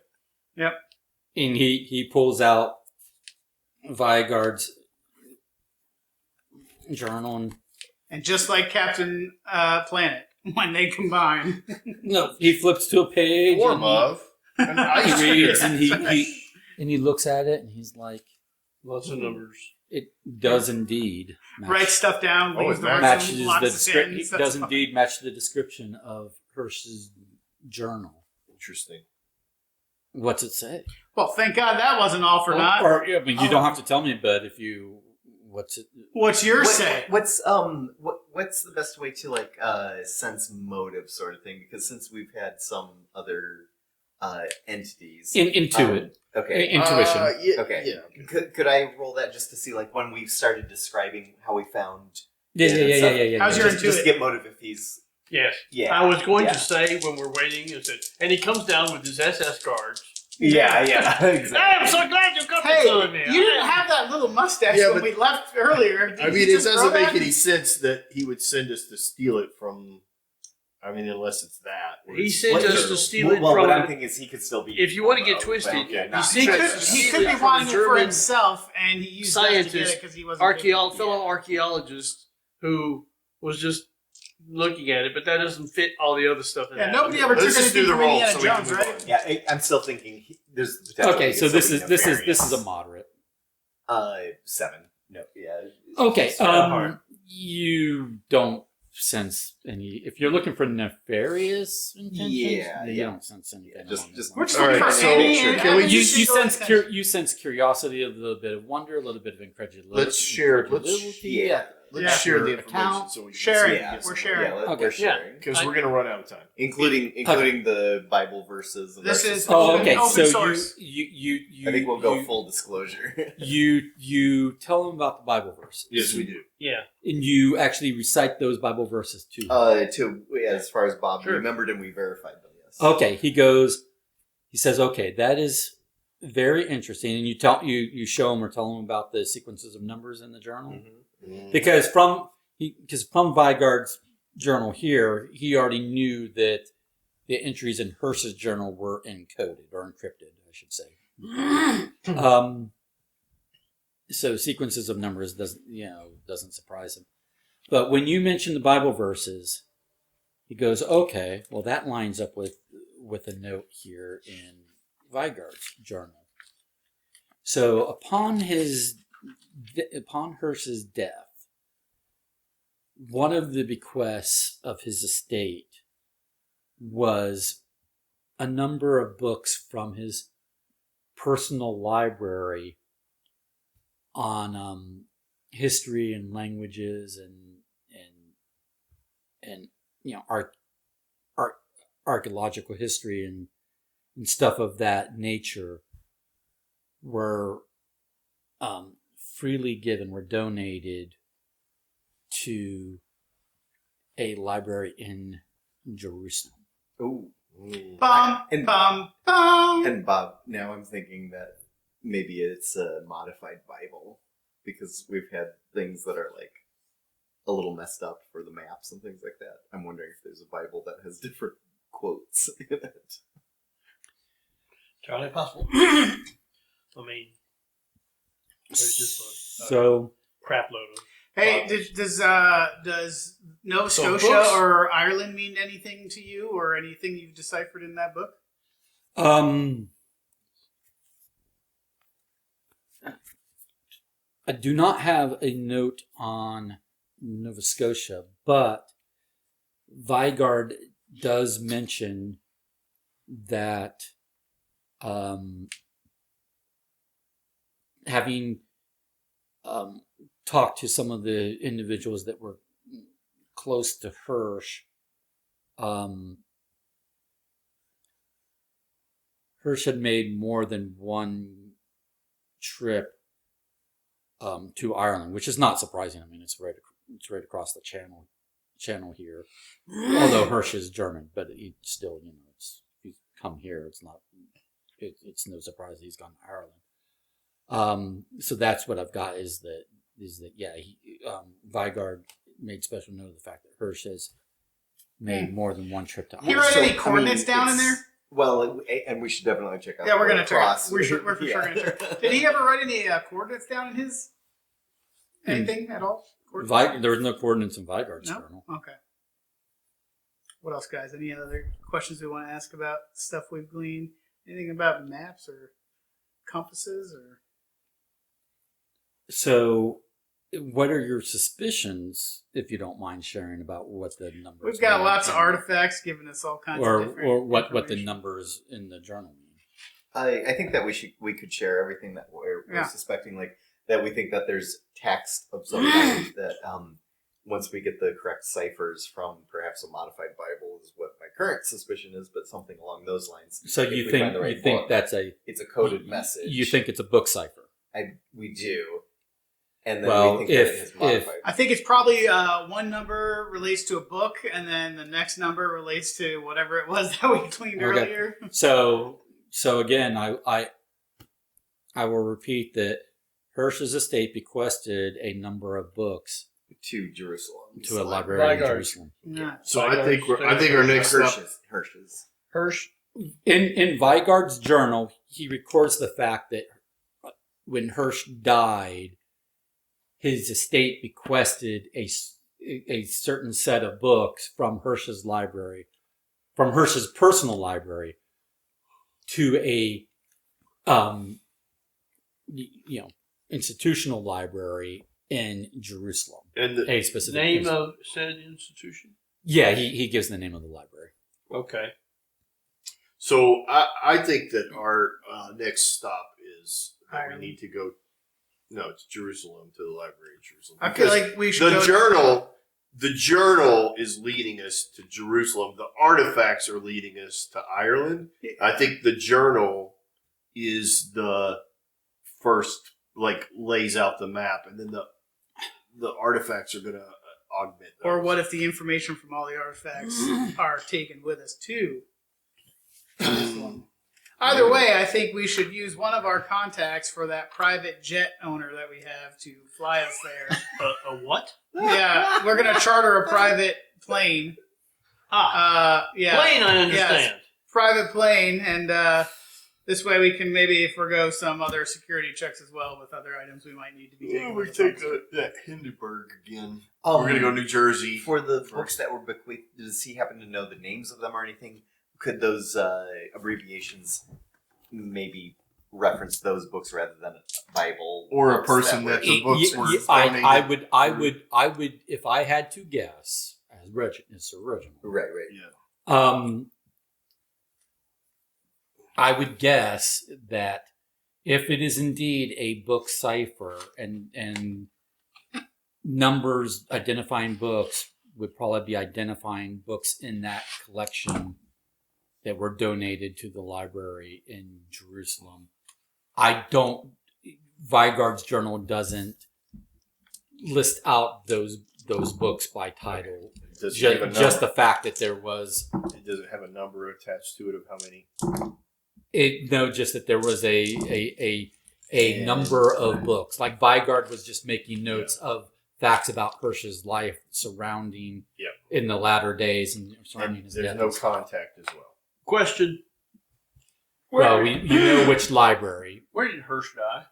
he pulls out Vigard's journal, and And just like Captain Planet, when they combine. no, he flips to a page, form and he- of an ice he reads, cream. and he looks at it, and he's like, Lots of numbers. "It does indeed match, Write stuff down, Oh, leaves it the room, matches lots the of description. sins. It does indeed match the description of Hirsch's journal." Interesting. What's it say? Well, thank God that wasn't all for naught. Or, I mean, you don't have to tell me, but if you, what's it? What's your say? What's the best way to sense motive sort of thing? Because since we've had some other entities, Intuit. okay, Intuition. Yeah, okay. Yeah. Could I roll that just to see when we started describing how we found? Yeah. How's your Just intuit? get motive if he's Yes. yeah. I was going Yeah. to say when we're waiting, is that, and he comes down with his SS guards. Yeah, exactly. I'm so glad you come Hey, to tell me. you didn't have that little mustache Yeah, when but- we left earlier. Did I you mean, it just grow doesn't make that? any sense that he would send us to steal it from. I mean, unless it's that. or He it's sent like us a- to steal Well, it what I'm from. thinking is he could still be. If you want to get twisted, okay. he He sent could, us to he steal could it be from wanting a it for German himself, and he used us to get it scientist, because he wasn't capable. fellow archaeologist who was just looking at it, but that doesn't fit all the other stuff. Yeah, nobody ever Let's took just do anything the from roll Indiana so we can Jones, move right? on. Yeah, I'm still thinking there's the potential. Okay, he so could this still is be this is a nefarious. moderate. 7. No, yeah. Okay, It's kinda hard. you don't sense any. If you're looking for nefarious intentions, Yeah, then yeah. you don't sense anything. Just- along just- those We're lines. just All looking right, for so any. can we- any you single intention. sense curiosity, a little bit of wonder, a little bit of incredulity. Let's share. incredulity. Yeah. let's Yeah. share the Your information account. so we can Sharing. see Yeah, We're sharing. Okay. we're sharing. because we're gonna run out of time. Including the Bible verses. And This verses. is- Oh, okay. Open So source. you I think we'll go you, full disclosure. You tell them about the Bible verses. Yes, we do. Yeah. And you actually recite those Bible verses too. As far as Bob Sure. remembered and we verified them. Yes. Okay, he says, okay, that is very interesting, and you show him or tell him about the sequences of numbers in the journal Mm-hmm. because from Vigard's journal here, he already knew that the entries in Hirsch's journal were encoded or encrypted, I should say. So sequences of numbers doesn't surprise him, but when you mention the Bible verses, he goes, okay, well that lines up with a note here in Vigard's journal. So upon Hirsch's death, one of the bequests of his estate was a number of books from his personal library on history and languages and archaeological history and stuff of that nature were freely given, were donated to a library in Jerusalem. Ooh. Bum, And- bum, bum. And Bob, now I'm thinking that maybe it's a modified Bible because we've had things that are like a little messed up for the maps and things like that. I'm wondering if there's a Bible that has different quotes in it. Entirely possible. I mean, there's just a So crap load of. Hey, Bibles. does Nova So Scotia books? or Ireland mean anything to you, or anything you've deciphered in that book? I do not have a note on Nova Scotia, but Vigard does mention that having talked to some of the individuals that were close to Hirsch, Hirsch had made more than one trip to Ireland, which is not surprising. I mean, it's right across the channel here. Although Hirsch is German, but he still, if you come here, it's not. It's no surprise he's gone to Ireland. So that's what I've got is that Vigard made special note of the fact that Hirsch has made more than one trip to You Ireland. write any coordinates down in it's- there? Well, and we should definitely check out. Yeah, we're the gonna check. cross. We're for sure gonna check. Did he ever write any coordinates down in his anything at all? There was no coordinates in Vigard's No? journal. Okay. What else, guys? Any other questions we want to ask about stuff we've gleaned? Anything about maps or compasses or? So, what are your suspicions, if you don't mind sharing, about what the numbers? We've got mean? lots of artifacts giving us all kinds of or different or what the information. numbers in the journal mean. I think that we could share everything that we're Yeah. suspecting, like that we think that there's text of some kind that once we get the correct ciphers from perhaps a modified Bible is what my current suspicion is, but something along those lines. So If you we think find the right you think book, that's it's a coded message. You think it's a book cipher? we do, and then Well, we think that it is modified. I think it's probably one number relates to a book, and then the next number relates to whatever it was that we cleaned Okay. earlier. So again, I will repeat that Hirsch's estate bequested a number of books to Jerusalem, to a library in Vigard. Jerusalem. Yeah. So I think our next step. Hirsch's. Hirsch. In Vigard's journal, he records the fact that when Hirsch died, his estate bequested a certain set of books from Hirsch's library, from Hirsch's personal library, to a institutional library in Jerusalem. And the, A specific Name of said institution. Yeah, he gives the name of the library. Okay. so I think that our next stop is that we Ireland. need to go No, it's Jerusalem to the library of Jerusalem. I feel Because like we should the go journal is leading us to Jerusalem. The artifacts are leading us to Ireland. I think the journal is the first, like, lays out the map, and then the artifacts are going to augment those. Or what if the information from all the artifacts are taken with us too? Either way, I think we should use one of our contacts for that private jet owner that we have to fly us there. A what? Yeah, we're gonna charter a private plane. Yeah, Plane, I understand. private plane, and this way we can maybe forgo some other security checks as well with other items we might need to be taken. we with take us. that Hindenburg again. Um, We're going to go New Jersey. For the books that were bequeathed, does he happen to know the names of them or anything? Could those abbreviations maybe reference those books rather than a Bible Or a books person were- that the books were I donated. would, if I had to guess, as it's original. Right. Yeah. I would guess that if it is indeed a book cipher and numbers identifying books would probably be identifying books in that collection that were donated to the library in Jerusalem. Vigard's journal doesn't list out those books by title. Does it have a Just number? the fact that there was Does it have a number attached to it of how many? just that there was a number of books. Like Vigard was just making notes of facts about Hirsch's life surrounding in the latter days and surrounding his There's death. no contact as well. Question. Well, you know which library. Where did Hirsch die?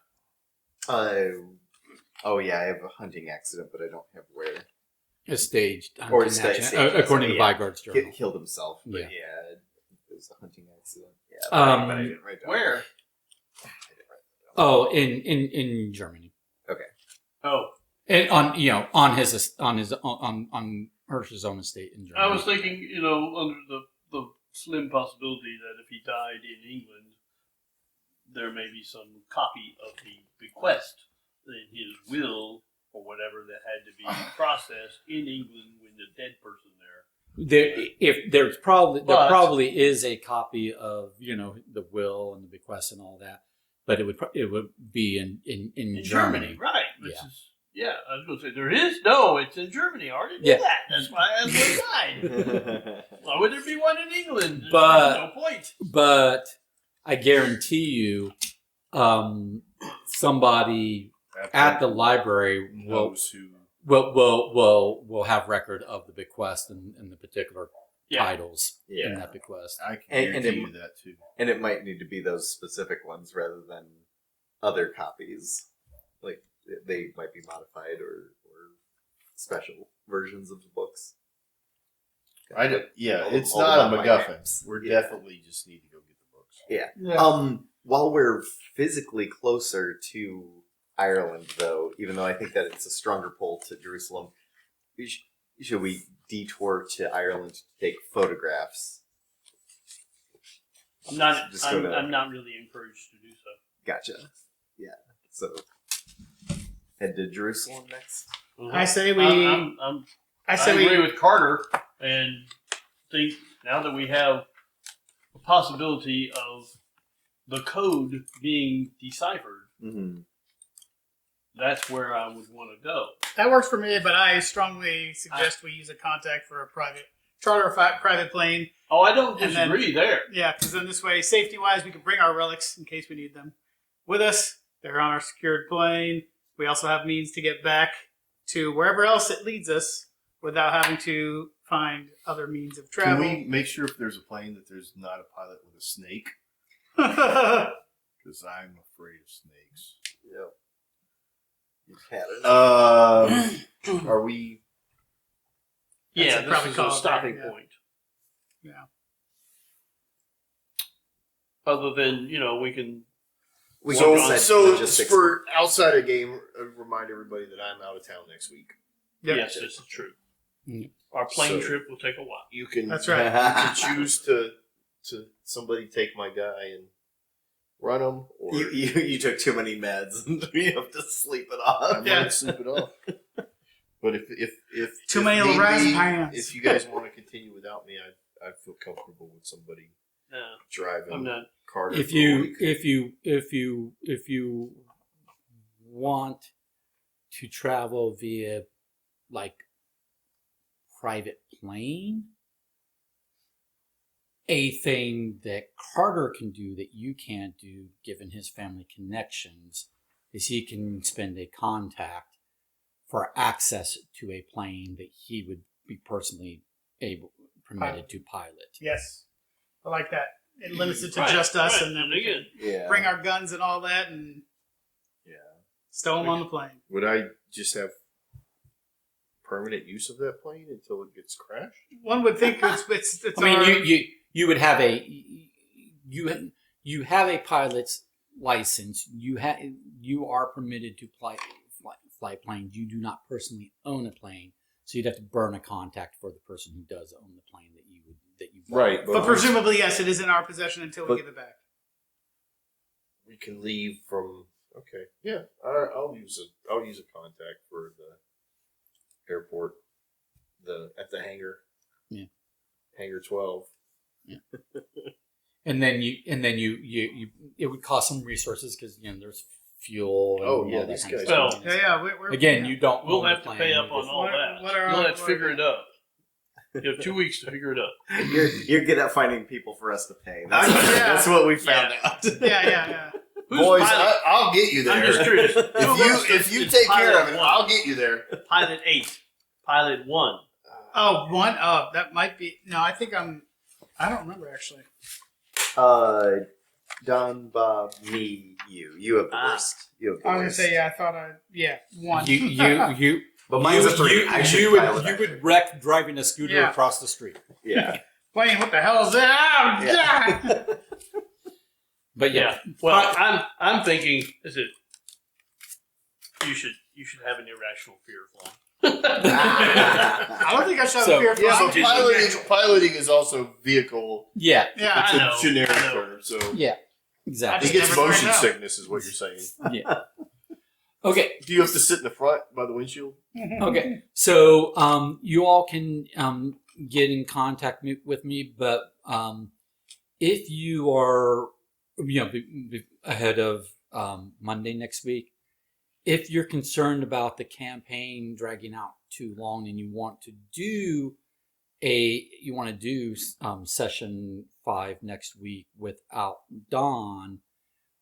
Oh yeah, I have a hunting accident, but I don't have where. A staged. Or hunting staged, accident, according to yeah. Vigard's journal. He killed himself. But Yeah. yeah, it was a hunting accident. Yeah, Um, but I didn't write down Where? I didn't write that down. Oh, in Germany. Oh, And on Hirsch's own estate in Germany. I was thinking, under the slim possibility that if he died in England, there may be some copy of the bequest in his will or whatever that had to be processed in England with the dead person there. There But- probably is a copy of the will and the bequest and all that, but it would be in Germany. Right? Which Yeah. is I was going to say there is it's in Germany. I already knew Yeah. that. That's why I asked where he died. Why would there be one in England? There's But- no point. But I guarantee you, somebody at the library knows who. will have record of the bequest and the particular Yeah. titles in Yeah. that bequest. I can And guarantee it- you that too. And it might need to be those specific ones rather than other copies. Like they might be modified or special versions of the books. Yeah, All- it's all not a about my MacGuffin. maps. We Yeah. definitely just need to go get the books. Yeah. While we're physically closer to Ireland, though, even though I think that it's a stronger pull to Jerusalem, should we detour to Ireland to take photographs? I'm not. Just go to- I'm not really encouraged to do so. Gotcha. Yeah. So head to Jerusalem next. I say we. I I say agree we. with Carter and think now that we have a possibility of the code being deciphered, Mm-hmm. that's where I would want to go. That works for me, but I strongly suggest we use a contact for a private plane. Oh, I don't And then- disagree there. Yeah, because then this way, safety-wise, we can bring our relics in case we need them with us. They're on our secured plane. We also have means to get back to wherever else it leads us without having to find other means of Can travel. we make sure if there's a plane that there's not a pilot with a snake? Yeah, Because I'm afraid of snakes. Yep. You've had it. Are we? Yeah, That's probably this is a called stopping that, yeah. point. Yeah. Other than we can. We So, can decide so logistics. for outside of game, remind everybody that I'm out of town next week. Yep. Yes, this is true. Mm. Our plane So- trip will take a while. You can. That's right. You can choose to somebody take my guy and run them, or You took too many meds and we have to sleep it I off. might sleep it off. But if Too if many need lorazepams. be, if you guys want to continue without me, I feel comfortable with somebody No, driving. I'm not. Carter. If for a you week. if you want to travel via like private plane, a thing that Carter can do that you can't do given his family connections is he can spend a contact for access to a plane that he would be personally permitted to pilot. Yes, I like that. It limits it to Right, just us, right. and then And we again, can Yeah. bring our guns and all that, and stow them on the plane. Would I just have permanent use of that plane until it gets crashed? One would think it's I mean, our, you would have you have a pilot's license. You are permitted to fly planes. You do not personally own a plane, so you'd have to burn a contact for the person who does own the plane that you bought. Right, but presumably, yes, it is in our possession until we But- give it back. We can leave from. Okay, yeah, I'll use a contact for the airport, at the hangar. Yeah. Hangar 12. And then you it would cost some resources because there's fuel. And Oh, all yeah, that these kind of guys stuff. are- Yeah, we're Again, yeah. you don't. We'll own the have to plane. pay up You on just- all What- that. what are You'll our- have to figure it out. You have 2 weeks to figure it out. You're good at finding people for us to pay. Yeah. That's what we found Yeah. out. Yeah. Who's Boys, pilot? I'll get you there. I'm just curious. If you take care of it, I'll get you there. Pilot 8, Pilot 1. Oh, one. Oh, that might be. No, I think I don't remember actually. Don, Bob, me, you. You have the Ah. worst. You have the I was gonna worst. say yeah. I thought one. You But mine's you, a 3. You, I should you would pilot you that. would wreck driving a scooter Yeah. across the street. Yeah. Plane. What the hell is that? Oh, Yeah. God. But yeah, Well, I'm thinking is it you should have an irrational fear of flying. I don't think I should have So- a fear of Yeah, flying. so piloting is also vehicle. yeah, Yeah. It's I know, a generic I know. term, so yeah, he exactly. just gets never motion tried it out. sickness, is what you're saying. Yeah. Okay. Do you have to sit in the front by the windshield? Okay, so you all can get in contact with me, but if you are, ahead of Monday next week, if you're concerned about the campaign dragging out too long and you want to do session 5 next week without Dawn,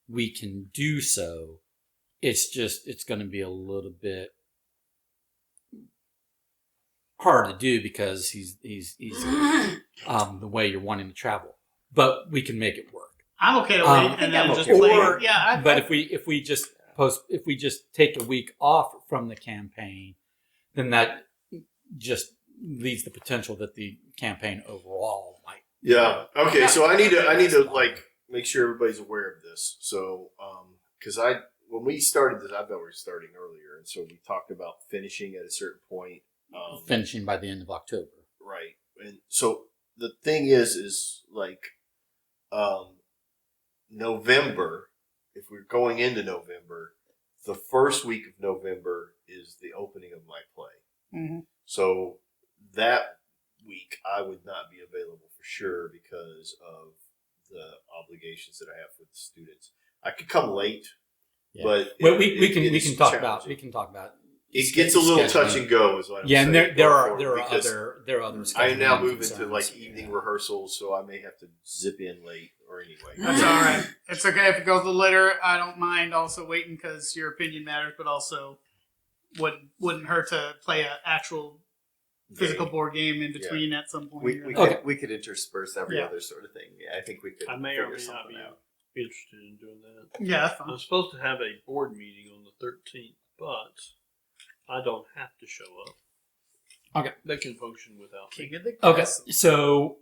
we can do so. It's going to be a little bit hard to do because he's the way you're wanting to travel, but we can make it work. I'm okay to Um, wait and then I'm just okay with play. Or, Yeah. but if we just take a week off from the campaign, then that just leaves the potential that the campaign overall might. Yeah. Okay. So I need to like make sure everybody's aware of this. So, because when we started this, I thought we were starting earlier, and so we talked about finishing at a certain point. Finishing by the end of October. Right. And so the thing is like, November. If we're going into November, the first week of November is the opening of my play. Mm-hmm. So that week I would not be available for sure because of the obligations that I have with the students. I could come late, Yeah. but Well, we it's can talk challenging. about. It gets a little scheduling. touch and go, is what I'm Yeah, saying. and there going are forward, because there are other. I am now scheduling moving to concerns. like evening rehearsals, so I may have to zip in late or anyway. That's all right. It's okay if it goes a little later. I don't mind also waiting because your opinion matters, but also wouldn't hurt to play an actual physical board game in between at some point. We could intersperse every Yeah. other sort of thing. Yeah, I think we could. I may or figure may not something be out. interested in doing that. Yeah, that's fine. I'm supposed to have a board meeting on the 13th, but I don't have to show up. Okay. They can function without me. King of the Okay, Castle. so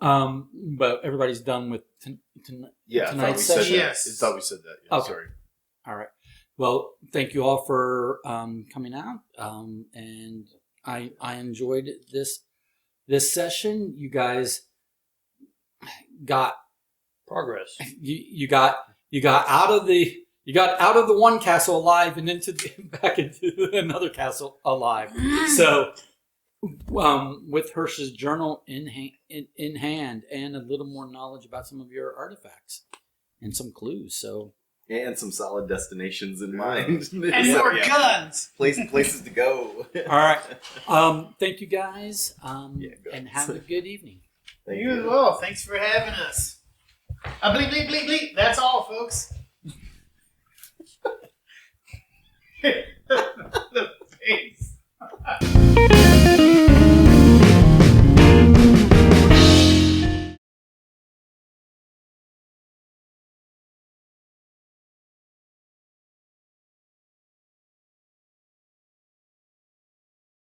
but everybody's done with Yeah, I thought we tonight's said session. that. Yes. I thought we said that. Yeah, Okay. Sorry. All right. Well, thank you all for coming out, and I enjoyed this session. You guys got Progress. you got You got out of the one castle alive and back into another castle alive. So, with Hirsch's journal in hand and a little more knowledge about some of your artifacts and some clues. So, and some solid destinations in mind. And more guns. Places to go. all right. Thank you guys. And have a good evening. Thank You as well. Thanks for having us. Bleep, bleep, bleep, bleep. That's all, folks. The face.